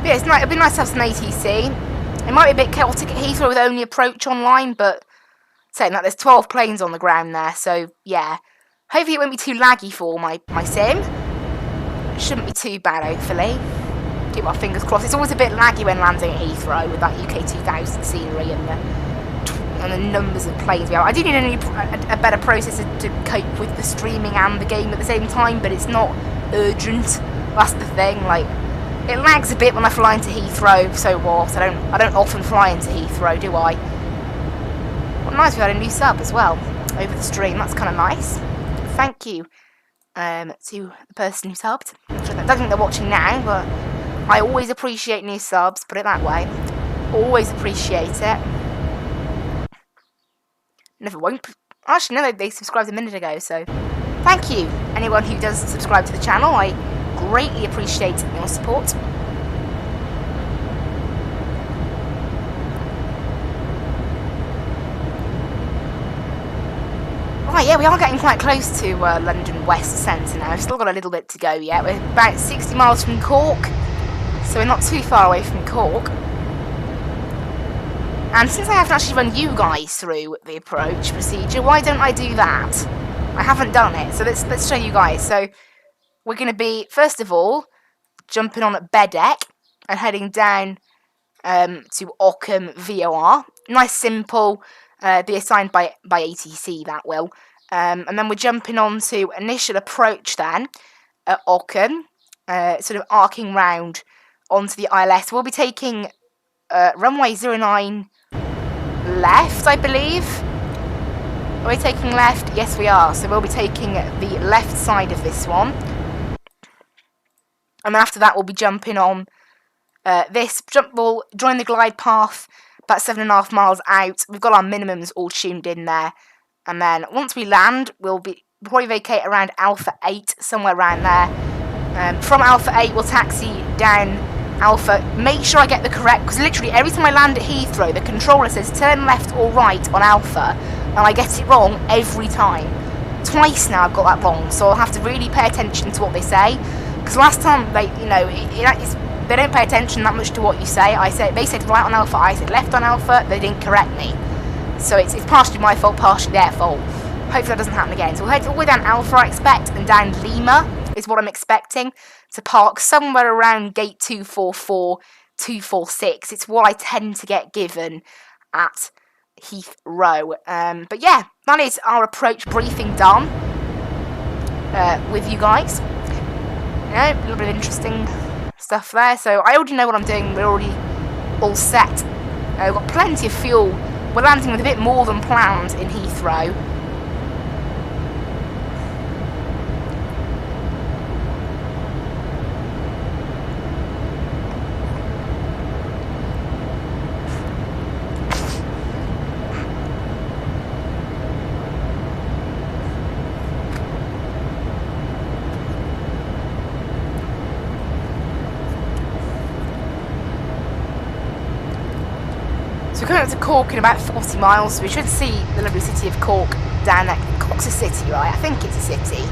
Yeah, it'd be nice to have some ATC. It might be a bit chaotic at Heathrow with only approach online, but saying that, there's 12 planes on the ground there, so yeah. Hopefully it won't be too laggy for my sim. It shouldn't be too bad, hopefully. Keep my fingers crossed. It's always a bit laggy when landing at Heathrow with that UK 2000 scenery and the numbers of planes we have. I do need a better processor to cope with the streaming and the game at the same time, but it's not urgent. That's the thing. Like, it lags a bit when I fly into Heathrow, so what? I don't often fly into Heathrow, do I? Well, nice, we had a new sub as well over the stream. That's kind of nice. Thank you to the person who subbed. I don't think they're watching now, but I always appreciate new subs, put it that way. Always appreciate it. Never won't. Actually, no, they subscribed a minute ago, so thank you, anyone who does subscribe to the channel. I greatly appreciate your support. Right, yeah, we are getting quite close to London West Centre now. We've still got a little bit to go yet. We're about 60 miles from Cork, so we're not too far away from Cork. And since I haven't actually run you guys through the approach procedure, why don't I do that? I haven't done it, so let's show you guys. So we're going to be, first of all, jumping on at Bedeck and heading down to Ockham VOR. Nice, simple, be assigned by ATC, that will. And then we're jumping on to initial approach then at Ockham, sort of arcing round onto the ILS. We'll be taking runway 09 left, I believe. Are we taking left? Yes, we are. So we'll be taking the left side of this one. And then after that, we'll be jumping on we'll join the glide path about 7.5 miles out. We've got our minimums all tuned in there. And then once we land, we'll probably vacate around Alpha 8, somewhere around there. From Alpha 8, we'll taxi down Alpha. Make sure I get the correct, because literally every time I land at Heathrow, the controller says turn left or right on Alpha, and I get it wrong every time. Twice now I've got that wrong, so I'll have to really pay attention to what they say. Because last time they don't pay attention that much to what you say. They said right on Alpha, I said left on Alpha. They didn't correct me, so it's partially my fault, partially their fault. Hopefully that doesn't happen again. So we'll head all the way down Alpha, I expect, and down Lima is what I'm expecting to park somewhere around gate 244, 246. It's what I tend to get given at Heathrow. But yeah, that is our approach briefing done with you guys. A little bit of interesting stuff there. So I already know what I'm doing. We're already all set. We've got plenty of fuel. We're landing with a bit more than planned in Heathrow. So we're coming up to Cork in about 40 miles, so we should see the lovely city of Cork down there. Cork's a city, right? I think it's a city.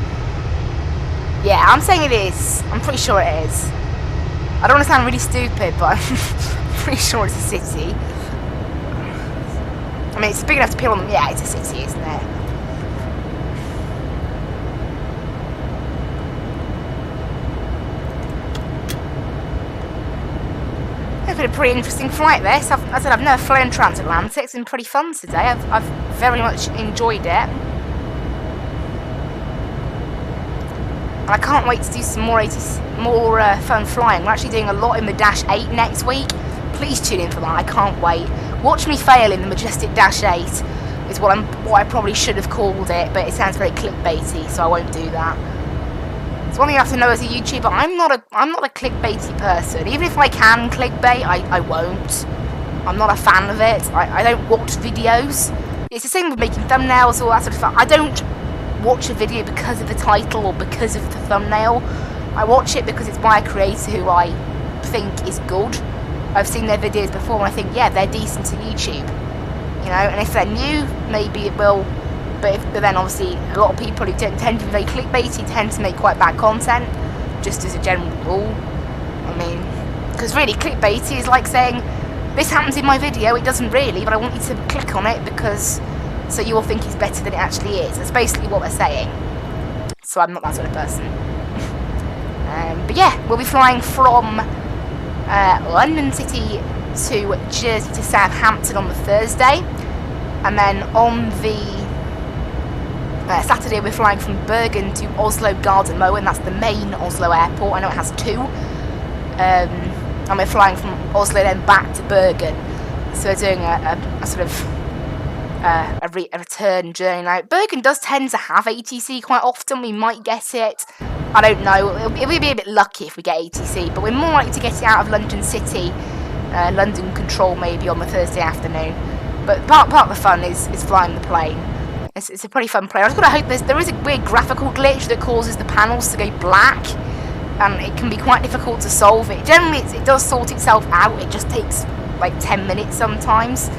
Yeah, I'm saying it is. I'm pretty sure it is. I don't want to sound really stupid, but I'm pretty sure it's a city. I mean, it's big enough to peel on them. Yeah, it's a city, isn't it? It's been a pretty interesting flight this. As I said, I've never flown transatlantic. It's been pretty fun today. I've very much enjoyed it. And I can't wait to do some more fun flying. We're actually doing a lot in the Dash 8 next week. Please tune in for that. I can't wait. Watch me fail in the majestic Dash 8 is what I probably should have called it, but it sounds very clickbaity, so I won't do that. It's one thing you have to know as a YouTuber, I'm not a clickbaity person. Even if I can clickbait, I won't. I'm not a fan of it. I don't watch videos. It's the same with making thumbnails, all that sort of stuff. I don't watch a video because of the title or because of the thumbnail. I watch it because it's by a creator who I think is good. I've seen their videos before and I think, yeah, they're decent to YouTube. You know, and if they're new, maybe it will. But then obviously a lot of people who tend to be very clickbaity tend to make quite bad content, just as a general rule. I mean, because really clickbaity is like saying, this happens in my video, it doesn't really, but I want you to click on it because, so you will think it's better than it actually is. That's basically what they're saying. So I'm not that sort of person. But yeah, we'll be flying from London City to Jersey to Southampton on the Thursday. And then on the Saturday we're flying from Bergen to Oslo Gardermoen. That's the main Oslo airport. I know it has two. And we're flying from Oslo then back to Bergen. So we're doing a sort of a return journey. Now, Bergen does tend to have ATC quite often. We might get it. I don't know. It'll be a bit lucky if we get ATC, but we're more likely to get it out of London City, London Control maybe on the Thursday afternoon. But part of the fun is flying the plane. It's a pretty fun plane. I just gotta hope there is a weird graphical glitch that causes the panels to go black, and it can be quite difficult to solve it. Generally, it does sort itself out. It just takes like 10 minutes sometimes.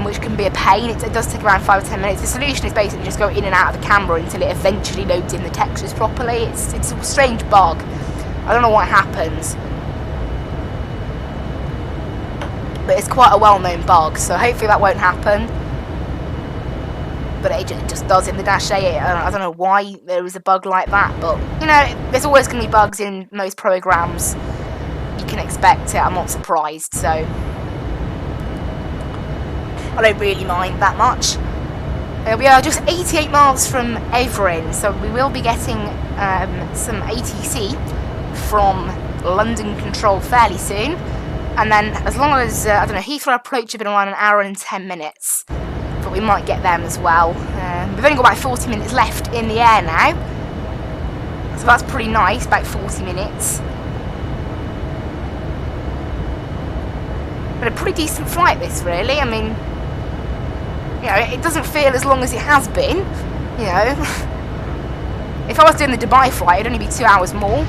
Which can be a pain. It does take around 5 or 10 minutes. The solution is basically just go in and out of the camera until it eventually loads in the textures properly. It's a strange bug. I don't know what happens, but it's quite a well-known bug, so hopefully that won't happen. But it just does in the Dash 8. I don't know why there is a bug like that, but you know, there's always going to be bugs in most programs. You can expect it. I'm not surprised, so I don't really mind that much. We are just 88 miles from Evering, so we will be getting some ATC from London Control fairly soon. And then, as long as, I don't know, Heathrow approach have been around an hour and 10 minutes. But we might get them as well. We've only got about 40 minutes left in the air now. So that's pretty nice, about 40 minutes. But a pretty decent flight this, really. I mean, you know, it doesn't feel as long as it has been, you know. If I was doing the Dubai flight, it'd only be 2 hours more.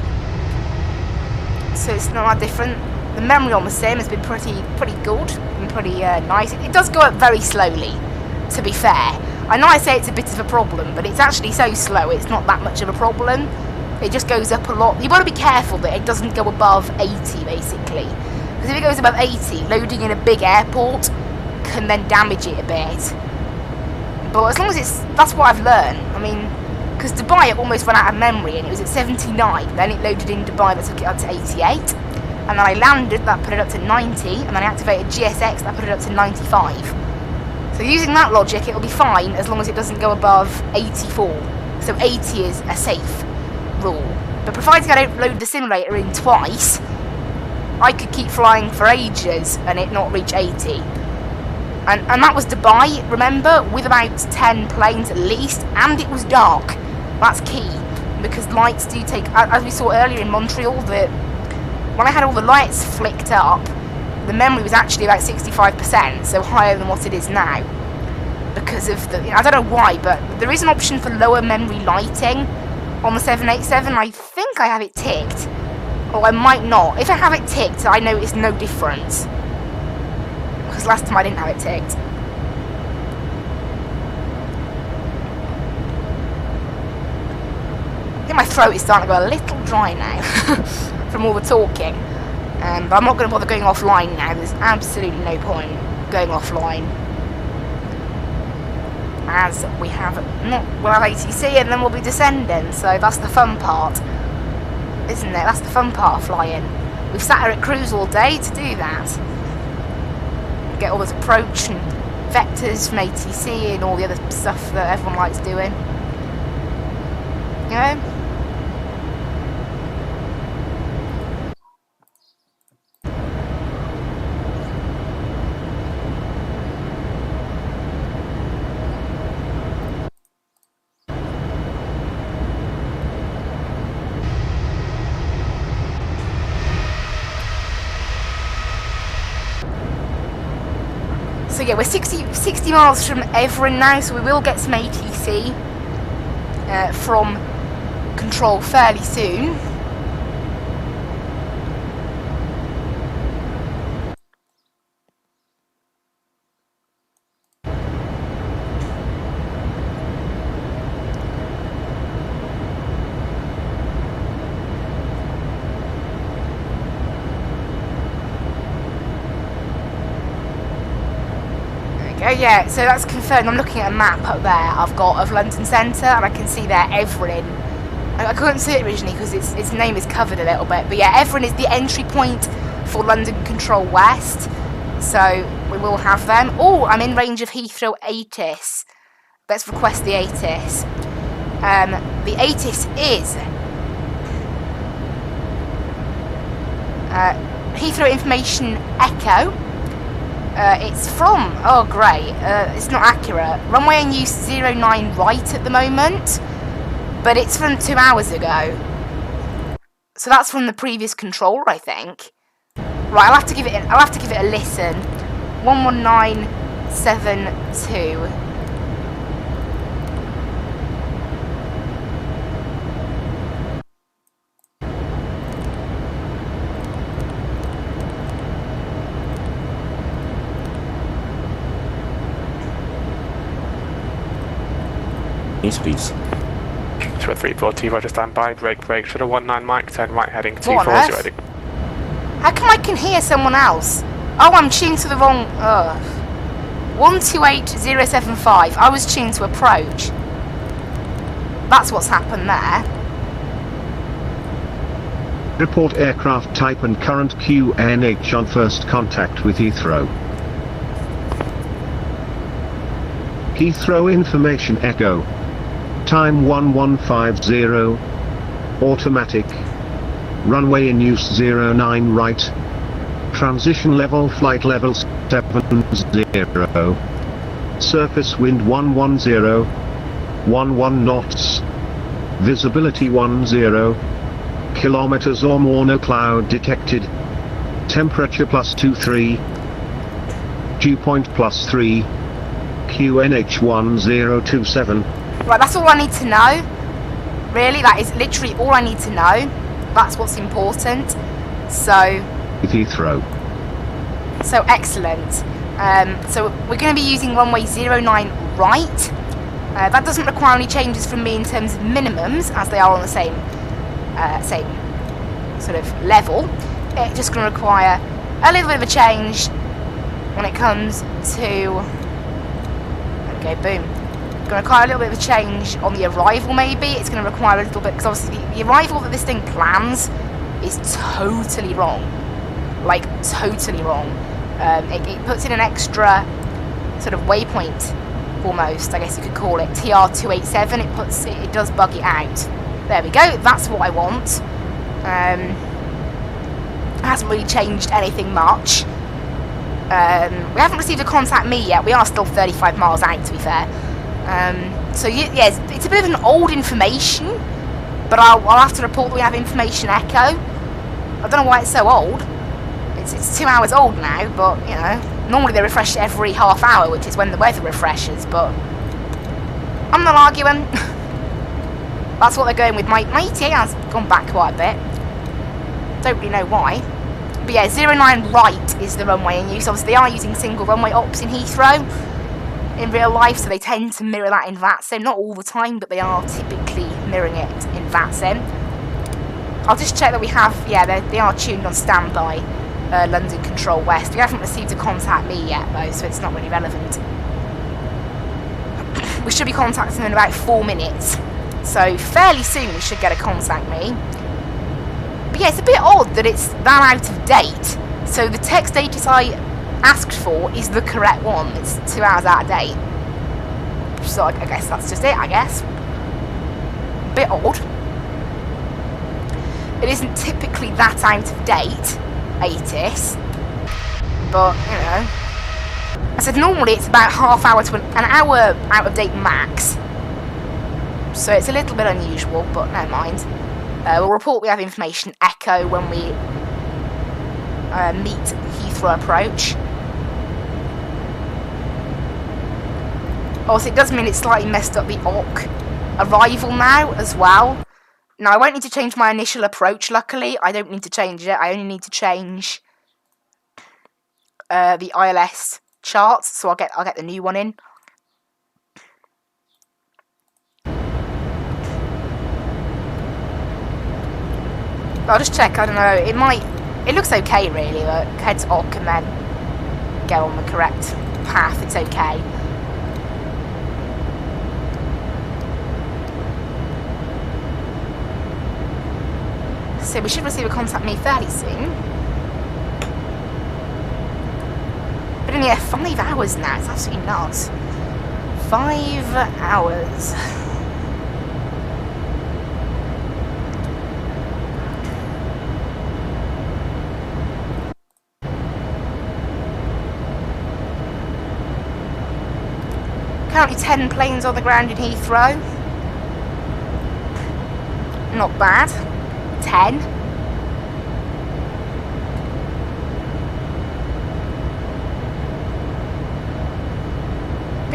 So it's not that different. The memory on the sim has been pretty good and pretty nice. It does go up very slowly, to be fair. I know I say it's a bit of a problem, but it's actually so slow, it's not that much of a problem. It just goes up a lot. You've got to be careful that it doesn't go above 80, basically. Because if it goes above 80, loading in a big airport can then damage it a bit. But as long as that's what I've learned. I mean, because Dubai it almost ran out of memory and it was at 79, then it loaded in Dubai that took it up to 88, and then I landed, that put it up to 90, and then I activated GSX, that put it up to 95. So using that logic, it'll be fine as long as it doesn't go above 84. So 80 is a safe rule. But providing I don't load the simulator in twice, I could keep flying for ages and it not reach 80. And that was Dubai, remember, with about 10 planes at least, and it was dark. That's key, because lights do take, as we saw earlier in Montreal, when I had all the lights flicked up, the memory was actually about 65%, so higher than what it is now. Because of I don't know why, but there is an option for lower memory lighting on the 787. I think I have it ticked, or I might not. If I have it ticked, I notice no difference. Because last time I didn't have it ticked. I think my throat is starting to go a little dry now from all the talking. But I'm not going to bother going offline now. There's absolutely no point going offline, as we'll have ATC and then we'll be descending. So that's the fun part, isn't it? That's the fun part of flying. We've sat here at cruise all day to do that. Get all this approach and vectors from ATC and all the other stuff that everyone likes doing. You know? So yeah, we're 60 miles from Evering now, so we will get some ATC from Control fairly soon. Oh yeah, so that's confirmed. I'm looking at a map up there I've got of London Centre, and I can see there Evering. I couldn't see it originally because its name is covered a little bit, but yeah, Evering is the entry point for London Control West, so we will have them. Oh, I'm in range of Heathrow ATIS. Let's request the ATIS. The ATIS is Heathrow Information Echo. It's from, oh great, it's not accurate. Runway in use 09 right at the moment, but it's from 2 hours ago. So that's from the previous controller, I think. Right, I'll have to give it a listen. 11972. Please. 340, Roger, stand by, brake, should have 19 Mike, turn right heading What on 240, earth? ready. How come I can hear someone else? Oh, I'm tuned to the wrong, 128075, I was tuned to approach. That's what's happened there. Report aircraft type and current QNH on first contact with Heathrow. Heathrow information echo. Time 1150. Automatic. Runway in use 09 right. Transition level flight level 70. Surface wind 110. 11 knots. Visibility 10 kilometers or more, no cloud detected. Temperature +23. Dew point +3. QNH 1027. Right, that's all I need to know. Really, that is literally all I need to know. That's what's important. So Heathrow. So excellent. So we're going to be using runway 09 right. That doesn't require any changes from me in terms of minimums, as they are on the same sort of level. It's just going to require a little bit of a change when it comes to. Okay, boom. Going to require a little bit of a change on the arrival, maybe. It's going to require a little bit, because obviously the arrival that this thing plans is totally wrong. Like, totally wrong. It puts in an extra sort of waypoint, almost, I guess you could call it, TR287. It does bug it out. There we go, that's what I want. It hasn't really changed anything much. We haven't received a contact me yet. We are still 35 miles out, to be fair. So yes, it's a bit of an old information, but I'll have to report that we have information echo. I don't know why it's so old. It's 2 hours old now, but you know, normally they refresh it every half hour, which is when the weather refreshes. But I'm not arguing. That's what they're going with. My ETA has gone back quite a bit. Don't really know why. But yeah, 09 right is the runway in use. Obviously, they are using single runway ops in Heathrow in real life, so they tend to mirror that in Vatsim. Not all the time, but they are typically mirroring it in Vatsim. I'll just check that we have, yeah, they are tuned on standby, London Control West. We haven't received a contact me yet, though, so it's not really relevant. We should be contacting them in about 4 minutes. So fairly soon we should get a contact me. But yeah, it's a bit odd that it's that out of date. So the text status I asked for is the correct one. It's 2 hours out of date. So I guess that's just it, I guess. Bit odd. It isn't typically that out of date, ATIS. But, you know. I said normally it's about half hour to an hour out of date max. So it's a little bit unusual, but never mind. We'll report we have information echo when we meet Heathrow approach. Also, it does mean it's slightly messed up the OC arrival now as well. Now, I won't need to change my initial approach, luckily. I don't need to change it. I only need to change the ILS charts, so I'll get the new one in. I'll just check, I don't know, it looks okay really, but head to OC and then go on the correct path, it's okay. So we should receive a contact me fairly soon. But in 5 hours now, it's absolutely nuts. 5 hours. Currently 10 planes on the ground in Heathrow. Not bad. 10.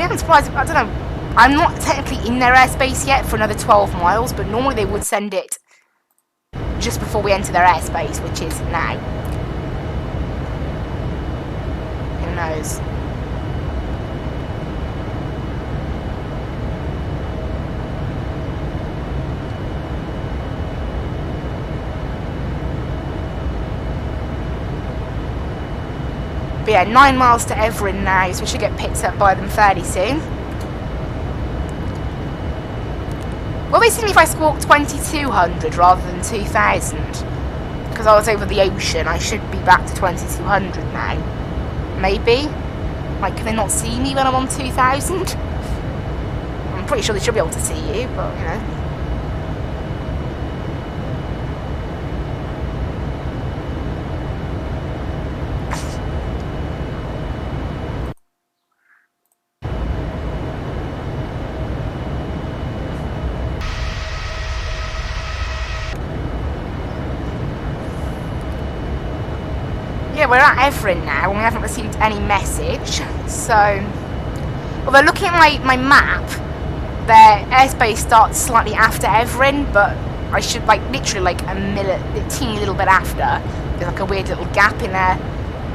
I'm surprised, I don't know, I'm not technically in their airspace yet for another 12 miles, but normally they would send it just before we enter their airspace, which is now. Who knows? But yeah, 9 miles to Everin now, so we should get picked up by them fairly soon. Well, they see me if I squawk 2200 rather than 2000. Because I was over the ocean, I should be back to 2200 now. Maybe? Like, can they not see me when I'm on 2000? I'm pretty sure they should be able to see you, but, you know. Yeah, we're at Everin now, and we haven't received any message, so... Although looking at my map, their airspace starts slightly after Everin, but I should, like, literally, like, a teeny little bit after. There's, like, a weird little gap in their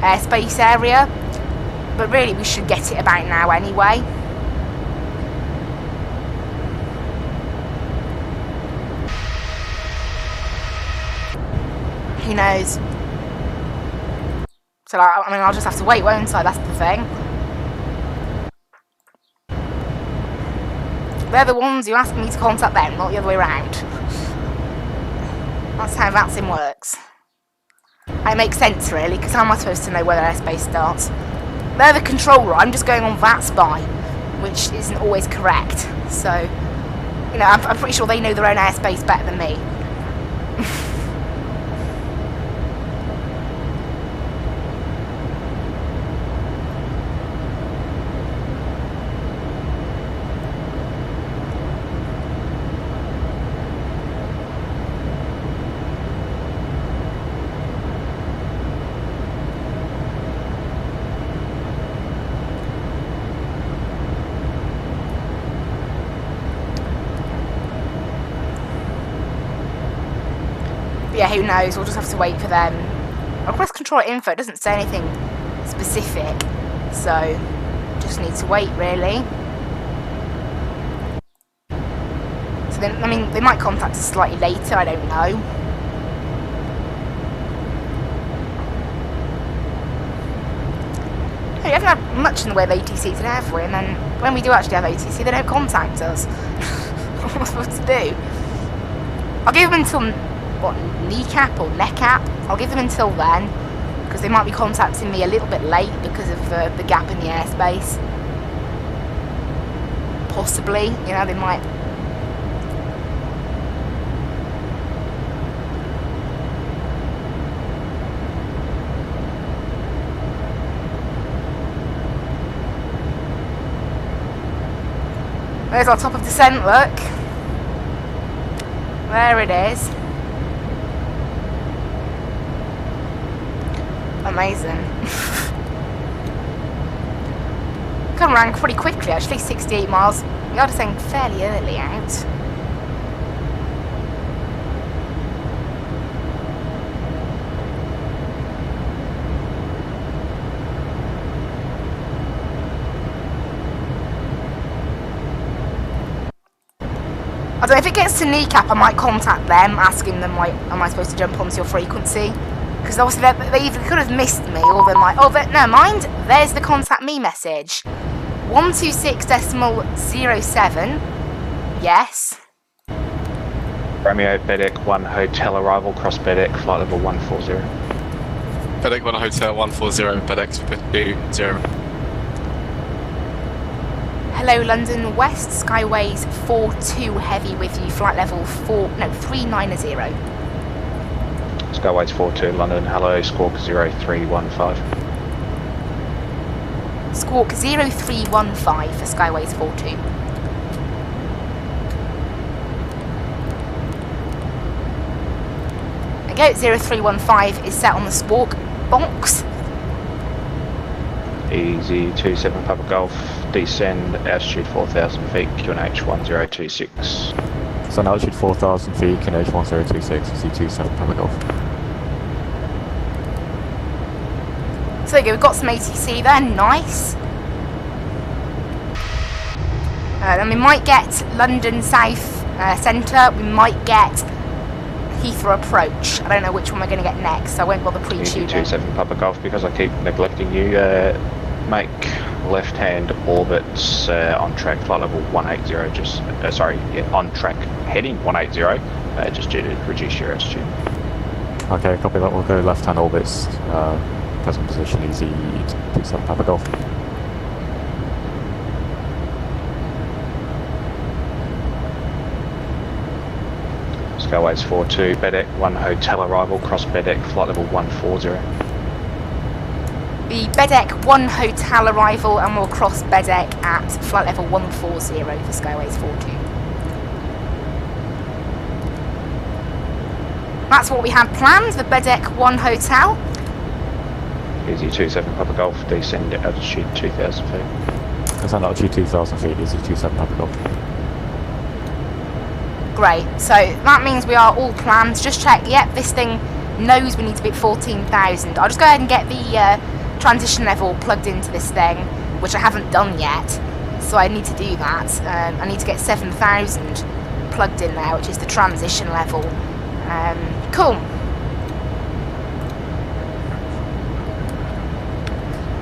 airspace area. But really, we should get it about now anyway. Who knows? So, like, I mean, I'll just have to wait, won't I? That's the thing. They're the ones who asked me to contact them, not the other way around. That's how Vatsim works. It makes sense, really, because how am I supposed to know where their airspace starts? They're the controller, I'm just going on VATSPY, which isn't always correct. So, you know, I'm pretty sure they know their own airspace better than me. Yeah, who knows, we'll just have to wait for them. Request control info, it doesn't say anything specific, so just need to wait, really. So then, I mean, they might contact us slightly later, I don't know. We haven't had much in the way of ATC today, have we? And then when we do actually have ATC, they don't contact us. What am I supposed to do? I'll give them until... what, kneecap or neckap? I'll give them until then, because they might be contacting me a little bit late because of the gap in the airspace. Possibly, you know, they might. There's our top of descent, look. There it is. Amazing. Come around pretty quickly actually, 68 miles. We are saying fairly early out. I don't know, if it gets to kneecap, I might contact them, asking them, like, am I supposed to jump onto your frequency? Because obviously they either could have missed me, or they're like, oh, never mind, there's the contact me message. 126.07. Yes. Romeo, Bedek 1 hotel arrival, cross Bedek, flight level 140. Bedek 1 hotel 140, Bedek 50. Hello, London West, Skyways 42 heavy with you, flight level 390. Skyways 42, London, hello, squawk 0315. Squawk 0315 for Skyways 42. There we go, 0315 is set on the squawk box. Easy 27 Papa Golf, descend altitude 4,000 feet, QNH 1026. So now altitude 4,000 feet, QNH 1026, easy 27 Papa Golf. So there you go, we've got some ATC there, nice. Then we might get London South Centre, we might get Heathrow approach. I don't know which one we're going to get next, so I won't bother pre-tuning. 27 Papa Golf, because I keep neglecting you, make left-hand orbits on track flight level 180, just, on track heading 180, just due to reduce your altitude. Okay, copy that, we'll go left-hand orbits, present position, easy 27 Papa Golf. Skyways 42, Bedek 1 hotel arrival, cross Bedek, flight level 140. The Bedek 1 hotel arrival, and we'll cross Bedek at flight level 140 for Skyways 42. That's what we had planned, the Bedek 1 hotel. Easy 27 Papa Golf, descend altitude 2,000 feet. Descend altitude 2,000 feet, easy 27 Papa Golf. Great, so that means we are all planned. Just check, yep, this thing knows we need to be at 14,000. I'll just go ahead and get the transition level plugged into this thing, which I haven't done yet, so I need to do that. I need to get 7,000 plugged in there, which is the transition level. Cool.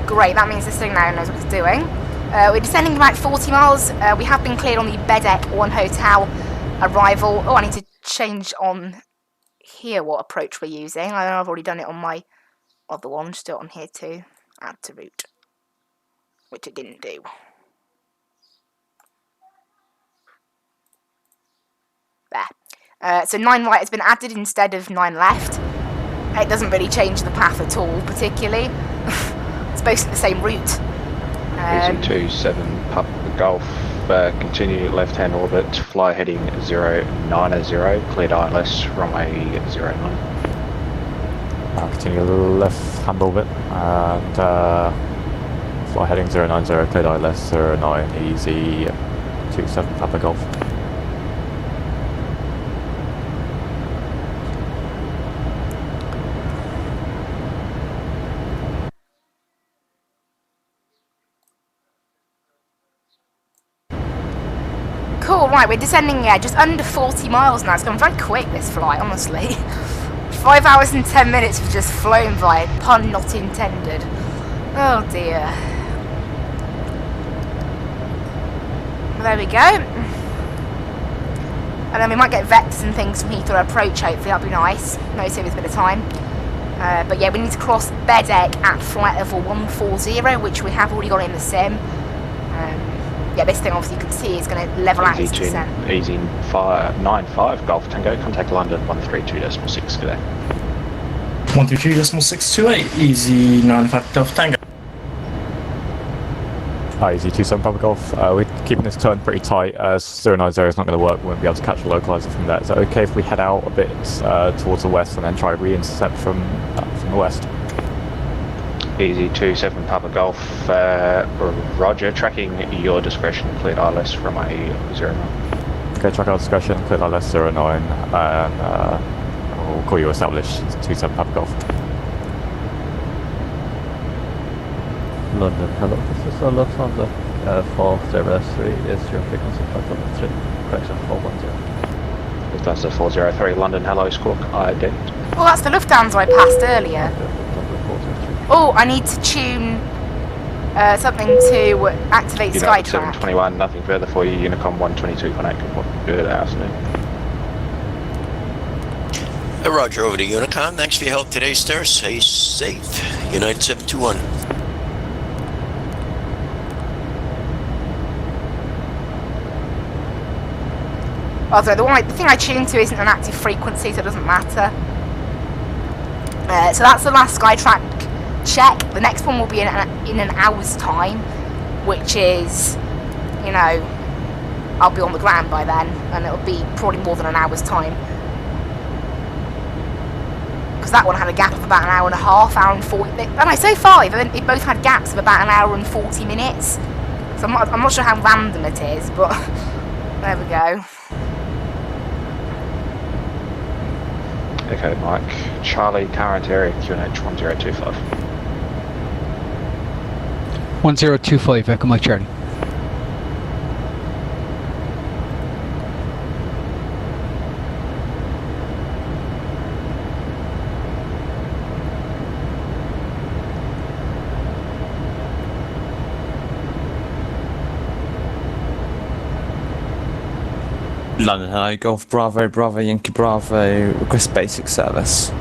Great, that means this thing now knows what it's doing. We're descending about 40 miles. We have been cleared on the Bedek 1 hotel arrival. Oh, I need to change on here what approach we're using. I know I've already done it on my other one. Just do it on here too. Add to route, which it didn't do. There. So 9 right has been added instead of 9 left. It doesn't really change the path at all, particularly. It's basically the same route. Easy 27 Papa Golf, continue left-hand orbit, fly heading 090, cleared ILS, runway 09. Continue left-hand orbit, and fly heading 090, cleared ILS 09, easy 27 Papa Golf. Cool, right, we're descending, just under 40 miles now. It's gone very quick, this flight, honestly. 5 hours and 10 minutes have just flown by, pun not intended. Oh dear. There we go. And then we might get vectors and things from Heathrow approach, hopefully, that'll be nice. No serious bit of time. But yeah, we need to cross Bedek at flight level 140, which we have already got in the sim. Yeah, this thing obviously you can see is going to level out its descent. Easy 95 Golf Tango, contact London 132.6, good day. 132.628, easy 95 Golf Tango. Easy 27 Papa Golf. We're keeping this turn pretty tight. 090 is not going to work. We won't be able to catch the localizer from there. Is that okay if we head out a bit towards the west and then try re-intercept from the west? Easy 27 Papa Golf, roger, tracking your discretion, cleared ILS from a 09. Okay, track our discretion, cleared ILS 09, and we'll call you established 27 Papa Golf. London, hello, this is Lufthansa 403, is your frequency 503, correction 410. Lufthansa 403, London, hello, squawk, ID. Oh, that's the Lufthansa I passed earlier. Oh, I need to tune something to activate Skytrack. 721, nothing further for you, Unicom 122.8, good afternoon. Roger, over to Unicom, thanks for your help today, sir, stay safe, United 721. Although the thing I tuned to isn't an active frequency, so it doesn't matter. So that's the last Skytrack check. The next one will be an in an hour's time, which is, you know, I'll be on the ground by then, and it'll be probably more than an hour's time. Because that one had a gap of about an hour and a half, hour and 40 minutes. And I say 5, and they both had gaps of about an hour and 40 minutes. So I'm not sure how random it is, but there we go. Okay, Mike. Charlie, current area, QNH 1025. 1025, Echo Mike Charlie. London, hello, Golf Bravo, Bravo, Yankee Bravo, request basic service.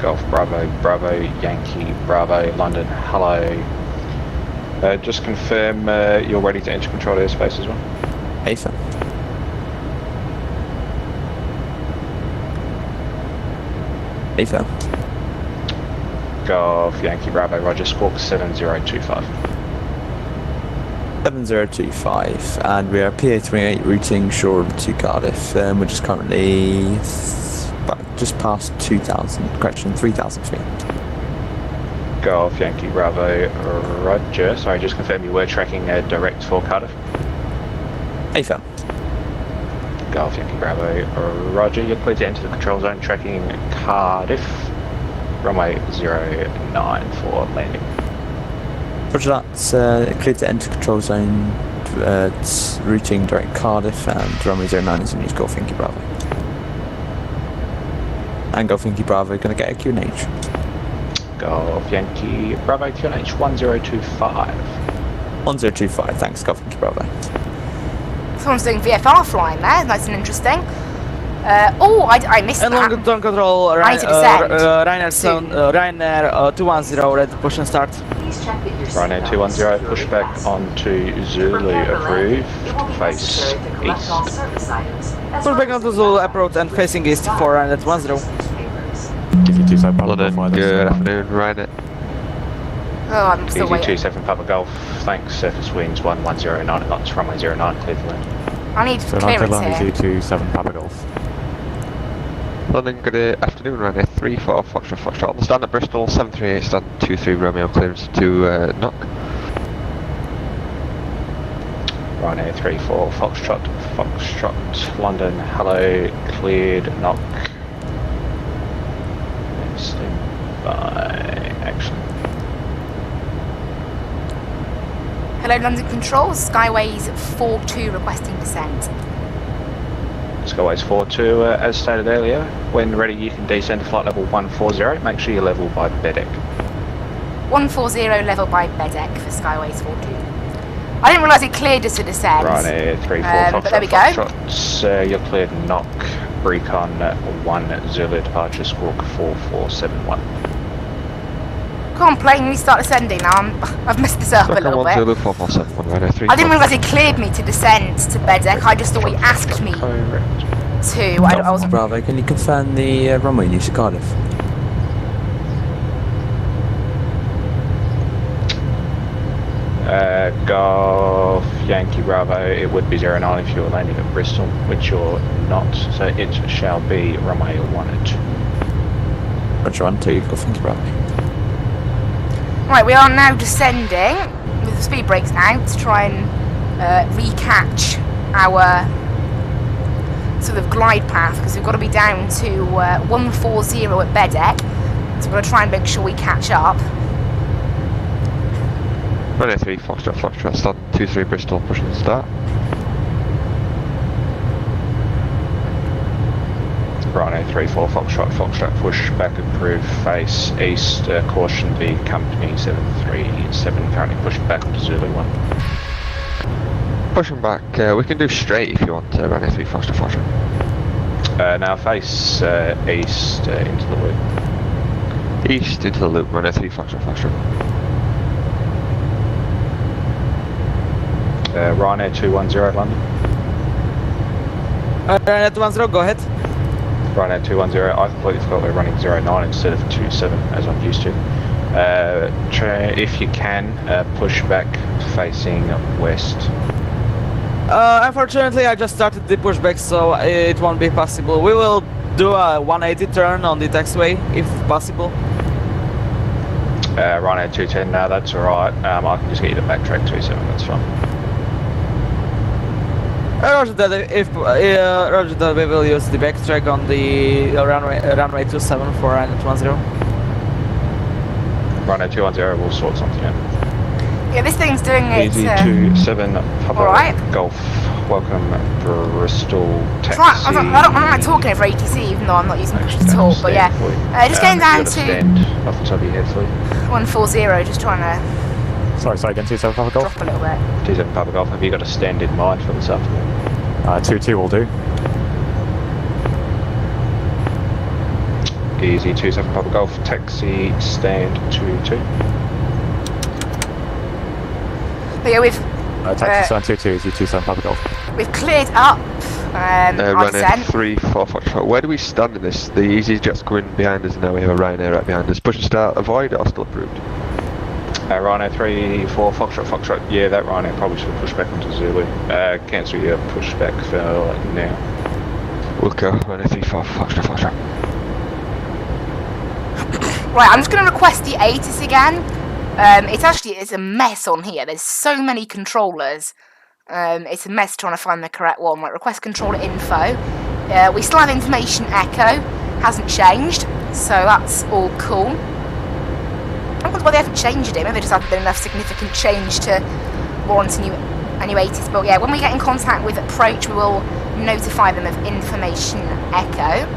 Golf Bravo, Bravo, Yankee Bravo, London, hello. Just confirm you're ready to enter control airspace as well. AFA. AFA. Golf Yankee Bravo, Roger, squawk 7025. 7025, and we are PA38 routing shore to Cardiff. We're just currently just past 2,000, correction, 3,000 feet. Golf Yankee Bravo, Roger. Sorry, just confirm you were tracking direct for Cardiff. AFA. Golf Yankee Bravo, Roger. You're clear to enter the control zone tracking Cardiff. Runway 09 for landing. Roger that, clear to enter control zone, it's routing direct Cardiff, and runway 09 is in use. Golf Yankee Bravo. And Golf Yankee Bravo going to get a QNH. Golf Yankee Bravo, QNH 1025. 1025, thanks Golf Yankee Bravo. Someone's doing VFR flying there, nice and interesting. Oh, I missed that. Long return control, I need to descend. Ryanair 210, ready to push and start. Ryanair 210, push back onto Zulu, approved, face east. Push back onto Zulu, approach and facing east for Ryanair 210. Give you 27 Papa Golf. Good afternoon, Ryanair. Oh, I'm still waiting. 27 Papa Golf, thanks, surface winds 1109 knots, runway 09, clear for land. I need clearance here. 27 Papa Golf. London, good afternoon, Ryanair 34 Foxtrot. We'll stand at Bristol, 738, stand 23 Romeo, clearance to knock. Ryanair 34 Foxtrot, London, hello, cleared, knock. Stand by, action. Hello, London Control, Skyways 42 requesting descent. Skyways 42, as stated earlier, when ready you can descend to flight level 140, make sure you're level by bedeck. 140 level by bedeck for Skyways 42. I didn't realise it cleared us to descend. Ryanair 34 but there we go. Foxtrots, you're cleared knock, Recon 1 Zulu departure, squawk 4471. Come on, plane, we start ascending now. I've messed this up a little bit. Zulu 4471, Ryanair 3. I didn't realise it cleared me to descend to bedeck. I just thought he asked me to. I wasn't. Bravo, can you confirm the runway use at Cardiff? Golf Yankee Bravo, it would be 09 if you were landing at Bristol, which you're not, so it shall be runway 12. Roger 12, Golf Yankee Bravo. Right, we are now descending with the speed brakes out to try and recatch our sort of glide path, because we've got to be down to 140 at bedeck, so we're going to try and make sure we catch up. Ryanair 3 Foxtrot, stand 23 Bristol, pushing to start. Ryanair 34 Foxtrot, push back, approved, face east, caution the company 737, currently pushing back onto Zulu 1. Pushing back, we can do straight if you want, Ryanair 3 Foxtrot. Now face east into the loop. East into the loop, Ryanair 3 Foxtrot. Ryanair 210 London. Ryanair 210, go ahead. Ryanair 210, I completely forgot we're running 09 instead of 27 as I'm used to. If you can, push back facing west. Unfortunately, I just started the pushback, so it won't be possible. We will do a 180 turn on the taxiway, if possible. Rhino 210, no, that's alright. I can just get you to backtrack 27, that's fine. Roger that, we will use the backtrack on the runway 27 for Rhino 210. Rhino 210 will sort something out. Yeah, this thing's doing it. Easy 27 Papa Alright. Golf. Welcome Bristol taxi. I'm not talking over ATC, even though I'm not using push at all. But yeah, just going down to stand off the top of your head, please. 140, just trying to Sorry, again, 27 Papa Golf. drop a little bit. 27 Papa Golf, have you got a stand in mind for this afternoon? 2-2 will do. Easy 27 Papa Golf, taxi, stand 2-2. But yeah, we've Taxi stand 2-2 is 27 Papa Golf. we've cleared up our Ryanair descent. 3-4 Foxtrot. Where do we stand in this? The EasyJet's going behind us now. We have a Ryanair right behind us. Push and start, avoid, or still approved? Rhino 3-4 Foxtrot. Yeah, that Rhino probably should push back onto Zulu. Cancel your pushback for now. We'll go. Rhino 3-4 Foxtrot. Right, I'm just going to request the ATIS again. It's a mess on here. There's so many controllers. It's a mess trying to find the correct one. Like, request controller info. We still have information echo. Hasn't changed. So that's all cool. I wonder why they haven't changed it. Maybe there just hasn't been enough significant change to warrant a new ATIS. But yeah, when we get in contact with approach, we will notify them of information echo.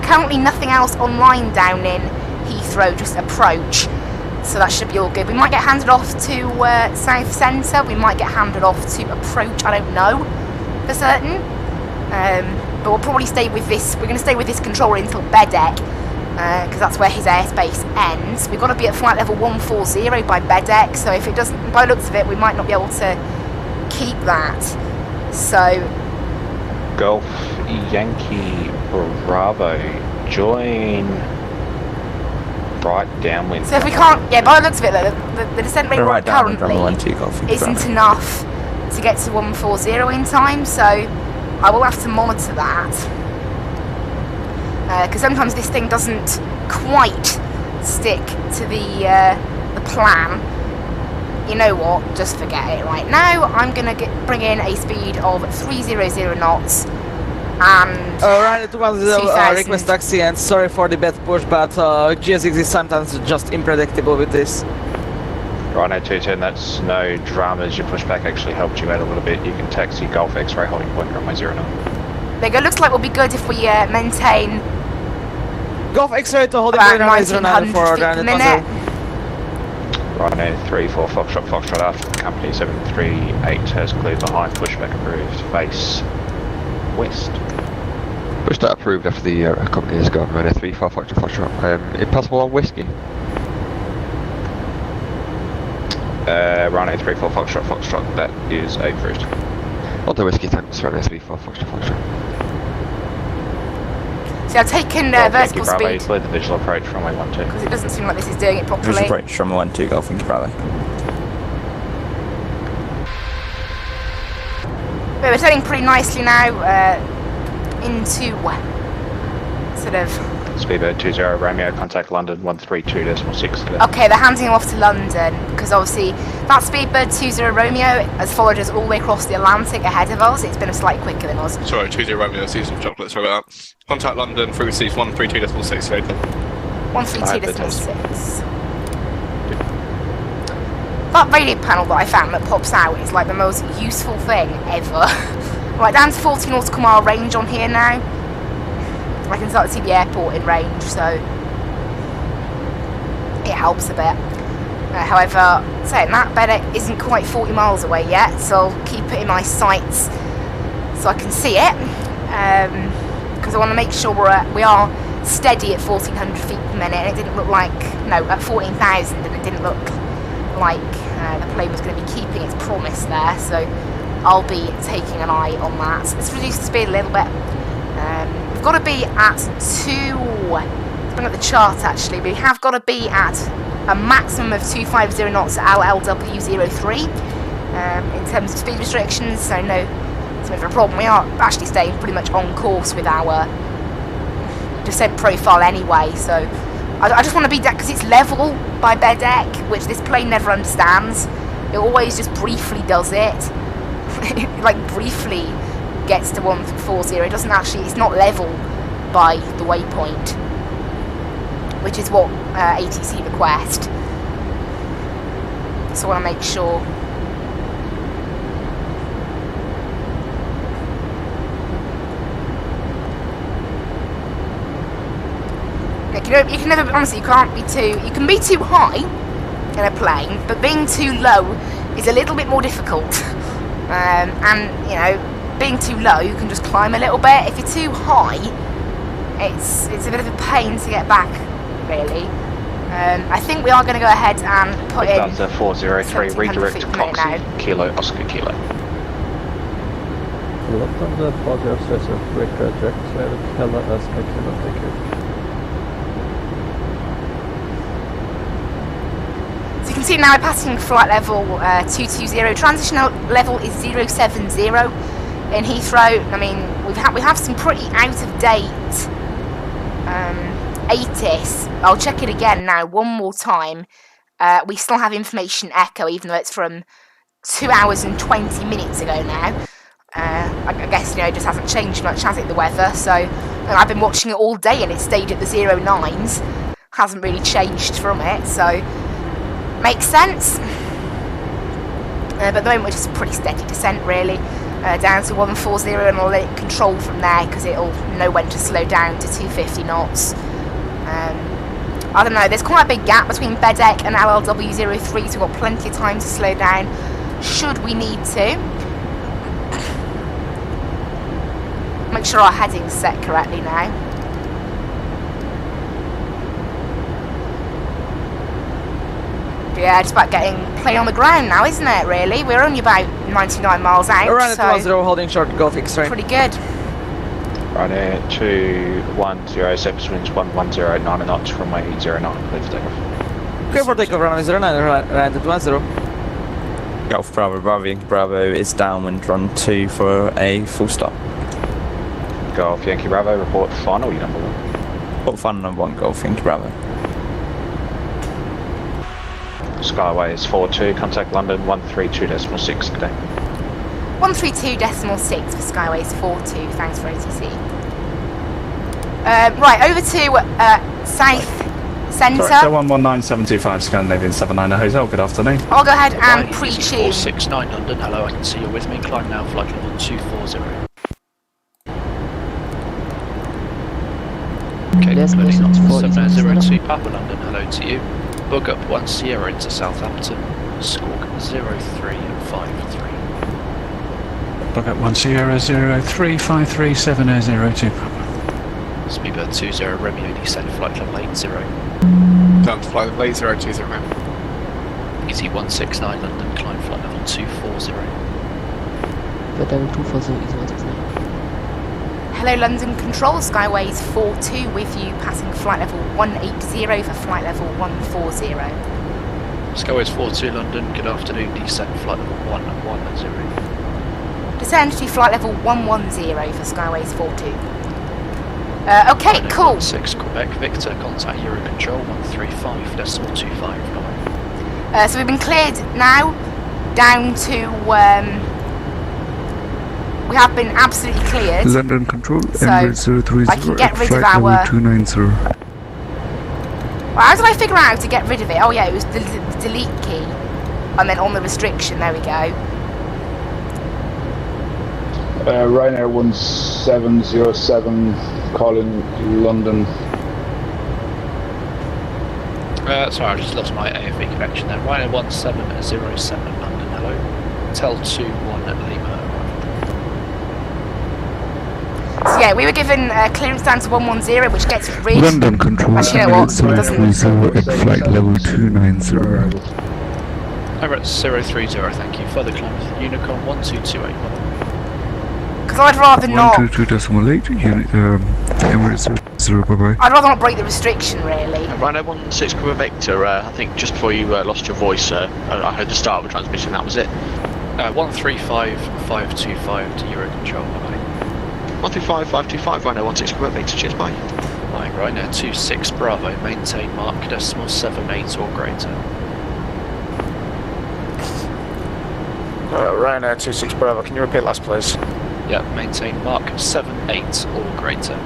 Currently nothing else online down in Heathrow, just approach. So that should be all good. We might get handed off to South Centre. We might get handed off to approach. I don't know for certain. But we'll probably stay with this. We're going to stay with this controller until Bedeck, because that's where his airspace ends. We've got to be at flight level 140 by Bedeck. So if it doesn't, by the looks of it, we might not be able to keep that. So Golf Yankee Bravo, join right downwind. So if we can't, yeah, by the looks of it, though, the descent rate Right down currently Golf isn't enough to get to 140 in time, so I will have to monitor that. Because sometimes this thing doesn't quite stick to the plan. You know what, just forget it right now. I'm going to bring in a speed of 300 knots. And Rhino 210, request taxi, and sorry for the bad push, but GSX is sometimes just unpredictable with this. Rhino 210, that's no dramas. Your pushback actually helped you out a little bit. You can taxi Golf X-ray holding point runway 09. There you go. Looks like we'll be good if we maintain Golf X-ray to holding point runway 09 for Rhino 210. Rhino 3-4 Foxtrot after the company 738 has cleared behind, pushback approved, face west. Push that approved after the company has gone. Rhino 3-4 Foxtrot. Impossible on whiskey. Rhino 3-4 Foxtrot, that is approved. On the whiskey, thanks. Rhino 3-4 Foxtrot. So I've taken vertical speed. Cleared the visual approach from runway 12. Because it doesn't seem like this is doing it properly. Visual approach from 12 Golf Yankee Bravo. But we're turning pretty nicely now into sort of. Speedbird 20 Romeo, contact London 132.6. Okay, they're handing him off to London because obviously that Speedbird 20 Romeo has followed us all the way across the Atlantic ahead of us. It's been a slightly quicker than us. Sorry, 20 Romeo, see some chocolate, sorry about that. Contact London, frequency 132.6, later. 132.6. That radio panel that I found that pops out is like the most useful thing ever. Right, down to 40 nautical mile range on here now. I can start to see the airport in range, so it helps a bit. However, saying that, Bedeck isn't quite 40 miles away yet, so I'll keep it in my sights so I can see it. Because I want to make sure we are steady at 1,400 feet per minute, and it didn't look like, no, at 14,000, and it didn't look like the plane was going to be keeping its promise there, so I'll be taking an eye on that. So let's reduce the speed a little bit. We've got to be at bring up the chart actually. We have got to be at a maximum of 250 knots at LLW03 in terms of speed restrictions, so no, it's a bit of a problem. We are actually staying pretty much on course with our descent profile anyway, so I just want to be deck because it's level by Bedek, which this plane never understands. It always just briefly does it. Like briefly gets to 140. It doesn't actually, it's not level by the waypoint, which is what ATC request. So I want to make sure. You can never, honestly, you can't be too, you can be too high in a plane, but being too low is a little bit more difficult. And, you know, being too low, you can just climb a little bit. If you're too high, it's a bit of a pain to get back, really. I think we are going to go ahead and put in Lufthansa 403, redirect to Coxie, Kilo, Oscar Kilo. Lufthansa 406, redirect to Kilo, Oscar Kilo, thank you. So you can see now we're passing flight level 220. Transitional level is 070 in Heathrow. I mean, we have some pretty out of date ATIS. I'll check it again now one more time. We still have information echo, even though it's from 2 hours and 20 minutes ago now. I guess, you know, it just hasn't changed much, has it, the weather? So I've been watching it all day and it stayed at the 09s. Hasn't really changed from it, so makes sense. But at the moment we're just a pretty steady descent, really. Down to 140, and I'll let it control from there because it'll know when to slow down to 250 knots. I don't know, there's quite a big gap between Bedek and LLW03, so we've got plenty of time to slow down should we need to. Make sure our heading's set correctly now. Yeah, just about getting plane on the ground now, isn't it, really? We're only about 99 miles out, around so... at 10, holding short, Golf X-ray. Pretty good. Right there, 210, surface winds 110, 9 knots from way 09, clear for takeoff. Clear for takeoff, runway 09, right at 10. Golf Bravo, Bravo Yankee Bravo is downwind, run 2 for a full stop. Golf Yankee Bravo, report final, you number 1. Report final number 1, Golf Yankee Bravo. Skyways 42, contact London 132.6, good day. 132.6 for Skyways 42, thanks for ATC. Right, over to South Centre. Director 119725 Scandinavian 79 Hotel, good afternoon. I'll go ahead and pre-tune. 469 London, hello, I can see you're with me. Climb now, flight level 240. Okay, loading on 702 Papa London, hello to you. Book up 1 Sierra into Southampton, squawk 0353. Book up 1 Sierra 0353702 Papa. Speedbird 20 Romeo descend flight level 80. Down to flight level 8020. Easy 169 London, climb flight level 240. Flight level 240, easy 169. Hello London Control, Skyways 42 with you, passing flight level 180 for flight level 140. Skyways 42 London, good afternoon, descend flight level 110. Descend to flight level 110 for Skyways 42. Okay, cool. 6 Quebec Victor, contact Eurocontrol 135.25. So we've been cleared now, down to, we have been absolutely cleared. London Control, so Emirates 030 I can get rid of flight our... level 290. Well, how did I figure out how to get rid of it? Oh yeah, it was the delete key. And then on the restriction, there we go. Ryanair 1707 calling London. Sorry, I just lost my AFV connection there. Ryanair 1707 London, hello. Tel 21 at Lima. So yeah, we were given clearance down to 110, which gets rid... London Control, actually, you know what? It doesn't... at flight level 290. Emirates 030, thank you. Further climb with Unicorn 12281. Because I'd rather not... 122.8, unit, Emirates 0, bye-bye. I'd rather not break the restriction, really. Rhino 16 Quebec Victor, I think just before you lost your voice, I heard the start of the transmission, that was it. 135,525 to Euro Control, bye-bye. 135,525, Rhino 16 Quebec Victor, cheers, bye. Bye, Rhino 26 Bravo, maintain mark 78 or greater. Rhino 26 Bravo, can you repeat last, please? Yeah, maintain mark 78 or greater.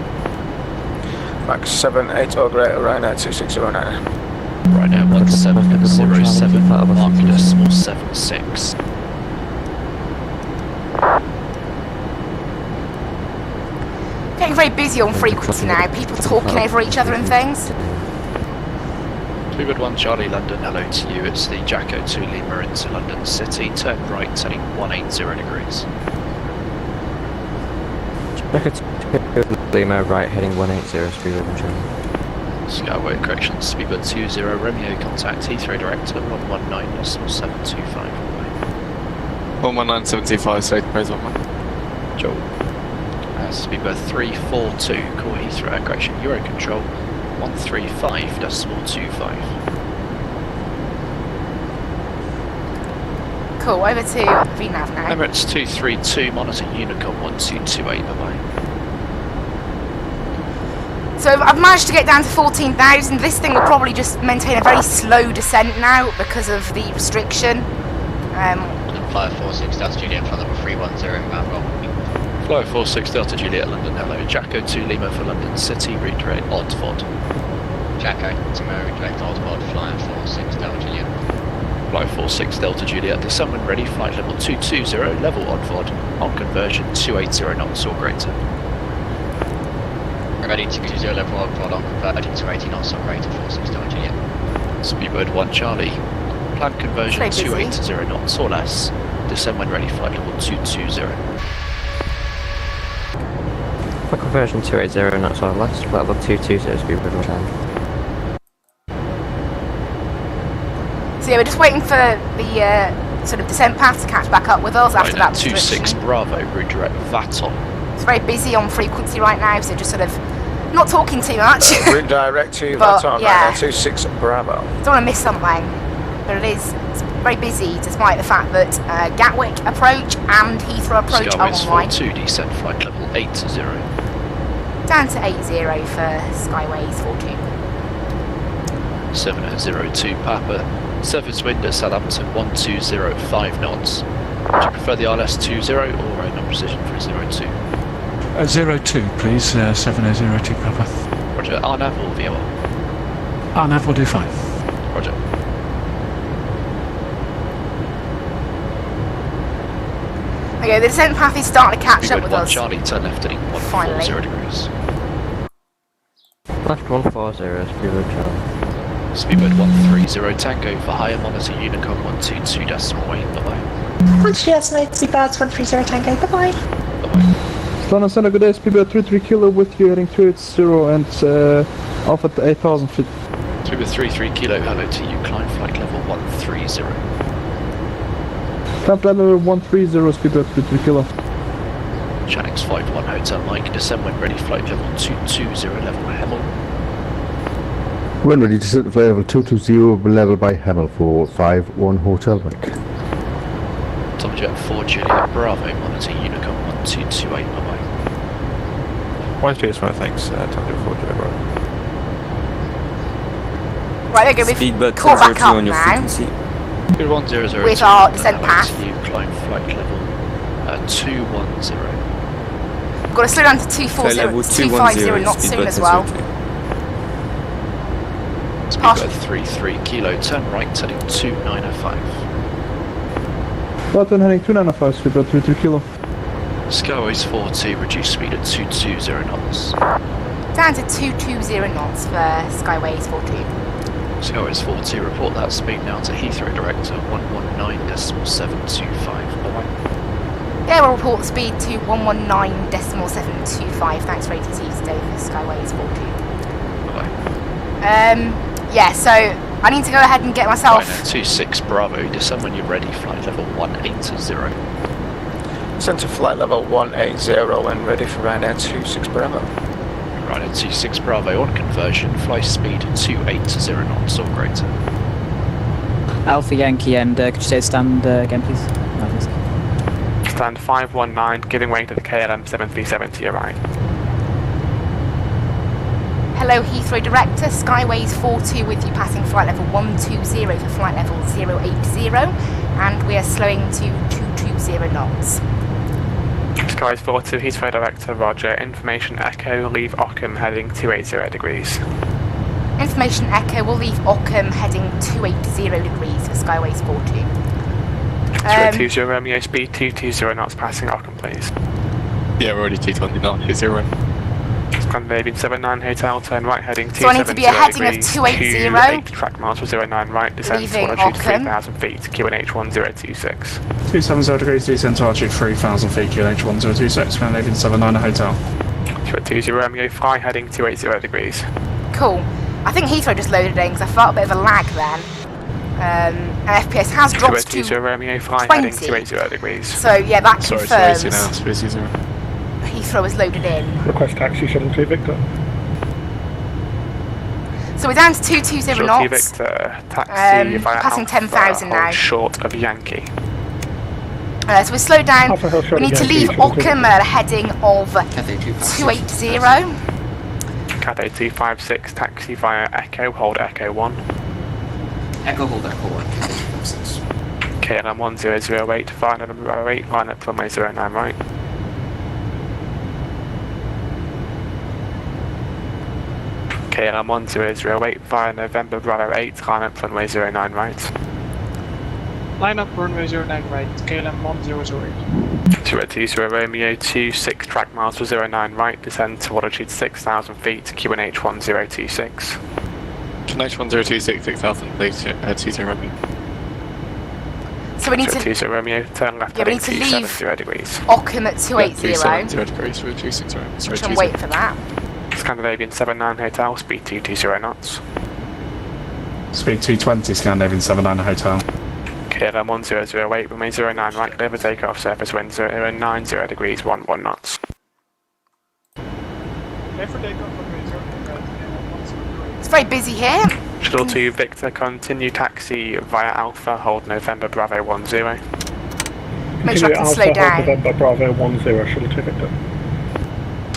Mark 78 or greater, Rhino 2609. Rhino 1707, mark 76. Getting very busy on frequency now, people talking over each other and things. Bluebird 1 Charlie London, hello to you. It's the Jacko 2 Lima into London City. Turn right, heading 180 degrees. Jacko 2 Lima, right, heading 180, speed over Charlie. Skyway correction, Speedbird 20 Romeo, contact Heathrow Director 119.725. 119.725, straight praise on Joel. Speedbird 342, call Heathrow, correction, Euro Control 135.25. Cool, over to VNAV now. Emirates 232, monitor Unicom 1228, bye-bye. So I've managed to get down to 14,000. This thing will probably just maintain a very slow descent now because of the restriction. Flyer 46 Delta Juliet for level 310 inbound roll. Flyer 46 Delta Juliet London, hello. Jacko 2 Lima for London City, redirect Oddford. Jacko, Timur, redirect Oddford, Flyer 46 Delta Juliet. Flyer 46 Delta Juliet, descend when ready, flight level 220, level Oddford, on conversion 280 knots or greater. Ready 220 level Oddford, on conversion 280 knots or greater, 46 Delta Juliet. Speedbird 1 Charlie, planned conversion 280 knots or less, descend when ready, flight level 220. For conversion 280 knots or less, flight level 220 speed over Charlie. So yeah, we're just waiting for the sort of descent path to catch back up with us after that restriction. 26 Bravo, redirect Vatsim. It's very busy on frequency right now, so just sort of not talking too much. Redirect to But, Vatsim, yeah. 26 Bravo. Don't want to miss something, but it's very busy despite the fact that Gatwick approach and Heathrow approach are Skyways online. 42, descent flight level 80. Down to 80 for Skyways 42. 7002 Papa, surface wind at Southampton 1205 knots. Would you prefer the RLS 20 or a non-precision for 02? 02, please, 7002 Papa. Roger, RNAV or VOR? RNAV will do fine. Roger. Okay, the descent path is starting to catch up with us. Charlie, turn left heading 140 degrees. Left 140, speed over Charlie. Speedbird 130 Tango for higher, monitor Unicom 122.8, bye-bye. Montreal, Speedbird 130 Tango, bye-bye. London Center, good day, Speedbird 33 Kilo with you heading 280 and off at 8,000 feet. Speedbird 33 Kilo, hello to you, climb flight level 130. Climb level 130, Speedbird 33 Kilo. Channings 51 Hotel Mike, descend when ready, flight level 220, level Hemel. When ready to set flight level 220 level by Hamel for 51 Hotel Mike. Tomjet 4 Juliet Bravo, monitor Unicom 1228, bye-bye. One PS1, thanks, Tomjet 4 Juliet Bravo. Right, there we go, we've caught back up now Good 100 with our descent path. You climb flight level 210. We've got to slow down to 250 knots soon as well. Speedbird 33 Kilo, turn right heading 2905. Button heading 295, Speedbird 33 Kilo. Skyways 42, reduce speed at 220 knots. Down to 220 knots for Skyways 42. Skyways 42, report that speed now to Heathrow Director 119.725. Bye-bye. Yeah, we'll report the speed to 119.725. Thanks for ATC today for Skyways 42. Bye-bye. Yeah, so I need to go ahead and get myself... Right now, 26 Bravo, descend when you're ready, flight level 180. Centre flight level 180 and ready for Ryanair 26 Bravo. Ryder 26 Bravo on conversion, fly speed 280 knots or greater. Alpha Yankee, and could you say stand again, please? Stand 519, giving way to the KLM 737 to your right. Hello Heathrow Director, Skyways 42 with you passing flight level 120 for flight level 080, and we are slowing to 220 knots. Skyways 42, Heathrow Director, roger. Information Echo, leave Ockham heading 280 degrees. Information Echo, we'll leave Ockham heading 280 degrees for Skyways 42. 220 Romeo, speed 220 knots passing Ockham, please. Yeah, we're already 229, hit 0. Scandinavian 79 Hotel, turn right heading 270 So I need to be a heading of 280. 8 track miles for 09 right, descend to Leaving altitude Ockham. 3000 feet, QNH 1026. 270 degrees, descent to altitude 3000 feet, QNH 1026, Scandinavian 79 Hotel. 220 Romeo, fly heading 280 degrees. Cool. I think Heathrow just loaded in because I felt a bit of a lag then. And FPS has dropped to 220 Romeo, fly 20. heading 280 degrees. So yeah, that confirms now, it's 30. Heathrow is loaded in. Request taxi shuttle to Victor. So we're down to 220 knots. Victor, taxi via passing Alpha, 10,000 now. hold short of Yankee. So we slowed down. Alpha Hill shuttle We need to Yankee, leave shuttle to Ockham at a heading of 280. Cathay 256, taxi via Echo, hold Echo 1. Echo, hold Echo 1, Cathay 256. KLM 1008, fly number 8, line up runway 09 right. KLM 1008, via November Bravo 8, line up runway 09 right. Line up runway 09 right, KLM 1008. 280 Romeo 26 track miles for 09 right, descend to altitude 6,000 feet, QNH 1026. QNH 1026, 6,000 please, 20 Romeo. So we need to 280 Romeo, turn left we heading need to leave 270 degrees. Ockham at 280. 270 degrees for 260 Romeo. Which I'm waiting for that. Scandinavian 79 Hotel, speed 220 knots. Speed 220, Scandinavian 79 Hotel. KLM 1008, remain 09 right, clear for takeoff, surface wind 090 degrees, 11 knots. It's very busy here. Shuttle to Victor, continue taxi via Alpha, hold November Bravo 10. Make sure I can slow down. November Bravo 10, shuttle to Victor.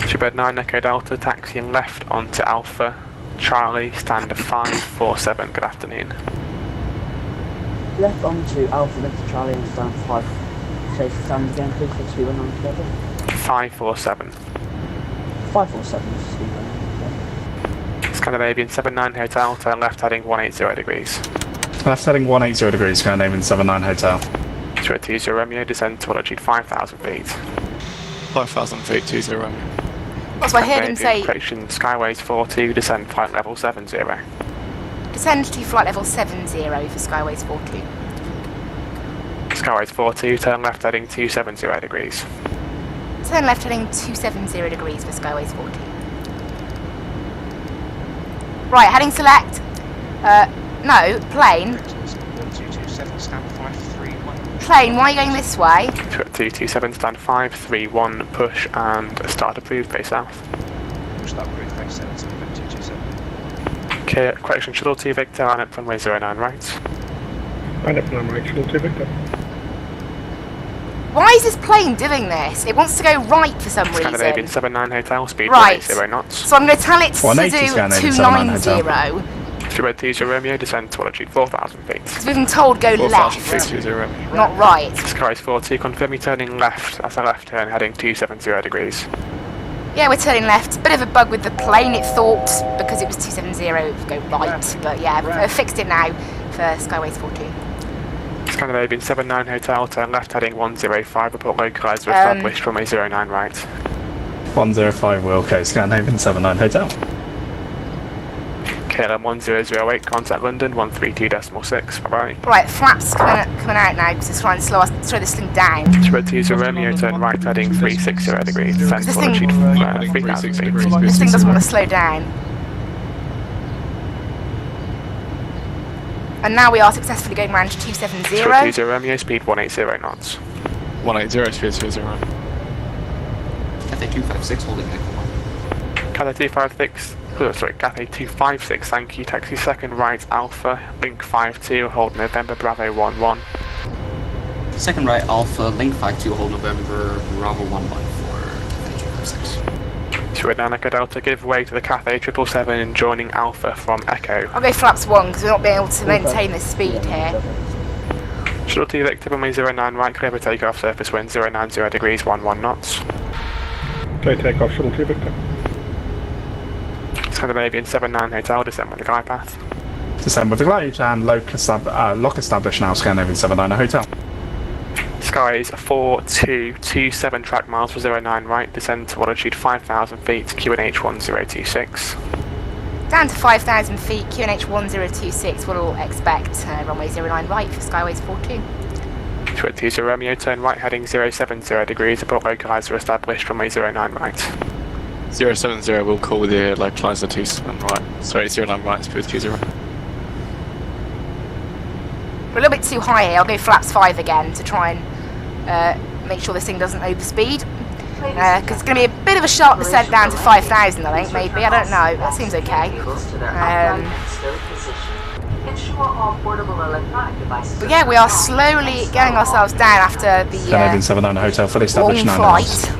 Shipbird 9 Echo Delta, taxiing left onto Alpha, Charlie, stand 547, good afternoon. Left onto Alpha Victor Charlie and stand 5. Say stand again please for 219 together. 547. 547 is 219. Scandinavian 79 Hotel, turn left heading 180 degrees. Left heading 180 degrees, Scandinavian 79 Hotel. 280 Romeo, descend to altitude 5,000 feet. 5,000 feet, 20 Romeo. That's what I heard him say. Correction, Skyways 42, descend flight level 70. Descend to flight level 70 for Skyways 42. Skyways 42, turn left heading 270 degrees. Turn left heading 270 degrees for Skyways 42. Right, heading select. No, plane. 1227, stand 531. Plane, why are you going this way? 227, stand 531, push and start approved, face south. Push that approved, face south, 227. Okay, correction, shuttle to Victor, line up runway 09 right. Line up runway right, shuttle to Victor. Why is this plane doing this? It wants to go right for some reason. Scandinavian 79 Hotel, speed right. 180 knots. So I'm going to tell it to do 290. 280 Romeo, descend to altitude 4,000 feet. Because we've been told go left, not right. Skies 40, confirm you're turning left, that's a left turn, heading 270 degrees. Yeah, we're turning left. Bit of a bug with the plane, it thought, because it was 270, it would go right. But yeah, I've fixed it now for Skyways 42. Scandinavian 79 Hotel, turn left heading 105, report localised or established from a 09 right. 105 will, okay, Scandinavian 79 Hotel. KLM 1008, contact London 132.6, bye bye. Right, flaps coming out now because it's trying to slow this thing down. 280 Romeo, turn right heading 360 degrees, descend to altitude 3,000 feet. This thing doesn't want to slow down. And now we are successfully going round to 270. 280 Romeo, speed 180 knots. 180, speed 20. Cathay 256, holding Echo 1. Cathay 256, sorry, Cathay 256, thank you. Taxi second right Alpha, link 52, hold November Bravo 11. Second right Alpha, link 52, hold November, Bravo 11 for Cathay 256. Sure, now Echo Delta, give way to the Cathay 777 joining Alpha from Echo. I'll go flaps 1 because we're not being able to maintain the speed here. Shuttle 2 Victor, runway 09 right, clear for takeoff, surface wind 090 degrees, 11 knots. Okay, take off, Shuttle 2 Victor. Scandinavian 79 Hotel, descend with the glide path. Descend with the glide and lock established now, Scandinavian 79 Hotel. Skies 4227 track miles for 09 right, descend to altitude 5,000 feet, QNH 1026. Down to 5,000 feet, QNH 1026, we'll expect runway 09 right for Skyways 42. 20 Romeo, turn right heading 070 degrees, abort localizer established, runway 09 right. 070, we'll call the localizer 27 right. Sorry, 09 right, smooth 20. We're a little bit too high here, I'll go flaps 5 again to try and make sure this thing doesn't overspeed. Because it's going to be a bit of a sharp descent down to 5,000, I think, maybe, I don't know, that seems okay. But yeah, we are slowly getting ourselves down after the Canadian 79 Hotel, fully established long 9 flight.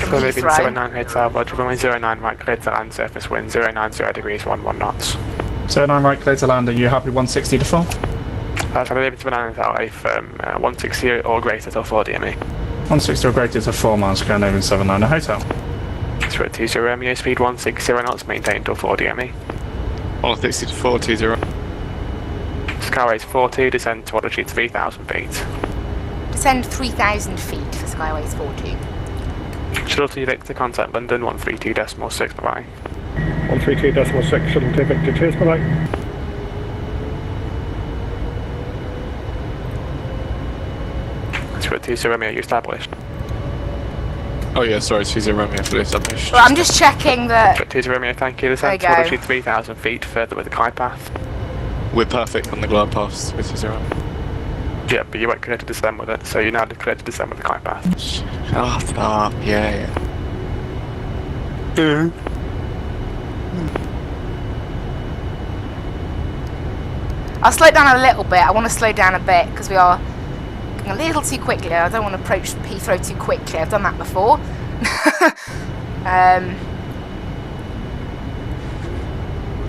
Canadian 79 Hotel, runway 09 right, cleared to land, surface wind 090 degrees, 11 knots. 09 right, clear to land, are you happy 160 to 4? Canadian 79 Hotel, a firm 160 or greater till 4 DME. 160 or greater to 4 miles, Canadian 79 Hotel. 20 Romeo, speed 160 knots, maintained till 4 DME. 160 to 420. Skyways 42, descend to altitude 3,000 feet. Descend 3,000 feet for Skyways 42. Shuttle 2 Victor, contact London 132.6, bye-bye. 132.6, Shuttle 2 Victor, cheers, bye-bye. Shuttle Romeo, you established. Oh yeah, sorry, 20 Romeo, fully established. Well, I'm just checking that... 20 Romeo, thank you, descend to altitude 3,000 feet, further with the glide path. We're perfect on the glide path with 20. Yeah, but you weren't clear to descend with it, so you're now cleared to descend with the glide path. Shut up, yeah. I'll slow down a little bit, I want to slow down a bit because we are going a little too quickly. I don't want to approach Heathrow too quickly, I've done that before. And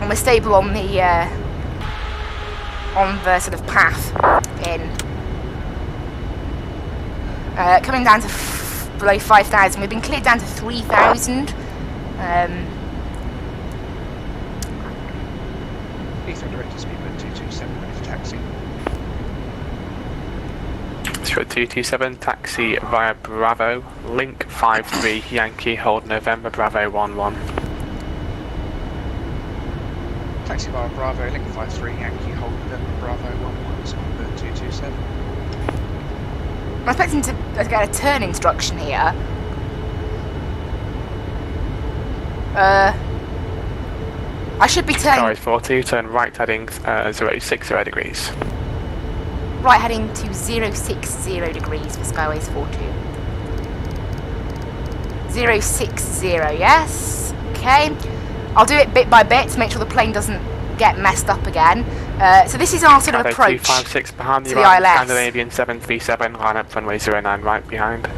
we're stable on the sort of path in. Coming down to below 5,000, we've been cleared down to 3,000. Heathrow director speedbird 227, ready for taxi. Sure, 227, taxi via Bravo, link 53, Yankee, hold November, Bravo 11. Taxi via Bravo, link 53, Yankee, hold November, Bravo 11, speedbird 227. I'm expecting to get a turn instruction here. I should be turning... Sorry, 40, turn right heading 060 degrees. Right heading to 060 degrees for Skyways 42. 060, yes. Okay. I'll do it bit by bit to make sure the plane doesn't get messed up again. So this is our sort of approach 256 behind to you, the right, ILS. Scandinavian 737, line up runway 09 right behind.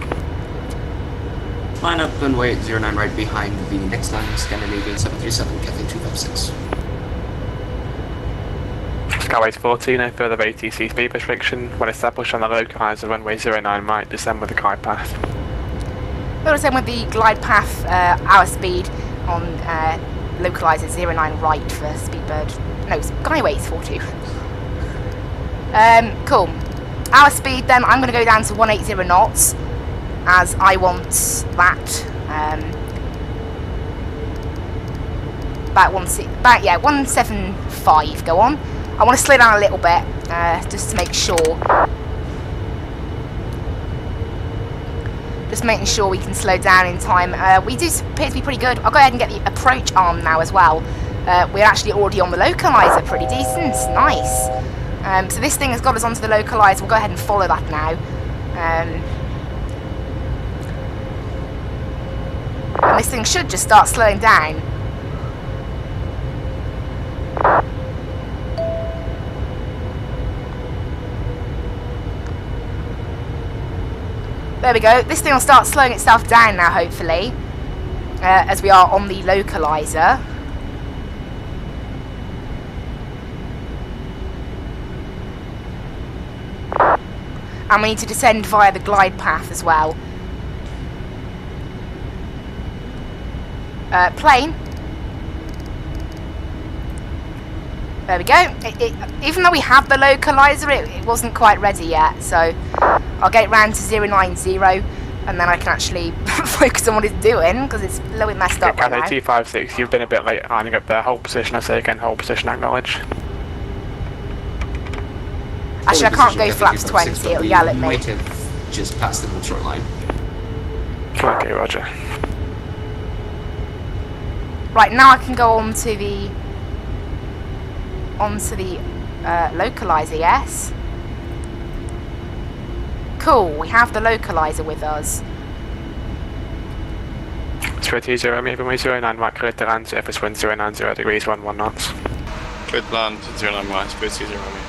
Line up runway 09 right behind the next line, Scandinavian 737, Cathay 256. Skyways 40, no further ATC speed restriction. When established on the localizer runway 09 right, descend with the glide path. We'll descend with the glide path, our speed on localizer 09 right for Speedbird. No, Skyways 42. Cool. Our speed then, I'm going to go down to 180 knots, as I want that. About 175, go on. I want to slow down a little bit, just to make sure. Just making sure we can slow down in time. We do appear to be pretty good. I'll go ahead and get the approach arm now as well. We're actually already on the localizer, pretty decent, nice. So this thing has got us onto the localizer, we'll go ahead and follow that now. And this thing should just start slowing down. There we go. This thing will start slowing itself down now, hopefully, as we are on the localizer. And we need to descend via the glide path as well. Plane. There we go. Even though we have the localizer, it wasn't quite ready yet, so I'll get it round to 090, and then I can actually focus on what it's doing, because it's a little bit messed up right now. Cathay 256, you've been a bit late lining up there. Hold position, I say again, hold position, acknowledge. Actually, I can't go flaps 20, it'll yell at me. Might have just passed the short line. Okay, roger. Right, now I can go on to the localizer, yes? Cool, we have the localizer with us. 220, runway 09 right, clear to land, surface wind 090 degrees, 11 knots. Clear to land, 09 right, 220 runway.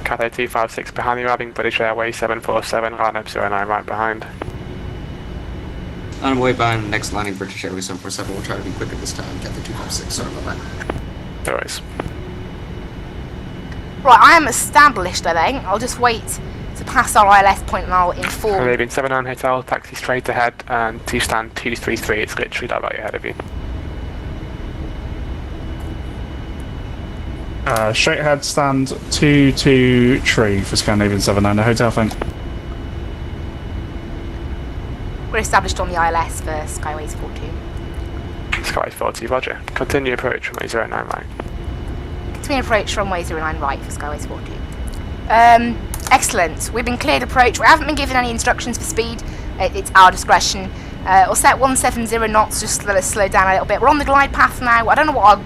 Cathay 256 behind you, arriving British Airways 747, line up 09 right behind. On way bound, next landing British Airways 747, we'll try to be quicker this time, Cathay 256, sorry about that. No worries. Right, I am established, I think. I'll just wait to pass our ILS point and I'll inform. Leaving 79 Hotel, taxi straight ahead, and T-stand 233, it's literally that right ahead of you. Straight ahead, stand 223 for Scandinavian 79 Hotel, thanks. We're established on the ILS for Skyways 42. Skyways 40, roger. Continue approach runway 09 right. Continue approach runway 09 right for Skyways 42. Excellent. We've been cleared approach. We haven't been given any instructions for speed. It's our discretion. We'll set 170 knots, just let us slow down a little bit. We're on the glide path now. I don't know what our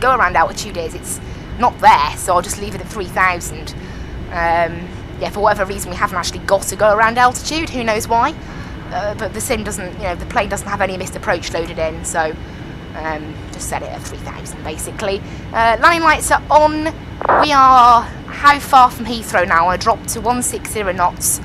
go around altitude is. It's not there, so I'll just leave it at 3,000. Yeah, for whatever reason we haven't actually got to go around altitude. Who knows why? But the sim doesn't, the plane doesn't have any missed approach loaded in, so just set it at 3,000 basically. Landing lights are on. We are how far from Heathrow now? I dropped to 160 knots.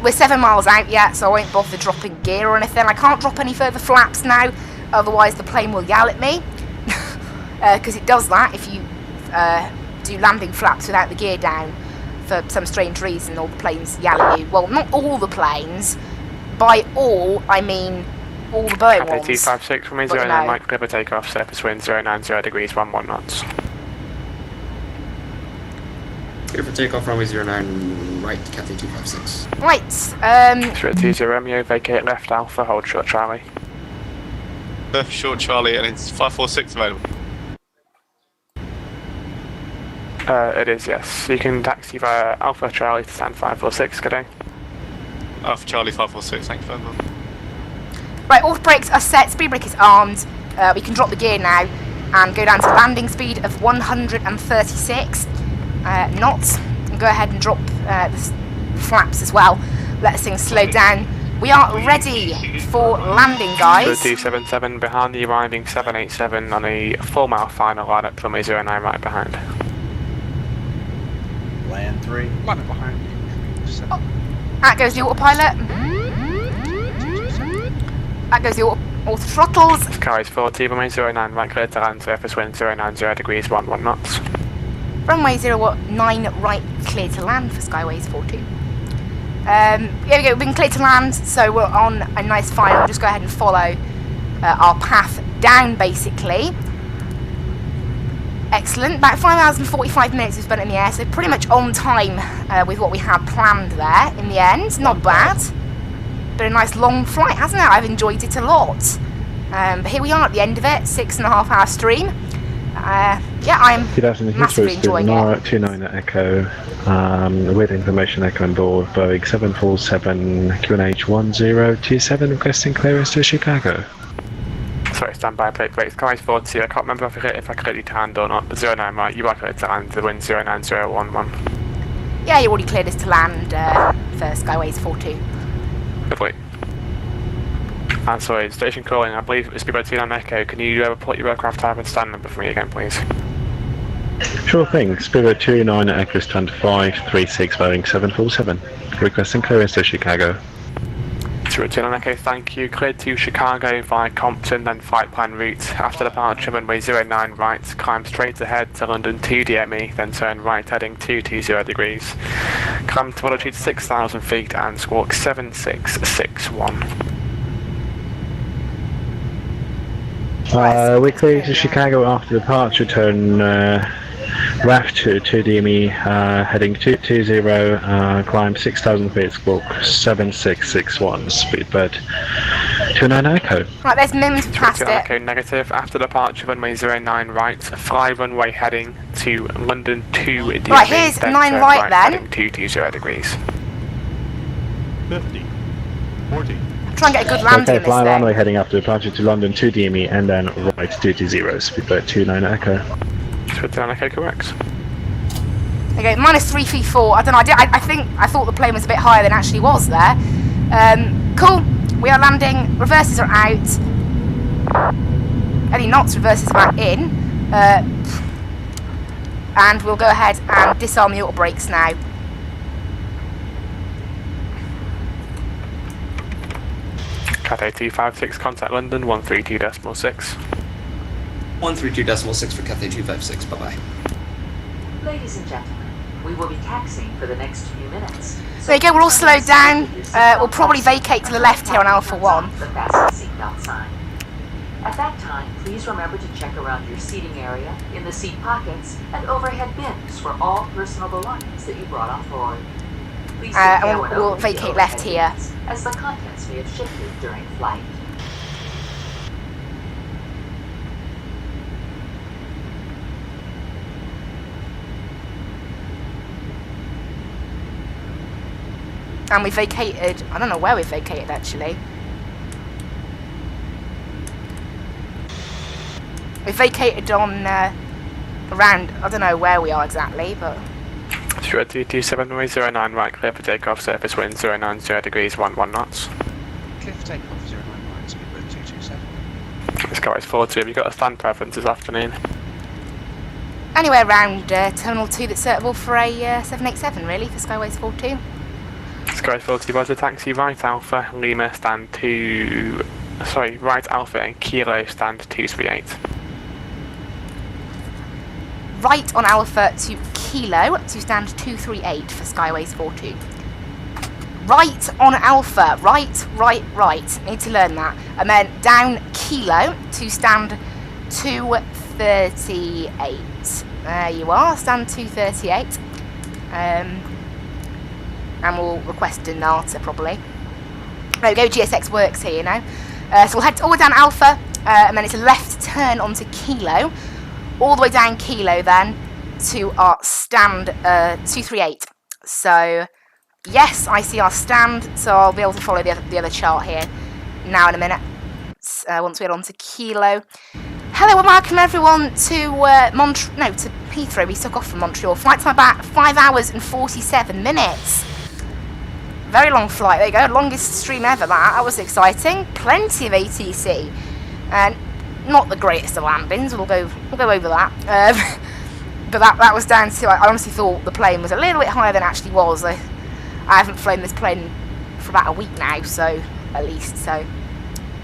We're 7 miles out yet, so I won't bother dropping gear or anything. I can't drop any further flaps now, otherwise the plane will yell at me. Because it does that if you do landing flaps without the gear down for some strange reason, all the planes yell at you. Well, not all the planes. By all, I mean all the Boeing ones. 256 from 09 right, clear for takeoff, surface wind 090 degrees, 11 knots. Clear for takeoff, runway 09 right, Cathay 256. Right, Short 20 Romeo, vacate left Alpha, hold short Charlie. Short Charlie, and it's 546 available. It is, yes. You can taxi via Alpha Charlie to stand 546, good day. Alpha Charlie 546, thank you very much. right, all the brakes are set, speed brake is armed. We can drop the gear now and go down to landing speed of 136 knots. And go ahead and drop the flaps as well. Let this thing slow down. We are ready for landing, guys. 277 behind the arriving 787 on a 4 mile final line up from 09 right behind. Land 3. Line up behind you. Oh, that goes the autopilot. That goes the auto throttles. Skies 40, runway 09 right, clear to land, surface wind 090 degrees, 11 knots. Runway 09 right, clear to land for Skyways 42. Here we go, we've been cleared to land, so we're on a nice final. We'll just go ahead and follow our path down, basically. Excellent. About 5 hours and 45 minutes we've spent in the air, so pretty much on time with what we had planned there in the end. Not bad. Been a nice long flight, hasn't it? I've enjoyed it a lot. But here we are at the end of it, 6.5 hour stream. Yeah, I'm massively enjoying it. 29 Echo, with information Echo on board, Boeing 747 QNH 1027 requesting clearance to Chicago. Sorry, standby plate brakes, Skies 40, I can't remember if I cleared you to land or not, but 09 right, you are cleared to land, the wind 09011. Yeah, you already cleared us to land for Skyways 42. Lovely. And sorry, station calling, I believe it's Speedboat 29 Echo. Can you report your aircraft type and stand number for me again, please? Sure thing. Speedboat 29 Echo stand 536 Boeing 747. Requesting clearance to Chicago. Speedboat 29 Echo, thank you. Cleared to Chicago via Compton, then flight plan route. After departure, runway 09 right, climb straight ahead to London 2 DME, then turn right heading 220 degrees. Climb to altitude 6,000 feet and squawk 7661. We clear to Chicago after departure, turn RAF to 2 DME, heading 220, climb 6,000 feet, squawk 7661, Speedbird 29 Echo. Right, there's Mims past it. Echo negative. After departure, runway 09 right, fly runway heading to London 2 DME. Right, here's then 9 turn right then. Heading 220 degrees. 50, 40. Try and get a good landing Okay, in this fly thing. runway heading after departure to London 2 DME and then right 220, Speedbird 29 Echo. Speedbird 29 Echo, correct. Okay, minus 334. I don't know. I thought the plane was a bit higher than it actually was there. Cool. We are landing. Reverses are out. Any knots, reverses are back in. And we'll go ahead and disarm the auto brakes now. Cathay 256, contact London 132.6. 132.6 for Cathay 256, bye-bye. Ladies and gentlemen, we will be taxiing for the next few minutes. There you go, we're all slowed down. We'll probably vacate to the left here on Alpha 1. The fasten seatbelt sign. At that time, please remember to check around your seating area, in the seat pockets, and overhead bins for all personal belongings that you brought on board. Please take care when we'll opening the vacate left overhead here. bins, as the contents may have shifted during flight. And we vacated. I don't know where we vacated actually. We vacated on around. I don't know where we are exactly, but. Sure, 227 runway 09 right, clear for takeoff, surface wind 090 degrees 11 knots. Clear for takeoff 09 right, Speedbird 227. Skyways 42, have you got a stand preference this afternoon? Anywhere around Terminal 2 that's suitable for a 787 really, for Skyways 42. Skyways 42 was a taxi right Alpha, Lima stand 2... Sorry, right Alpha and Kilo stand 238. Right on Alpha to Kilo to stand 238 for Skyways 42. Right on Alpha, right. Need to learn that. And then down Kilo to stand 238. There you are, stand 238. And we'll request Donata probably. There we go, GSX works here now. So we'll head all the way down Alpha, and then it's a left turn onto Kilo. All the way down Kilo then to our stand 238. So yes, I see our stand, so I'll be able to follow the other chart here now in a minute. Once we get on to Kilo. Hello and welcome everyone to to Heathrow. We took off from Montreal. Flight time back 5 hours and 47 minutes. Very long flight. There you go. Longest stream ever. That was exciting. Plenty of ATC, and not the greatest of landings. We'll go over that. But that was down to, I honestly thought the plane was a little bit higher than it actually was. I haven't flown this plane for about a week now, so at least. So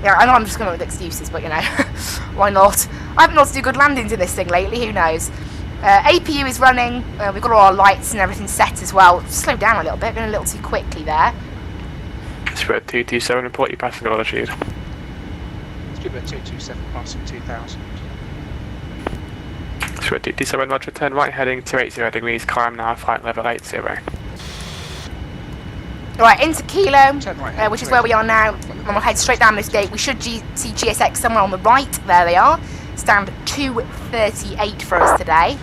yeah, I know I'm just going with excuses, but you know, why not? I haven't lost to do good landings in this thing lately. Who knows? APU is running. We've got all our lights and everything set as well. Slow down a little bit. Going a little too quickly there. Speedbird 227, report your passenger altitude. Speedbird 227, passing 2000. Speedbird 227, roger, turn right heading 280 degrees, climb now, flight level 80. Right, into Kilo, which is where we are now. And we'll head straight down this gate. We should see GSX somewhere on the right. There they are. Stand 238 for us today.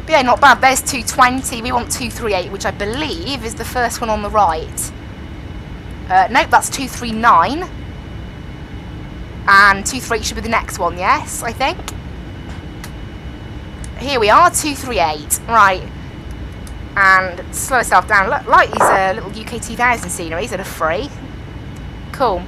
But yeah, not bad. There's 220. We want 238, which I believe is the first one on the right. Nope, that's 239. And 238 should be the next one, yes, I think. Here we are, 238. Right. And slow yourself down. Look, like these little UK 2000 sceneries that are free. Cool.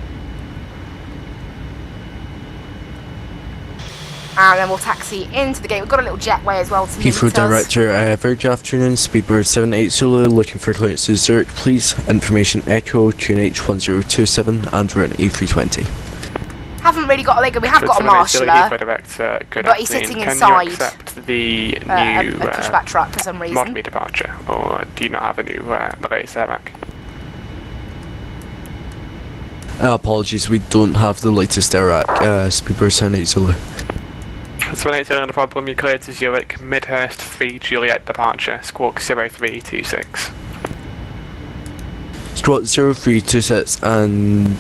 And then we'll taxi into the gate. We've got a little jetway as well to meet Heathrow us. Director, very good afternoon. Speedbird 78 Zulu, looking for clearance to Zurich, please. Information Echo, QNH1027, and we're at A320. Haven't really got a leg. We have got a marshaller, but he's sitting inside Can you accept the new a pushback truck for some reason. mod departure, or do you not have a new latest airback? Apologies, we don't have the latest Iraq. Speedbird 78 Zulu. 78 Zulu, no problem. You're cleared to Zurich, Midhurst 3 Juliet departure, squawk 0326. Squawk 0326 and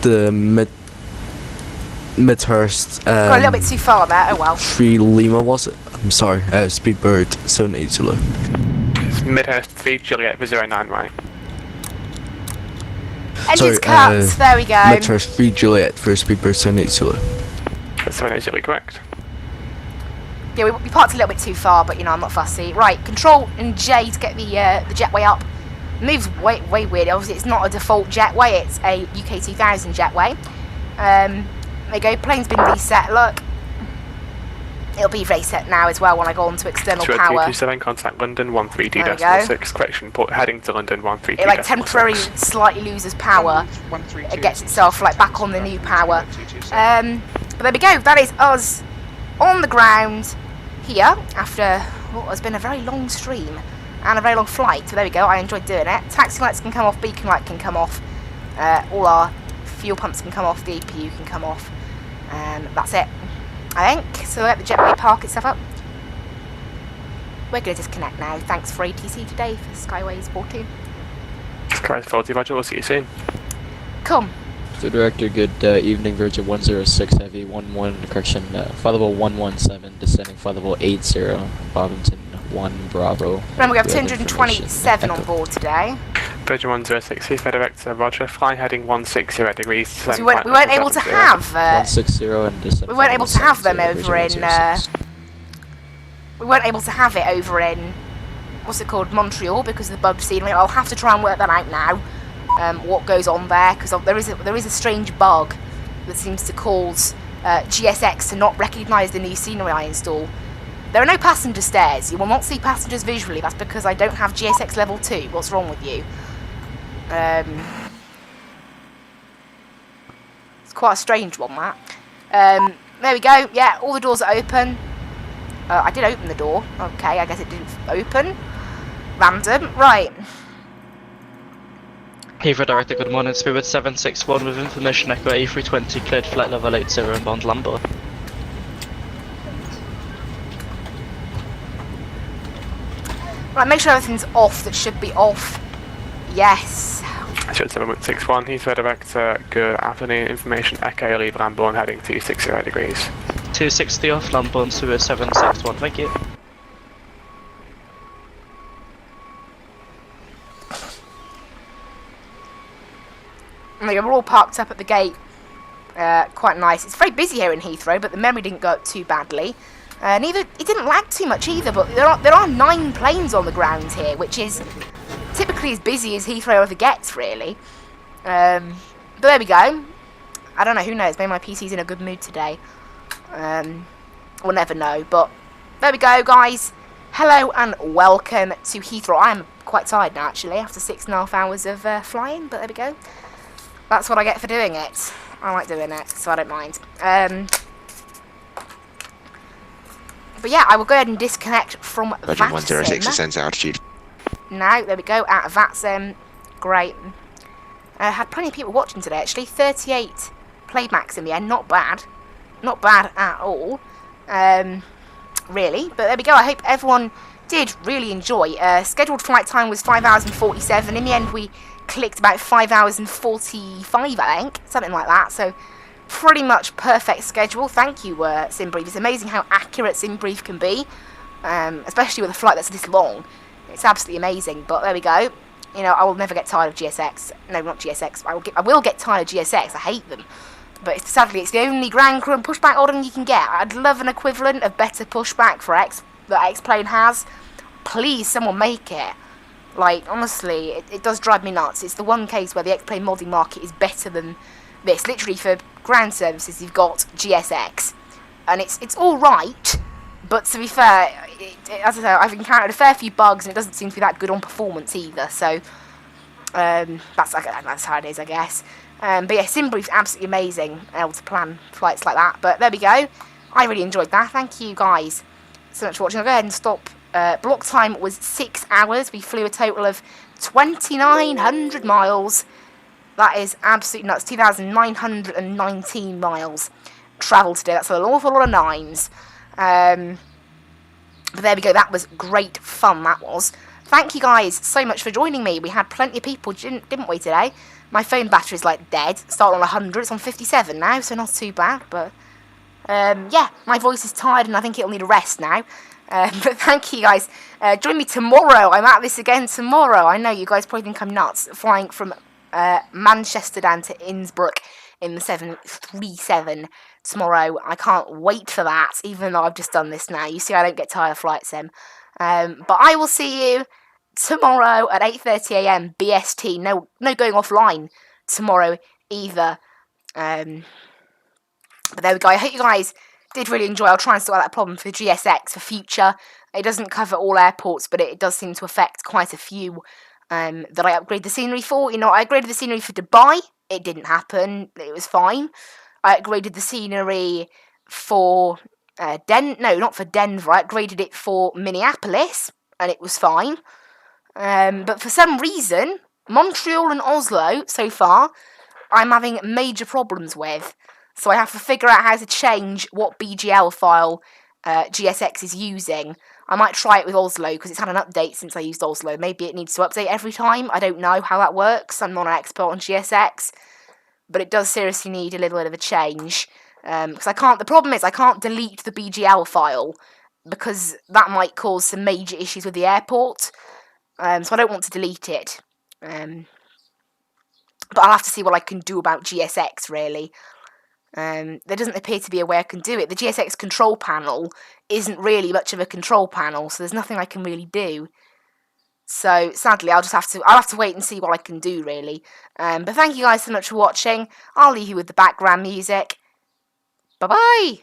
the Midhurst. Got a little bit too far there. Oh well. 3 Lima was it? I'm sorry. Speedbird 78 Zulu. It's Midhurst 3 Juliet for 09 right. Engines cut. There we go. Midhurst 3 Juliet for Speedbird 78 Zulu. That's 78 Zulu, correct. Yeah, we parked a little bit too far, but you know I'm not fussy. Right, Control and J to get the jetway up. Moves way weird. Obviously, it's not a default jetway. It's a UK 2000 jetway. There you go. Plane's been reset. Look, it'll be reset now as well when I go on to external power. 227, contact London 132.6. Correction, port heading to London 132.6. It like temporarily slightly loses power. It gets itself like back on the new power. But there we go. That is us on the ground here after what has been a very long stream and a very long flight. So there we go. I enjoyed doing it. Taxi lights can come off. Beacon light can come off. All our fuel pumps can come off. The APU can come off. And that's it, I think. So let the jetway park itself up. We're going to disconnect now. Thanks for ATC today for Skyways 14. Skyways 14, Roger. We'll see you soon. Cool. So Director, good evening, Virgin 106 Heavy 11, correction, flight level 117, descending flight level 80, Bovington 1 Bravo. Remember we have 227 on board today. Virgin 106, Heathrow Director, Roger, fly heading 160 degrees. So we weren't able to have 160 and descending. we weren't able to have them over in we weren't able to have it over in what's it called, Montreal, because of the bug scenery. I'll have to try and work that out now. What goes on there, because there is a strange bug that seems to cause GSX to not recognise the new scenery I install. There are no passenger stairs. You will not see passengers visually. That's because I don't have GSX level 2. What's wrong with you? It's quite a strange one, that. There we go. Yeah, all the doors are open. I did open the door. Okay, I guess it didn't open. Random. Right. Heathrow Director, good morning. Spirit 761 with information Echo A320 cleared flight level 80 and bound Lambo. Right, make sure everything's off that should be off. Yes. Should 761, Heathrow Director, good afternoon. Information Echo leave Lamborn heading 260 degrees. 260 off Lamborn, Spirit 761, thank you. We're all parked up at the gate. Quite nice. It's very busy here in Heathrow, but the memory didn't go up too badly. It didn't lag too much either, but there are 9 planes on the ground here, which is typically as busy as Heathrow ever gets, really. But there we go. I don't know, who knows, maybe my PC's in a good mood today. We'll never know, but there we go, guys. Hello and welcome to Heathrow. I'm quite tired now, actually, after 6.5 hours of flying, but there we go. That's what I get for doing it. I like doing it, so I don't mind. But yeah, I will go ahead and disconnect from Virgin Vatsim. 106 descends altitude. Now, there we go, at Vatsim. Great. I had plenty of people watching today, actually. 38 playbacks in the end, not bad. Not bad at all. Really, but there we go. I hope everyone did really enjoy. Scheduled flight time was 5 hours and 47. In the end, we clicked about 5 hours and 45, I think, something like that. So pretty much perfect schedule. Thank you, SimBrief. It's amazing how accurate SimBrief can be, especially with a flight that's this long. It's absolutely amazing. But there we go. You know, I will never get tired of GSX. No, not GSX. I will get tired of GSX. I hate them. But sadly, it's the only Grand Cru and pushback ordering you can get. I'd love an equivalent of better pushback for that X-Plane has. Please, someone make it. Like, honestly, it does drive me nuts. It's the one case where the X-Plane modding market is better than this. Literally, for ground services, you've got GSX. And it's alright, but to be fair, as I say, I've encountered a fair few bugs, and it doesn't seem to be that good on performance either, so that's how it is, I guess. But yeah, Simbrief's absolutely amazing, able to plan flights like that. But there we go. I really enjoyed that. Thank you guys so much for watching. I'll go ahead and stop. Block time was 6 hours. We flew a total of 2,900 miles. That is absolutely nuts. 2,919 miles travelled today. That's an awful lot of nines. But there we go. That was great fun, that was. Thank you guys so much for joining me. We had plenty of people, didn't we, today? My phone battery's like dead. Started on 100. It's on 57 now, so not too bad. But yeah, my voice is tired and I think it'll need a rest now. But thank you guys. Join me tomorrow. I'm at this again tomorrow. I know you guys probably think I'm nuts. Flying from Manchester down to Innsbruck in the 737 tomorrow. I can't wait for that, even though I've just done this now. You see, I don't get tired of flight sim. But I will see you tomorrow at 8:30 AM BST. No going offline tomorrow either. But there we go. I hope you guys did really enjoy. I'll try and sort out that problem for GSX for future. It doesn't cover all airports, but it does seem to affect quite a few that I upgrade the scenery for. You know, I upgraded the scenery for Dubai. It didn't happen. It was fine. I upgraded the scenery for not for Denver. I upgraded it for Minneapolis, and it was fine. But for some reason, Montreal and Oslo, so far, I'm having major problems with. So I have to figure out how to change what BGL file GSX is using. I might try it with Oslo, because it's had an update since I used Oslo. Maybe it needs to update every time. I don't know how that works. I'm not an expert on GSX. But it does seriously need a little bit of a change. Because the problem is I can't delete the BGL file, because that might cause some major issues with the airport. So I don't want to delete it. But I'll have to see what I can do about GSX, really. There doesn't appear to be a way I can do it. The GSX control panel isn't really much of a control panel, so there's nothing I can really do. So sadly, I'll have to wait and see what I can do, really. But thank you guys so much for watching. I'll leave you with the background music. Bye bye.